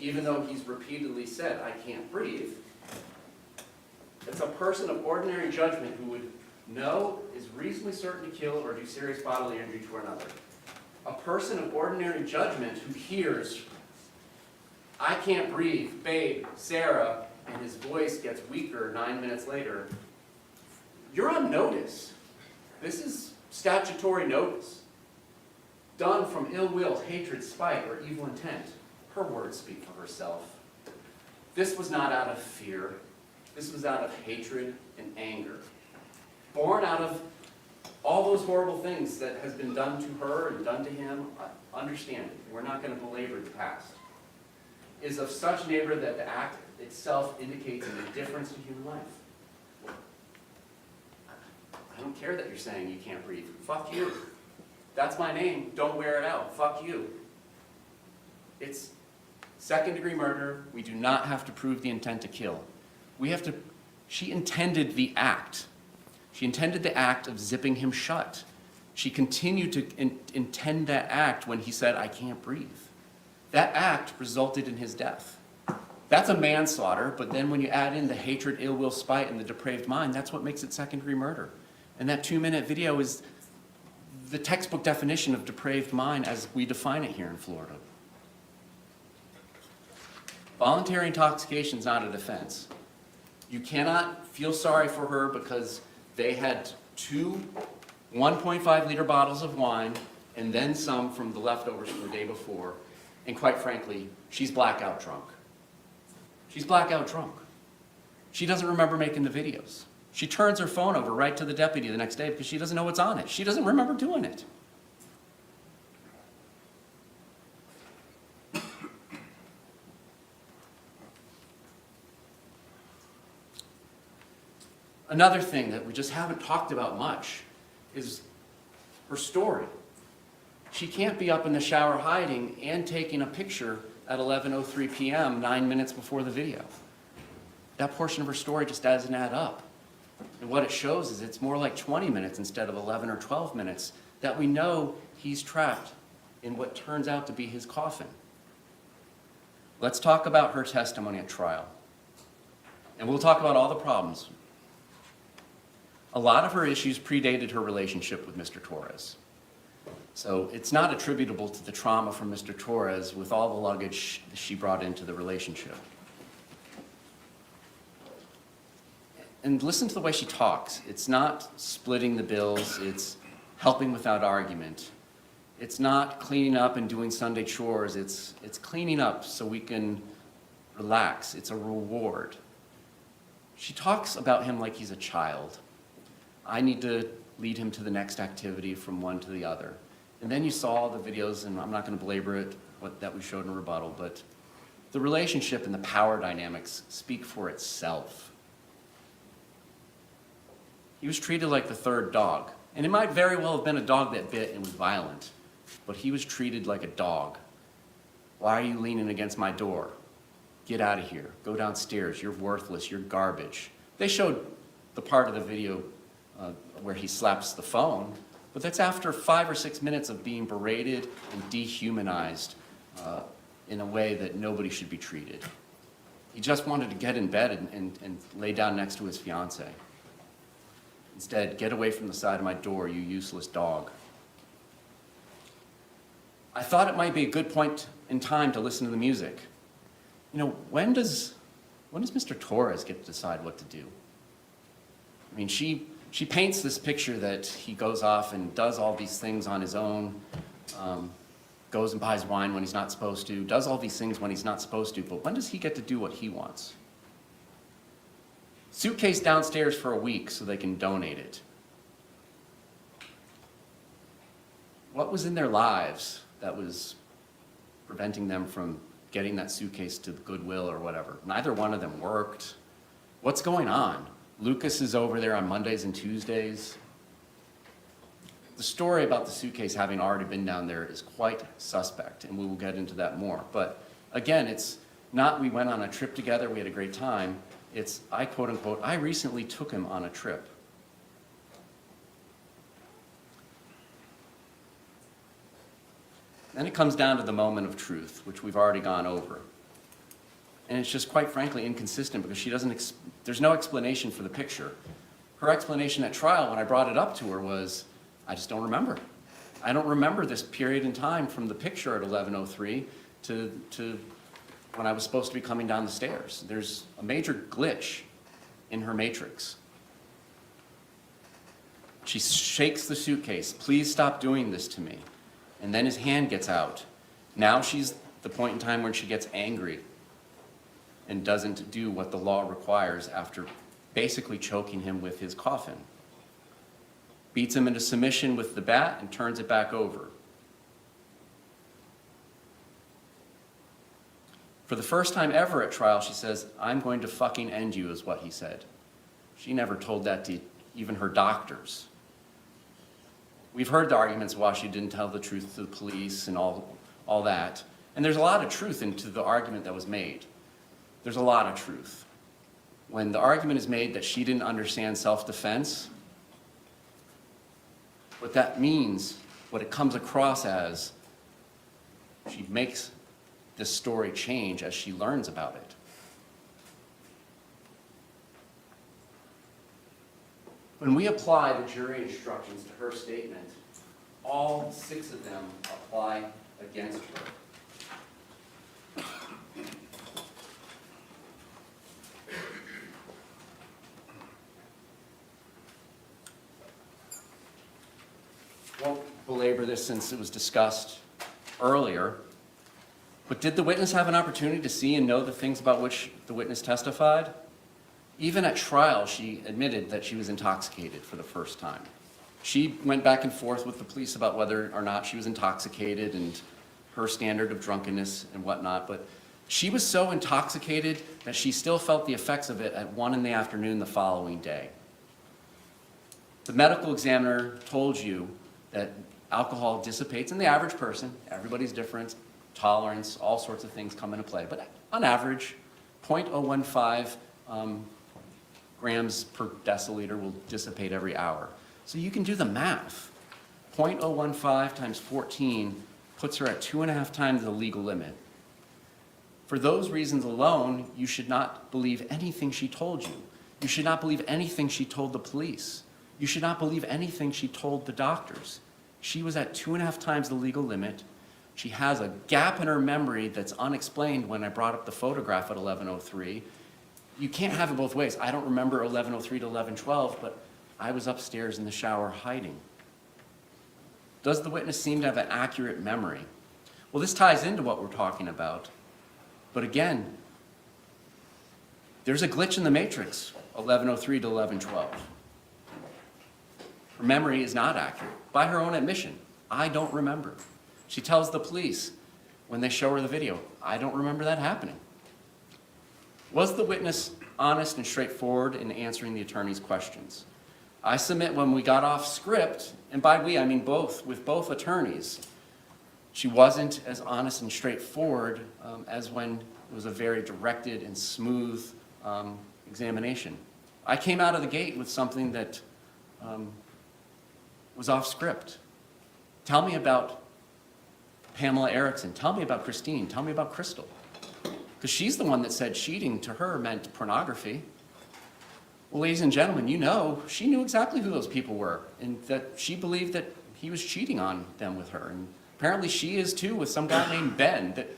even though he's repeatedly said, I can't breathe. It's a person of ordinary judgment who would know, is reasonably certain to kill or do serious bodily injury to another. A person of ordinary judgment who hears, I can't breathe, babe, Sarah, and his voice gets weaker 9 minutes later, you're on notice. This is statutory notice. Done from ill will, hatred, spite, or evil intent. Her words speak for herself. This was not out of fear. This was out of hatred and anger. Born out of all those horrible things that has been done to her and done to him. Understand it. We're not going to belabor the past. Is of such nature that the act itself indicates an indifference to human life. I don't care that you're saying you can't breathe. Fuck you. That's my name. Don't wear it out. Fuck you. It's second-degree murder. We do not have to prove the intent to kill. We have to. She intended the act. She intended the act of zipping him shut. She continued to intend that act when he said, "I can't breathe." That act resulted in his death. That's a manslaughter, but then when you add in the hatred, ill will, spite, and the depraved mind, that's what makes it second-degree murder. And that 2-minute video is the textbook definition of depraved mind as we define it here in Florida. Voluntary intoxication is not a defense. You cannot feel sorry for her because they had 2 1.5-liter bottles of wine and then some from the leftovers from the day before. And quite frankly, she's blackout drunk. She's blackout drunk. She doesn't remember making the videos. She turns her phone over right to the deputy the next day because she doesn't know what's on it. She doesn't remember doing it. Another thing that we just haven't talked about much is her story. She can't be up in the shower hiding and taking a picture at 11:03 p.m., 9 minutes before the video. That portion of her story just doesn't add up. And what it shows is it's more like 20 minutes instead of 11 or 12 minutes that we know he's trapped in what turns out to be his coffin. Let's talk about her testimony at trial. And we'll talk about all the problems. A lot of her issues predated her relationship with Mr. Torres. So it's not attributable to the trauma from Mr. Torres with all the luggage she brought into the relationship. And listen to the way she talks. It's not splitting the bills. It's helping without argument. It's not cleaning up and doing Sunday chores. It's cleaning up so we can relax. It's a reward. She talks about him like he's a child. I need to lead him to the next activity from one to the other. And then you saw the videos, and I'm not going to belabor it, that we showed in rebuttal, but the relationship and the power dynamics speak for itself. He was treated like the third dog. And it might very well have been a dog that bit and was violent, but he was treated like a dog. Why are you leaning against my door? Get out of here. Go downstairs. You're worthless. You're garbage. They showed the part of the video where he slaps the phone, but that's after 5 or 6 minutes of being berated and dehumanized in a way that nobody should be treated. He just wanted to get in bed and lay down next to his fiancée. Instead, get away from the side of my door, you useless dog. I thought it might be a good point in time to listen to the music. You know, when does Mr. Torres get to decide what to do? I mean, she paints this picture that he goes off and does all these things on his own, goes and buys wine when he's not supposed to, does all these things when he's not supposed to, but when does he get to do what he wants? Suitcase downstairs for a week so they can donate it. What was in their lives that was preventing them from getting that suitcase to the Goodwill or whatever? Neither one of them worked. What's going on? Lucas is over there on Mondays and Tuesdays. The story about the suitcase having already been down there is quite suspect, and we will get into that more. But again, it's not we went on a trip together, we had a great time. It's, I quote unquote, I recently took him on a trip. Then it comes down to the moment of truth, which we've already gone over. And it's just quite frankly inconsistent because she doesn't, there's no explanation for the picture. Her explanation at trial when I brought it up to her was, I just don't remember. I don't remember this period in time from the picture at 11:03 to when I was supposed to be coming down the stairs. There's a major glitch in her matrix. She shakes the suitcase, please stop doing this to me. And then his hand gets out. Now she's the point in time when she gets angry. and doesn't do what the law requires after basically choking him with his coffin. Beats him into submission with the bat and turns it back over. For the first time ever at trial, she says, "I'm going to fucking end you," is what he said. She never told that to even her doctors. We've heard the arguments why she didn't tell the truth to the police and all that. And there's a lot of truth into the argument that was made. There's a lot of truth. When the argument is made that she didn't understand self-defense, what that means, what it comes across as, she makes this story change as she learns about it. When we apply the jury instructions to her statement, all 6 of them apply against her. Won't belabor this since it was discussed earlier, but did the witness have an opportunity to see and know the things about which the witness testified? Even at trial, she admitted that she was intoxicated for the first time. She went back and forth with the police about whether or not she was intoxicated and her standard of drunkenness and whatnot, but she was so intoxicated that she still felt the effects of it at 1 p.m. the following day. The medical examiner told you that alcohol dissipates in the average person. Everybody's different, tolerance, all sorts of things come into play, but on average, 0.015 grams per deciliter will dissipate every hour. So you can do the math. 0.015 times 14 puts her at 2.5 times the legal limit. For those reasons alone, you should not believe anything she told you. You should not believe anything she told the police. You should not believe anything she told the doctors. She was at 2.5 times the legal limit. She has a gap in her memory that's unexplained when I brought up the photograph at 11:03. You can't have it both ways. I don't remember 11:03 to 11:12, but I was upstairs in the shower hiding. Does the witness seem to have an accurate memory? Well, this ties into what we're talking about. But again, there's a glitch in the matrix, 11:03 to 11:12. Her memory is not accurate. By her own admission, I don't remember. She tells the police when they show her the video, I don't remember that happening. Was the witness honest and straightforward in answering the attorney's questions? I submit when we got off script, and by we I mean with both attorneys, she wasn't as honest and straightforward as when it was a very directed and smooth examination. I came out of the gate with something that was off script. Tell me about Pamela Erickson. Tell me about Christine. Tell me about Crystal. Because she's the one that said cheating to her meant pornography. Well, ladies and gentlemen, you know, she knew exactly who those people were, and that she believed that he was cheating on them with her. And apparently she is too, with some guy named Ben. That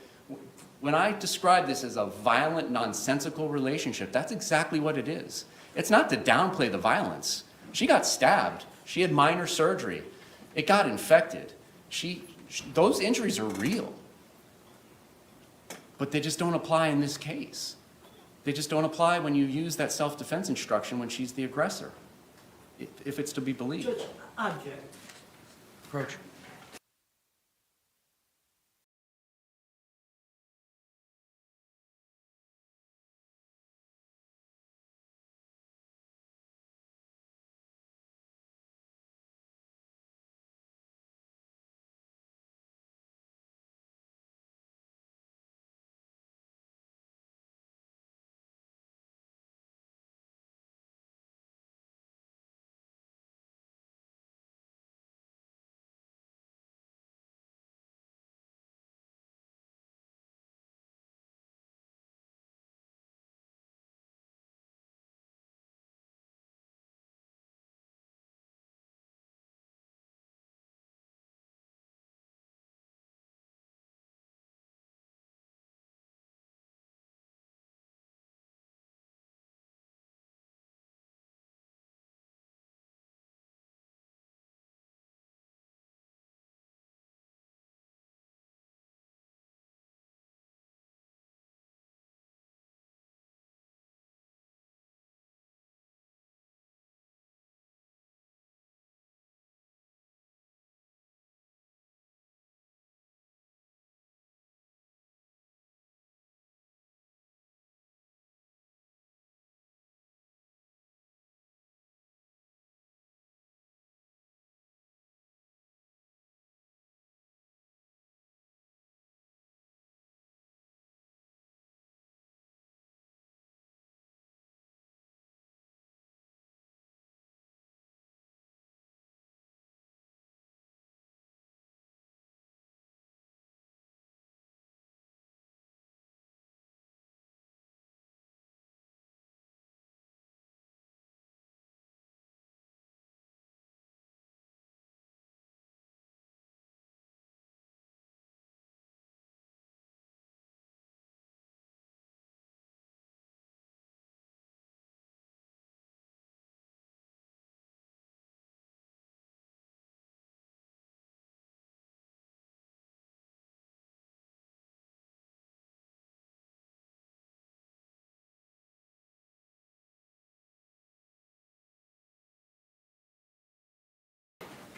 when I describe this as a violent, nonsensical relationship, that's exactly what it is. It's not to downplay the violence. She got stabbed. She had minor surgery. It got infected. Those injuries are real. But they just don't apply in this case. They just don't apply when you use that self-defense instruction when she's the aggressor, if it's to be believed. Judge, object. Approach.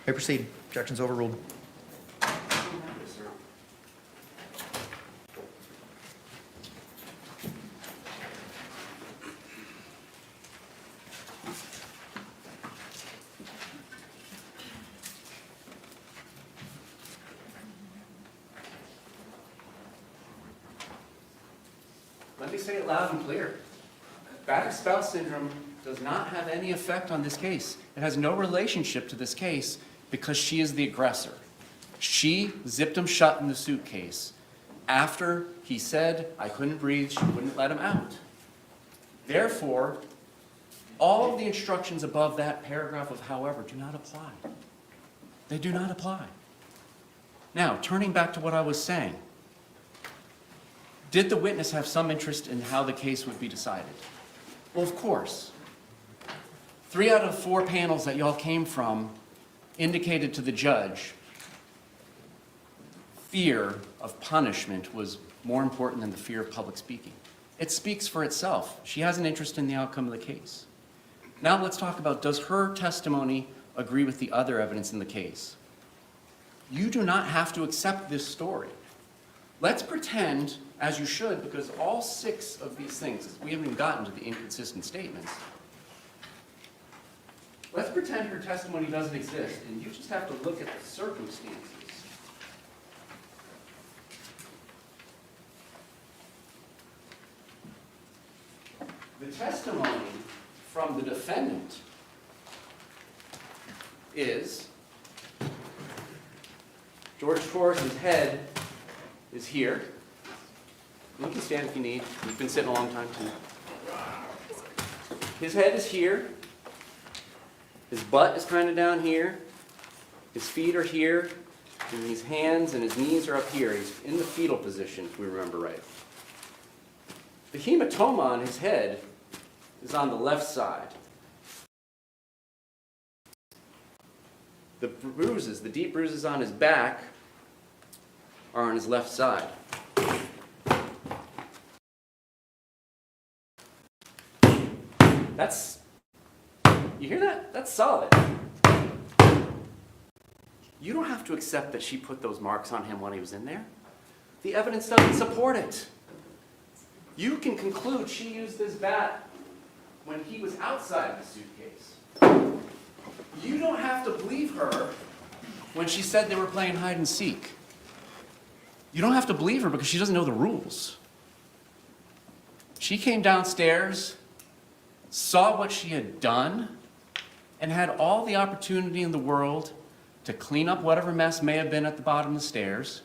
May proceed. Objections overruled. Let me say it loud and clear. Battered spouse syndrome does not have any effect on this case. It has no relationship to this case because she is the aggressor. She zipped him shut in the suitcase after he said, I couldn't breathe, she wouldn't let him out. Therefore, all of the instructions above that paragraph of however do not apply. They do not apply. Now, turning back to what I was saying, did the witness have some interest in how the case would be decided? Well, of course. 3 out of 4 panels that y'all came from indicated to the judge fear of punishment was more important than the fear of public speaking. It speaks for itself. She has an interest in the outcome of the case. Now let's talk about, does her testimony agree with the other evidence in the case? You do not have to accept this story. Let's pretend, as you should, because all 6 of these things, we haven't even gotten to the inconsistent statements. Let's pretend her testimony doesn't exist, and you just have to look at the circumstances. The testimony from the defendant is Jorge Torres' head is here. You can stand if you need. You've been sitting a long time too. His head is here. His butt is kind of down here. His feet are here. And his hands and his knees are up here. He's in the fetal position, if we remember right. The hematoma on his head is on the left side. The bruises, the deep bruises on his back, are on his left side. You hear that? That's solid. You don't have to accept that she put those marks on him when he was in there. The evidence doesn't support it. You can conclude she used this bat when he was outside the suitcase. You don't have to believe her when she said they were playing hide and seek. You don't have to believe her because she doesn't know the rules. She came downstairs, saw what she had done, and had all the opportunity in the world to clean up whatever mess may have been at the bottom of the stairs.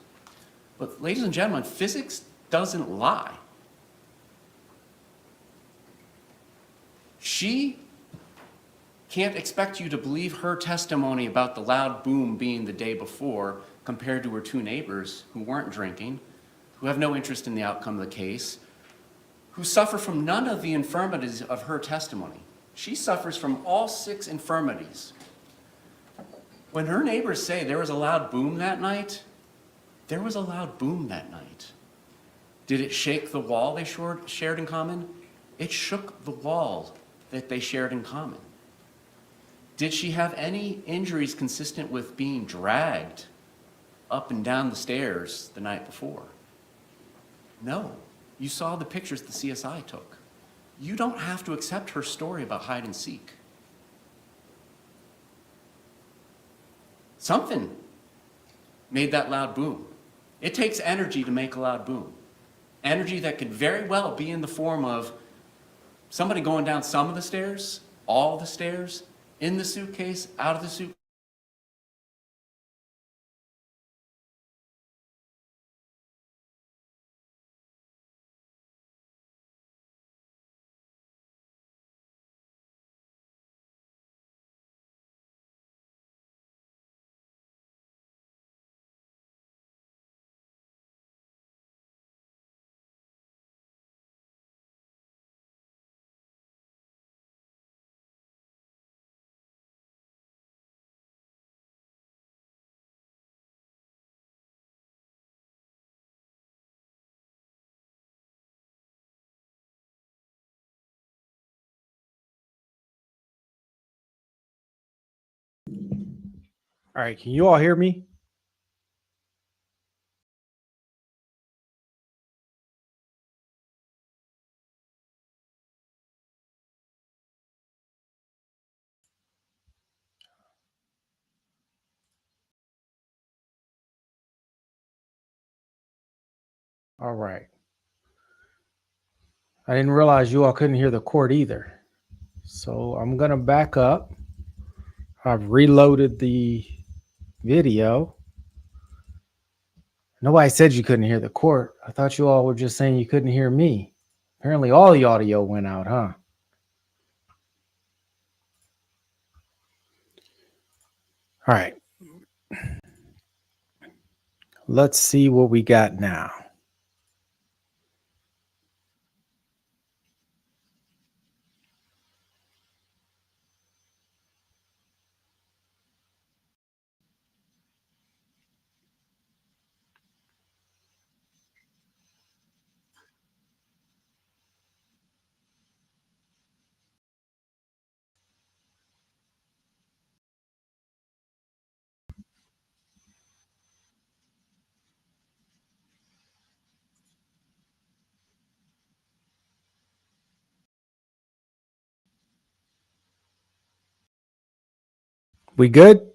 But ladies and gentlemen, physics doesn't lie. She can't expect you to believe her testimony about the loud boom being the day before compared to her 2 neighbors who weren't drinking, who have no interest in the outcome of the case, who suffer from none of the infirmities of her testimony. She suffers from all 6 infirmities. When her neighbors say there was a loud boom that night, there was a loud boom that night. Did it shake the wall they shared in common? It shook the wall that they shared in common. Did she have any injuries consistent with being dragged up and down the stairs the night before? No. You saw the pictures the CSI took. You don't have to accept her story about hide and seek. Something made that loud boom. It takes energy to make a loud boom. Energy that could very well be in the form of somebody going down some of the stairs, all the stairs, in the suitcase, out of the suitcase. All right, can you all hear me? All right. I didn't realize you all couldn't hear the court either. So I'm going to back up. I've reloaded the video. Nobody said you couldn't hear the court. I thought you all were just saying you couldn't hear me. Apparently all the audio went out, huh? All right. Let's see what we got now. We good?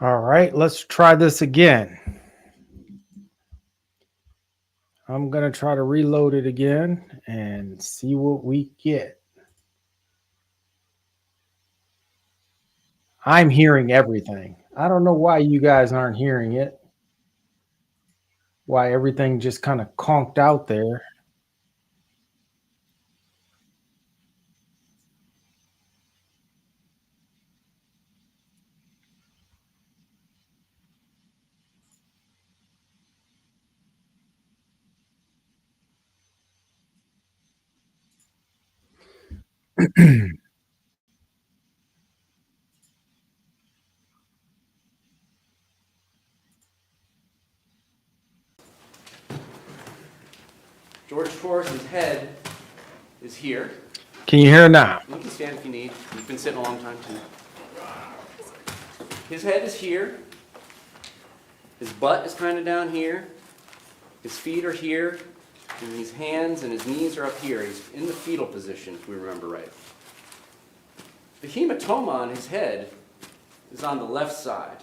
All right, let's try this again. I'm going to try to reload it again and see what we get. I'm hearing everything. I don't know why you guys aren't hearing it. Why everything just kind of conked out there. Jorge Torres' head is here. Can you hear now? You can stand if you need. You've been sitting a long time too. His head is here. His butt is kind of down here. His feet are here. And his hands and his knees are up here. He's in the fetal position, if we remember right. The hematoma on his head is on the left side.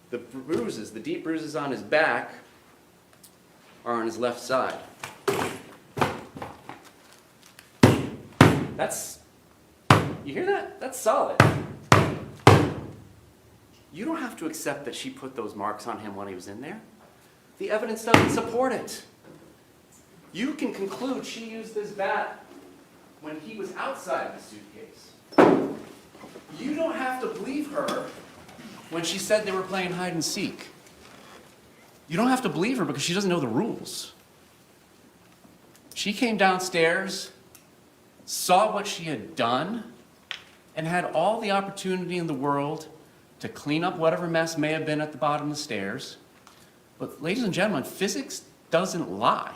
The bruises, the deep bruises on his back, are on his left side. You hear that? That's solid. You don't have to accept that she put those marks on him when he was in there. The evidence doesn't support it. You can conclude she used this bat when he was outside the suitcase. You don't have to believe her when she said they were playing hide and seek. You don't have to believe her because she doesn't know the rules. She came downstairs, saw what she had done, and had all the opportunity in the world to clean up whatever mess may have been at the bottom of the stairs. But ladies and gentlemen, physics doesn't lie.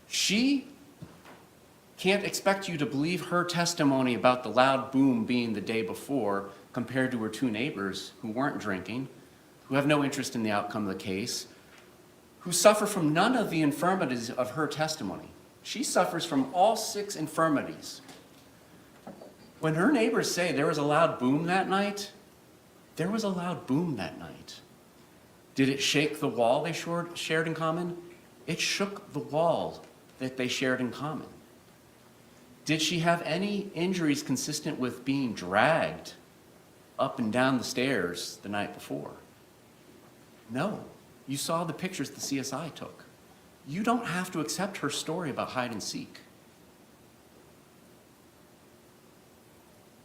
She can't expect you to believe her testimony about the loud boom being the day before compared to her two neighbors who weren't drinking, who have no interest in the outcome of the case, who suffer from none of the infirmities of her testimony. She suffers from all 6 infirmities. When her neighbors say there was a loud boom that night, there was a loud boom that night. Did it shake the wall they shared in common? It shook the wall that they shared in common? Did she have any injuries consistent with being dragged up and down the stairs the night before? No. You saw the pictures the CSI took. You don't have to accept her story about hide and seek.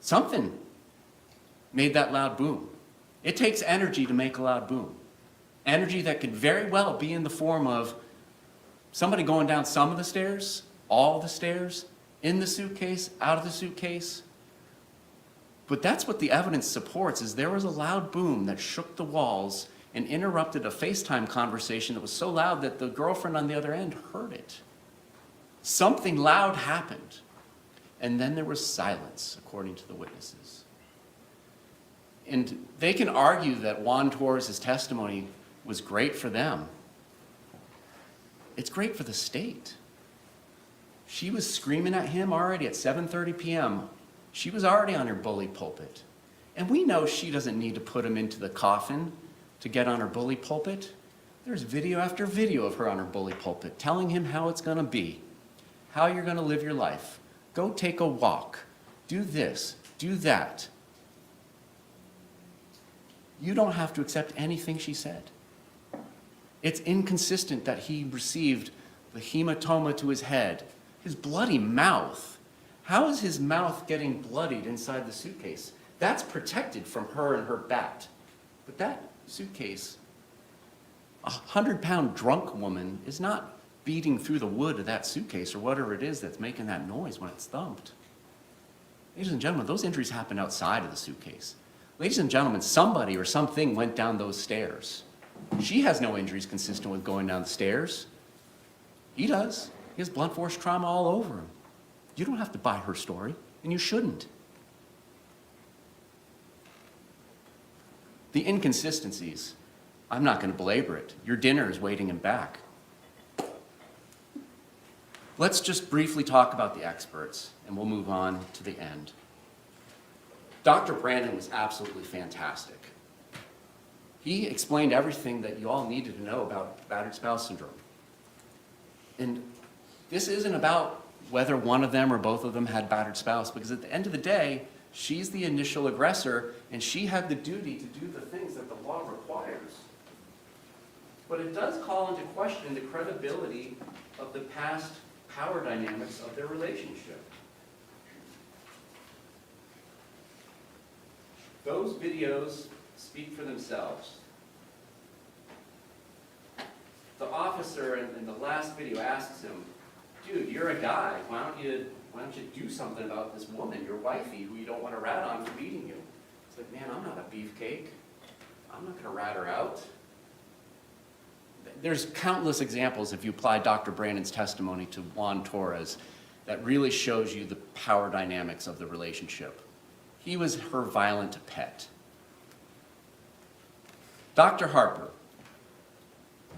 Something made that loud boom. It takes energy to make a loud boom. Energy that could very well be in the form of somebody going down some of the stairs, all the stairs, in the suitcase, out of the suitcase. But that's what the evidence supports, is there was a loud boom that shook the walls and interrupted a FaceTime conversation that was so loud that the girlfriend on the other end heard it. Something loud happened, and then there was silence, according to the witnesses. And they can argue that Juan Torres' testimony was great for them. It's great for the state. She was screaming at him already at 7:30 p.m. She was already on her bully pulpit. And we know she doesn't need to put him into the coffin to get on her bully pulpit. There's video after video of her on her bully pulpit telling him how it's going to be, how you're going to live your life. Go take a walk. Do this. Do that. You don't have to accept anything she said. It's inconsistent that he received the hematoma to his head, his bloody mouth. How is his mouth getting bloodied inside the suitcase? That's protected from her and her bat. But that suitcase, a 100-pound drunk woman is not beating through the wood of that suitcase or whatever it is that's making that noise when it's thumped. Ladies and gentlemen, those injuries happen outside of the suitcase. Ladies and gentlemen, somebody or something went down those stairs. She has no injuries consistent with going down the stairs. He does. He has blunt force trauma all over him. You don't have to buy her story, and you shouldn't. The inconsistencies, I'm not going to belabor it. Your dinner is waiting in back. Let's just briefly talk about the experts, and we'll move on to the end. Dr. Brandon was absolutely fantastic. He explained everything that you all needed to know about battered spouse syndrome. And this isn't about whether one of them or both of them had battered spouse, because at the end of the day, she's the initial aggressor, and she had the duty to do the things that the law requires. But it does call into question the credibility of the past power dynamics of their relationship. Those videos speak for themselves. The officer in the last video asks him, dude, you're a guy. Why don't you do something about this woman, your wifey, who you don't want to rat on for beating you? It's like, man, I'm not a beefcake. I'm not going to rat her out. There's countless examples, if you apply Dr. Brandon's testimony to Juan Torres, that really shows you the power dynamics of the relationship. He was her violent pet. Dr. Harper,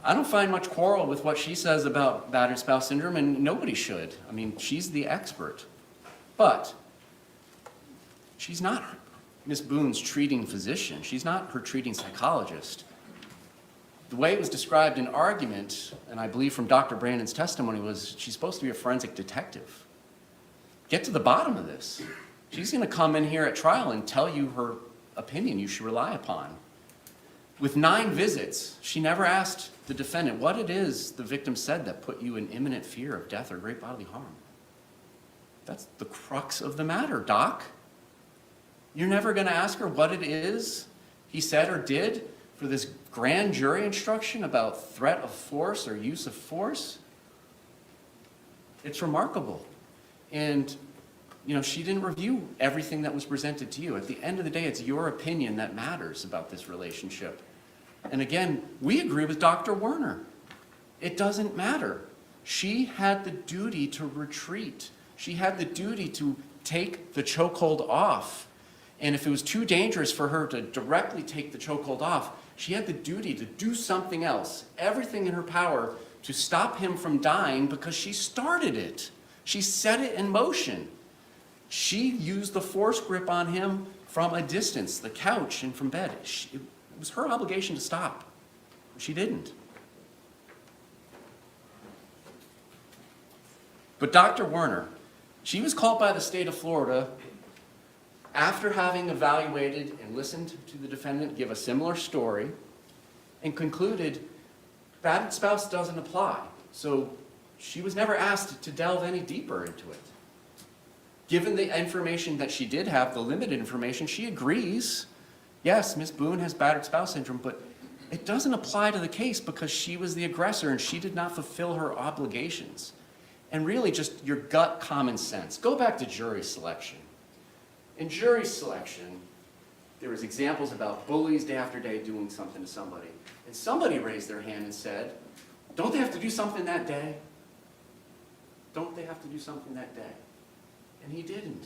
I don't find much quarrel with what she says about battered spouse syndrome, and nobody should. I mean, she's the expert. But she's not Ms. Boone's treating physician. She's not her treating psychologist. The way it was described in argument, and I believe from Dr. Brandon's testimony, was she's supposed to be a forensic detective. Get to the bottom of this. She's going to come in here at trial and tell you her opinion you should rely upon. With 9 visits, she never asked the defendant what it is the victim said that put you in imminent fear of death or great bodily harm. That's the crux of the matter, Doc. You're never going to ask her what it is he said or did for this grand jury instruction about threat of force or use of force? It's remarkable. And, she didn't review everything that was presented to you. At the end of the day, it's your opinion that matters about this relationship. And again, we agree with Dr. Werner. It doesn't matter. She had the duty to retreat. She had the duty to take the chokehold off. And if it was too dangerous for her to directly take the chokehold off, she had the duty to do something else, everything in her power, to stop him from dying, because she started it. She set it in motion. She used the force grip on him from a distance, the couch and from bed. It was her obligation to stop. She didn't. But Dr. Werner, she was called by the state of Florida after having evaluated and listened to the defendant give a similar story and concluded battered spouse doesn't apply. So she was never asked to delve any deeper into it. Given the information that she did have, the limited information, she agrees, yes, Ms. Boone has battered spouse syndrome, but it doesn't apply to the case because she was the aggressor and she did not fulfill her obligations. And really just your gut common sense. Go back to jury selection. In jury selection, there was examples about bullies day after day doing something to somebody. And somebody raised their hand and said, don't they have to do something that day? Don't they have to do something that day? And he didn't.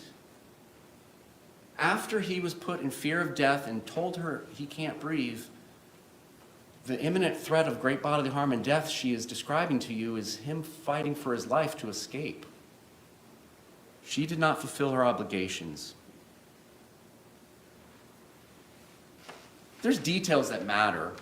After he was put in fear of death and told her he can't breathe, the imminent threat of great bodily harm and death she is describing to you is him fighting for his life to escape. She did not fulfill her obligations. There's details that matter.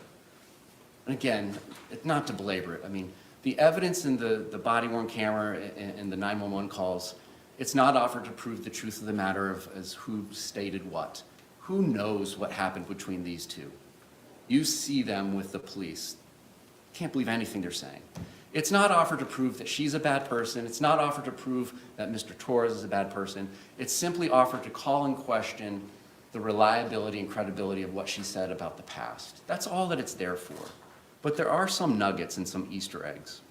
And again, not to belabor it, I mean, the evidence in the body-worn camera and the 911 calls, it's not offered to prove the truth of the matter as who stated what. Who knows what happened between these two? You see them with the police. Can't believe anything they're saying. It's not offered to prove that she's a bad person. It's not offered to prove that Mr. Torres is a bad person. It's simply offered to call in question the reliability and credibility of what she said about the past. That's all that it's there for. But there are some nuggets and some Easter eggs.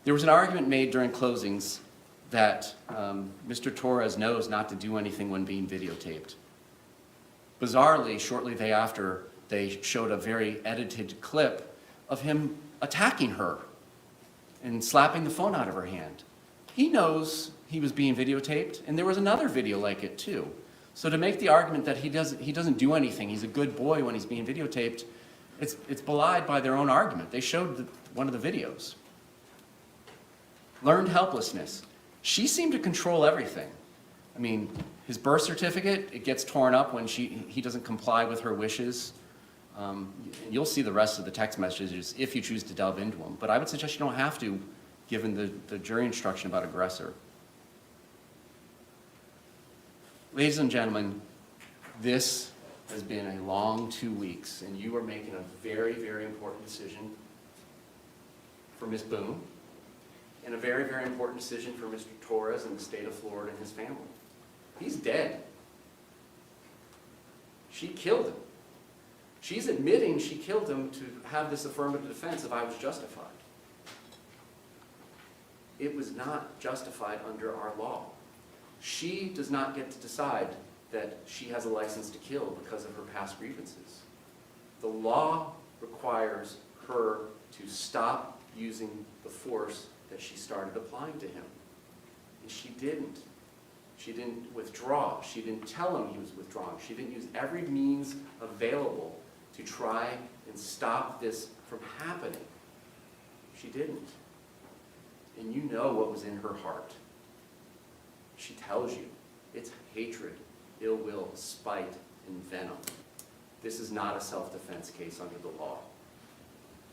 There was an argument made during closings that Mr. Torres knows not to do anything when being videotaped. Bizarrely, shortly thereafter, they showed a very edited clip of him attacking her and slapping the phone out of her hand. He knows he was being videotaped, and there was another video like it too. So to make the argument that he doesn't do anything, he's a good boy when he's being videotaped, it's belied by their own argument. They showed one of the videos. Learned helplessness. She seemed to control everything. I mean, his birth certificate, it gets torn up when he doesn't comply with her wishes. You'll see the rest of the text messages if you choose to delve into them. But I would suggest you don't have to, given the jury instruction about aggressor. Ladies and gentlemen, this has been a long 2 weeks, and you are making a very, very important decision for Ms. Boone, and a very, very important decision for Mr. Torres and the state of Florida and his family. He's dead. She killed him. She's admitting she killed him to have this affirmative defense of I was justified. It was not justified under our law. She does not get to decide that she has a license to kill because of her past grievances. The law requires her to stop using the force that she started applying to him. And she didn't. She didn't withdraw. She didn't tell him he was withdrawing. She didn't use every means available to try and stop this from happening. She didn't. And you know what was in her heart. She tells you it's hatred, ill will, spite, and venom. This is not a self-defense case under the law.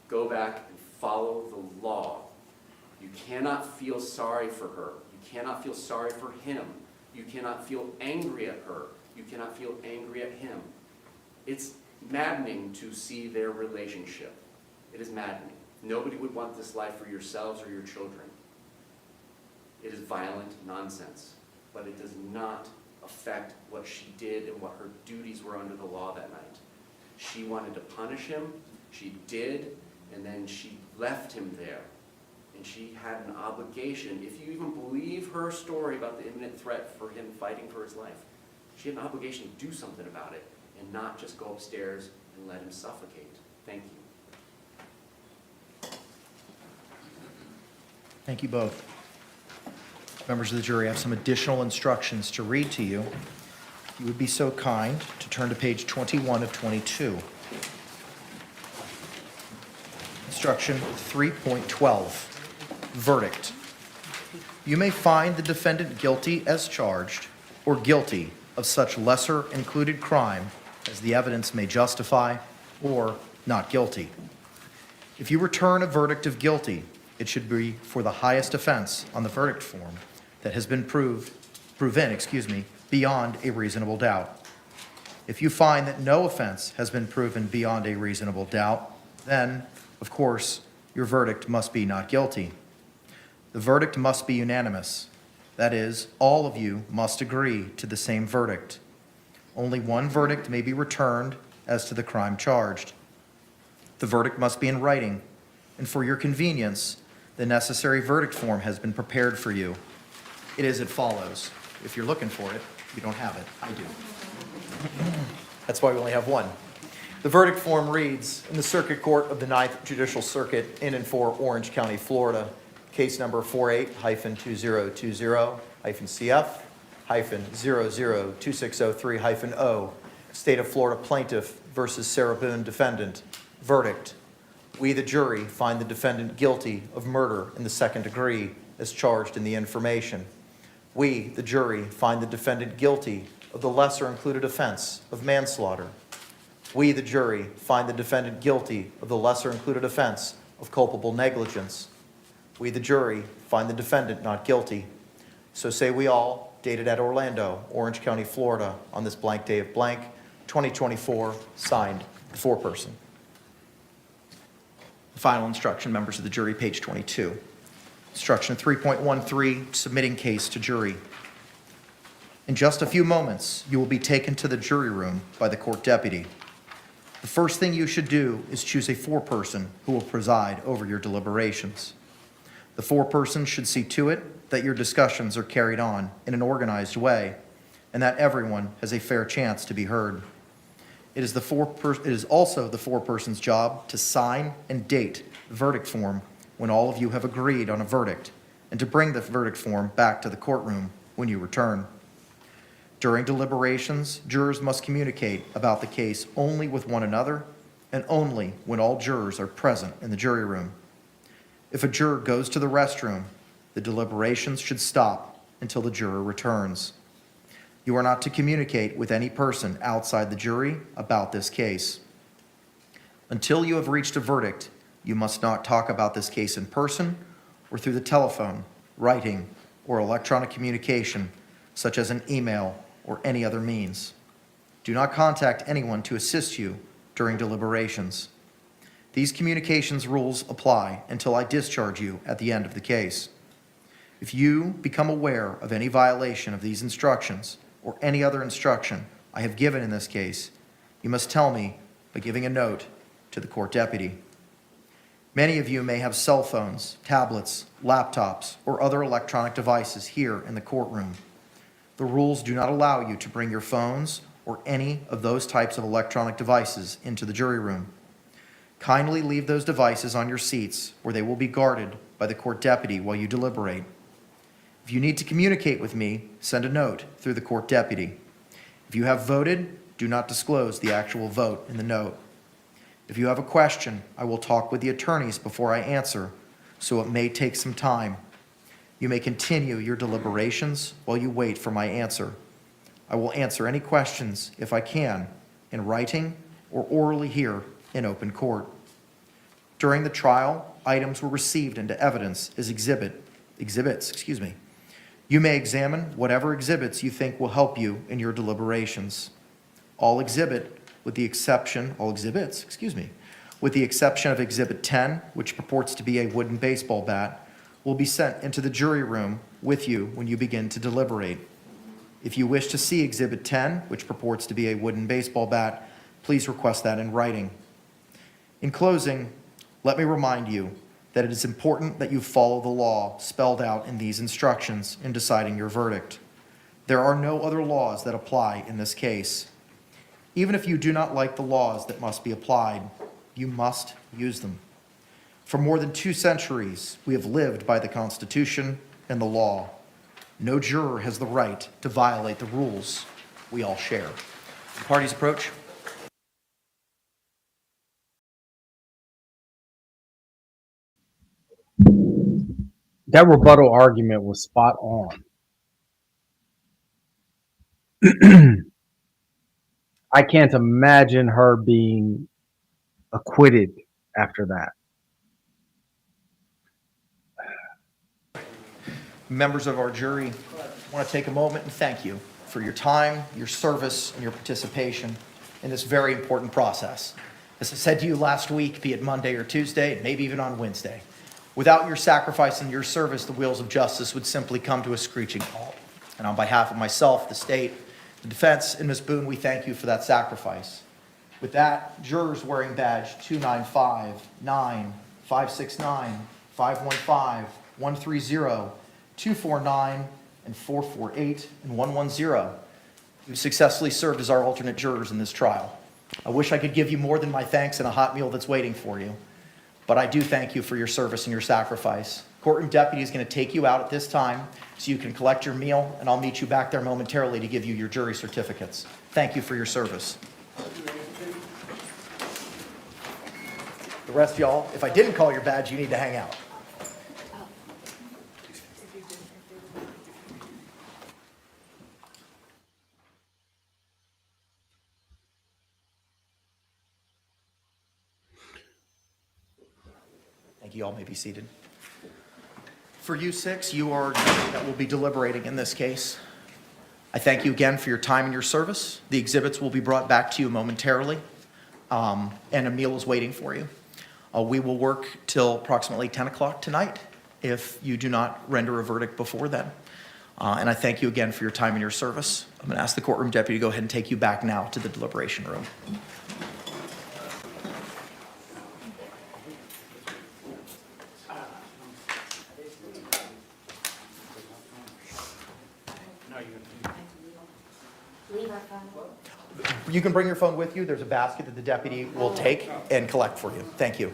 Go back and follow the law. You cannot feel sorry for her. You cannot feel sorry for him. You cannot feel angry at her. You cannot feel angry at him. It's maddening to see their relationship. It is maddening. Nobody would want this life for yourselves or your children. It is violent nonsense, but it does not affect what she did and what her duties were under the law that night. She wanted to punish him, she did, and then she left him there. And she had an obligation, if you even believe her story about the imminent threat for him fighting for his life, she had an obligation to do something about it and not just go upstairs and let him suffocate. Thank you. Thank you both. Members of the jury, I have some additional instructions to read to you. If you would be so kind to turn to page 21 of 22. Instruction 3.12, verdict. You may find the defendant guilty as charged or guilty of such lesser included crime as the evidence may justify or not guilty. If you return a verdict of guilty, It should be for the highest offense on the verdict form that has been proven, beyond a reasonable doubt. If you find that no offense has been proven beyond a reasonable doubt, then, of course, your verdict must be not guilty. The verdict must be unanimous. That is, all of you must agree to the same verdict. Only one verdict may be returned as to the crime charged. The verdict must be in writing, and for your convenience, the necessary verdict form has been prepared for you. It is as follows. If you're looking for it, you don't have it. I do. That's why we only have one. The verdict form reads, in the Circuit Court of the Ninth Judicial Circuit in and for Orange County, Florida, case number 48-2020-CF-002603-0, State of Florida Plaintiff versus Sarah Boone Defendant. Verdict. We, the jury, find the defendant guilty of murder in the second degree as charged in the information. We, the jury, find the defendant guilty of the lesser included offense of manslaughter. We, the jury, find the defendant guilty of the lesser included offense of culpable negligence. We, the jury, find the defendant not guilty. So say we all, dated at Orlando, Orange County, Florida, on this blank day of blank, 2024, signed, the foreperson. Final instruction, members of the jury, page 22. Instruction 3.13, submitting case to jury. In just a few moments, you will be taken to the jury room by the court deputy. The first thing you should do is choose a foreperson who will preside over your deliberations. The foreperson should see to it that your discussions are carried on in an organized way and that everyone has a fair chance to be heard. It is also the foreperson's job to sign and date the verdict form when all of you have agreed on a verdict and to bring the verdict form back to the courtroom when you return. During deliberations, jurors must communicate about the case only with one another and only when all jurors are present in the jury room. If a juror goes to the restroom, the deliberations should stop until the juror returns. You are not to communicate with any person outside the jury about this case. Until you have reached a verdict, you must not talk about this case in person or through the telephone, writing, or electronic communication, such as an email or any other means. Do not contact anyone to assist you during deliberations. These communications rules apply until I discharge you at the end of the case. If you become aware of any violation of these instructions or any other instruction I have given in this case, you must tell me by giving a note to the court deputy. Many of you may have cell phones, tablets, laptops, or other electronic devices here in the courtroom. The rules do not allow you to bring your phones or any of those types of electronic devices into the jury room. Kindly leave those devices on your seats where they will be guarded by the court deputy while you deliberate. If you need to communicate with me, send a note through the court deputy. If you have voted, do not disclose the actual vote in the note. If you have a question, I will talk with the attorneys before I answer, so it may take some time. You may continue your deliberations while you wait for my answer. I will answer any questions, if I can, in writing or orally here in open court. During the trial, items were received into evidence as exhibits. You may examine whatever exhibits you think will help you in your deliberations. All exhibits, with the exception of Exhibit 10, which purports to be a wooden baseball bat, will be sent into the jury room with you when you begin to deliberate. If you wish to see Exhibit 10, which purports to be a wooden baseball bat, please request that in writing. In closing, let me remind you that it is important that you follow the law spelled out in these instructions in deciding your verdict. There are no other laws that apply in this case. Even if you do not like the laws that must be applied, you must use them. For more than 2 centuries, we have lived by the Constitution and the law. No juror has the right to violate the rules we all share. The parties approach. That rebuttal argument was spot on. I can't imagine her being acquitted after that. Members of our jury, I want to take a moment and thank you for your time, your service, and your participation in this very important process. As I said to you last week, be it Monday or Tuesday, and maybe even on Wednesday, without your sacrifice and your service, the wheels of justice would simply come to a screeching halt. And on behalf of myself, the state, the defense, and Ms. Boone, we thank you for that sacrifice. With that, jurors wearing badge 295-9, 569, 515, 130, 249, and 448, and 110. You've successfully served as our alternate jurors in this trial. I wish I could give you more than my thanks and a hot meal that's waiting for you, but I do thank you for your service and your sacrifice. Courtroom deputy is going to take you out at this time so you can collect your meal, and I'll meet you back there momentarily to give you your jury certificates. Thank you for your service. The rest of y'all, if I didn't call your badge, you need to hang out. Thank you. All may be seated. For you six, you are the jury that will be deliberating in this case. I thank you again for your time and your service. The exhibits will be brought back to you momentarily, and a meal is waiting for you. We will work till approximately 10 o'clock tonight if you do not render a verdict before then. And I thank you again for your time and your service. I'm going to ask the courtroom deputy to go ahead and take you back now to the deliberation room. You can bring your phone with you. There's a basket that the deputy will take and collect for you. Thank you.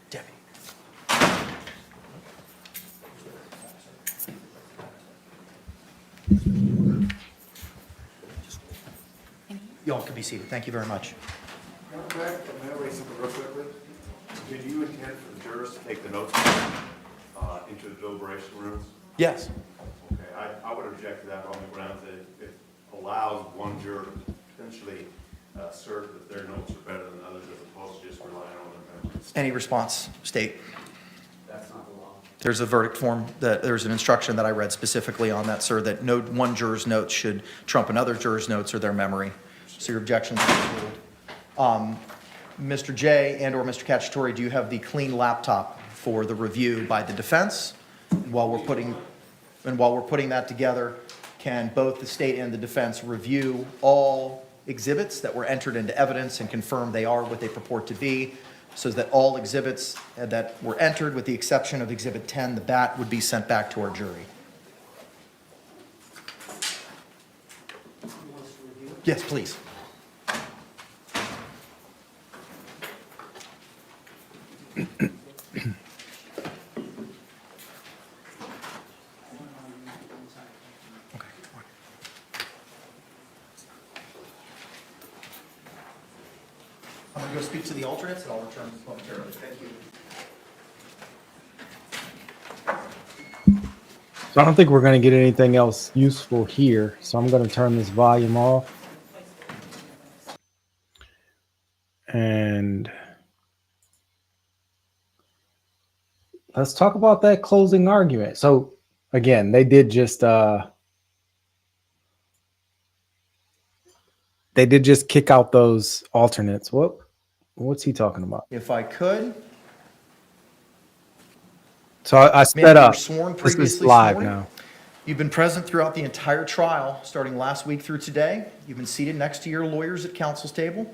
Deputy. Y'all can be seated. Thank you very much. May I raise something real quickly? Did you intend for the jurors to take the notes into the deliberation rooms? Yes. Okay, I would object to that on the grounds that it allows one juror to potentially assert that their notes are better than others as opposed to just relying on their memories. Any response, state? That's not the law. There's a verdict form, there's an instruction that I read specifically on that, sir, that no one juror's notes should trump another juror's notes or their memory. So your objections are ruled. Mr. J and or Mr. Cacciatore, do you have the clean laptop for the review by the defense? And while we're putting that together, can both the state and the defense review all exhibits that were entered into evidence and confirm they are what they purport to be, so that all exhibits that were entered, with the exception of Exhibit 10, the bat, would be sent back to our jury? Yes, please. I'm going to go speak to the alternates, and I'll return momentarily. Thank you. So I don't think we're going to get anything else useful here. So I'm going to turn this volume off. And let's talk about that closing argument. So again, they did just kick out those alternates. What's he talking about? If I could. So I sped up. Sworn This is previously live sworn. now. You've been present throughout the entire trial, starting last week through today. You've been seated next to your lawyers at counsel's table.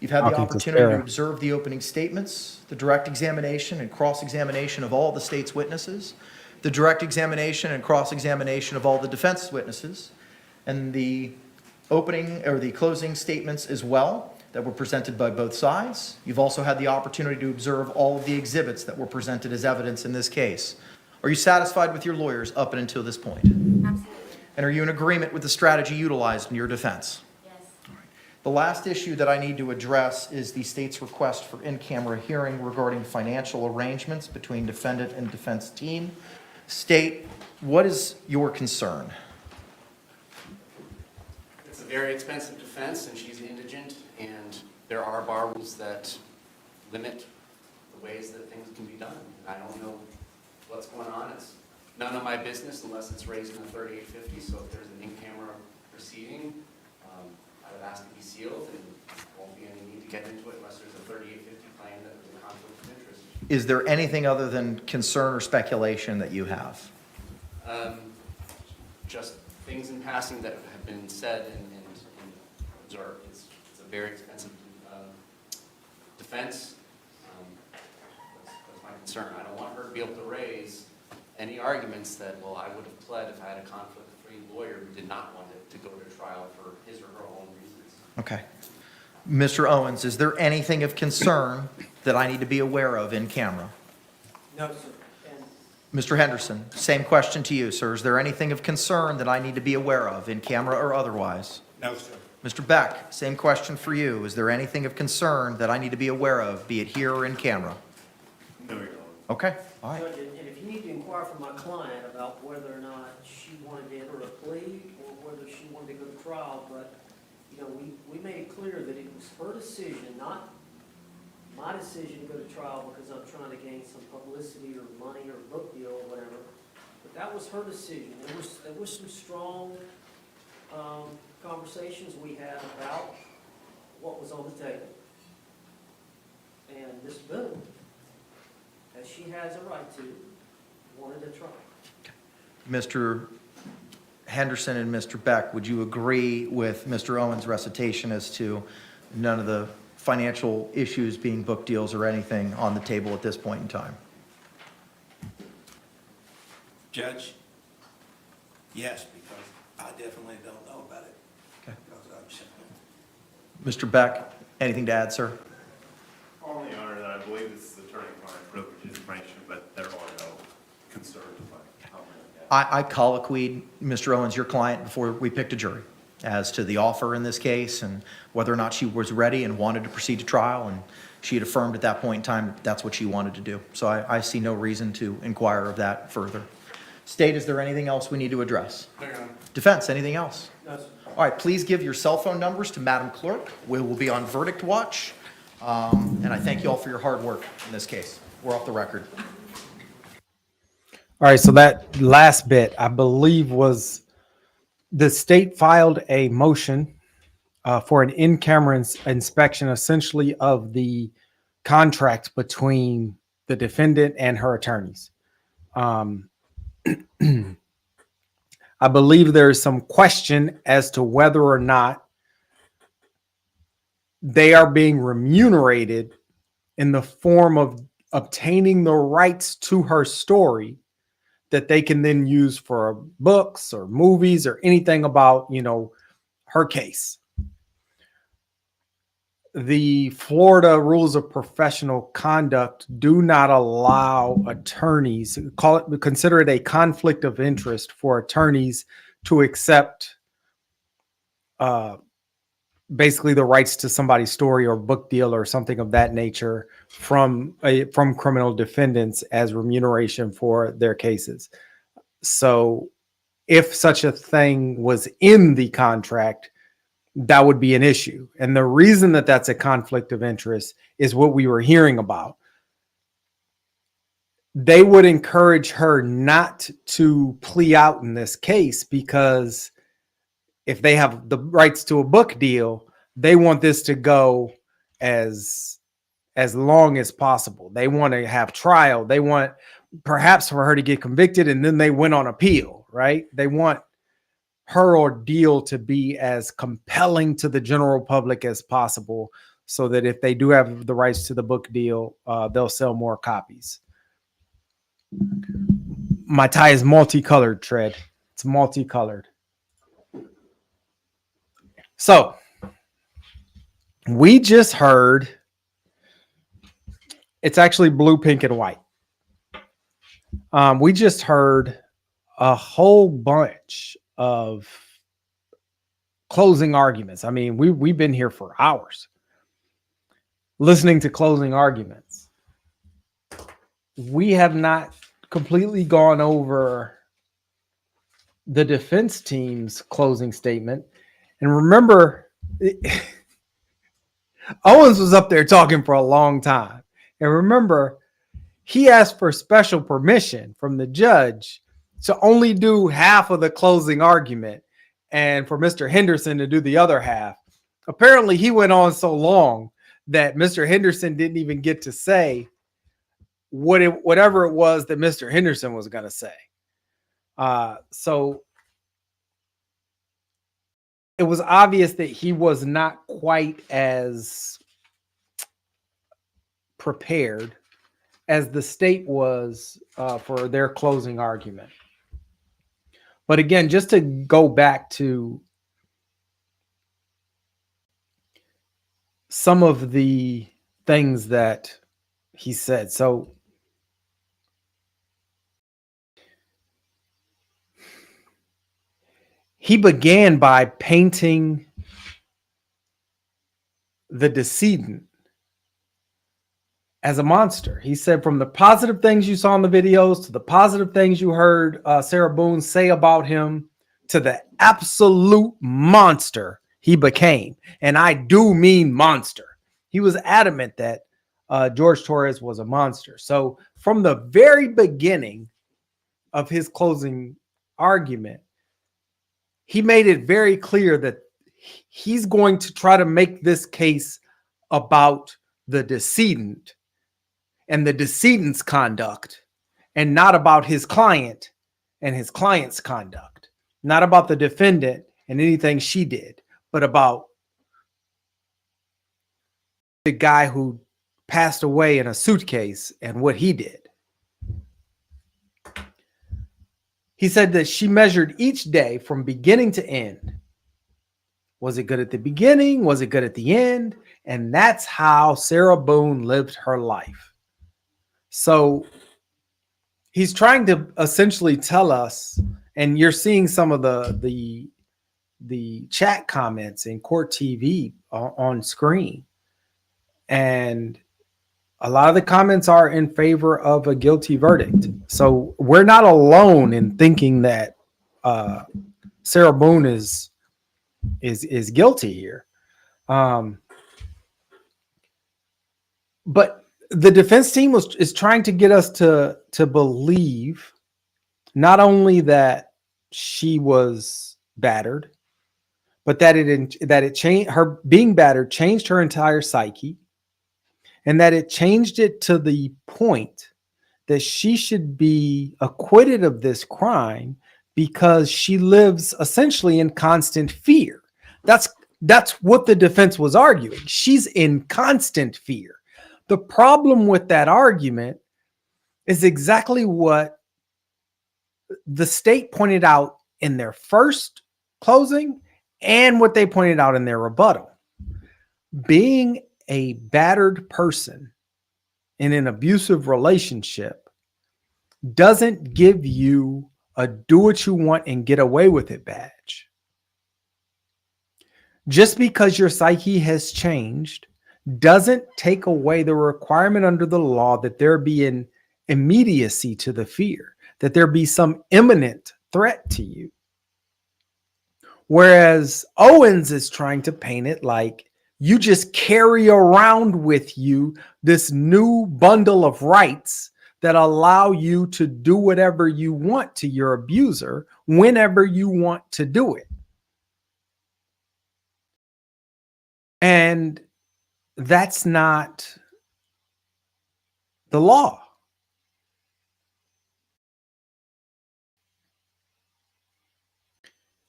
You've had the Talking to opportunity to Sarah. observe the opening statements, the direct examination and cross-examination of all the state's witnesses, the direct examination and cross-examination of all the defense witnesses, and the opening or the closing statements as well that were presented by both sides. You've also had the opportunity to observe all of the exhibits that were presented as evidence in this case. Are you satisfied with your lawyers up and until this point? Absolutely. And are you in agreement with the strategy utilized in your defense? Yes. The last issue that I need to address is the state's request for in-camera hearing regarding financial arrangements between defendant and defense team. State What is your concern? It's a very expensive defense, and she's indigent, and there are bar rules that limit the ways that things can be done. I don't know what's going on. It's none of my business unless it's raised in a 3850, so if there's an in-camera proceeding, I would ask to be sealed, and there won't be any need to get into it unless there's a 3850 claim that there's a conflict of interest. Is there anything other than concern or speculation that you have? Just things in passing that have been said and observed. It's a very expensive defense. That's my concern. I don't want her to be able to raise any arguments that, well, I would have pled if I had a conflict-free lawyer who did not want it to go to trial for his or her own reasons. Okay. Mr. Owens, is there anything of concern that I need to be aware of in camera? No, sir. And Mr. Henderson, same question to you, sir. Is there anything of concern that I need to be aware of in camera or otherwise? No, sir. Mr. Beck, same question for you. Is there anything of concern that I need to be aware of, be it here or in camera? No, Your Honor. Okay, all right. Judge, and if you need to inquire from my client about whether or not she wanted to enter a plea or whether she wanted to go to trial, but, you know, we made it clear that it was her decision, not my decision to go to trial because I'm trying to gain some publicity or money or book deal or whatever. But that was her decision. There was some strong conversations we had about what was on the table. And Ms. Boone, as she has a right to, wanted a trial. Mr. Henderson and Mr. Beck, would you agree with Mr. Owens' recitation as to none of the financial issues being book deals or anything on the table at this point in time? Judge, yes, because I definitely don't know about it. Okay. Because Mr. Beck, anything to add, sir? Only, Your Honor, that I believe this is attorney-client privilege information, but there are no concerns about comment on that. I colloquied Mr. Owens, your client, before we picked a jury as to the offer in this case and whether or not she was ready and wanted to proceed to trial, and she had affirmed at that point in time that that's what she wanted to do. So I see no reason to inquire of that further. State, is there anything else we need to address? No, Your Honor. Defense, anything else? No, sir. All right, please give your cell phone numbers to Madam Clerk. We will be on verdict watch. And I thank you all for your hard work in this case. We're off the record. All right, so that last bit, I believe, was the state filed a motion for an in-camera inspection, essentially, of the contract between the defendant and her attorneys. I believe there's some question as to whether or not they are being remunerated in the form of obtaining the rights to her story that they can then use for books or movies or anything about, you know, her case. The Florida rules of professional conduct do not allow attorneys, consider it a conflict of interest for attorneys to accept basically the rights to somebody's story or book deal or something of that nature from criminal defendants as remuneration for their cases. So if such a thing was in the contract, that would be an issue. And the reason that that's a conflict of interest is what we were hearing about. They would encourage her not to plea out in this case because if they have the rights to a book deal, they want this to go as long as possible. They want to have trial. They want perhaps for her to get convicted and then they went on appeal, right? They want her ordeal to be as compelling to the general public as possible so that if they do have the rights to the book deal, they'll sell more copies. My tie is multicolored, Tread. It's multicolored. So we just heard, it's actually blue, pink, and white. We just heard a whole bunch of closing arguments. I mean, we've been here for hours listening to closing arguments. We have not completely gone over the defense team's closing statement. And remember, Owens was up there talking for a long time. And remember, he asked for special permission from the judge to only do half of the closing argument and for Mr. Henderson to do the other half. Apparently, he went on so long that Mr. Henderson didn't even get to say whatever it was that Mr. Henderson was going to say. So it was obvious that he was not quite as prepared as the state was for their closing argument. But again, just to go back to some of the things that he said. So he began by painting the decedent as a monster. He said, from the positive things you saw in the videos to the positive things you heard Sarah Boone say about him to the absolute monster he became. And I do mean monster. He was adamant that Jorge Torres was a monster. So from the very beginning of his closing argument, he made it very clear that he's going to try to make this case about the decedent and the decedent's conduct, and not about his client and his client's conduct, not about the defendant and anything she did, but about the guy who passed away in a suitcase and what he did. He said that she measured each day from beginning to end. Was it good at the beginning? Was it good at the end? And that's how Sarah Boone lived her life. So he's trying to essentially tell us, and you're seeing some of the chat comments in Court TV on screen, and a lot of the comments are in favor of a guilty verdict. So we're not alone in thinking that Sarah Boone is guilty here. But the defense team is trying to get us to believe not only that she was battered, but that it changed, her being battered changed her entire psyche, and that it changed it to the point that she should be acquitted of this crime because she lives essentially in constant fear. That's what the defense was arguing. She's in constant fear. The problem with that argument is exactly what the state pointed out in their first closing and what they pointed out in their rebuttal. Being a battered person in an abusive relationship doesn't give you a do what you want and get away with it badge. Just because your psyche has changed doesn't take away the requirement under the law that there be an immediacy to the fear, that there be some imminent threat to you. Whereas Owens is trying to paint it like you just carry around with you this new bundle of rights that allow you to do whatever you want to your abuser whenever you want to do it. And that's not the law.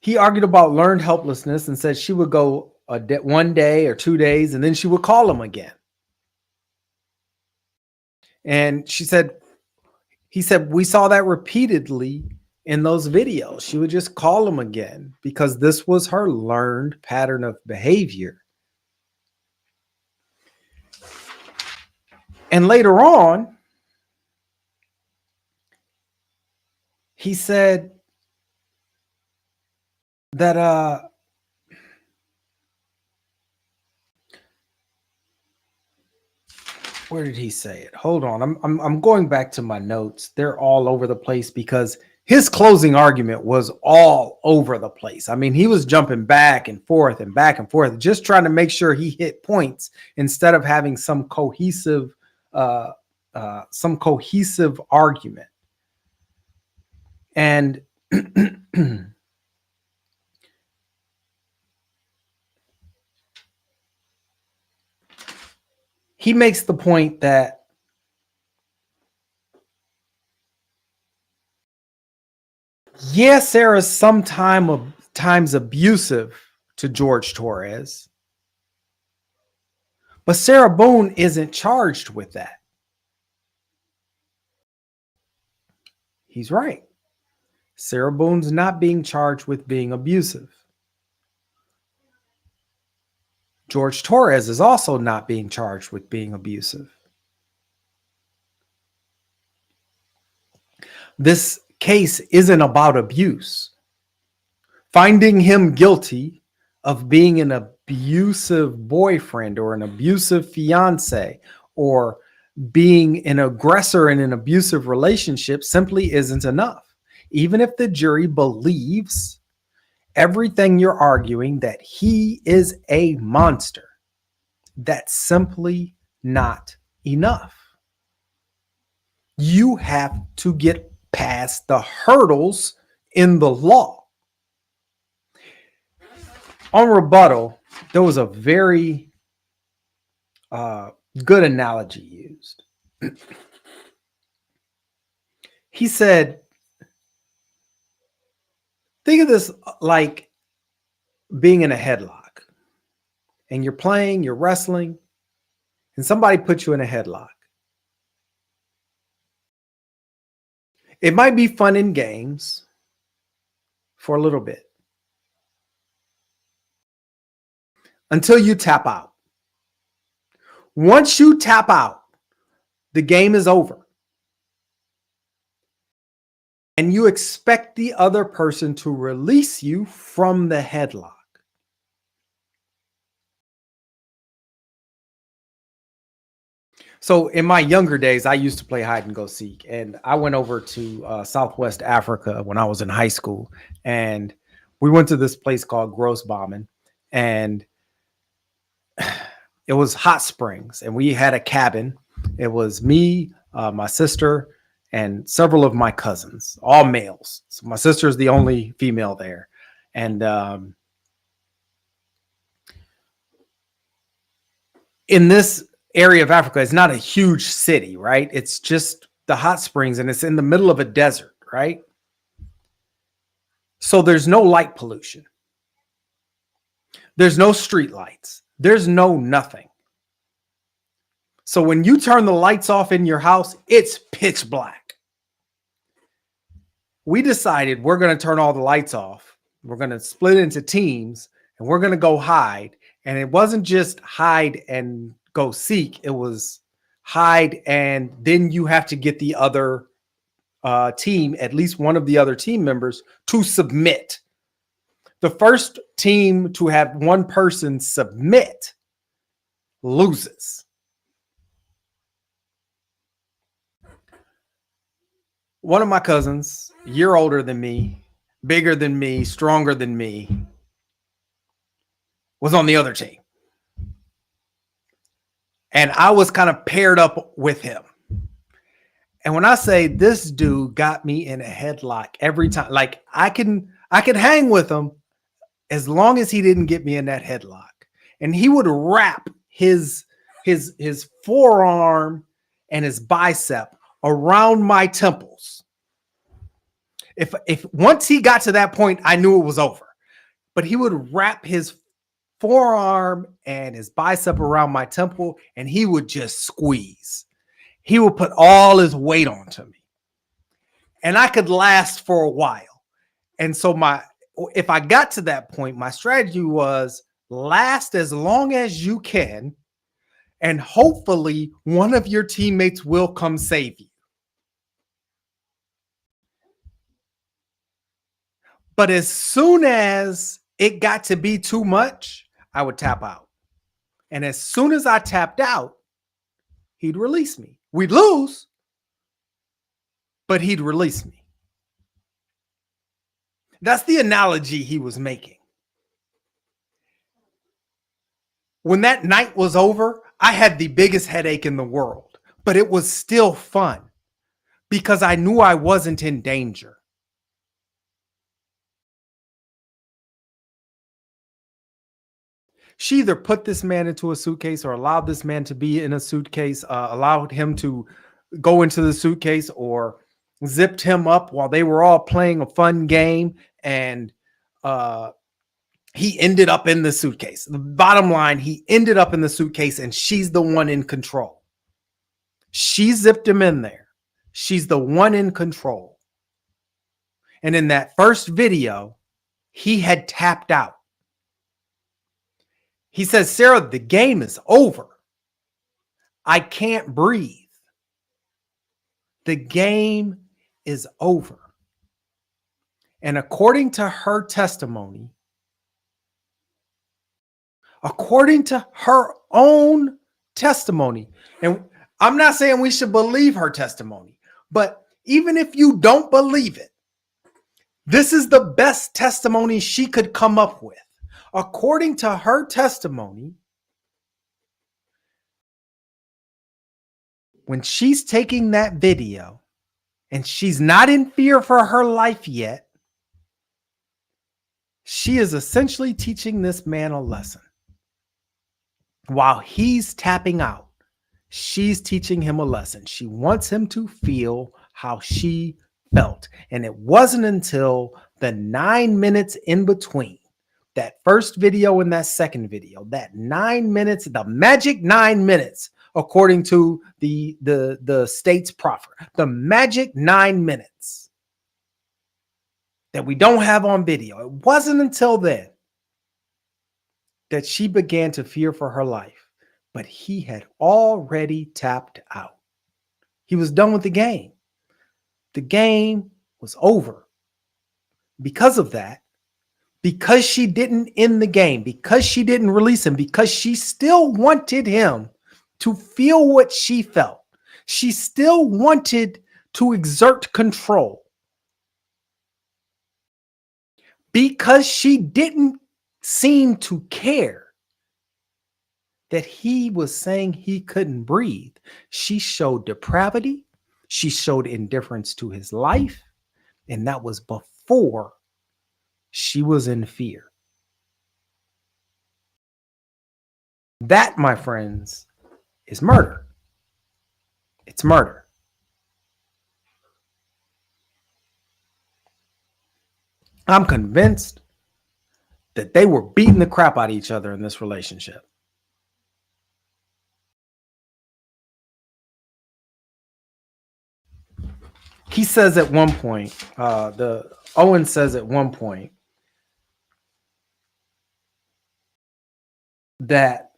He argued about learned helplessness and said she would go one day or 2 days and then she would call him again. And he said, we saw that repeatedly in those videos. She would just call him again because this was her learned pattern of behavior. And later on, he said that where did he say it? Hold on. I'm going back to my notes. They're all over the place because his closing argument was all over the place. I mean, he was jumping back and forth, just trying to make sure he hit points instead of having some cohesive argument. And he makes the point that yes, Sarah's sometimes abusive to George Torres, but Sarah Boone isn't charged with that. He's right. Sarah Boone's not being charged with being abusive. George Torres is also not being charged with being abusive. This case isn't about abuse. Finding him guilty of being an abusive boyfriend or an abusive fiance or being an aggressor in an abusive relationship simply isn't enough. Even if the jury believes everything you're arguing that he is a monster, that's simply not enough. You have to get past the hurdles in the law. On rebuttal, there was a very good analogy used. He said, think of this like being in a headlock, and you're playing, you're wrestling, and somebody puts you in a headlock. It might be fun in games for a little bit until you tap out. Once you tap out, the game is over. And you expect the other person to release you from the headlock. So in my younger days, I used to play hide and go seek. And I went over to Southwest Africa when I was in high school. And we went to this place called Gross Bombing. And it was hot springs. And we had a cabin. It was me, my sister, and several of my cousins, all males. So my sister is the only female there. And in this area of Africa, it's not a huge city, right? It's just the hot springs, and it's in the middle of a desert, right? So there's no light pollution. There's no street lights. There's no nothing. So when you turn the lights off in your house, it's pitch black. We decided we're going to turn all the lights off. We're going to split into teams, and we're going to go hide. And it wasn't just hide and go seek. It was hide, and then you have to get the other team, at least one of the other team members, to submit. The first team to have one person submit loses. One of my cousins, a year older than me, bigger than me, stronger than me, was on the other team. And I was kind of paired up with him. And when I say this dude got me in a headlock every time, like I could hang with him as long as he didn't get me in that headlock. And he would wrap his forearm and his bicep around my temples. If once he got to that point, I knew it was over. But he would wrap his forearm and his bicep around my temple, and he would just squeeze. He would put all his weight onto me. And I could last for a while. And so if I got to that point, my strategy was last as long as you can, and hopefully one of your teammates will come save you. But as soon as it got to be too much, I would tap out. And as soon as I tapped out, he'd release me. We'd lose, but he'd release me. That's the analogy he was making. When that night was over, I had the biggest headache in the world, but it was still fun because I knew I wasn't in danger. She either put this man into a suitcase or allowed this man to be in a suitcase, allowed him to go into the suitcase, or zipped him up while they were all playing a fun game, and he ended up in the suitcase. The bottom line, he ended up in the suitcase, and she's the one in control. She zipped him in there. She's the one in control. And in that first video, he had tapped out. He says, Sarah, the game is over. I can't breathe. The game is over. And according to her testimony, according to her own testimony, and I'm not saying we should believe her testimony, but even if you don't believe it, this is the best testimony she could come up with. According to her testimony, when she's taking that video and she's not in fear for her life yet, she is essentially teaching this man a lesson. While he's tapping out, she's teaching him a lesson. She wants him to feel how she felt. And it wasn't until the 9 minutes in between that first video and that second video, that 9 minutes, the magic 9 minutes, according to the state's proffer, the magic 9 minutes that we don't have on video. It wasn't until then that she began to fear for her life, but he had already tapped out. He was done with the game. The game was over. Because of that, because she didn't end the game, because she didn't release him, because she still wanted him to feel what she felt. She still wanted to exert control. Because she didn't seem to care that he was saying he couldn't breathe, she showed depravity. She showed indifference to his life. And that was before she was in fear. That, my friends, is murder. It's murder. I'm convinced that they were beating the crap out of each other in this relationship. He says at one point, Owen says at one point that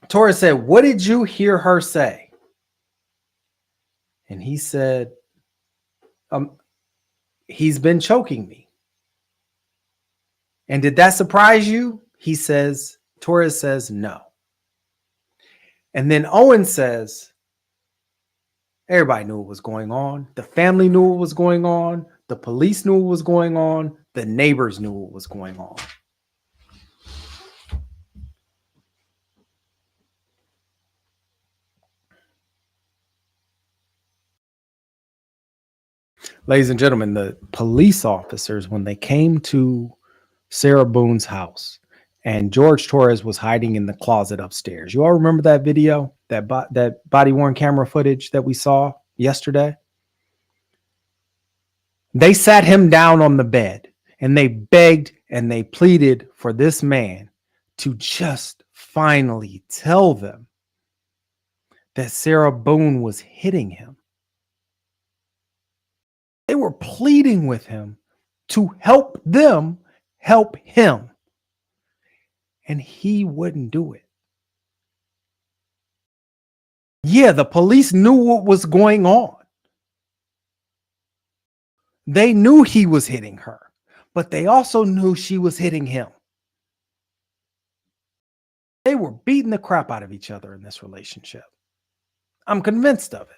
Torres said, "What did you hear her say?" And he said, "He's been choking me." And did that surprise you? He says, Torres says, "No." And then Owen says, everybody knew what was going on. The family knew what was going on. The police knew what was going on. The neighbors knew what was going on. Ladies and gentlemen, the police officers, when they came to Sarah Boone's house and George Torres was hiding in the closet upstairs. You all remember that video, that body-worn camera footage that we saw yesterday? They sat him down on the bed and they begged and they pleaded for this man to just finally tell them that Sarah Boone was hitting him. They were pleading with him to help them help him. And he wouldn't do it. Yeah, the police knew what was going on. They knew he was hitting her, but they also knew she was hitting him. They were beating the crap out of each other in this relationship. I'm convinced of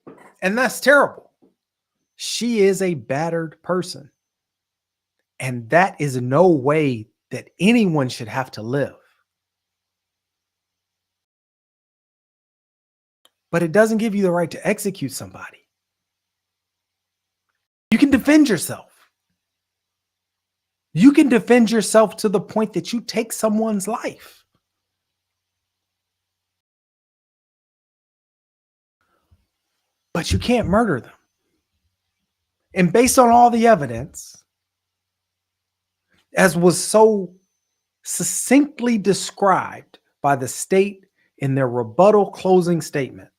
it. And that's terrible. She is a battered person. And that is no way that anyone should have to live. But it doesn't give you the right to execute somebody. You can defend yourself. You can defend yourself to the point that you take someone's life. But you can't murder them. And based on all the evidence, as was so succinctly described by the state in their rebuttal closing statement,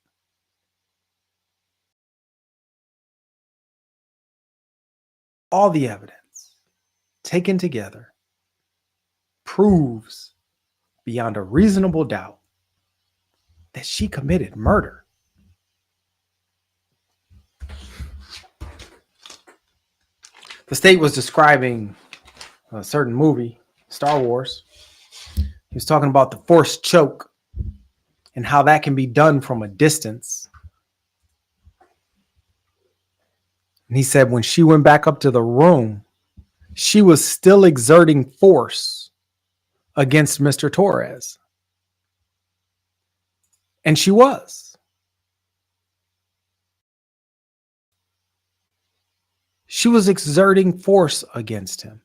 all the evidence taken together proves beyond a reasonable doubt that she committed murder. The state was describing a certain movie, Star Wars. He was talking about the force choke and how that can be done from a distance. And he said when she went back up to the room, she was still exerting force against Mr. Torres. And she was. She was exerting force against him.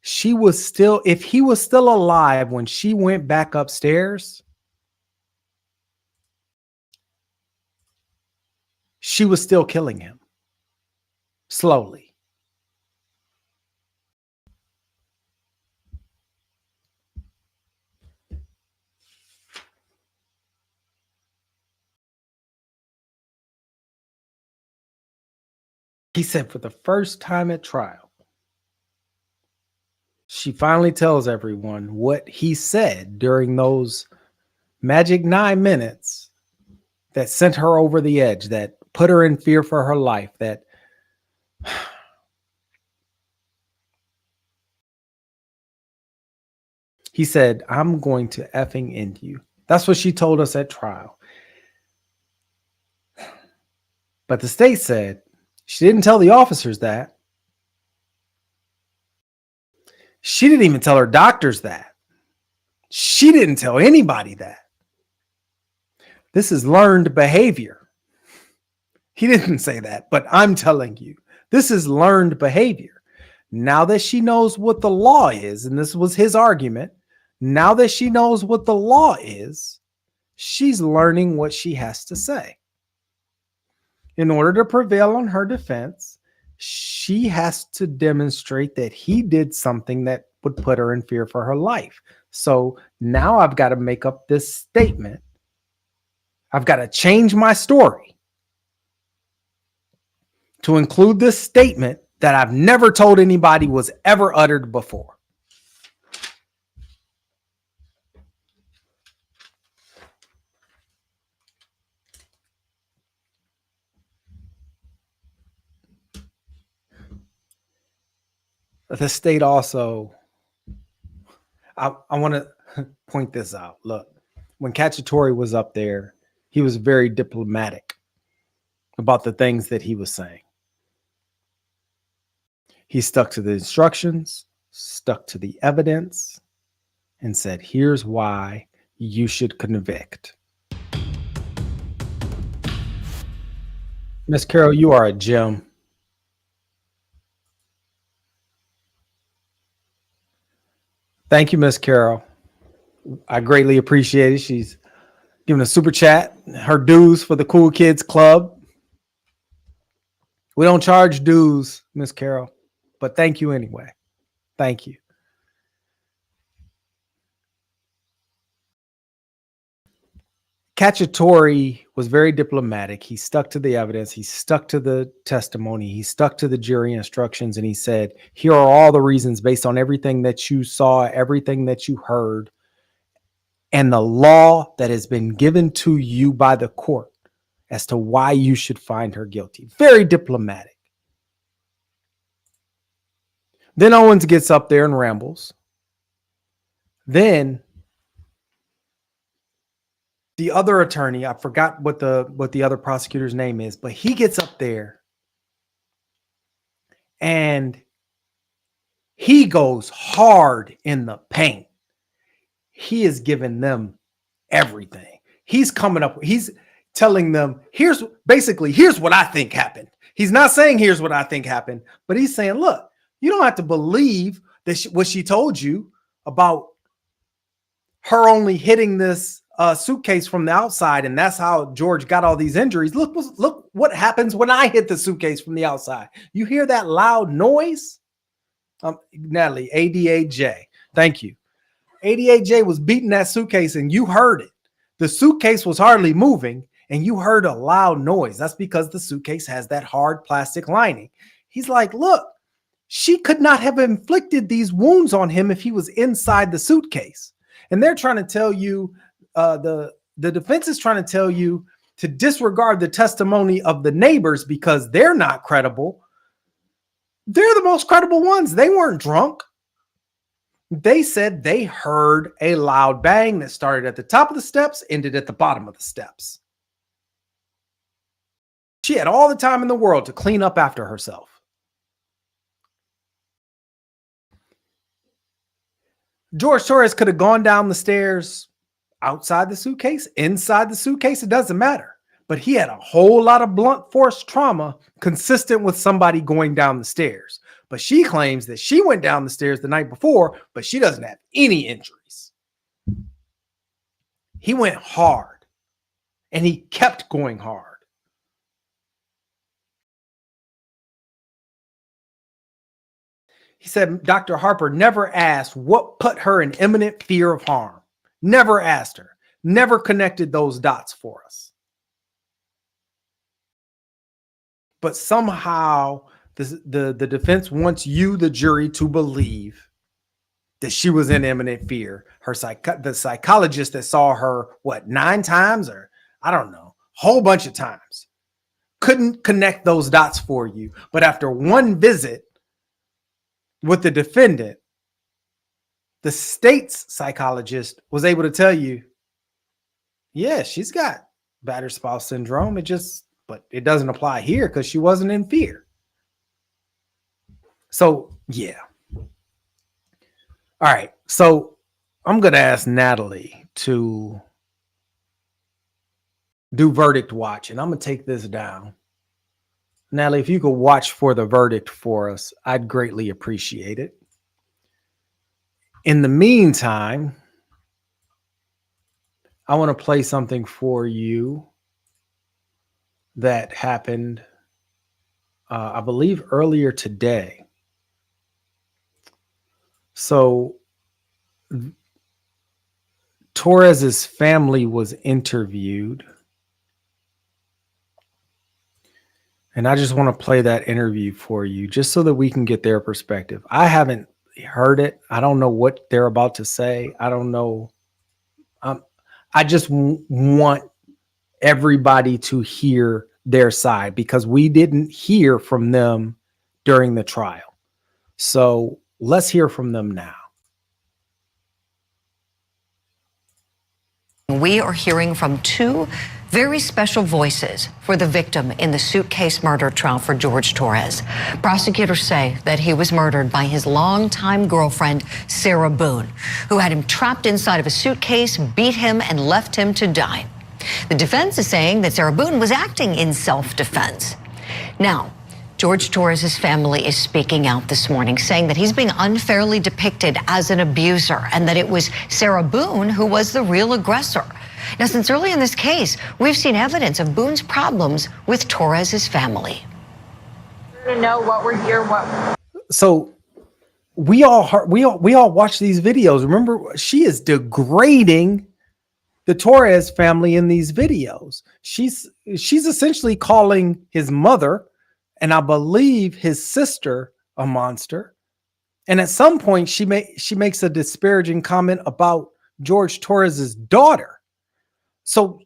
She was still, if he was still alive when she went back upstairs, she was still killing him slowly. He said for the first time at trial, she finally tells everyone what he said during those magic 9 minutes that sent her over the edge, that put her in fear for her life, that he said, I'm going to effing end you. That's what she told us at trial. But the state said she didn't tell the officers that. She didn't even tell her doctors that. She didn't tell anybody that. This is learned behavior. He didn't say that, but I'm telling you, this is learned behavior. Now that she knows what the law is, and this was his argument, now that she knows what the law is, she's learning what she has to say. In order to prevail on her defense, she has to demonstrate that he did something that would put her in fear for her life. So now I've got to make up this statement. I've got to change my story to include this statement that I've never told anybody was ever uttered before. The state also, I want to point this out. Look, when Cacciatore was up there, he was very diplomatic about the things that he was saying. He stuck to the instructions, stuck to the evidence, and said, here's why you should convict. Miss Carol, you are a gem. Thank you, Miss Carol. I greatly appreciate it. She's giving a super chat, her dues for the Cool Kids Club. We don't charge dues, Miss Carol, but thank you anyway. Thank you. Cacciatore was very diplomatic. He stuck to the evidence. He stuck to the testimony. He stuck to the jury instructions. And he said, here are all the reasons based on everything that you saw, everything that you heard, and the law that has been given to you by the court as to why you should find her guilty. Very diplomatic. Then Owens gets up there and rambles. Then the other attorney, I forgot what the other prosecutor's name is, but he gets up there And he goes hard in the paint. He is giving them everything. He's coming up, he's telling them, here's what I think happened. He's not saying here's what I think happened, but he's saying, look, you don't have to believe that what she told you about her only hitting this suitcase from the outside, and that's how George got all these injuries. Look what happens when I hit the suitcase from the outside. You hear that loud noise? Natalie, ADAJ, thank you. ADAJ was beating that suitcase and you heard it. The suitcase was hardly moving and you heard a loud noise. That's because the suitcase has that hard plastic lining. He's like, look, she could not have inflicted these wounds on him if he was inside the suitcase. And they're trying to tell you, the defense is trying to tell you to disregard the testimony of the neighbors because they're not credible. They're the most credible ones. They weren't drunk. They said they heard a loud bang that started at the top of the steps, ended at the bottom of the steps. She had all the time in the world to clean up after herself. George Torres could have gone down the stairs outside the suitcase, inside the suitcase, it doesn't matter. But he had a whole lot of blunt force trauma consistent with somebody going down the stairs. But she claims that she went down the stairs the night before, but she doesn't have any injuries. He went hard and he kept going hard. He said Dr. Harper never asked what put her in imminent fear of harm. Never asked her. Never connected those dots for us. But somehow the defense wants you, the jury, to believe that she was in imminent fear. The psychologist that saw her, 9 times or I don't know, whole bunch of times, couldn't connect those dots for you. But after one visit with the defendant, the state's psychologist was able to tell you, yeah, she's got battered spouse syndrome. But it doesn't apply here because she wasn't in fear. So, yeah. All right. So I'm going to ask Natalie to do verdict watch, and I'm going to take this down. Natalie, if you could watch for the verdict for us, I'd greatly appreciate it. In the meantime, I want to play something for you that happened, I believe, earlier today. So Torres's family was interviewed. And I just want to play that interview for you just so that we can get their perspective. I haven't heard it. I don't know what they're about to say. I don't know. I just want everybody to hear their side because we didn't hear from them during the trial. So let's hear from them now. We are hearing from 2 very special voices for the victim in the suitcase murder trial for George Torres. Prosecutors say that he was murdered by his longtime girlfriend, Sarah Boone, who had him trapped inside of a suitcase, beat him, and left him to die. The defense is saying that Sarah Boone was acting in self-defense. Now, George Torres' family is speaking out this morning, saying that he's being unfairly depicted as an abuser and that it was Sarah Boone who was the real aggressor. Now, since early in this case, we've seen evidence of Boone's problems with Torres' family. To know what we're here, So we all watch these videos. Remember, she is degrading the Torres family in these videos. She's essentially calling his mother and I believe his sister a monster. And at some point she makes a disparaging comment about George Torres's daughter. So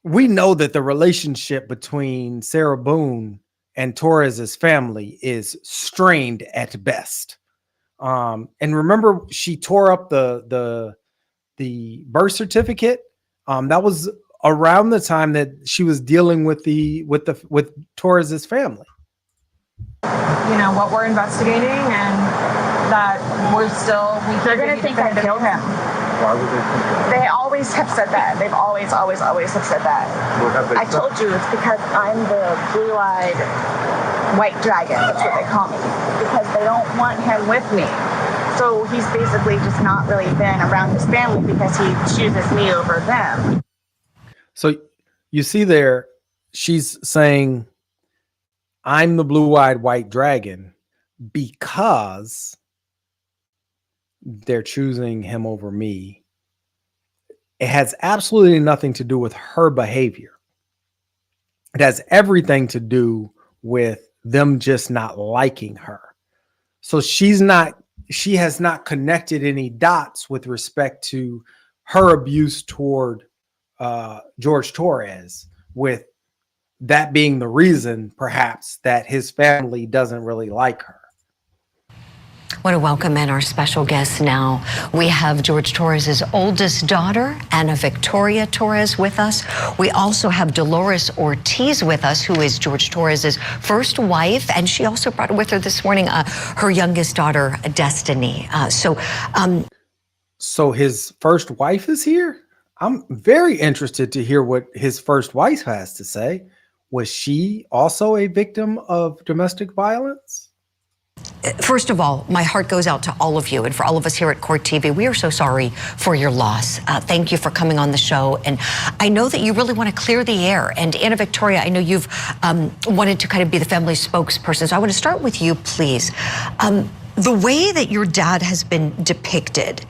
we know that the relationship between Sarah Boone and Torres's family is strained at best. And remember, she tore up the birth certificate. That was around the time that she was dealing with Torres's family. what we're investigating, and that they're going to think I killed him. Why would they think that? They always have said that. They've always have said that. What have they I said? told you it's because I'm the blue-eyed white dragon. That's what they call me. Because they don't want him with me. So he's basically just not really been around his family because he chooses me over them. So you see there, she's saying, I'm the blue-eyed white dragon because they're choosing him over me. It has absolutely nothing to do with her behavior. It has everything to do with them just not liking her. So she has not connected any dots with respect to her abuse toward Jorge Torres, with that being the reason perhaps that his family doesn't really like her. I want to welcome in our special guests now. We have Jorge Torres' oldest daughter, Ana Victoria Torres, with us. We also have Dolores Ortiz with us, who is Jorge Torres' first wife, and she also brought with her this morning her youngest daughter, Destiny. So his first wife is here? I'm very interested to hear what his first wife has to say. Was she also a victim of domestic violence? First of all, my heart goes out to all of you, and for all of us here at Court TV, we are so sorry for your loss. Thank you for coming on the show. And I know that you really want to clear the air. And Ana Victoria, I know you've wanted to kind of be the family spokesperson. So I want to start with you, please. The way that your dad has been depicted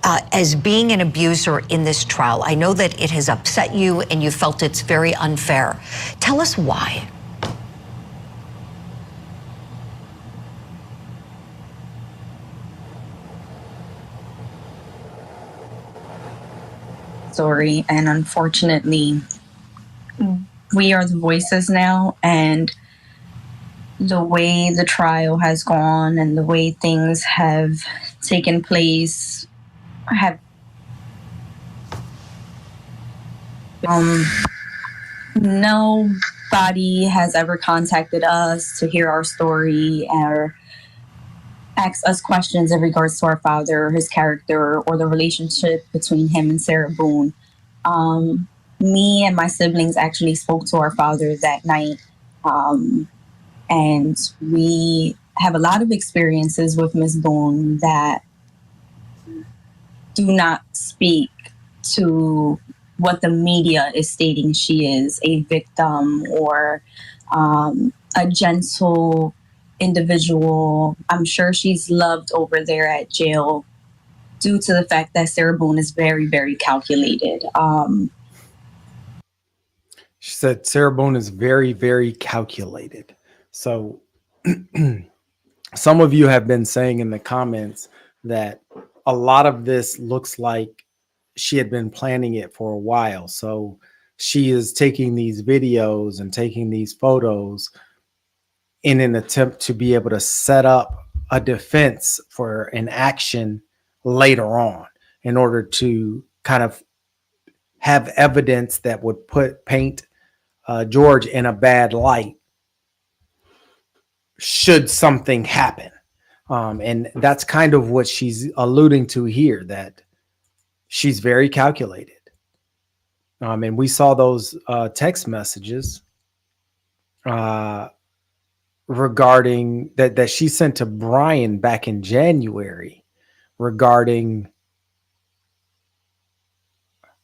as being an abuser in this trial, I know that it has upset you and you felt it's very unfair. Tell us why. Story, and unfortunately we are the voices now, and the way the trial has gone and the way things have taken place have nobody has ever contacted us to hear our story or ask us questions in regards to our father, his character, or the relationship between him and Sarah Boone. Me and my siblings actually spoke to our father that night, and we have a lot of experiences with Miss Boone that do not speak to what the media is stating she is, a victim or a gentle individual. I'm sure she's loved over there at jail due to the fact that Sarah Boone is very, very calculated. She said Sarah Boone is very, very calculated. So some of you have been saying in the comments that a lot of this looks like she had been planning it for a while. So she is taking these videos and taking these photos in an attempt to be able to set up a defense for an action later on in order to kind of have evidence that would paint George in a bad light should something happen. And that's kind of what she's alluding to here, that she's very calculated. And we saw those text messages regarding that she sent to Brian back in January regarding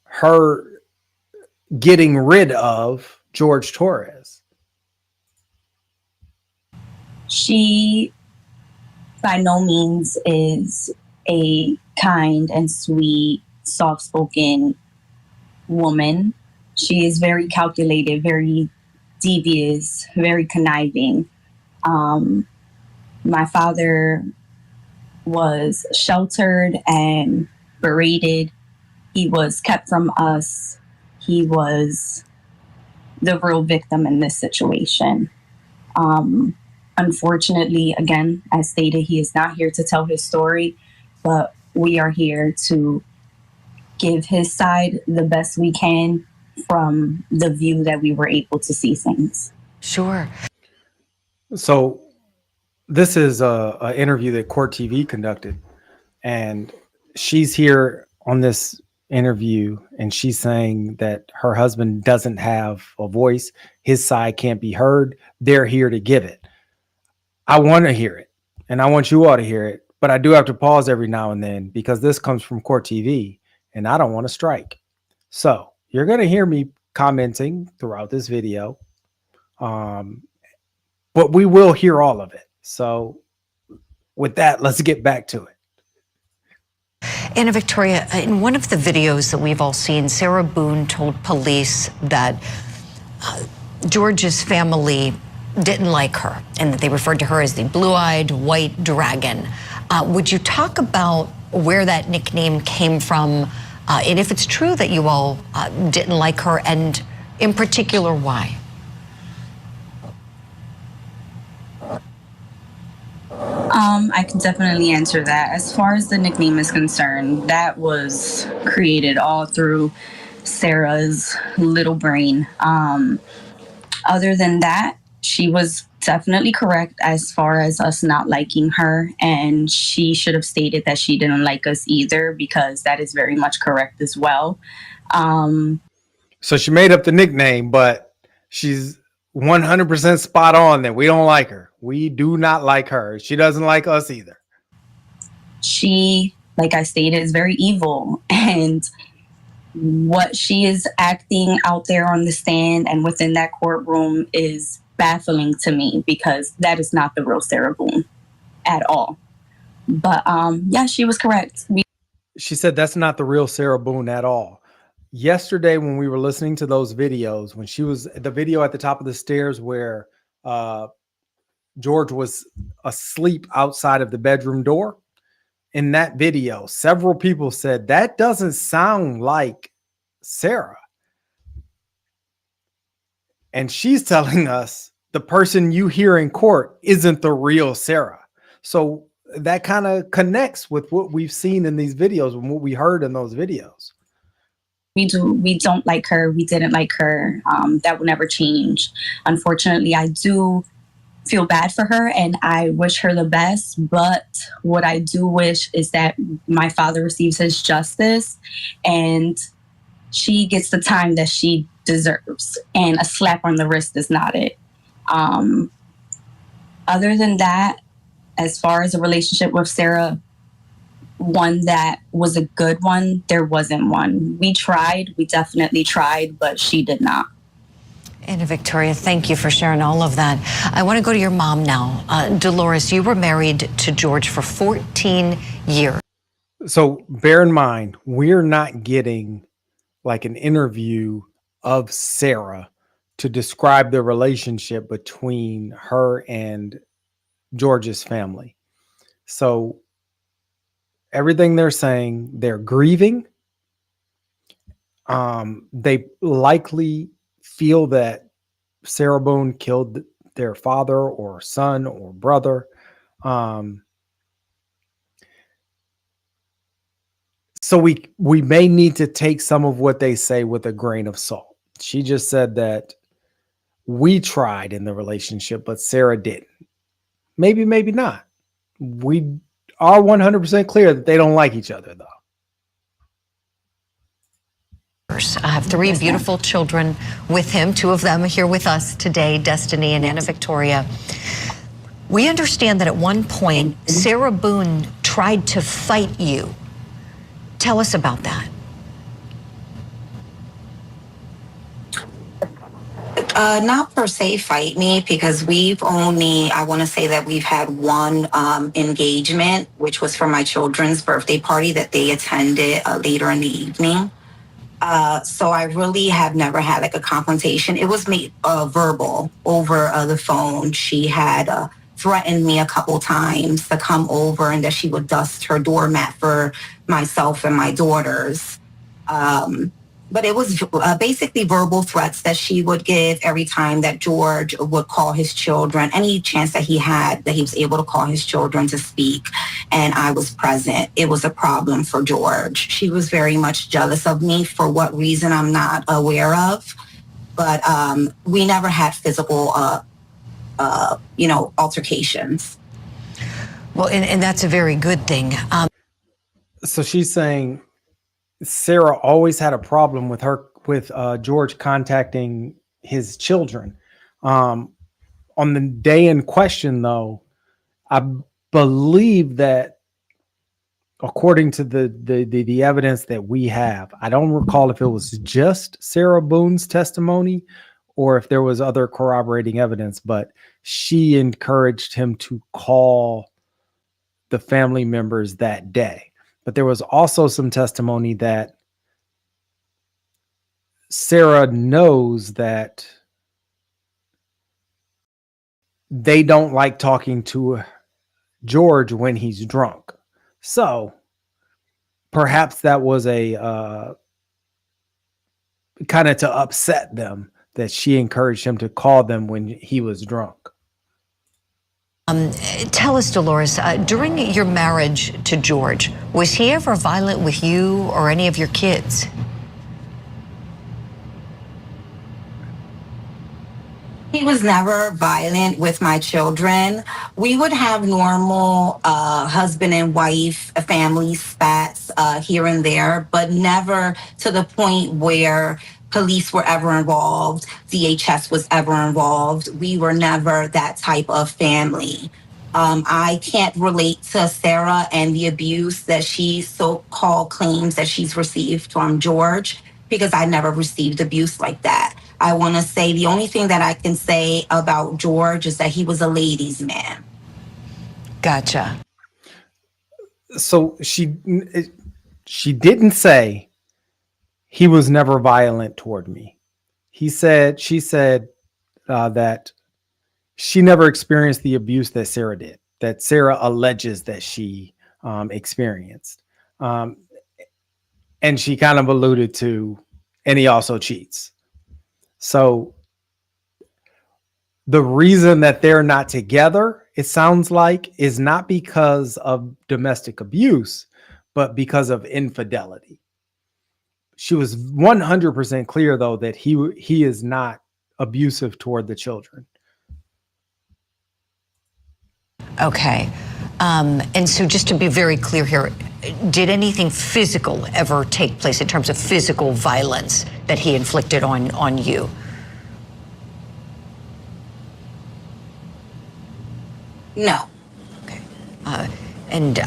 her getting rid of Jorge Torres. She by no means is a kind and sweet, soft-spoken woman. She is very calculated, very devious, very conniving. My father was sheltered and berated. He was kept from us. He was the real victim in this situation. Unfortunately, again, as stated, he is not here to tell his story, but we are here to give his side the best we can from the view that we were able to see things. Sure. So this is a interview that Court TV conducted, and she's here on this interview, and she's saying that her husband doesn't have a voice. His side can't be heard. They're here to give it. I want to hear it, and I want you all to hear it, but I do have to pause every now and then because this comes from Court TV, and I don't want to strike. So you're going to hear me commenting throughout this video, but we will hear all of it. So with that, let's get back to it. Anna Victoria, in one of the videos that we've all seen, Sarah Boone told police that George's family didn't like her and that they referred to her as the blue-eyed white dragon. Would you talk about where that nickname came from, and if it's true that you all didn't like her, and in particular, why? I can definitely answer that. As far as the nickname is concerned, that was created all through Sarah's little brain. Other than that, she was definitely correct as far as us not liking her, and she should have stated that she didn't like us either, because that is very much correct as well. So she made up the nickname, but she's 100% spot on that we don't like her. We do not like her. She doesn't like us either. She, like I stated, is very evil, and what she is acting out there on the stand and within that courtroom is baffling to me, because that is not the real Sarah Boone at all. But yeah, she was correct. She said that's not the real Sarah Boone at all. Yesterday, when we were listening to those videos, when she was the video at the top of the stairs where George was asleep outside of the bedroom door, in that video, several people said that doesn't sound like Sarah. And she's telling us the person you hear in court isn't the real Sarah. So that kind of connects with what we've seen in these videos and what we heard in those videos. We don't like her. We didn't like her. That will never change. Unfortunately, I do feel bad for her and I wish her the best. But what I do wish is that my father receives his justice and she gets the time that she deserves. And a slap on the wrist is not it. Other than that, as far as a relationship with Sarah, one that was a good one, there wasn't one. We tried, we definitely tried, but she did not. Anna Victoria, thank you for sharing all of that. I want to go to your mom now. Dolores, you were married to George for 14 years. So bear in mind, we're not getting like an interview of Sarah to describe the relationship between her and George's family. So everything they're saying, they're grieving. They likely feel that Sarah Boone killed their father or son or brother. So we may need to take some of what they say with a grain of salt. She just said that we tried in the relationship, but Sarah didn't. Maybe, maybe not. We are 100% clear that they don't like each other, though. I have three beautiful children with him. Two of them are here with us today, Destiny and Anna Victoria. We understand that at one point, Sarah Boone tried to fight you. Tell us about that. Not per se fight me, because we've only, I want to say that we've had one engagement, which was for my children's birthday party that they attended later in the evening. So I really have never had like a confrontation. It was made verbal over the phone. She had threatened me a couple times to come over and that she would dust her doormat for myself and my daughters. But it was basically verbal threats that she would give every time that George would call his children, any chance that he had, that he was able to call his children to speak, and I was present. It was a problem for George. She was very much jealous of me, for what reason I'm not aware of, but we never had physical, altercations. Well, and that's a very good thing. So she's saying Sarah always had a problem with George contacting his children. On the day in question, though, I believe that according to the evidence that we have, I don't recall if it was just Sarah Boone's testimony or if there was other corroborating evidence, but she encouraged him to call the family members that day. But there was also some testimony that Sarah knows that they don't like talking to George when he's drunk. So perhaps that was a kind of to upset them that she encouraged him to call them when he was drunk. Tell us, Dolores, during your marriage to George, was he ever violent with you or any of your kids? He was never violent with my children. We would have normal husband and wife family spats here and there, but never to the point where police were ever involved, DHS was ever involved. We were never that type of family. I can't relate to Sarah and the abuse that she so-called claims that she's received from George because I never received abuse like that. I want to say the only thing that I can say about George is that he was a ladies' man. Gotcha. So she didn't say he was never violent toward me. She said that she never experienced the abuse that Sarah did, that Sarah alleges that she experienced. And she kind of alluded to, and he also cheats. So the reason that they're not together, it sounds like, is not because of domestic abuse, but because of infidelity. She was 100% clear, though, that he is not abusive toward the children. Okay. And so just to be very clear here, did anything physical ever take place in terms of physical violence that he inflicted on you? No. Okay. And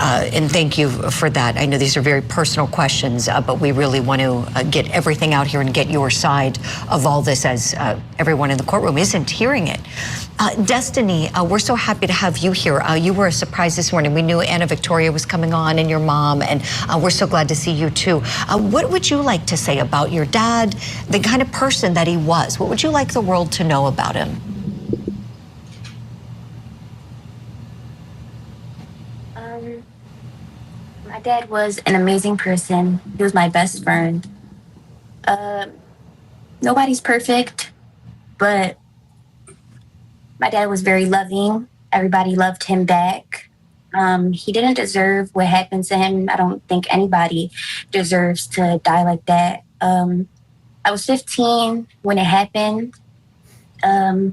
thank you for that. I know these are very personal questions, but we really want to get everything out here and get your side of all this, as everyone in the courtroom isn't hearing it. Destiny, we're so happy to have you here. You were a surprise this morning. We knew Anna Victoria was coming on and your mom, and we're so glad to see you too. What would you like to say about your dad, the kind of person that he was? What would you like the world to know about him? My dad was an amazing person. He was my best friend. Nobody's perfect, but my dad was very loving. Everybody loved him back. He didn't deserve what happened to him. I don't think anybody deserves to die like that. I was 15 when it happened. I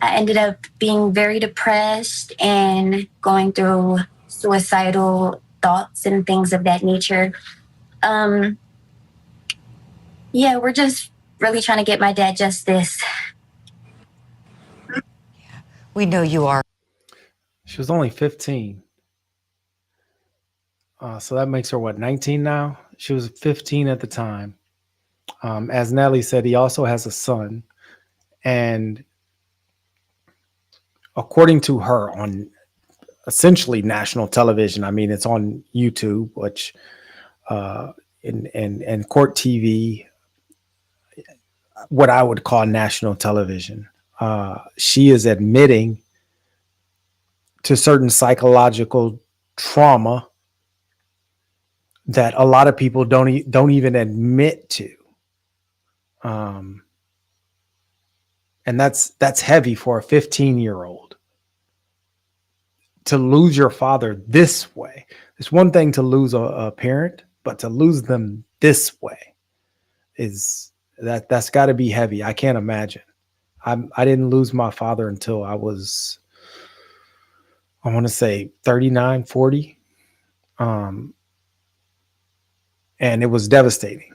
ended up being very depressed and going through suicidal thoughts and things of that nature. Yeah, we're just really trying to get my dad justice. We know you are. She was only 15. So that makes her, what, 19 now? She was 15 at the time. As Nellie said, he also has a son. And according to her, on essentially national television, I mean, it's on YouTube, which in court TV, what I would call national television. She is admitting to certain psychological trauma that a lot of people don't even admit to. And that's heavy for a 15-year-old. To lose your father this way. It's one thing to lose a parent, but to lose them this way that's got to be heavy. I can't imagine. I didn't lose my father until I was I want to say 39, 40. And it was devastating.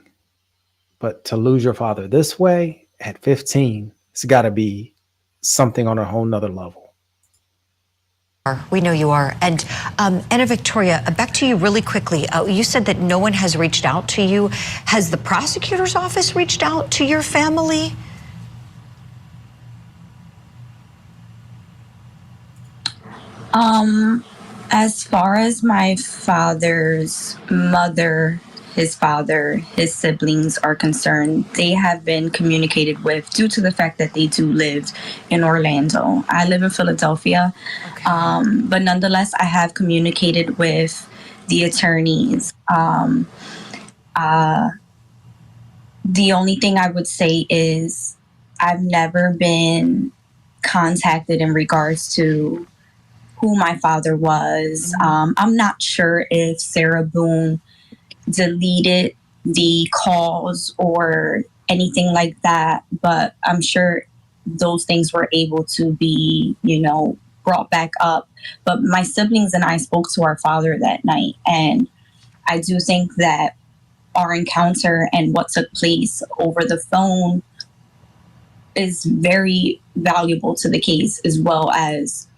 But to lose your father this way at 15, it's got to be something on a whole nother level. We know you are. And Anna Victoria, back to you really quickly. You said that no one has reached out to you. Has the prosecutor's office reached out to your family? As far as my father's mother, his father, his siblings are concerned, they have been communicated with due to the fact that they do live in Orlando. I live in Philadelphia, but nonetheless, I have communicated with the attorneys. The only thing I would say is I've never been contacted in regards to who my father was. I'm not sure if Sarah Boone deleted the calls or anything like that, but I'm sure those things were able to be, brought back up. But my siblings and I spoke to our father that night, and I do think that our encounter and what took place over the phone is very valuable to the case, as well as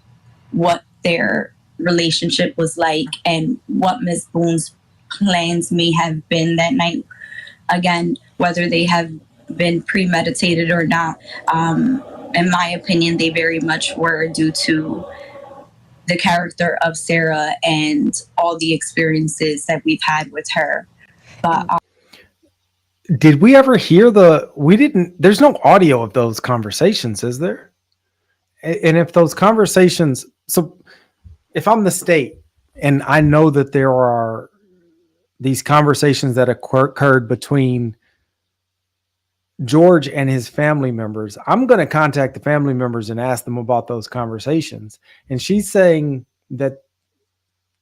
what their relationship was like and what Ms. Boone's plans may have been that night. Again, whether they have been premeditated or not, in my opinion, they very much were, due to the character of Sarah and all the experiences that we've had with her. But did we ever hear there's no audio of those conversations, is there? And if those conversations, so if I'm the state and I know that there are these conversations that occurred between George and his family members, I'm going to contact the family members and ask them about those conversations. And she's saying that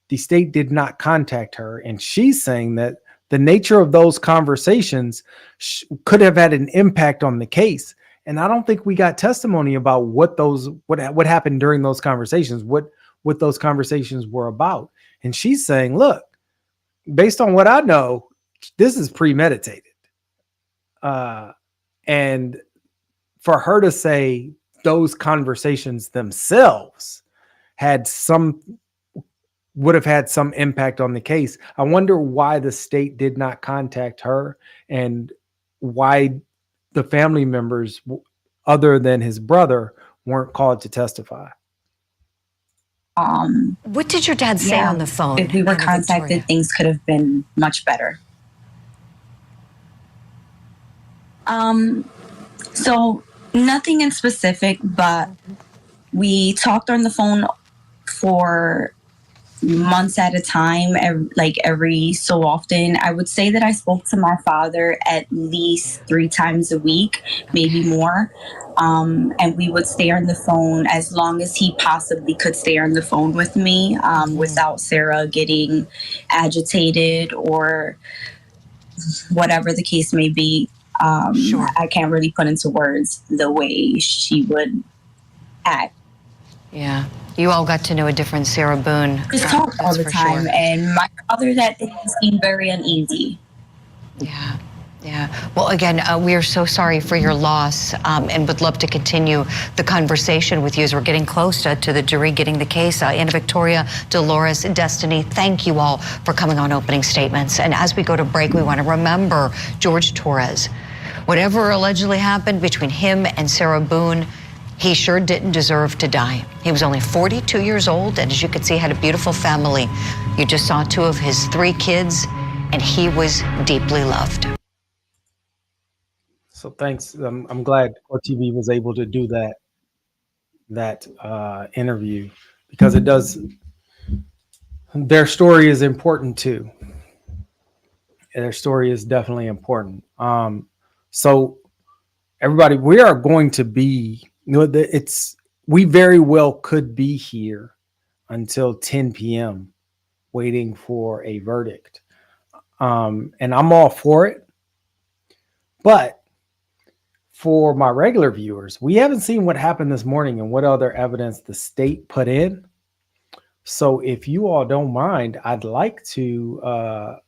the state did not contact her. And she's saying that the nature of those conversations could have had an impact on the case. And I don't think we got testimony about what happened during those conversations, what those conversations were about. And she's saying, look, based on what I know, this is premeditated. And for her to say those conversations themselves would have had some impact on the case. I wonder why the state did not contact her and why the family members, other than his brother, weren't called to testify. What did your dad say on the phone? If we were contacted, Victoria? things could have been much better. So nothing in specific, but we talked on the phone for months at a time, every so often. I would say that I spoke to my father at least 3 times a week, maybe more. And we would stay on the phone as long as he possibly could stay on the phone with me, without Sarah getting agitated or whatever the case may be. Sure. I can't really put into words the way she would act. Yeah. You all got to know a different Sarah Boone. Just talked all the time, sure. and my father that day seemed very uneasy. Yeah. Yeah. Well, again, we are so sorry for your loss, and would love to continue the conversation with you as we're getting close to the jury getting the case. Anna Victoria, Dolores, Destiny, thank you all for coming on opening statements. And as we go to break, we want to remember Jorge Torres. Whatever allegedly happened between him and Sarah Boone, he sure didn't deserve to die. He was only 42 years old, and as you can see, had a beautiful family. You just saw 2 of his 3 kids, and he was deeply loved. So thanks. I'm glad Court TV was able to do that interview, because it does. Their story is important too. Their story is definitely important. So everybody, we are going to be. We very well could be here until 10 p.m. waiting for a verdict, and I'm all for it. But for my regular viewers, we haven't seen what happened this morning and what other evidence the state put in. So if you all don't mind, I'd like to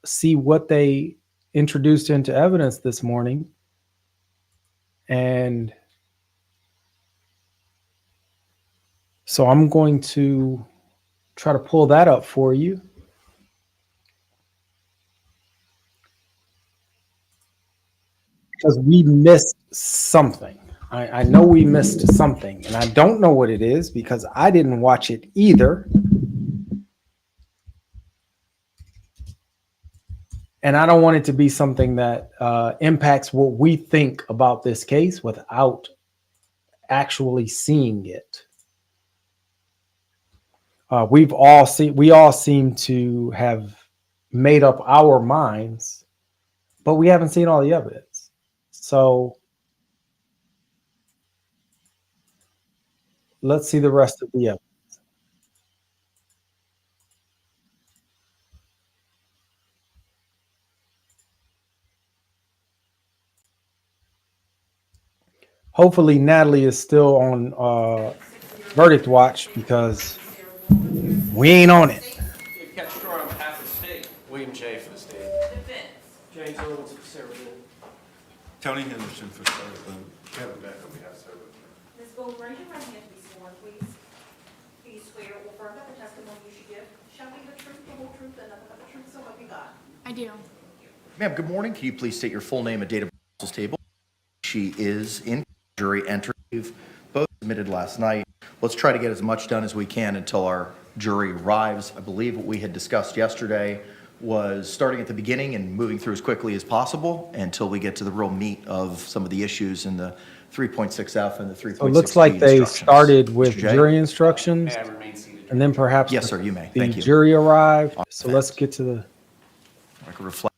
see what they introduced into evidence this morning. And so I'm going to try to pull that up for you. Because we missed something. I know we missed something, and I don't know what it is because I didn't watch it either. And I don't want it to be something that impacts what we think about this case without actually seeing it. We all seem to have made up our minds, but we haven't seen all the evidence. So let's see the rest of the evidence. Hopefully Natalie is still on verdict watch because we ain't on it. If catch Shore on behalf of the state. William J. for the state. James Owens for Sarah Boone. Tony Henderson for Sarah Boone. Kevin Beck on behalf of Sarah Boone. Ms. Boone, raise your right hand to be sworn, please. Do you swear or affirm that the testimony you should give shall be the truth, the whole truth, and nothing but the truth, so help you God? I do. Ma'am, good morning. Can you please state your full name and date of birth on this table? She is in jury entry. We've both submitted last night. Let's try to get as much done as we can until our jury arrives. I believe what we had discussed yesterday was starting at the beginning and moving through as quickly as possible until we get to the real meat of some of the issues in the 3.6F and the 3.6G So it looks like they instructions. started with Mr. J? jury instructions, May I remain seated? and then perhaps Yes, sir, you may. the Thank you. jury arrived. So let's get to the I could reflect.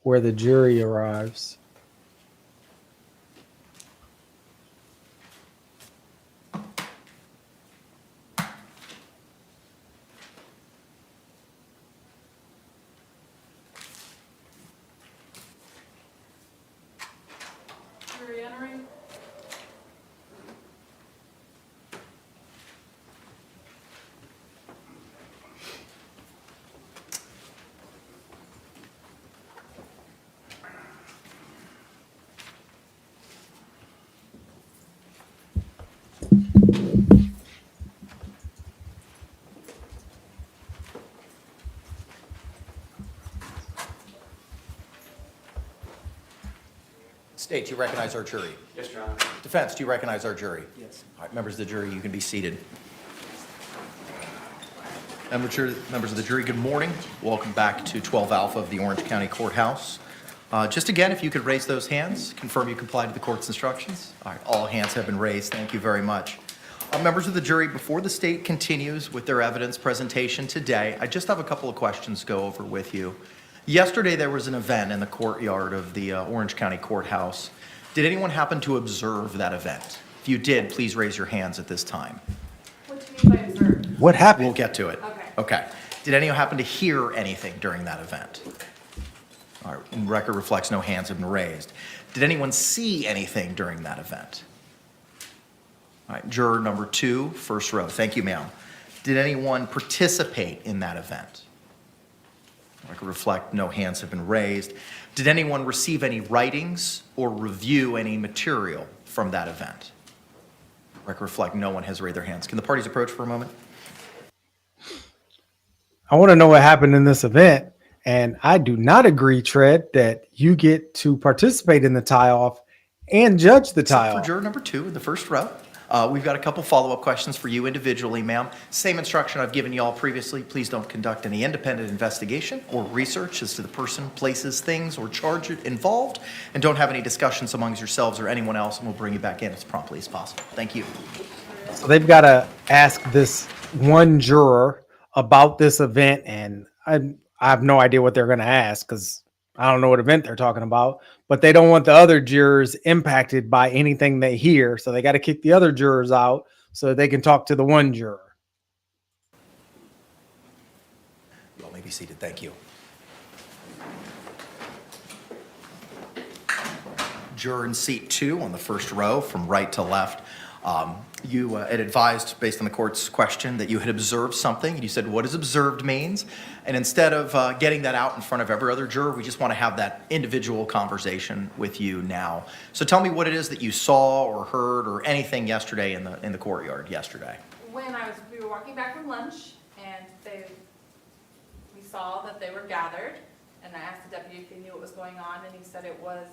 where the jury arrives. Jury entering. State, do you recognize our jury? Yes, Your Honor. Defense, do you recognize our jury? Yes. All right, members of the jury, you can be seated. Members of the jury, good morning. Welcome back to 12 Alpha of the Orange County Courthouse. Just again, if you could raise those hands, confirm you complied with the court's instructions. All right, all hands have been raised. Thank you very much. Members of the jury, before the state continues with their evidence presentation today, I just have a couple of questions to go over with you. Yesterday, there was an event in the courtyard of the Orange County Courthouse. Did anyone happen to observe that event? If you did, please raise your hands at this time. What do you mean by observe? What happened? We'll get to it. Okay. Did anyone happen to hear anything during that event? All right, and record reflects no hands have been raised. Did anyone see anything during that event? All right, juror number 2, first row. Thank you, ma'am. Did anyone participate in that event? Record reflect no hands have been raised. Did anyone receive any writings or review any material from that event? Record reflect no one has raised their hands. Can the parties approach for a moment? I want to know what happened in this event, and I do not agree, Tread, that you get to participate in the tie-off and judge the Except tie-off. for juror number 2 in the first row. We've got a couple follow-up questions for you individually, ma'am. Same instruction I've given you all previously. Please don't conduct any independent investigation or research as to the person, places, things, or charge involved, and don't have any discussions amongst yourselves or anyone else, and we'll bring you back in as promptly as possible. Thank you. So they've got to ask this one juror about this event, and I have no idea what they're going to ask because I don't know what event they're talking about, but they don't want the other jurors impacted by anything they hear. So they got to kick the other jurors out so that they can talk to the one juror. You all may be seated. Thank you. Juror in seat 2 on the first row from right to left. You had advised, based on the court's question, that you had observed something, and you said, what does observed means? And instead of getting that out in front of every other juror, we just want to have that individual conversation with you now. So tell me what it is that you saw or heard or anything yesterday in the courtyard yesterday. When we were walking back from lunch, and we saw that they were gathered, and I asked the deputy if he knew what was going on, and he said it was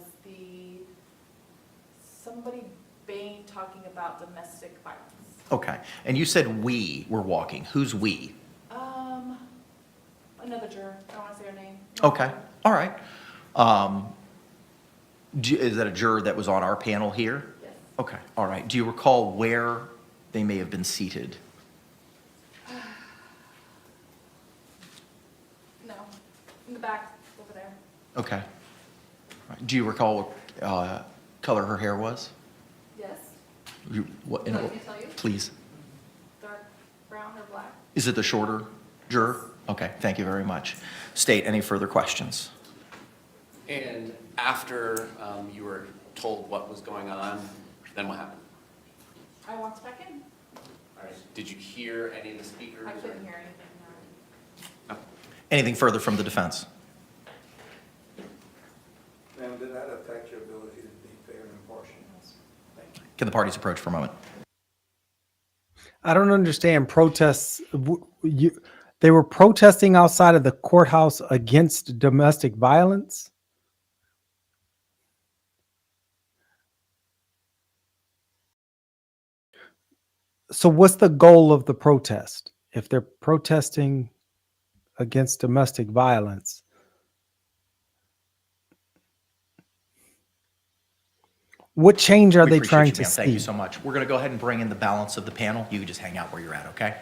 somebody Bain talking about domestic violence. Okay, and you said we were walking. Who's we? Another juror, I don't want to say her name. Okay, all right. Is that a juror that was on our panel here? Yes. Okay, all right. Do you recall where they may have been seated? No, in the back, over there. Okay. All right. Do you recall what color her hair was? Yes. What, Do you want me to tell you? please. Dark brown or black? Is it the shorter juror? Okay, thank you very much. State, any further questions? And after you were told what was going on, then what happened? I walked back in. All right. Did you hear any of the speakers? I couldn't hear anything. No. Anything further from the defense? Ma'am, did that affect your ability to be fair and impartial? Can the parties approach for a moment? I don't understand protests. They were protesting outside of the courthouse against domestic violence. So what's the goal of the protest? If they're protesting against domestic violence, what change are We they appreciate trying you, to ma'am. see? Thank you so much. We're going to go ahead and bring in the balance of the panel. You can just hang out where you're at, okay?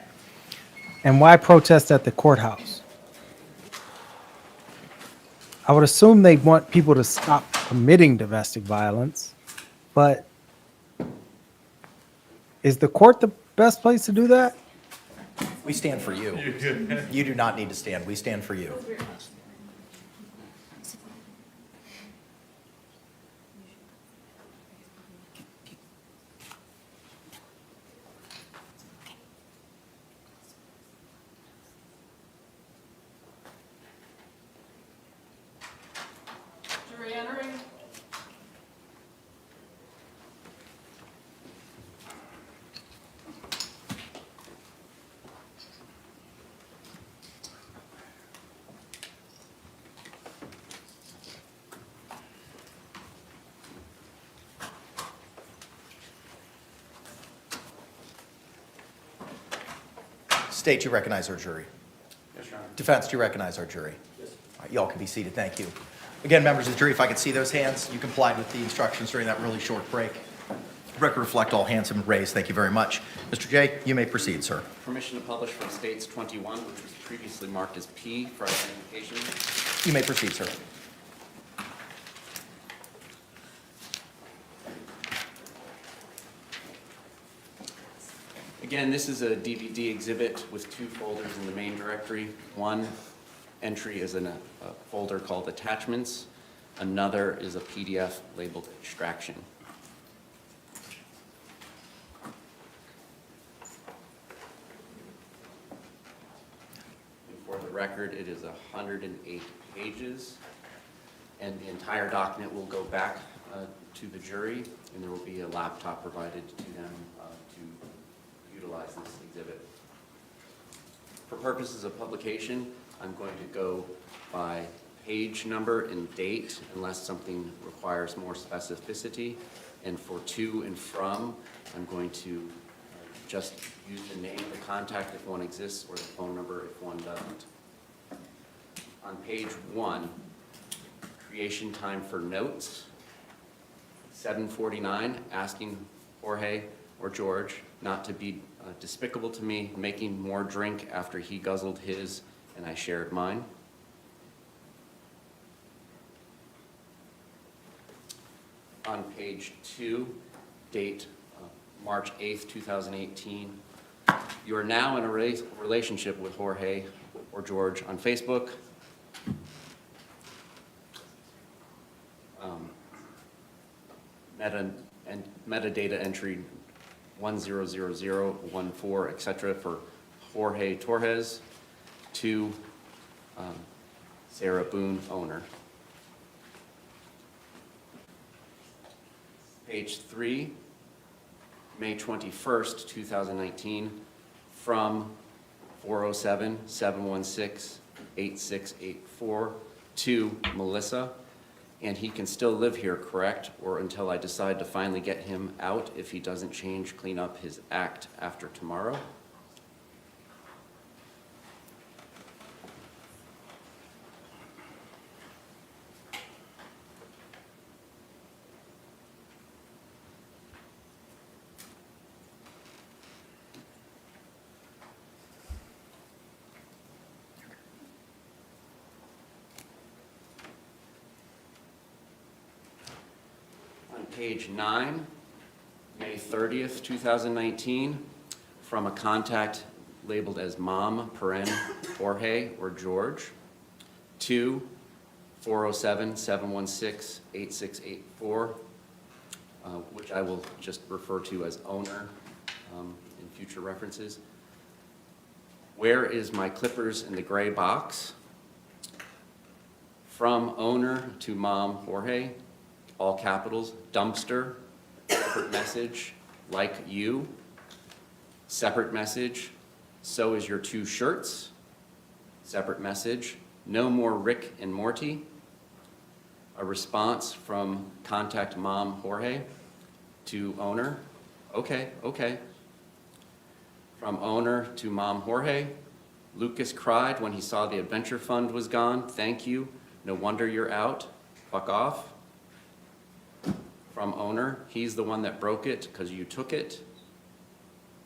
And why protest at the courthouse? I would assume they want people to stop committing domestic violence, but is the court the best place to do that? We stand for you. You do not need to stand. We stand for you. Jury entering. State, you recognize our jury. Yes, Your Honor. Defense, do you recognize our jury? Yes. All right, y'all can be seated. Thank you. Again, members of the jury, if I could see those hands, you complied with the instructions during that really short break. Record reflect all hands have been raised. Thank you very much. Mr. J, you may proceed, sir. Permission to publish from States 21, which was previously marked as P for identification. You may proceed, sir. Again, this is a DVD exhibit with two folders in the main directory. One entry is in a folder called Attachments. Another is a PDF labeled Extraction. And for the record, it is 108 pages, and the entire document will go back to the jury, and there will be a laptop provided to them to utilize this exhibit. For purposes of publication, I'm going to go by page number and date unless something requires more specificity. And for to and from, I'm going to just use the name of the contact if one exists or the phone number if one doesn't. On page 1, creation time for notes, 7:49, asking Jorge or George not to be despicable to me, making more drink after he guzzled his and I shared mine. On page 2, date March 8th, 2018. You are now in a relationship with Jorge or George on Facebook. Metadata entry 100014, etc. for Jorge Torres to Sarah Boone, owner. Page 3, May 21st, 2019, from 407-716-8684 to Melissa. And he can still live here, correct? Or until I decide to finally get him out if he doesn't clean up his act after tomorrow. Page 9, May 30th, 2019, from a contact labeled as Mom, Jorge or George, to 407-716-8684, which I will just refer to as owner in future references. Where is my clippers in the gray box? From owner to Mom, Jorge, all capitals, dumpster, separate message, like you, separate message, so is your 2 shirts, separate message, no more Rick and Morty, a response from contact Mom Jorge to owner, okay. From owner to Mom Jorge, Lucas cried when he saw the adventure fund was gone, thank you, no wonder you're out, fuck off. From owner, he's the one that broke it because you took it.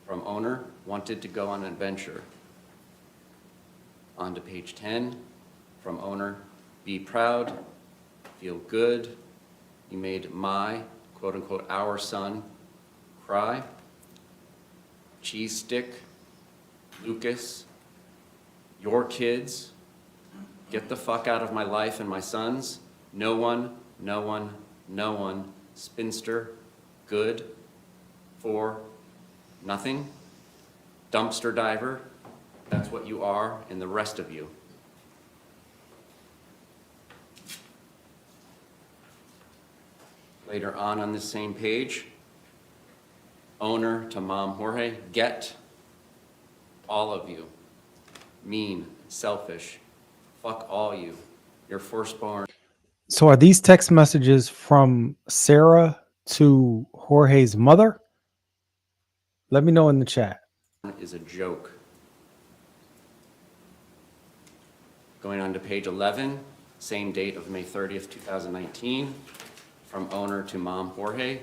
From owner, wanted to go on an adventure. On to page 10. From owner, be proud, feel good. You made my, quote unquote, our son cry. Cheese stick, Lucas, your kids, get the fuck out of my life and my son's. No one, spinster, good, for, nothing, dumpster diver, that's what you are, and the rest of you. Later on this same page, owner to Mom Jorge, get, all of you, mean, selfish, fuck all you, your firstborn. So are these text messages from Sarah to Jorge's mother? Let me know in the chat. Is a joke. Going on to page 11, same date of May 30th, 2019, from owner to Mom Jorge,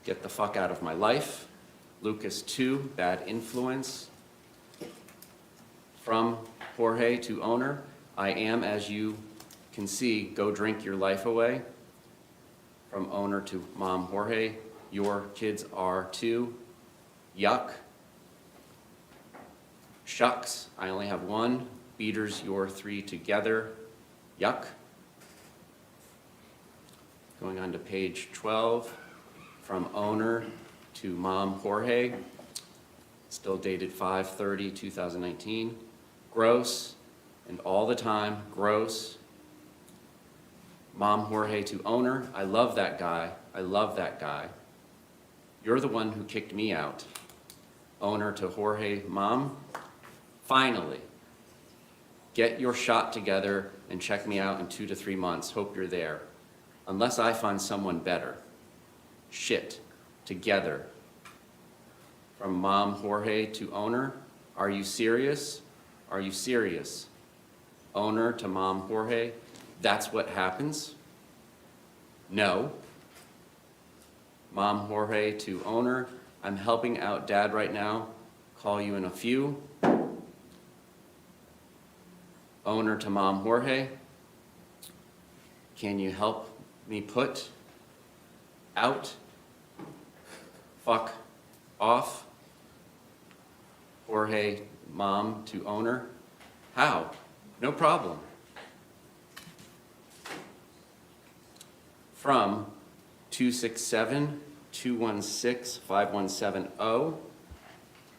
get the fuck out of my life. Lucas 2, bad influence. From Jorge to owner, I am, as you can see, go drink your life away. From owner to Mom Jorge, your kids are too. Yuck. Shucks, I only have 1. Beaters, your 3 together. Yuck. Going on to page 12, from owner to Mom Jorge, still dated 5/30/2019. Gross, and all the time, gross. Mom Jorge to owner, I love that guy, I love that guy. You're the one who kicked me out. Owner to Jorge, Mom, finally, get your shot together and check me out in 2 to 3 months, hope you're there. Unless I find someone better. Shit, together. From Mom Jorge to owner, are you serious? Are you serious? Owner to Mom Jorge, that's what happens? No. Mom Jorge to owner, I'm helping out Dad right now. Call you in a few. Owner to Mom Jorge, can you help me put out, fuck off? Jorge, Mom to owner, how? No problem. From 267 216-5170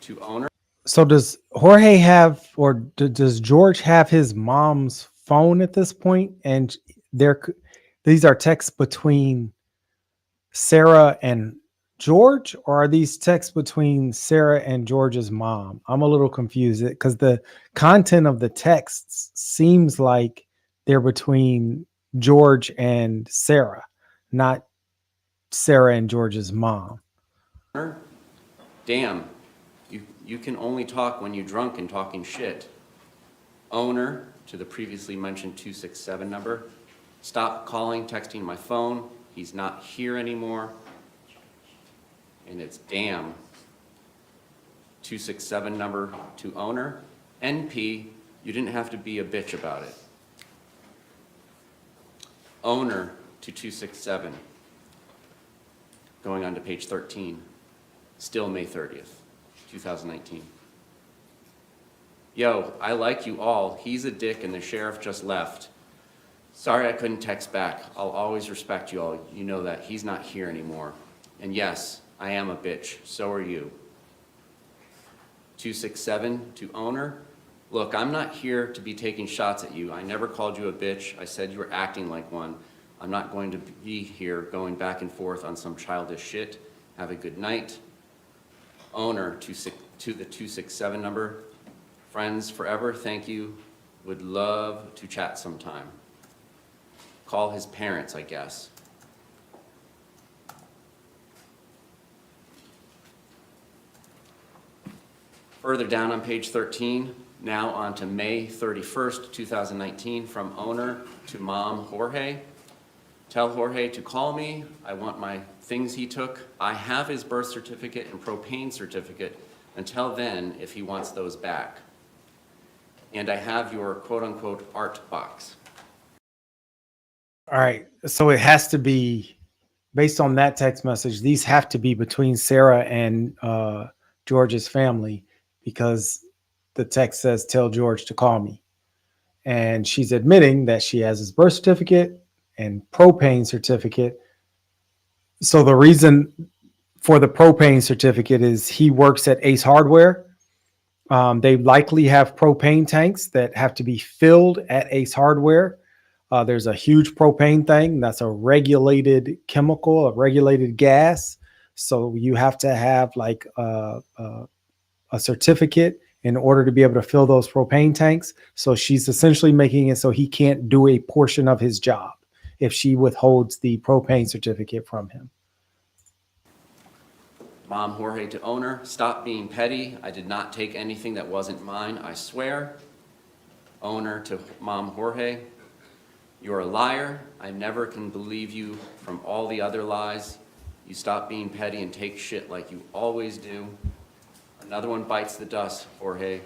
to owner. So does Jorge have, or does George have his mom's phone at this point? And these are texts between Sarah and George, or are these texts between Sarah and George's mom? I'm a little confused because the content of the texts seems like they're between George and Sarah, not Sarah and George's mom. Damn, you can only talk when you're drunk and talking shit. Owner to the previously mentioned 267 number. Stop calling, texting my phone. He's not here anymore. And it's damn. 267 number to owner. NP, you didn't have to be a bitch about it. Owner to 267. Going on to page 13. Still May 30th, 2019. Yo, I like you all. He's a dick and the sheriff just left. Sorry I couldn't text back. I'll always respect you all. You know that. He's not here anymore. And yes, I am a bitch. So are you. 267 to owner. Look, I'm not here to be taking shots at you. I never called you a bitch. I said you were acting like one. I'm not going to be here going back and forth on some childish shit. Have a good night. Owner to the 267 number. Friends forever, thank you. Would love to chat sometime. Call his parents, I guess. Further down on page 13, now on to May 31st, 2019, from owner to mom Jorge. Tell Jorge to call me. I want my things he took. I have his birth certificate and propane certificate until then if he wants those back. And I have your quote-unquote art box. All right. So it has to be, based on that text message, these have to be between Sarah and George's family, because the text says, tell George to call me. And she's admitting that she has his birth certificate and propane certificate. So the reason for the propane certificate is he works at Ace Hardware. They likely have propane tanks that have to be filled at Ace Hardware. There's a huge propane thing. That's a regulated chemical, a regulated gas. So you have to have like a certificate in order to be able to fill those propane tanks. So she's essentially making it so he can't do a portion of his job if she withholds the propane certificate from him. Mom Jorge to owner, stop being petty. I did not take anything that wasn't mine, I swear. Owner to mom Jorge, you're a liar. I never can believe you from all the other lies. You stop being petty and take shit like you always do. Another one bites the dust, Jorge.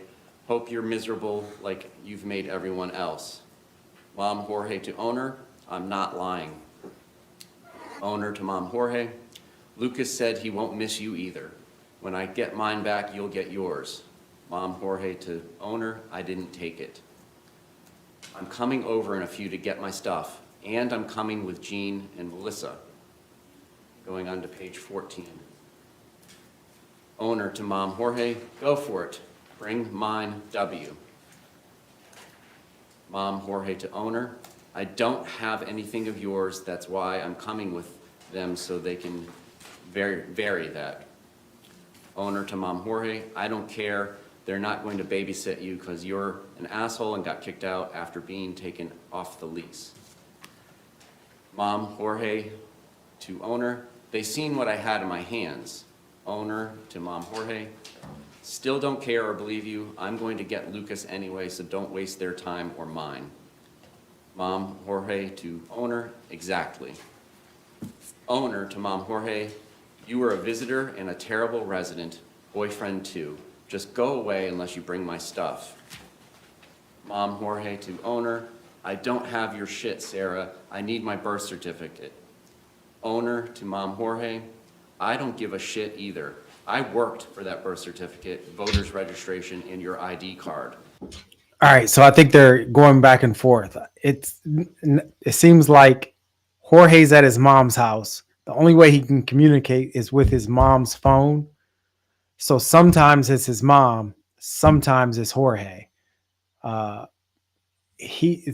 Hope you're miserable like you've made everyone else. Mom Jorge to owner, I'm not lying. Owner to mom Jorge, Lucas said he won't miss you either. When I get mine back, you'll get yours. Mom Jorge to owner, I didn't take it. I'm coming over in a few to get my stuff, and I'm coming with Jean and Melissa. Going on to page 14. Owner to mom Jorge, go for it. Bring mine W. Mom Jorge to owner, I don't have anything of yours, that's why I'm coming with them so they can vary that. Owner to mom Jorge, I don't care. They're not going to babysit you because you're an asshole and got kicked out after being taken off the lease. Mom Jorge to owner, they seen what I had in my hands. Owner to mom Jorge, still don't care or believe you. I'm going to get Lucas anyway, so don't waste their time or mine. Mom Jorge to owner, exactly. Owner to mom Jorge, you were a visitor and a terrible resident, boyfriend too. Just go away unless you bring my stuff. Mom Jorge to owner, I don't have your shit, Sarah. I need my birth certificate. Owner to mom Jorge, I don't give a shit either. I worked for that birth certificate, voter's registration, and your ID card. All right, so I think they're going back and forth. It seems like Jorge's at his mom's house. The only way he can communicate is with his mom's phone. So sometimes it's his mom, sometimes it's Jorge. Uh,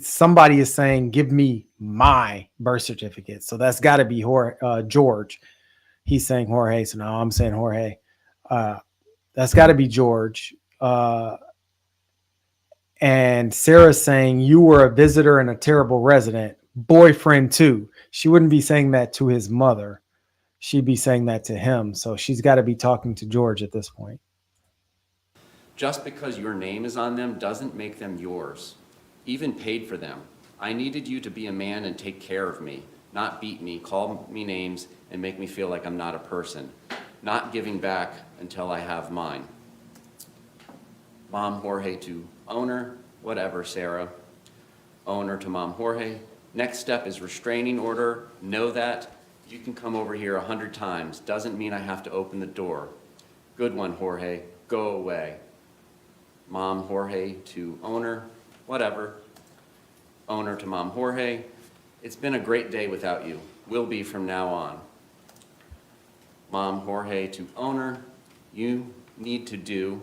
somebody is saying, "Give me my birth certificate." So that's got to be George. He's saying Jorge, so now I'm saying Jorge. That's got to be George. And Sarah's saying, "You were a visitor and a terrible resident, boyfriend too." She wouldn't be saying that to his mother. She'd be saying that to him. So she's got to be talking to George at this point. Just because your name is on them doesn't make them yours. Even paid for them. I needed you to be a man and take care of me, not beat me, call me names, and make me feel like I'm not a person. Not giving back until I have mine. Mom Jorge to owner, whatever, Sarah. Owner to Mom Jorge. Next step is restraining order. Know that. You can come over here 100 times. Doesn't mean I have to open the door. Good one, Jorge. Go away. Mom Jorge to owner, whatever. Owner to Mom Jorge. It's been a great day without you. Will be from now on. Mom Jorge to owner. You need to do.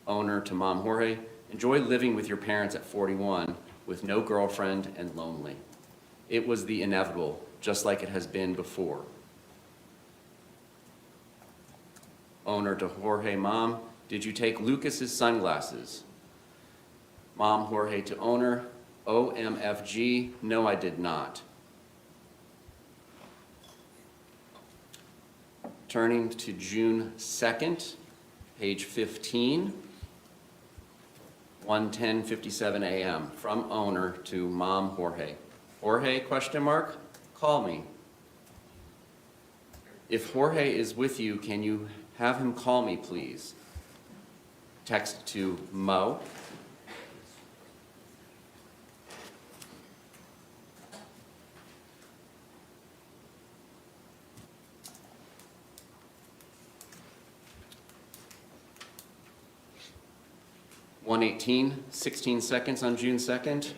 Owner to Mom Jorge. Enjoy living with your parents at 41 with no girlfriend and lonely. It was the inevitable, just like it has been before. Owner to Jorge, Mom, did you take Lucas's sunglasses? Mom Jorge to owner, OMFG, no I did not. Turning to June 2nd, page 15, 1:10:57 a.m. from owner to Mom Jorge. Jorge, question mark, call me. If Jorge is with you, can you have him call me, please? Text to Mo. (1:18, 16 seconds on June 2nd.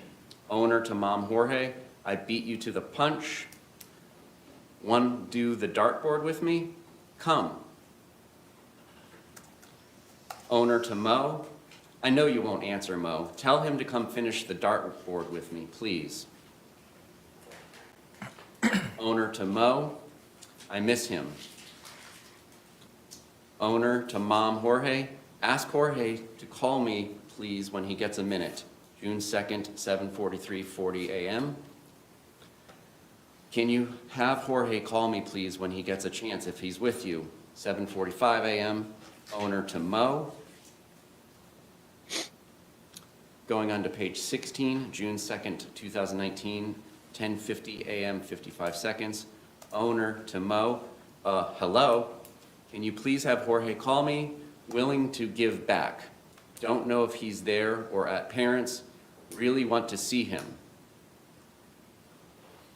Owner to Mom Jorge. I beat you to the punch. Want to do the dartboard with me? Come. Owner to Mo. I know you won't answer, Mo. Tell him to come finish the dartboard with me, please. Owner to Mo. I miss him. Owner to Mom Jorge. Ask Jorge to call me, please, when he gets a minute. June 2nd, 7:43:40 a.m. Can you have Jorge call me, please, when he gets a chance if he's with you? 7:45 a.m. Owner to Mo. Going on to page 16, June 2nd, 2019, 10:50 a.m., 55 seconds. Owner to Mo. Hello. Can you please have Jorge call me? Willing to give back. Don't know if he's there or at parents. Really want to see him.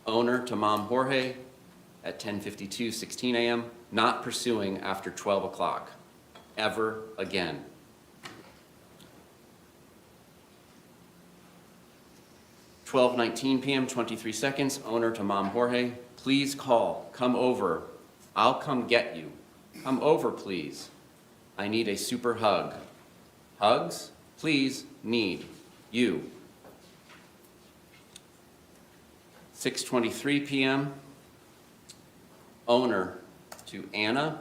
Owner to Mom Jorge at 10:52, 16 a.m. Not pursuing after 12 o'clock. Ever again. (12:19 p.m., 23 seconds. Owner to Mom Jorge. Please call. Come over. I'll come get you. Come over, please. I need a super hug. Hugs? Please, need. You. 6:23 p.m. Owner to Anna.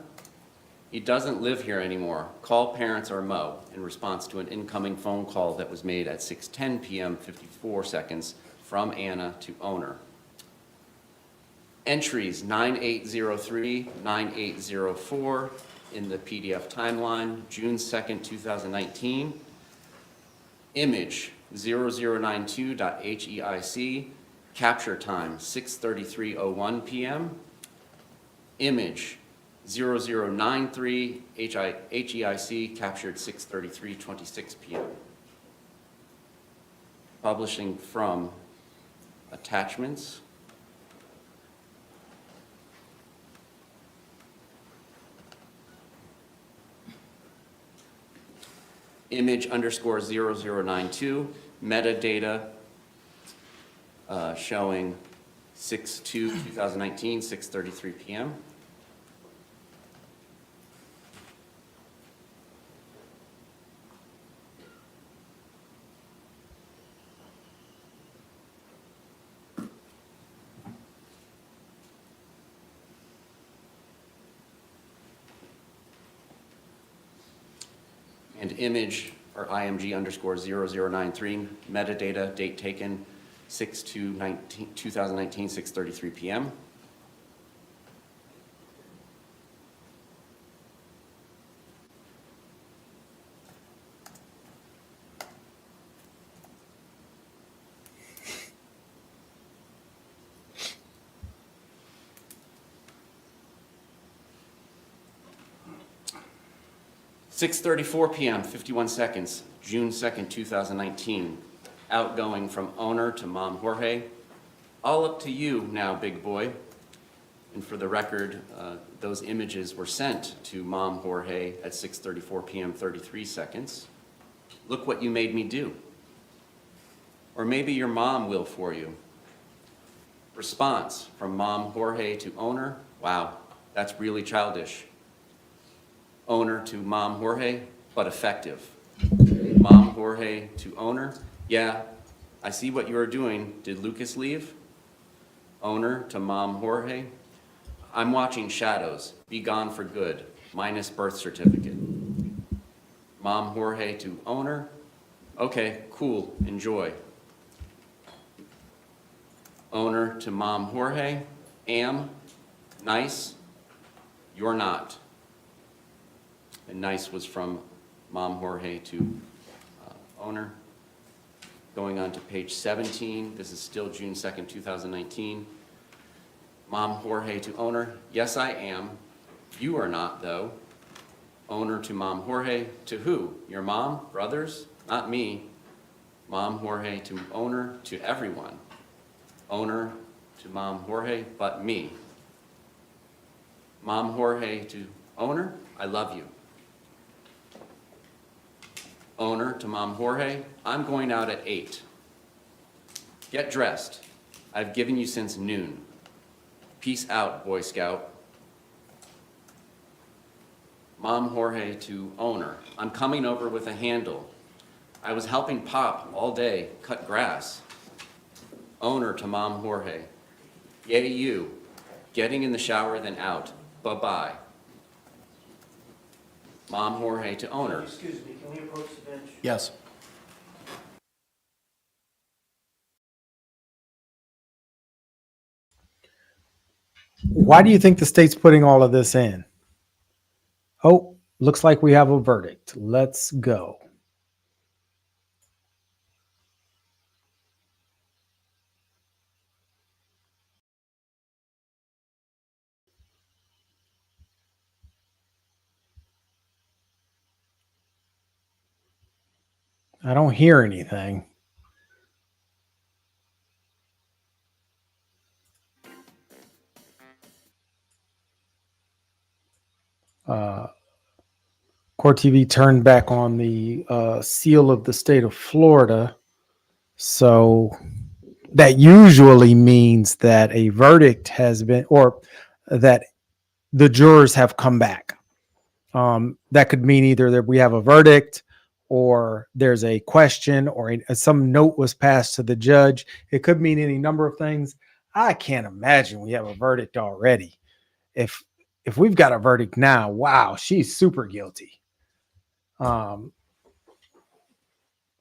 He doesn't live here anymore. Call parents or Mo in response to an incoming phone call that was made at 6:10 p.m., 54 seconds from Anna to owner. Entries 9803, 9804 in the PDF timeline, June 2nd, 2019. Image 0092.heic, capture time 6:33:01 p.m. Image 0093 HEIC, captured 6:33:26 p.m. Publishing from attachments. Image underscore 0092, metadata showing 6/2/2019, 6:33 p.m. And image or IMG_0093, metadata, date taken, 6/2/2019, 6:33 p.m. (6:34 p.m., 51 seconds, June 2nd, 2019. Outgoing from owner to Mom Jorge. All up to you now, big boy. And for the record, those images were sent to Mom Jorge at 6:34 p.m., 33 seconds. Look what you made me do. Or maybe your mom will for you. Response from Mom Jorge to owner. Wow, that's really childish. Owner to Mom Jorge, but effective. Mom Jorge to owner. Yeah, I see what you are doing. Did Lucas leave? Owner to Mom Jorge. I'm watching shadows. Be gone for good. Minus birth certificate. Mom Jorge to owner. Okay, cool. Enjoy. Owner to Mom Jorge. Am. Nice. You're not. And nice was from Mom Jorge to owner. Going on to page 17, this is still June 2nd, 2019. Mom Jorge to owner, yes I am. You are not though. Owner to Mom Jorge, to who? Your mom, brothers? Not me. Mom Jorge to owner, to everyone. Owner to Mom Jorge, but me. Mom Jorge to owner, I love you. Owner to Mom Jorge, I'm going out at 8. Get dressed. I've given you since noon. Peace out, Boy Scout. Mom Jorge to owner, I'm coming over with a handle. I was helping Pop all day cut grass. Owner to Mom Jorge, yay you. Getting in the shower then out. Bye-bye. Mom Jorge to owner. Excuse me, can we approach the bench? Yes. Why do you think the state's putting all of this in? Oh, looks like we have a verdict. Let's go. I don't hear anything. Court TV turned back on the seal of the state of Florida. So that usually means that a verdict has been, or that the jurors have come back. That could mean either that we have a verdict or there's a question or some note was passed to the judge. It could mean any number of things. I can't imagine we have a verdict already. If we've got a verdict now, wow, she's super guilty. Now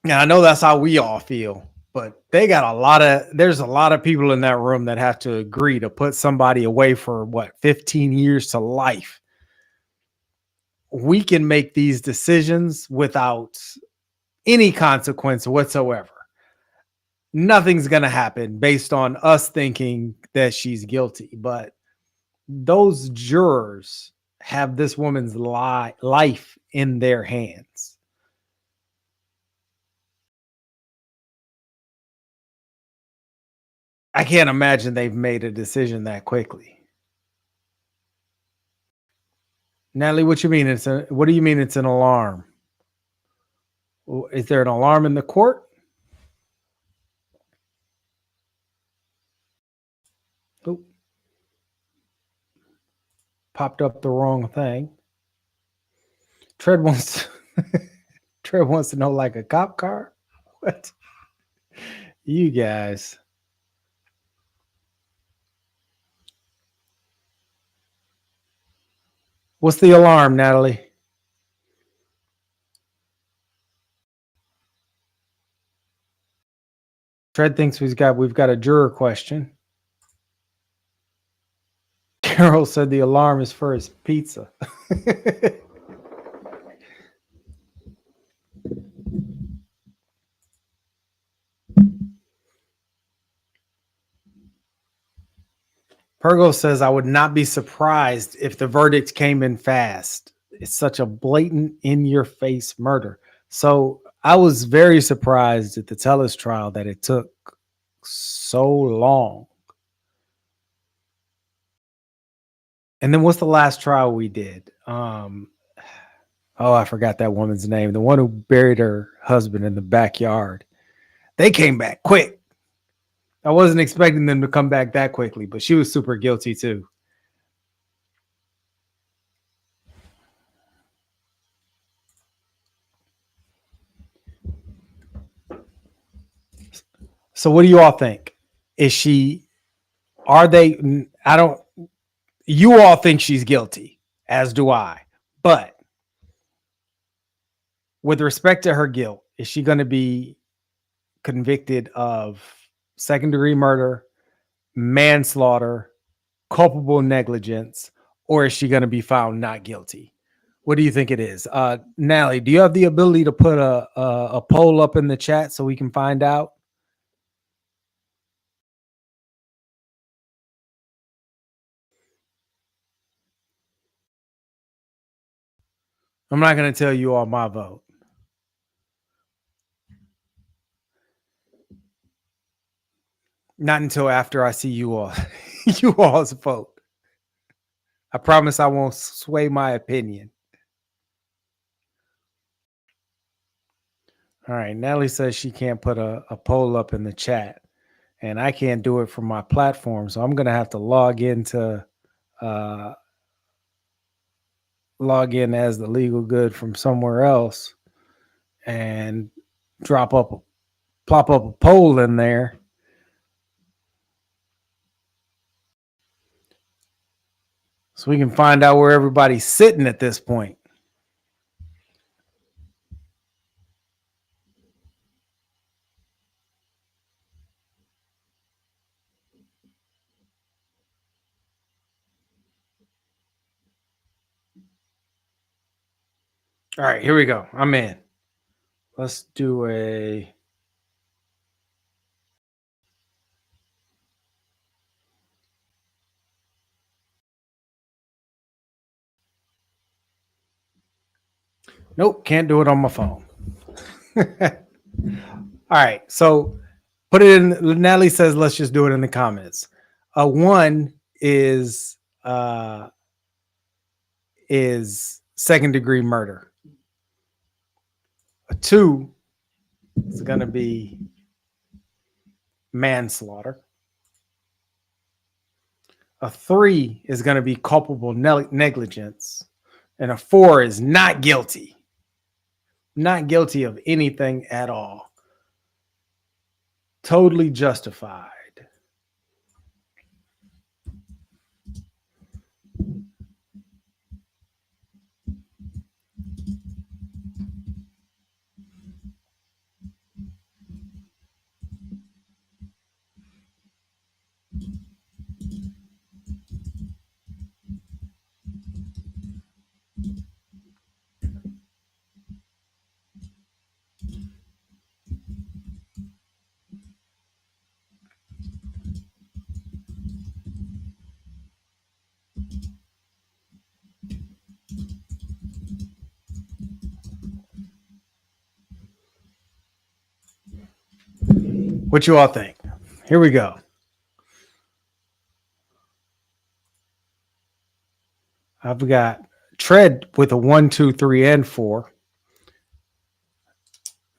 I know that's how we all feel, but there's a lot of people in that room that have to agree to put somebody away for 15 years to life. We can make these decisions without any consequence whatsoever. Nothing's going to happen based on us thinking that she's guilty, but those jurors have this woman's life in their hands. I can't imagine they've made a decision that quickly. Natalie, what do you mean it's an alarm? Is there an alarm in the court? Oop. Popped up the wrong thing. Tread wants Trev wants to know like a cop car. What? You guys. What's the alarm, Natalie? Tread thinks we've got a juror question. Carol said the alarm is for his pizza. Pergo says, I would not be surprised if the verdict came in fast. It's such a blatant, in-your-face murder. So I was very surprised at the Tellis trial that it took so long. And then what's the last trial we did? Oh, I forgot that woman's name. The one who buried her husband in the backyard. They came back quick. I wasn't expecting them to come back that quickly, but she was super guilty too. So what do you all think? You all think she's guilty, as do I. But with respect to her guilt, is she going to be convicted of second-degree murder, manslaughter, culpable negligence, or is she going to be found not guilty? What do you think it is? Nally, do you have the ability to put a poll up in the chat so we can find out? I'm not going to tell you all my vote. Not until after I see you all, you all's vote. I promise I won't sway my opinion. All right. Natalie says she can't put a poll up in the chat, and I can't do it from my platform. So I'm going to have to log in as the legal good from somewhere else and plop up a poll in there. So we can find out where everybody's sitting at this point. All right, here we go. I'm in. Let's do a... Nope, can't do it on my phone. All right, so put it in. Natalie says, let's just do it in the comments. One is second-degree murder. A 2 is going to be manslaughter. A 3 is going to be culpable negligence. And a 4 is not guilty. Not guilty of anything at all. Totally justified. What you all think? Here we go. I've got Tread with a 1, 2, 3, and 4.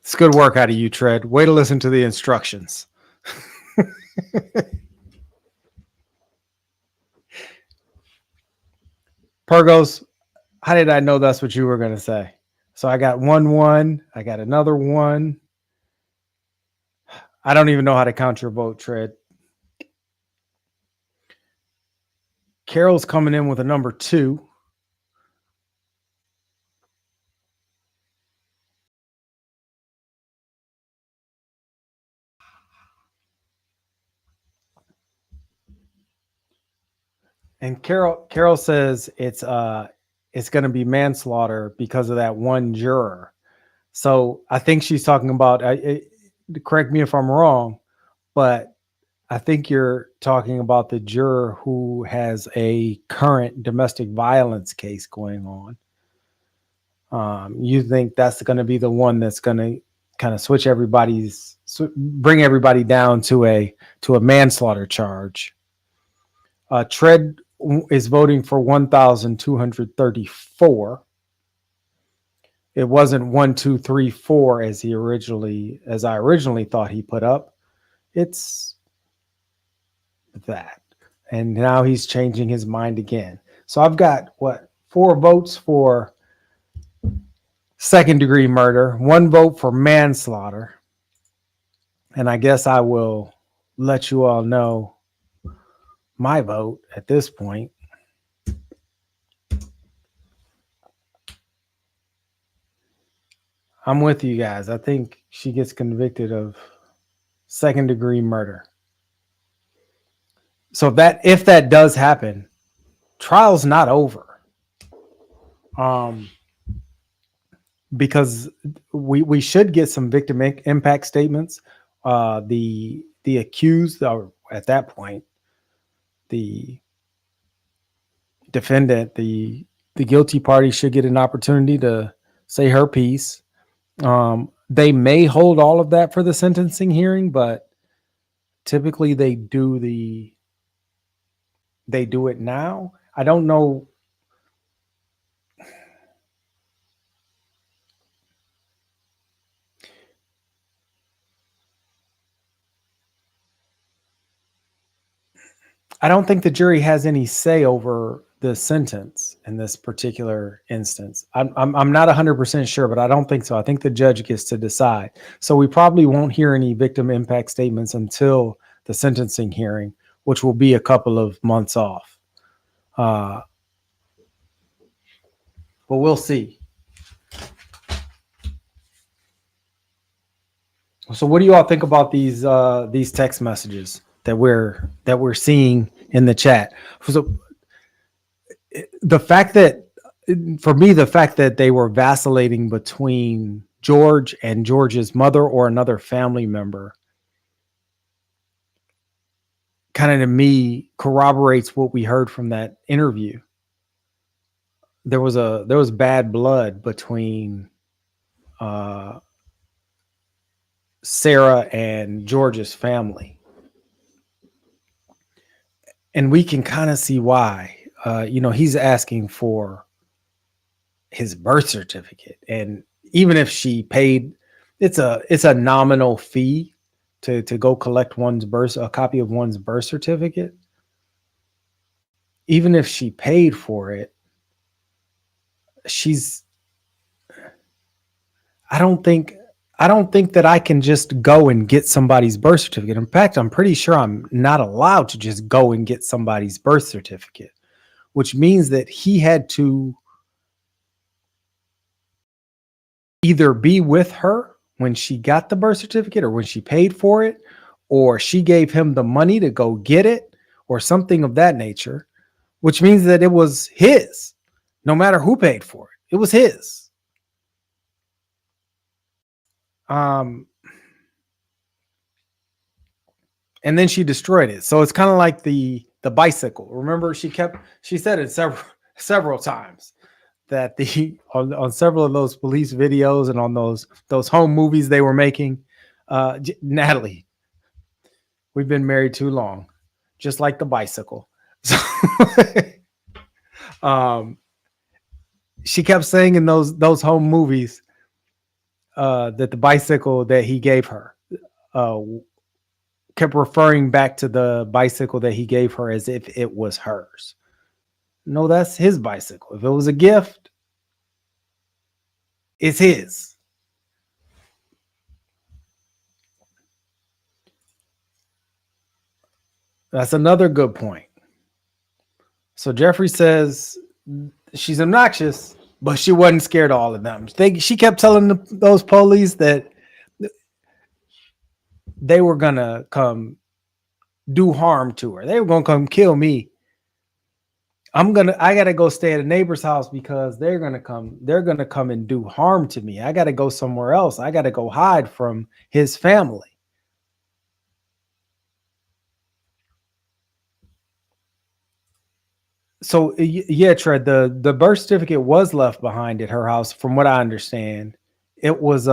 It's good work out of you, Tread. Way to listen to the instructions. Purgos, how did I know that's what you were going to say? So I got 1-1. I got another 1. I don't even know how to count your vote, Tread. Carol's coming in with a number 2. And Carol says it's going to be manslaughter because of that one juror. So I think she's talking about, correct me if I'm wrong, but I think you're talking about the juror who has a current domestic violence case going on. You think that's going to be the one that's going to kind of bring everybody down to a manslaughter charge. Tread is voting for 1,234. It wasn't 1, 2, 3, 4 as I originally thought he put up. It's that. And now he's changing his mind again. So I've got 4 votes for second-degree murder, 1 vote for manslaughter. And I guess I will let you all know my vote at this point. I'm with you guys. I think she gets convicted of second-degree murder. So if that does happen, trial's not over. Because we should get some victim impact statements. The accused, or at that point, the defendant, the guilty party should get an opportunity to say her piece. They may hold all of that for the sentencing hearing, but typically they do it now. I don't know. I don't think the jury has any say over the sentence in this particular instance. I'm not 100% sure, but I don't think so. I think the judge gets to decide. So we probably won't hear any victim impact statements until the sentencing hearing, which will be a couple of months off. But we'll see. So what do you all think about these text messages that we're seeing in the chat? So the fact that they were vacillating between George and George's mother or another family member kind of, to me, corroborates what we heard from that interview. There was bad blood between Sarah and George's family. And we can kind of see why. He's asking for his birth certificate. And even if she paid, it's a nominal fee to go collect a copy of one's birth certificate. Even if she paid for it, I don't think that I can just go and get somebody's birth certificate. In fact, I'm pretty sure I'm not allowed to just go and get somebody's birth certificate, which means that he had to either be with her when she got the birth certificate or when she paid for it, or she gave him the money to go get it or something of that nature, which means that it was his, no matter who paid for it. It was his. And then she destroyed it. So it's kind of like the bicycle. Remember, she said it several times that on several of those police videos and on those home movies they were making, Natalie, we've been married too long, just like the bicycle. So, she kept saying in those home movies that the bicycle that he gave her, kept referring back to the bicycle that he gave her as if it was hers. No, that's his bicycle. If it was a gift, it's his. That's another good point. So Jeffrey says she's obnoxious, but she wasn't scared of all of them. She kept telling those police that they were going to come do harm to her. They were going to come kill me. I got to go stay at a neighbor's house because they're going to come and do harm to me. I got to go somewhere else. I got to go hide from his family. So yeah, Tread, the birth certificate was left behind at her house, from what I understand. It was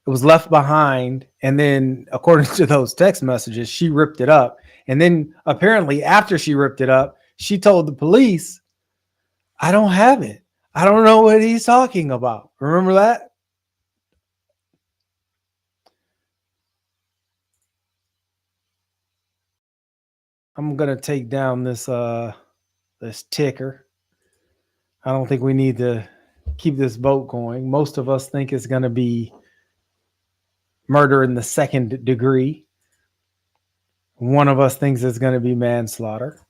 left behind, and then according to those text messages, she ripped it up. And then apparently after she ripped it up, she told the police, I don't have it. I don't know what he's talking about. Remember that? I'm going to take down this ticker. I don't think we need to keep this vote going. Most of us think it's going to be murder in the second degree. One of us thinks it's going to be manslaughter.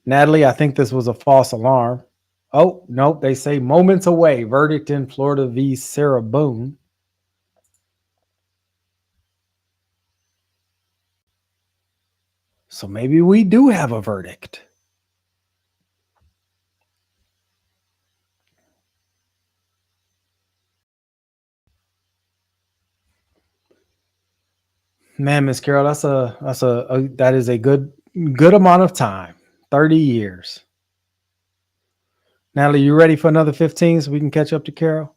Natalie, I think this was a false alarm. Oh, nope. They say moments away. Verdict in Florida v. Sarah Boone. So maybe we do have a verdict. Man, Miss Carol, that is a good amount of time. 30 years. Natalie, you ready for another 15 so we can catch up to Carol?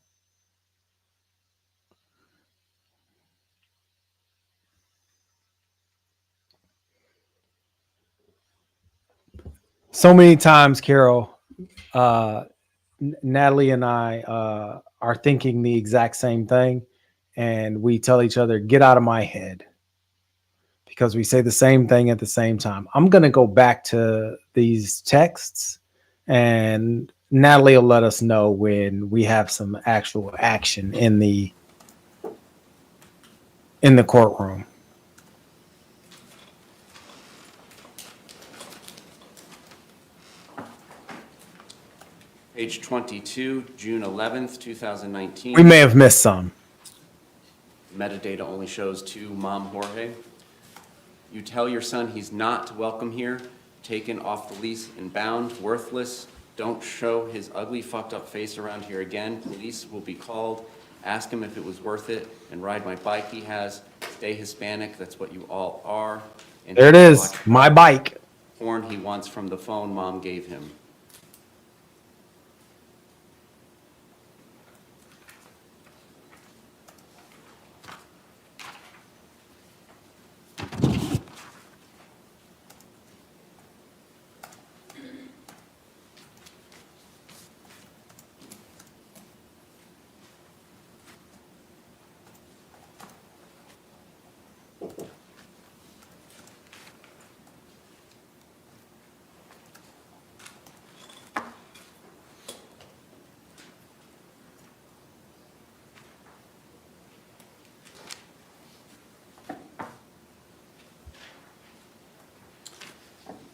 So many times, Carol, Natalie and I are thinking the exact same thing, and we tell each other, get out of my head, because we say the same thing at the same time. I'm going to go back to these texts, and Natalie will let us know when we have some actual action in the courtroom. Page 22, June 11th, 2019. We may have missed some. Metadata only shows to Mom Jorge. You tell your son he's not welcome here, taken off the lease and bound, worthless. Don't show his ugly, fucked up face around here again. Police will be called. Ask him if it was worth it, and ride my bike he has. Stay Hispanic, that's what you all are. And there it is, my bike. Porn he wants from the phone Mom gave him.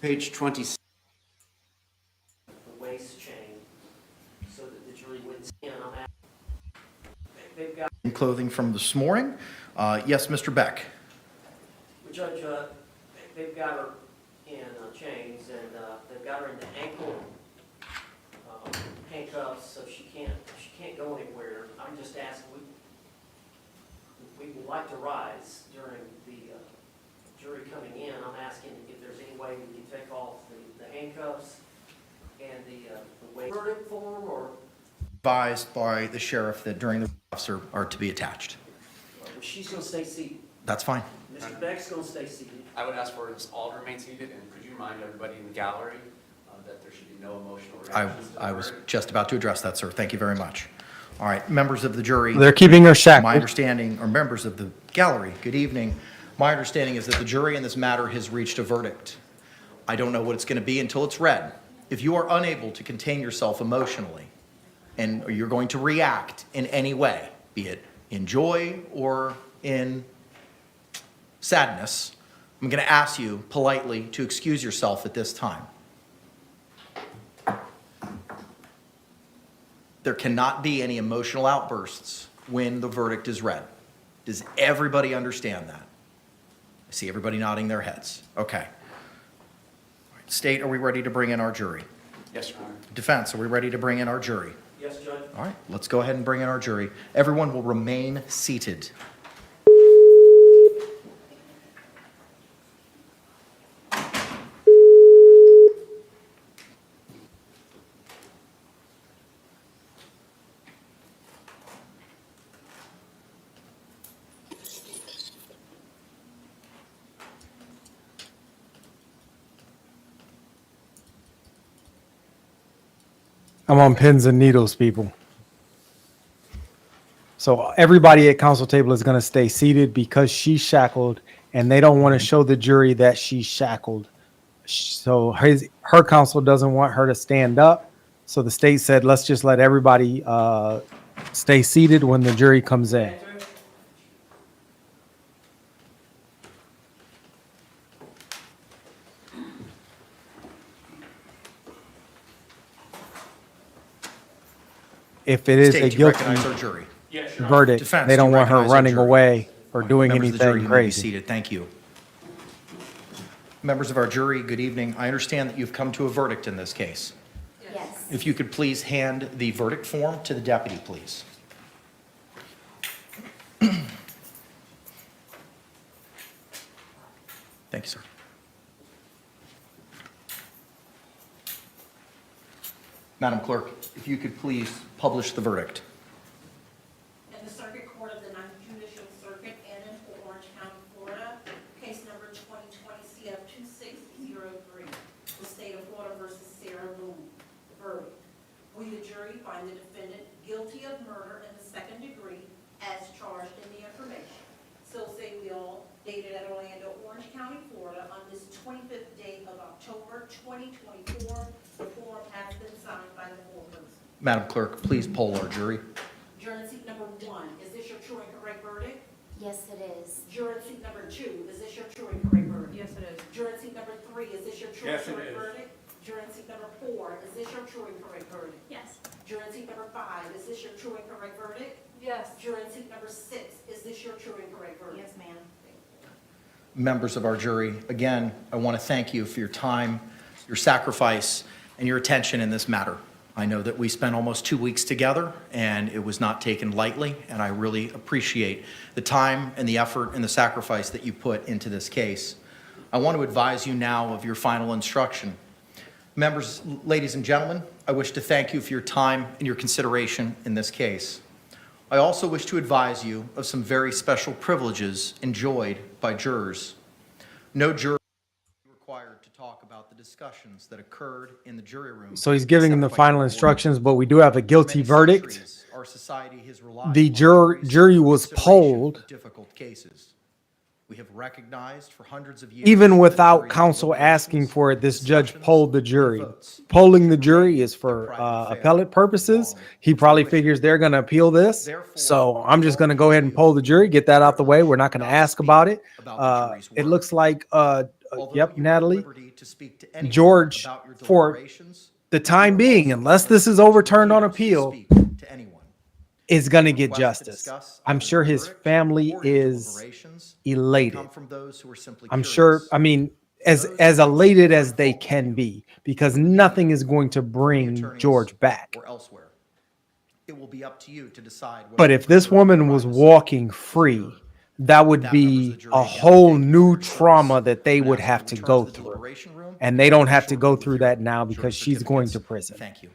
Page 26. The waist chain, so that the jury wouldn't see. They've got Clothing from this morning. Yes, Mr. Beck. Judge, they've got her in chains, and they've got her in the ankle handcuffs, so she can't go anywhere. I'm just asking, we would like to rise during the jury coming in. I'm asking if there's any way we can take off the handcuffs and the weight verdict form, or Advised by the sheriff that during the officer are to be attached. she's going to stay seated. That's fine. Mr. Beck's going to stay seated. I would ask for us all to remain seated, and could you remind everybody in the gallery that there should be no emotional reactions to the I was verdict? just about to address that, sir. Thank you very much. All right, members of the jury. They're keeping her shackled. My understanding, or members of the gallery, good evening. My understanding is that the jury in this matter has reached a verdict. I don't know what it's going to be until it's read. If you are unable to contain yourself emotionally and you're going to react in any way, be it in joy or in sadness, I'm going to ask you politely to excuse yourself at this time. There cannot be any emotional outbursts when the verdict is read. Does everybody understand that? I see everybody nodding their heads. Okay. All right. State, are we ready to bring in our jury? Yes, Your Honor. Defense, are we ready to bring in our jury? Yes, Judge. All right, let's go ahead and bring in our jury. Everyone will remain seated. I'm on pins and needles, people. So everybody at council table is going to stay seated because she's shackled, and they don't want to show the jury that she's shackled. So her counsel doesn't want her to stand up. So the state said, let's just let everybody stay seated when the jury comes in. If it is State, a you guilty recognize our jury. Yes, Your Honor. verdict, Defense, they do don't you want her recognize our running jury? away or doing Members of the jury, anything you may be crazy. seated. Thank you. Members of our jury, good evening. I understand that you've come to a verdict in this case. Yes. If you could please hand the verdict form to the deputy, please. Thank you, sir. Madam Clerk, if you could please publish the verdict. In the Circuit Court of the Ninth Judicial Circuit in Orange County, Florida, case number 2020 CF 2603, the state of Florida versus Sarah Boone. The verdict: we, the jury, find the defendant guilty of murder in the second degree as charged in the information. So say we all, dated at Orlando, Orange County, Florida, on this 25th day of October 2024. The form has been signed by the foreperson. Madam Clerk, please poll our jury. Juror seat number 1, is this your true and correct verdict? Yes, it is. Juror seat number 2, is this your true and correct verdict? Yes, it is. Juror seat number 3, is this your true Yes, and it correct is. verdict? Juror seat number 4, is this your true and correct verdict? Yes. Juror seat number 5, is this your true and correct verdict? Yes. Juror seat number 6, is this your true and correct verdict? Yes, ma'am. Members of our jury, again, I want to thank you for your time, your sacrifice, and your attention in this matter. I know that we spent almost 2 weeks together, and it was not taken lightly, and I really appreciate the time and the effort and the sacrifice that you put into this case. I want to advise you now of your final instruction. Members, ladies and gentlemen, I wish to thank you for your time and your consideration in this case. I also wish to advise you of some very special privileges enjoyed by jurors. No juror is required to talk about the discussions that occurred in the jury room. So he's giving them the except by final court order. instructions, but we do have a For guilty many verdict. centuries, our society has relied The on jury was consideration polled of difficult cases. We have recognized for hundreds of years even that without jury counsel deliberations, asking for it. This judge discussions, polled the and jury. votes Polling the jury is for private affair, appellate purposes. long He probably fruition. figures they're going to appeal this. Therefore, So I'm just going to go ahead and poll the jury, get that out the way. We're not going to ask about it. about the jury's It work. looks like, Although yep, you are at Natalie, liberty to speak to anyone George, about your for deliberations, the time you are being, also unless at this is liberty overturned on to appeal, speak to anyone. is going to get Requests to justice. discuss I'm either sure the his verdict family or your is deliberations elated. come from those who are simply I'm sure, curious. I mean, Those as who elated want as to they find fault can with you, be, because nothing is going to from the bring attorneys George back. or elsewhere. It will be up to you to decide whether But to if this preserve woman your was privacy walking as a free, juror. that would That, members of the be jury, a again, whole thank you for new your service. trauma that they I'm would gonna ask have you to return go the through. deliberation room And they don't for a have to short go review through of your that now jury because she's going to certificates. prison. Thank you.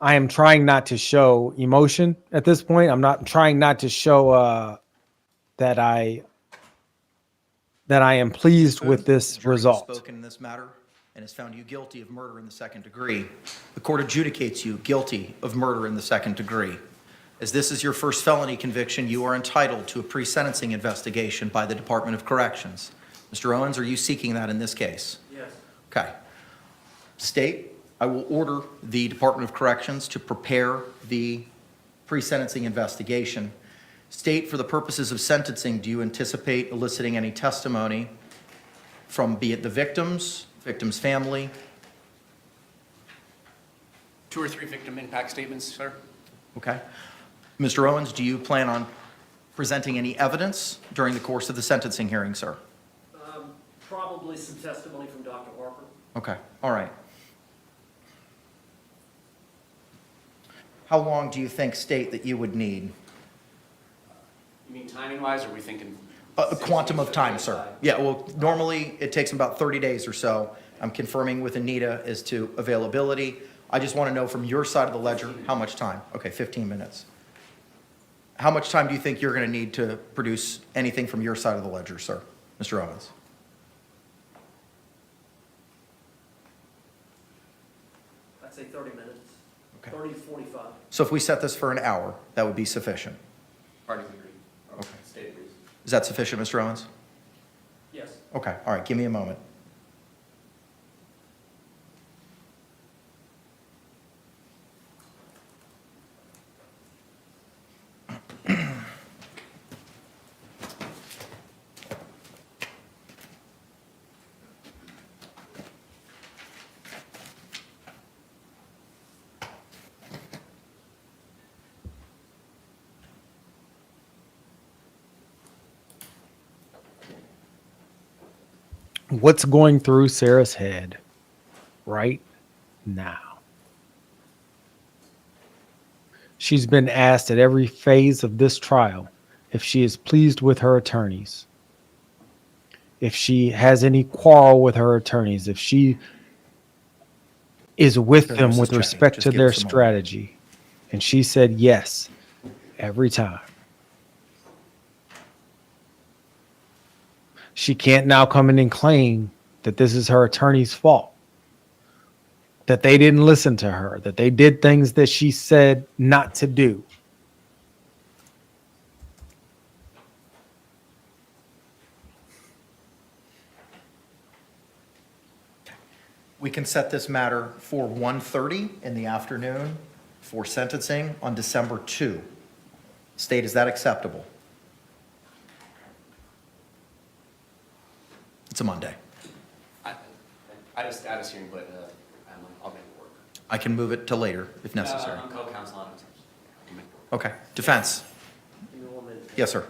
I am trying not to show emotion at this point. I'm not trying not to show that that I am pleased Boone, with this the jury has result. spoken in this matter and has found you guilty of murder in the second degree. The court adjudicates you guilty of murder in the second degree. As this is your first felony conviction, you are entitled to a pre-sentencing investigation by the Department of Corrections. Mr. Owens, are you seeking that in this case? Yes. Okay. State, I will order the Department of Corrections to prepare the pre-sentencing investigation. State, for the purposes of sentencing, do you anticipate eliciting any testimony from, be it the victim's family? 2 or 3 victim impact statements, sir? Okay. Mr. Owens, do you plan on presenting any evidence during the course of the sentencing hearing, sir? Probably some testimony from Dr. Harper. Okay, all right. How long do you think, State, that you would need? You mean timing-wise, or are we thinking? A quantum of time, sir. Yeah, well, normally it takes about 30 days or so. I'm confirming with Anita as to availability. I just want to know from your side of the ledger, how much time? Okay, 15 minutes. How much time do you think you're going to need to produce anything from your side of the ledger, sir? Mr. Owens? I'd say 30 minutes. Okay. 30 to 45. So if we set this for an hour, that would be sufficient. Parties agree. Okay. State agrees. Is that sufficient, Mr. Owens? Yes. Okay, all right, give me a moment. What's going through Sarah's head right now? She's been asked at every phase of this trial if she is pleased with her attorneys, if she has any quarrel with her attorneys, if she is with Sure, them Mrs. with Chetty, respect just to give their us a moment. strategy. And she said yes every time. She can't now come in and claim that this is her attorney's fault, that they didn't listen to her, that they did things that she said not to do. We can set this matter for 1:30 in the afternoon for sentencing on December 2. State, is that acceptable? It's a Monday. I had a status hearing, but I'll make it work. I can move it to later if necessary. I'm co-counsel on it. I can make it work. Okay, defense. Give me 1 minute. Yes, sir.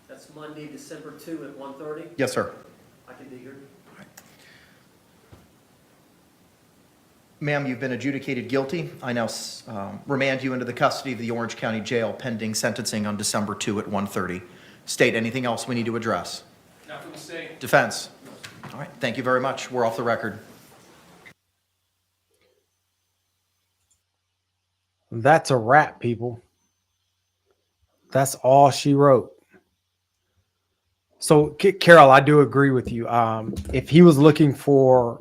That's Monday, December 2 at 1:30. Yes, sir. I can be here. Ma'am, you've been adjudicated guilty. I now remand you into the custody of the Orange County Jail pending sentencing on December 2 at 1:30. State, anything else we need to address? Not from the state. Defense. All right, thank you very much. We're off the record. That's a wrap, people. That's all she wrote. So, Carol, I do agree with you. If he was looking for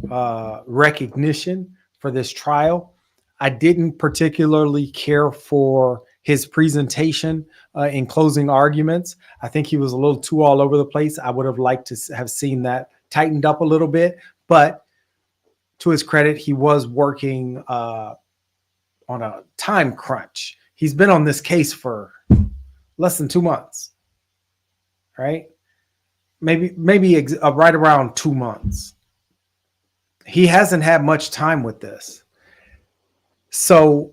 recognition for this trial, I didn't particularly care for his presentation in closing arguments. I think he was a little too all over the place. I would have liked to have seen that tightened up a little bit. But to his credit, he was working on a time crunch. He's been on this case for less than 2 months, right? Maybe right around 2 months. He hasn't had much time with this. So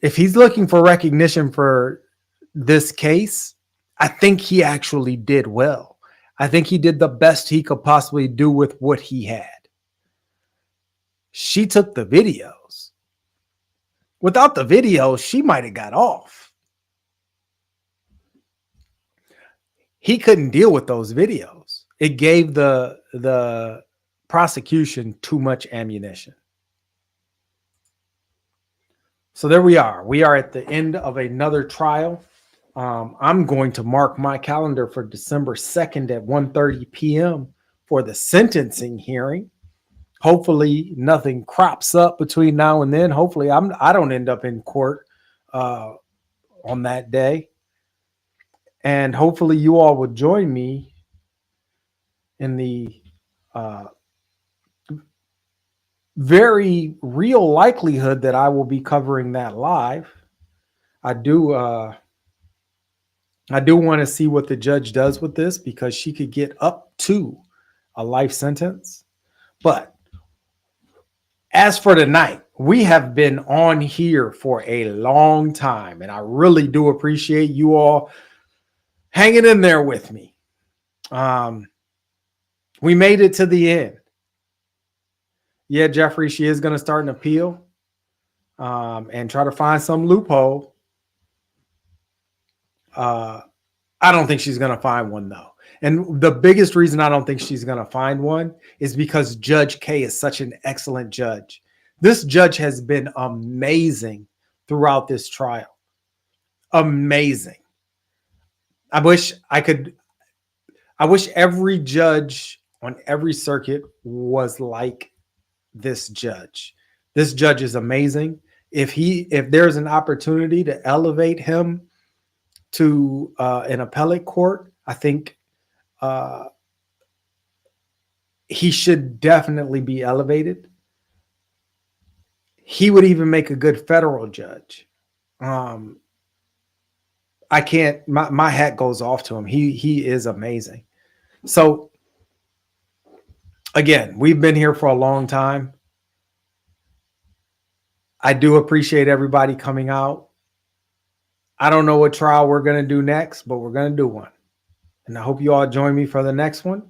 if he's looking for recognition for this case, I think he actually did well. I think he did the best he could possibly do with what he had. She took the videos. Without the videos, she might have got off. He couldn't deal with those videos. It gave the prosecution too much ammunition. So there we are. We are at the end of another trial. I'm going to mark my calendar for December 2nd at 1:30 p.m. for the sentencing hearing. Hopefully nothing crops up between now and then. Hopefully I don't end up in court on that day. And hopefully you all would join me in the very real likelihood that I will be covering that live. I do want to see what the judge does with this, because she could get up to a life sentence. But as for tonight, we have been on here for a long time, and I really do appreciate you all hanging in there with me. We made it to the end. Yeah, Jeffrey, she is going to start an appeal and try to find some loophole. I don't think she's going to find one, though. And the biggest reason I don't think she's going to find one is because Judge K is such an excellent judge. This judge has been amazing throughout this trial. Amazing. I wish every judge on every circuit was like this judge. This judge is amazing. If there's an opportunity to elevate him to an appellate court, I think he should definitely be elevated. He would even make a good federal judge. I can't, my hat goes off to him. He is amazing. So again, we've been here for a long time. I do appreciate everybody coming out. I don't know what trial we're going to do next, but we're going to do one. And I hope you all join me for the next one.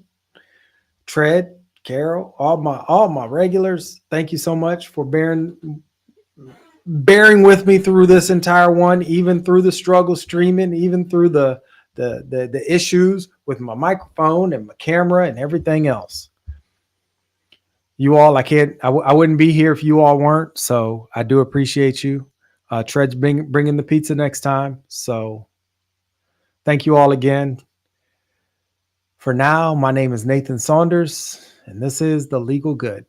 Tread, Carol, all my regulars, thank you so much for bearing with me through this entire one, even through the struggle streaming, even through the issues with my microphone and my camera and everything else. You all, I wouldn't be here if you all weren't. So I do appreciate you. Tread's bringing the pizza next time. So thank you all again. For now, my name is Nathan Saunders, and this is The Legal Good.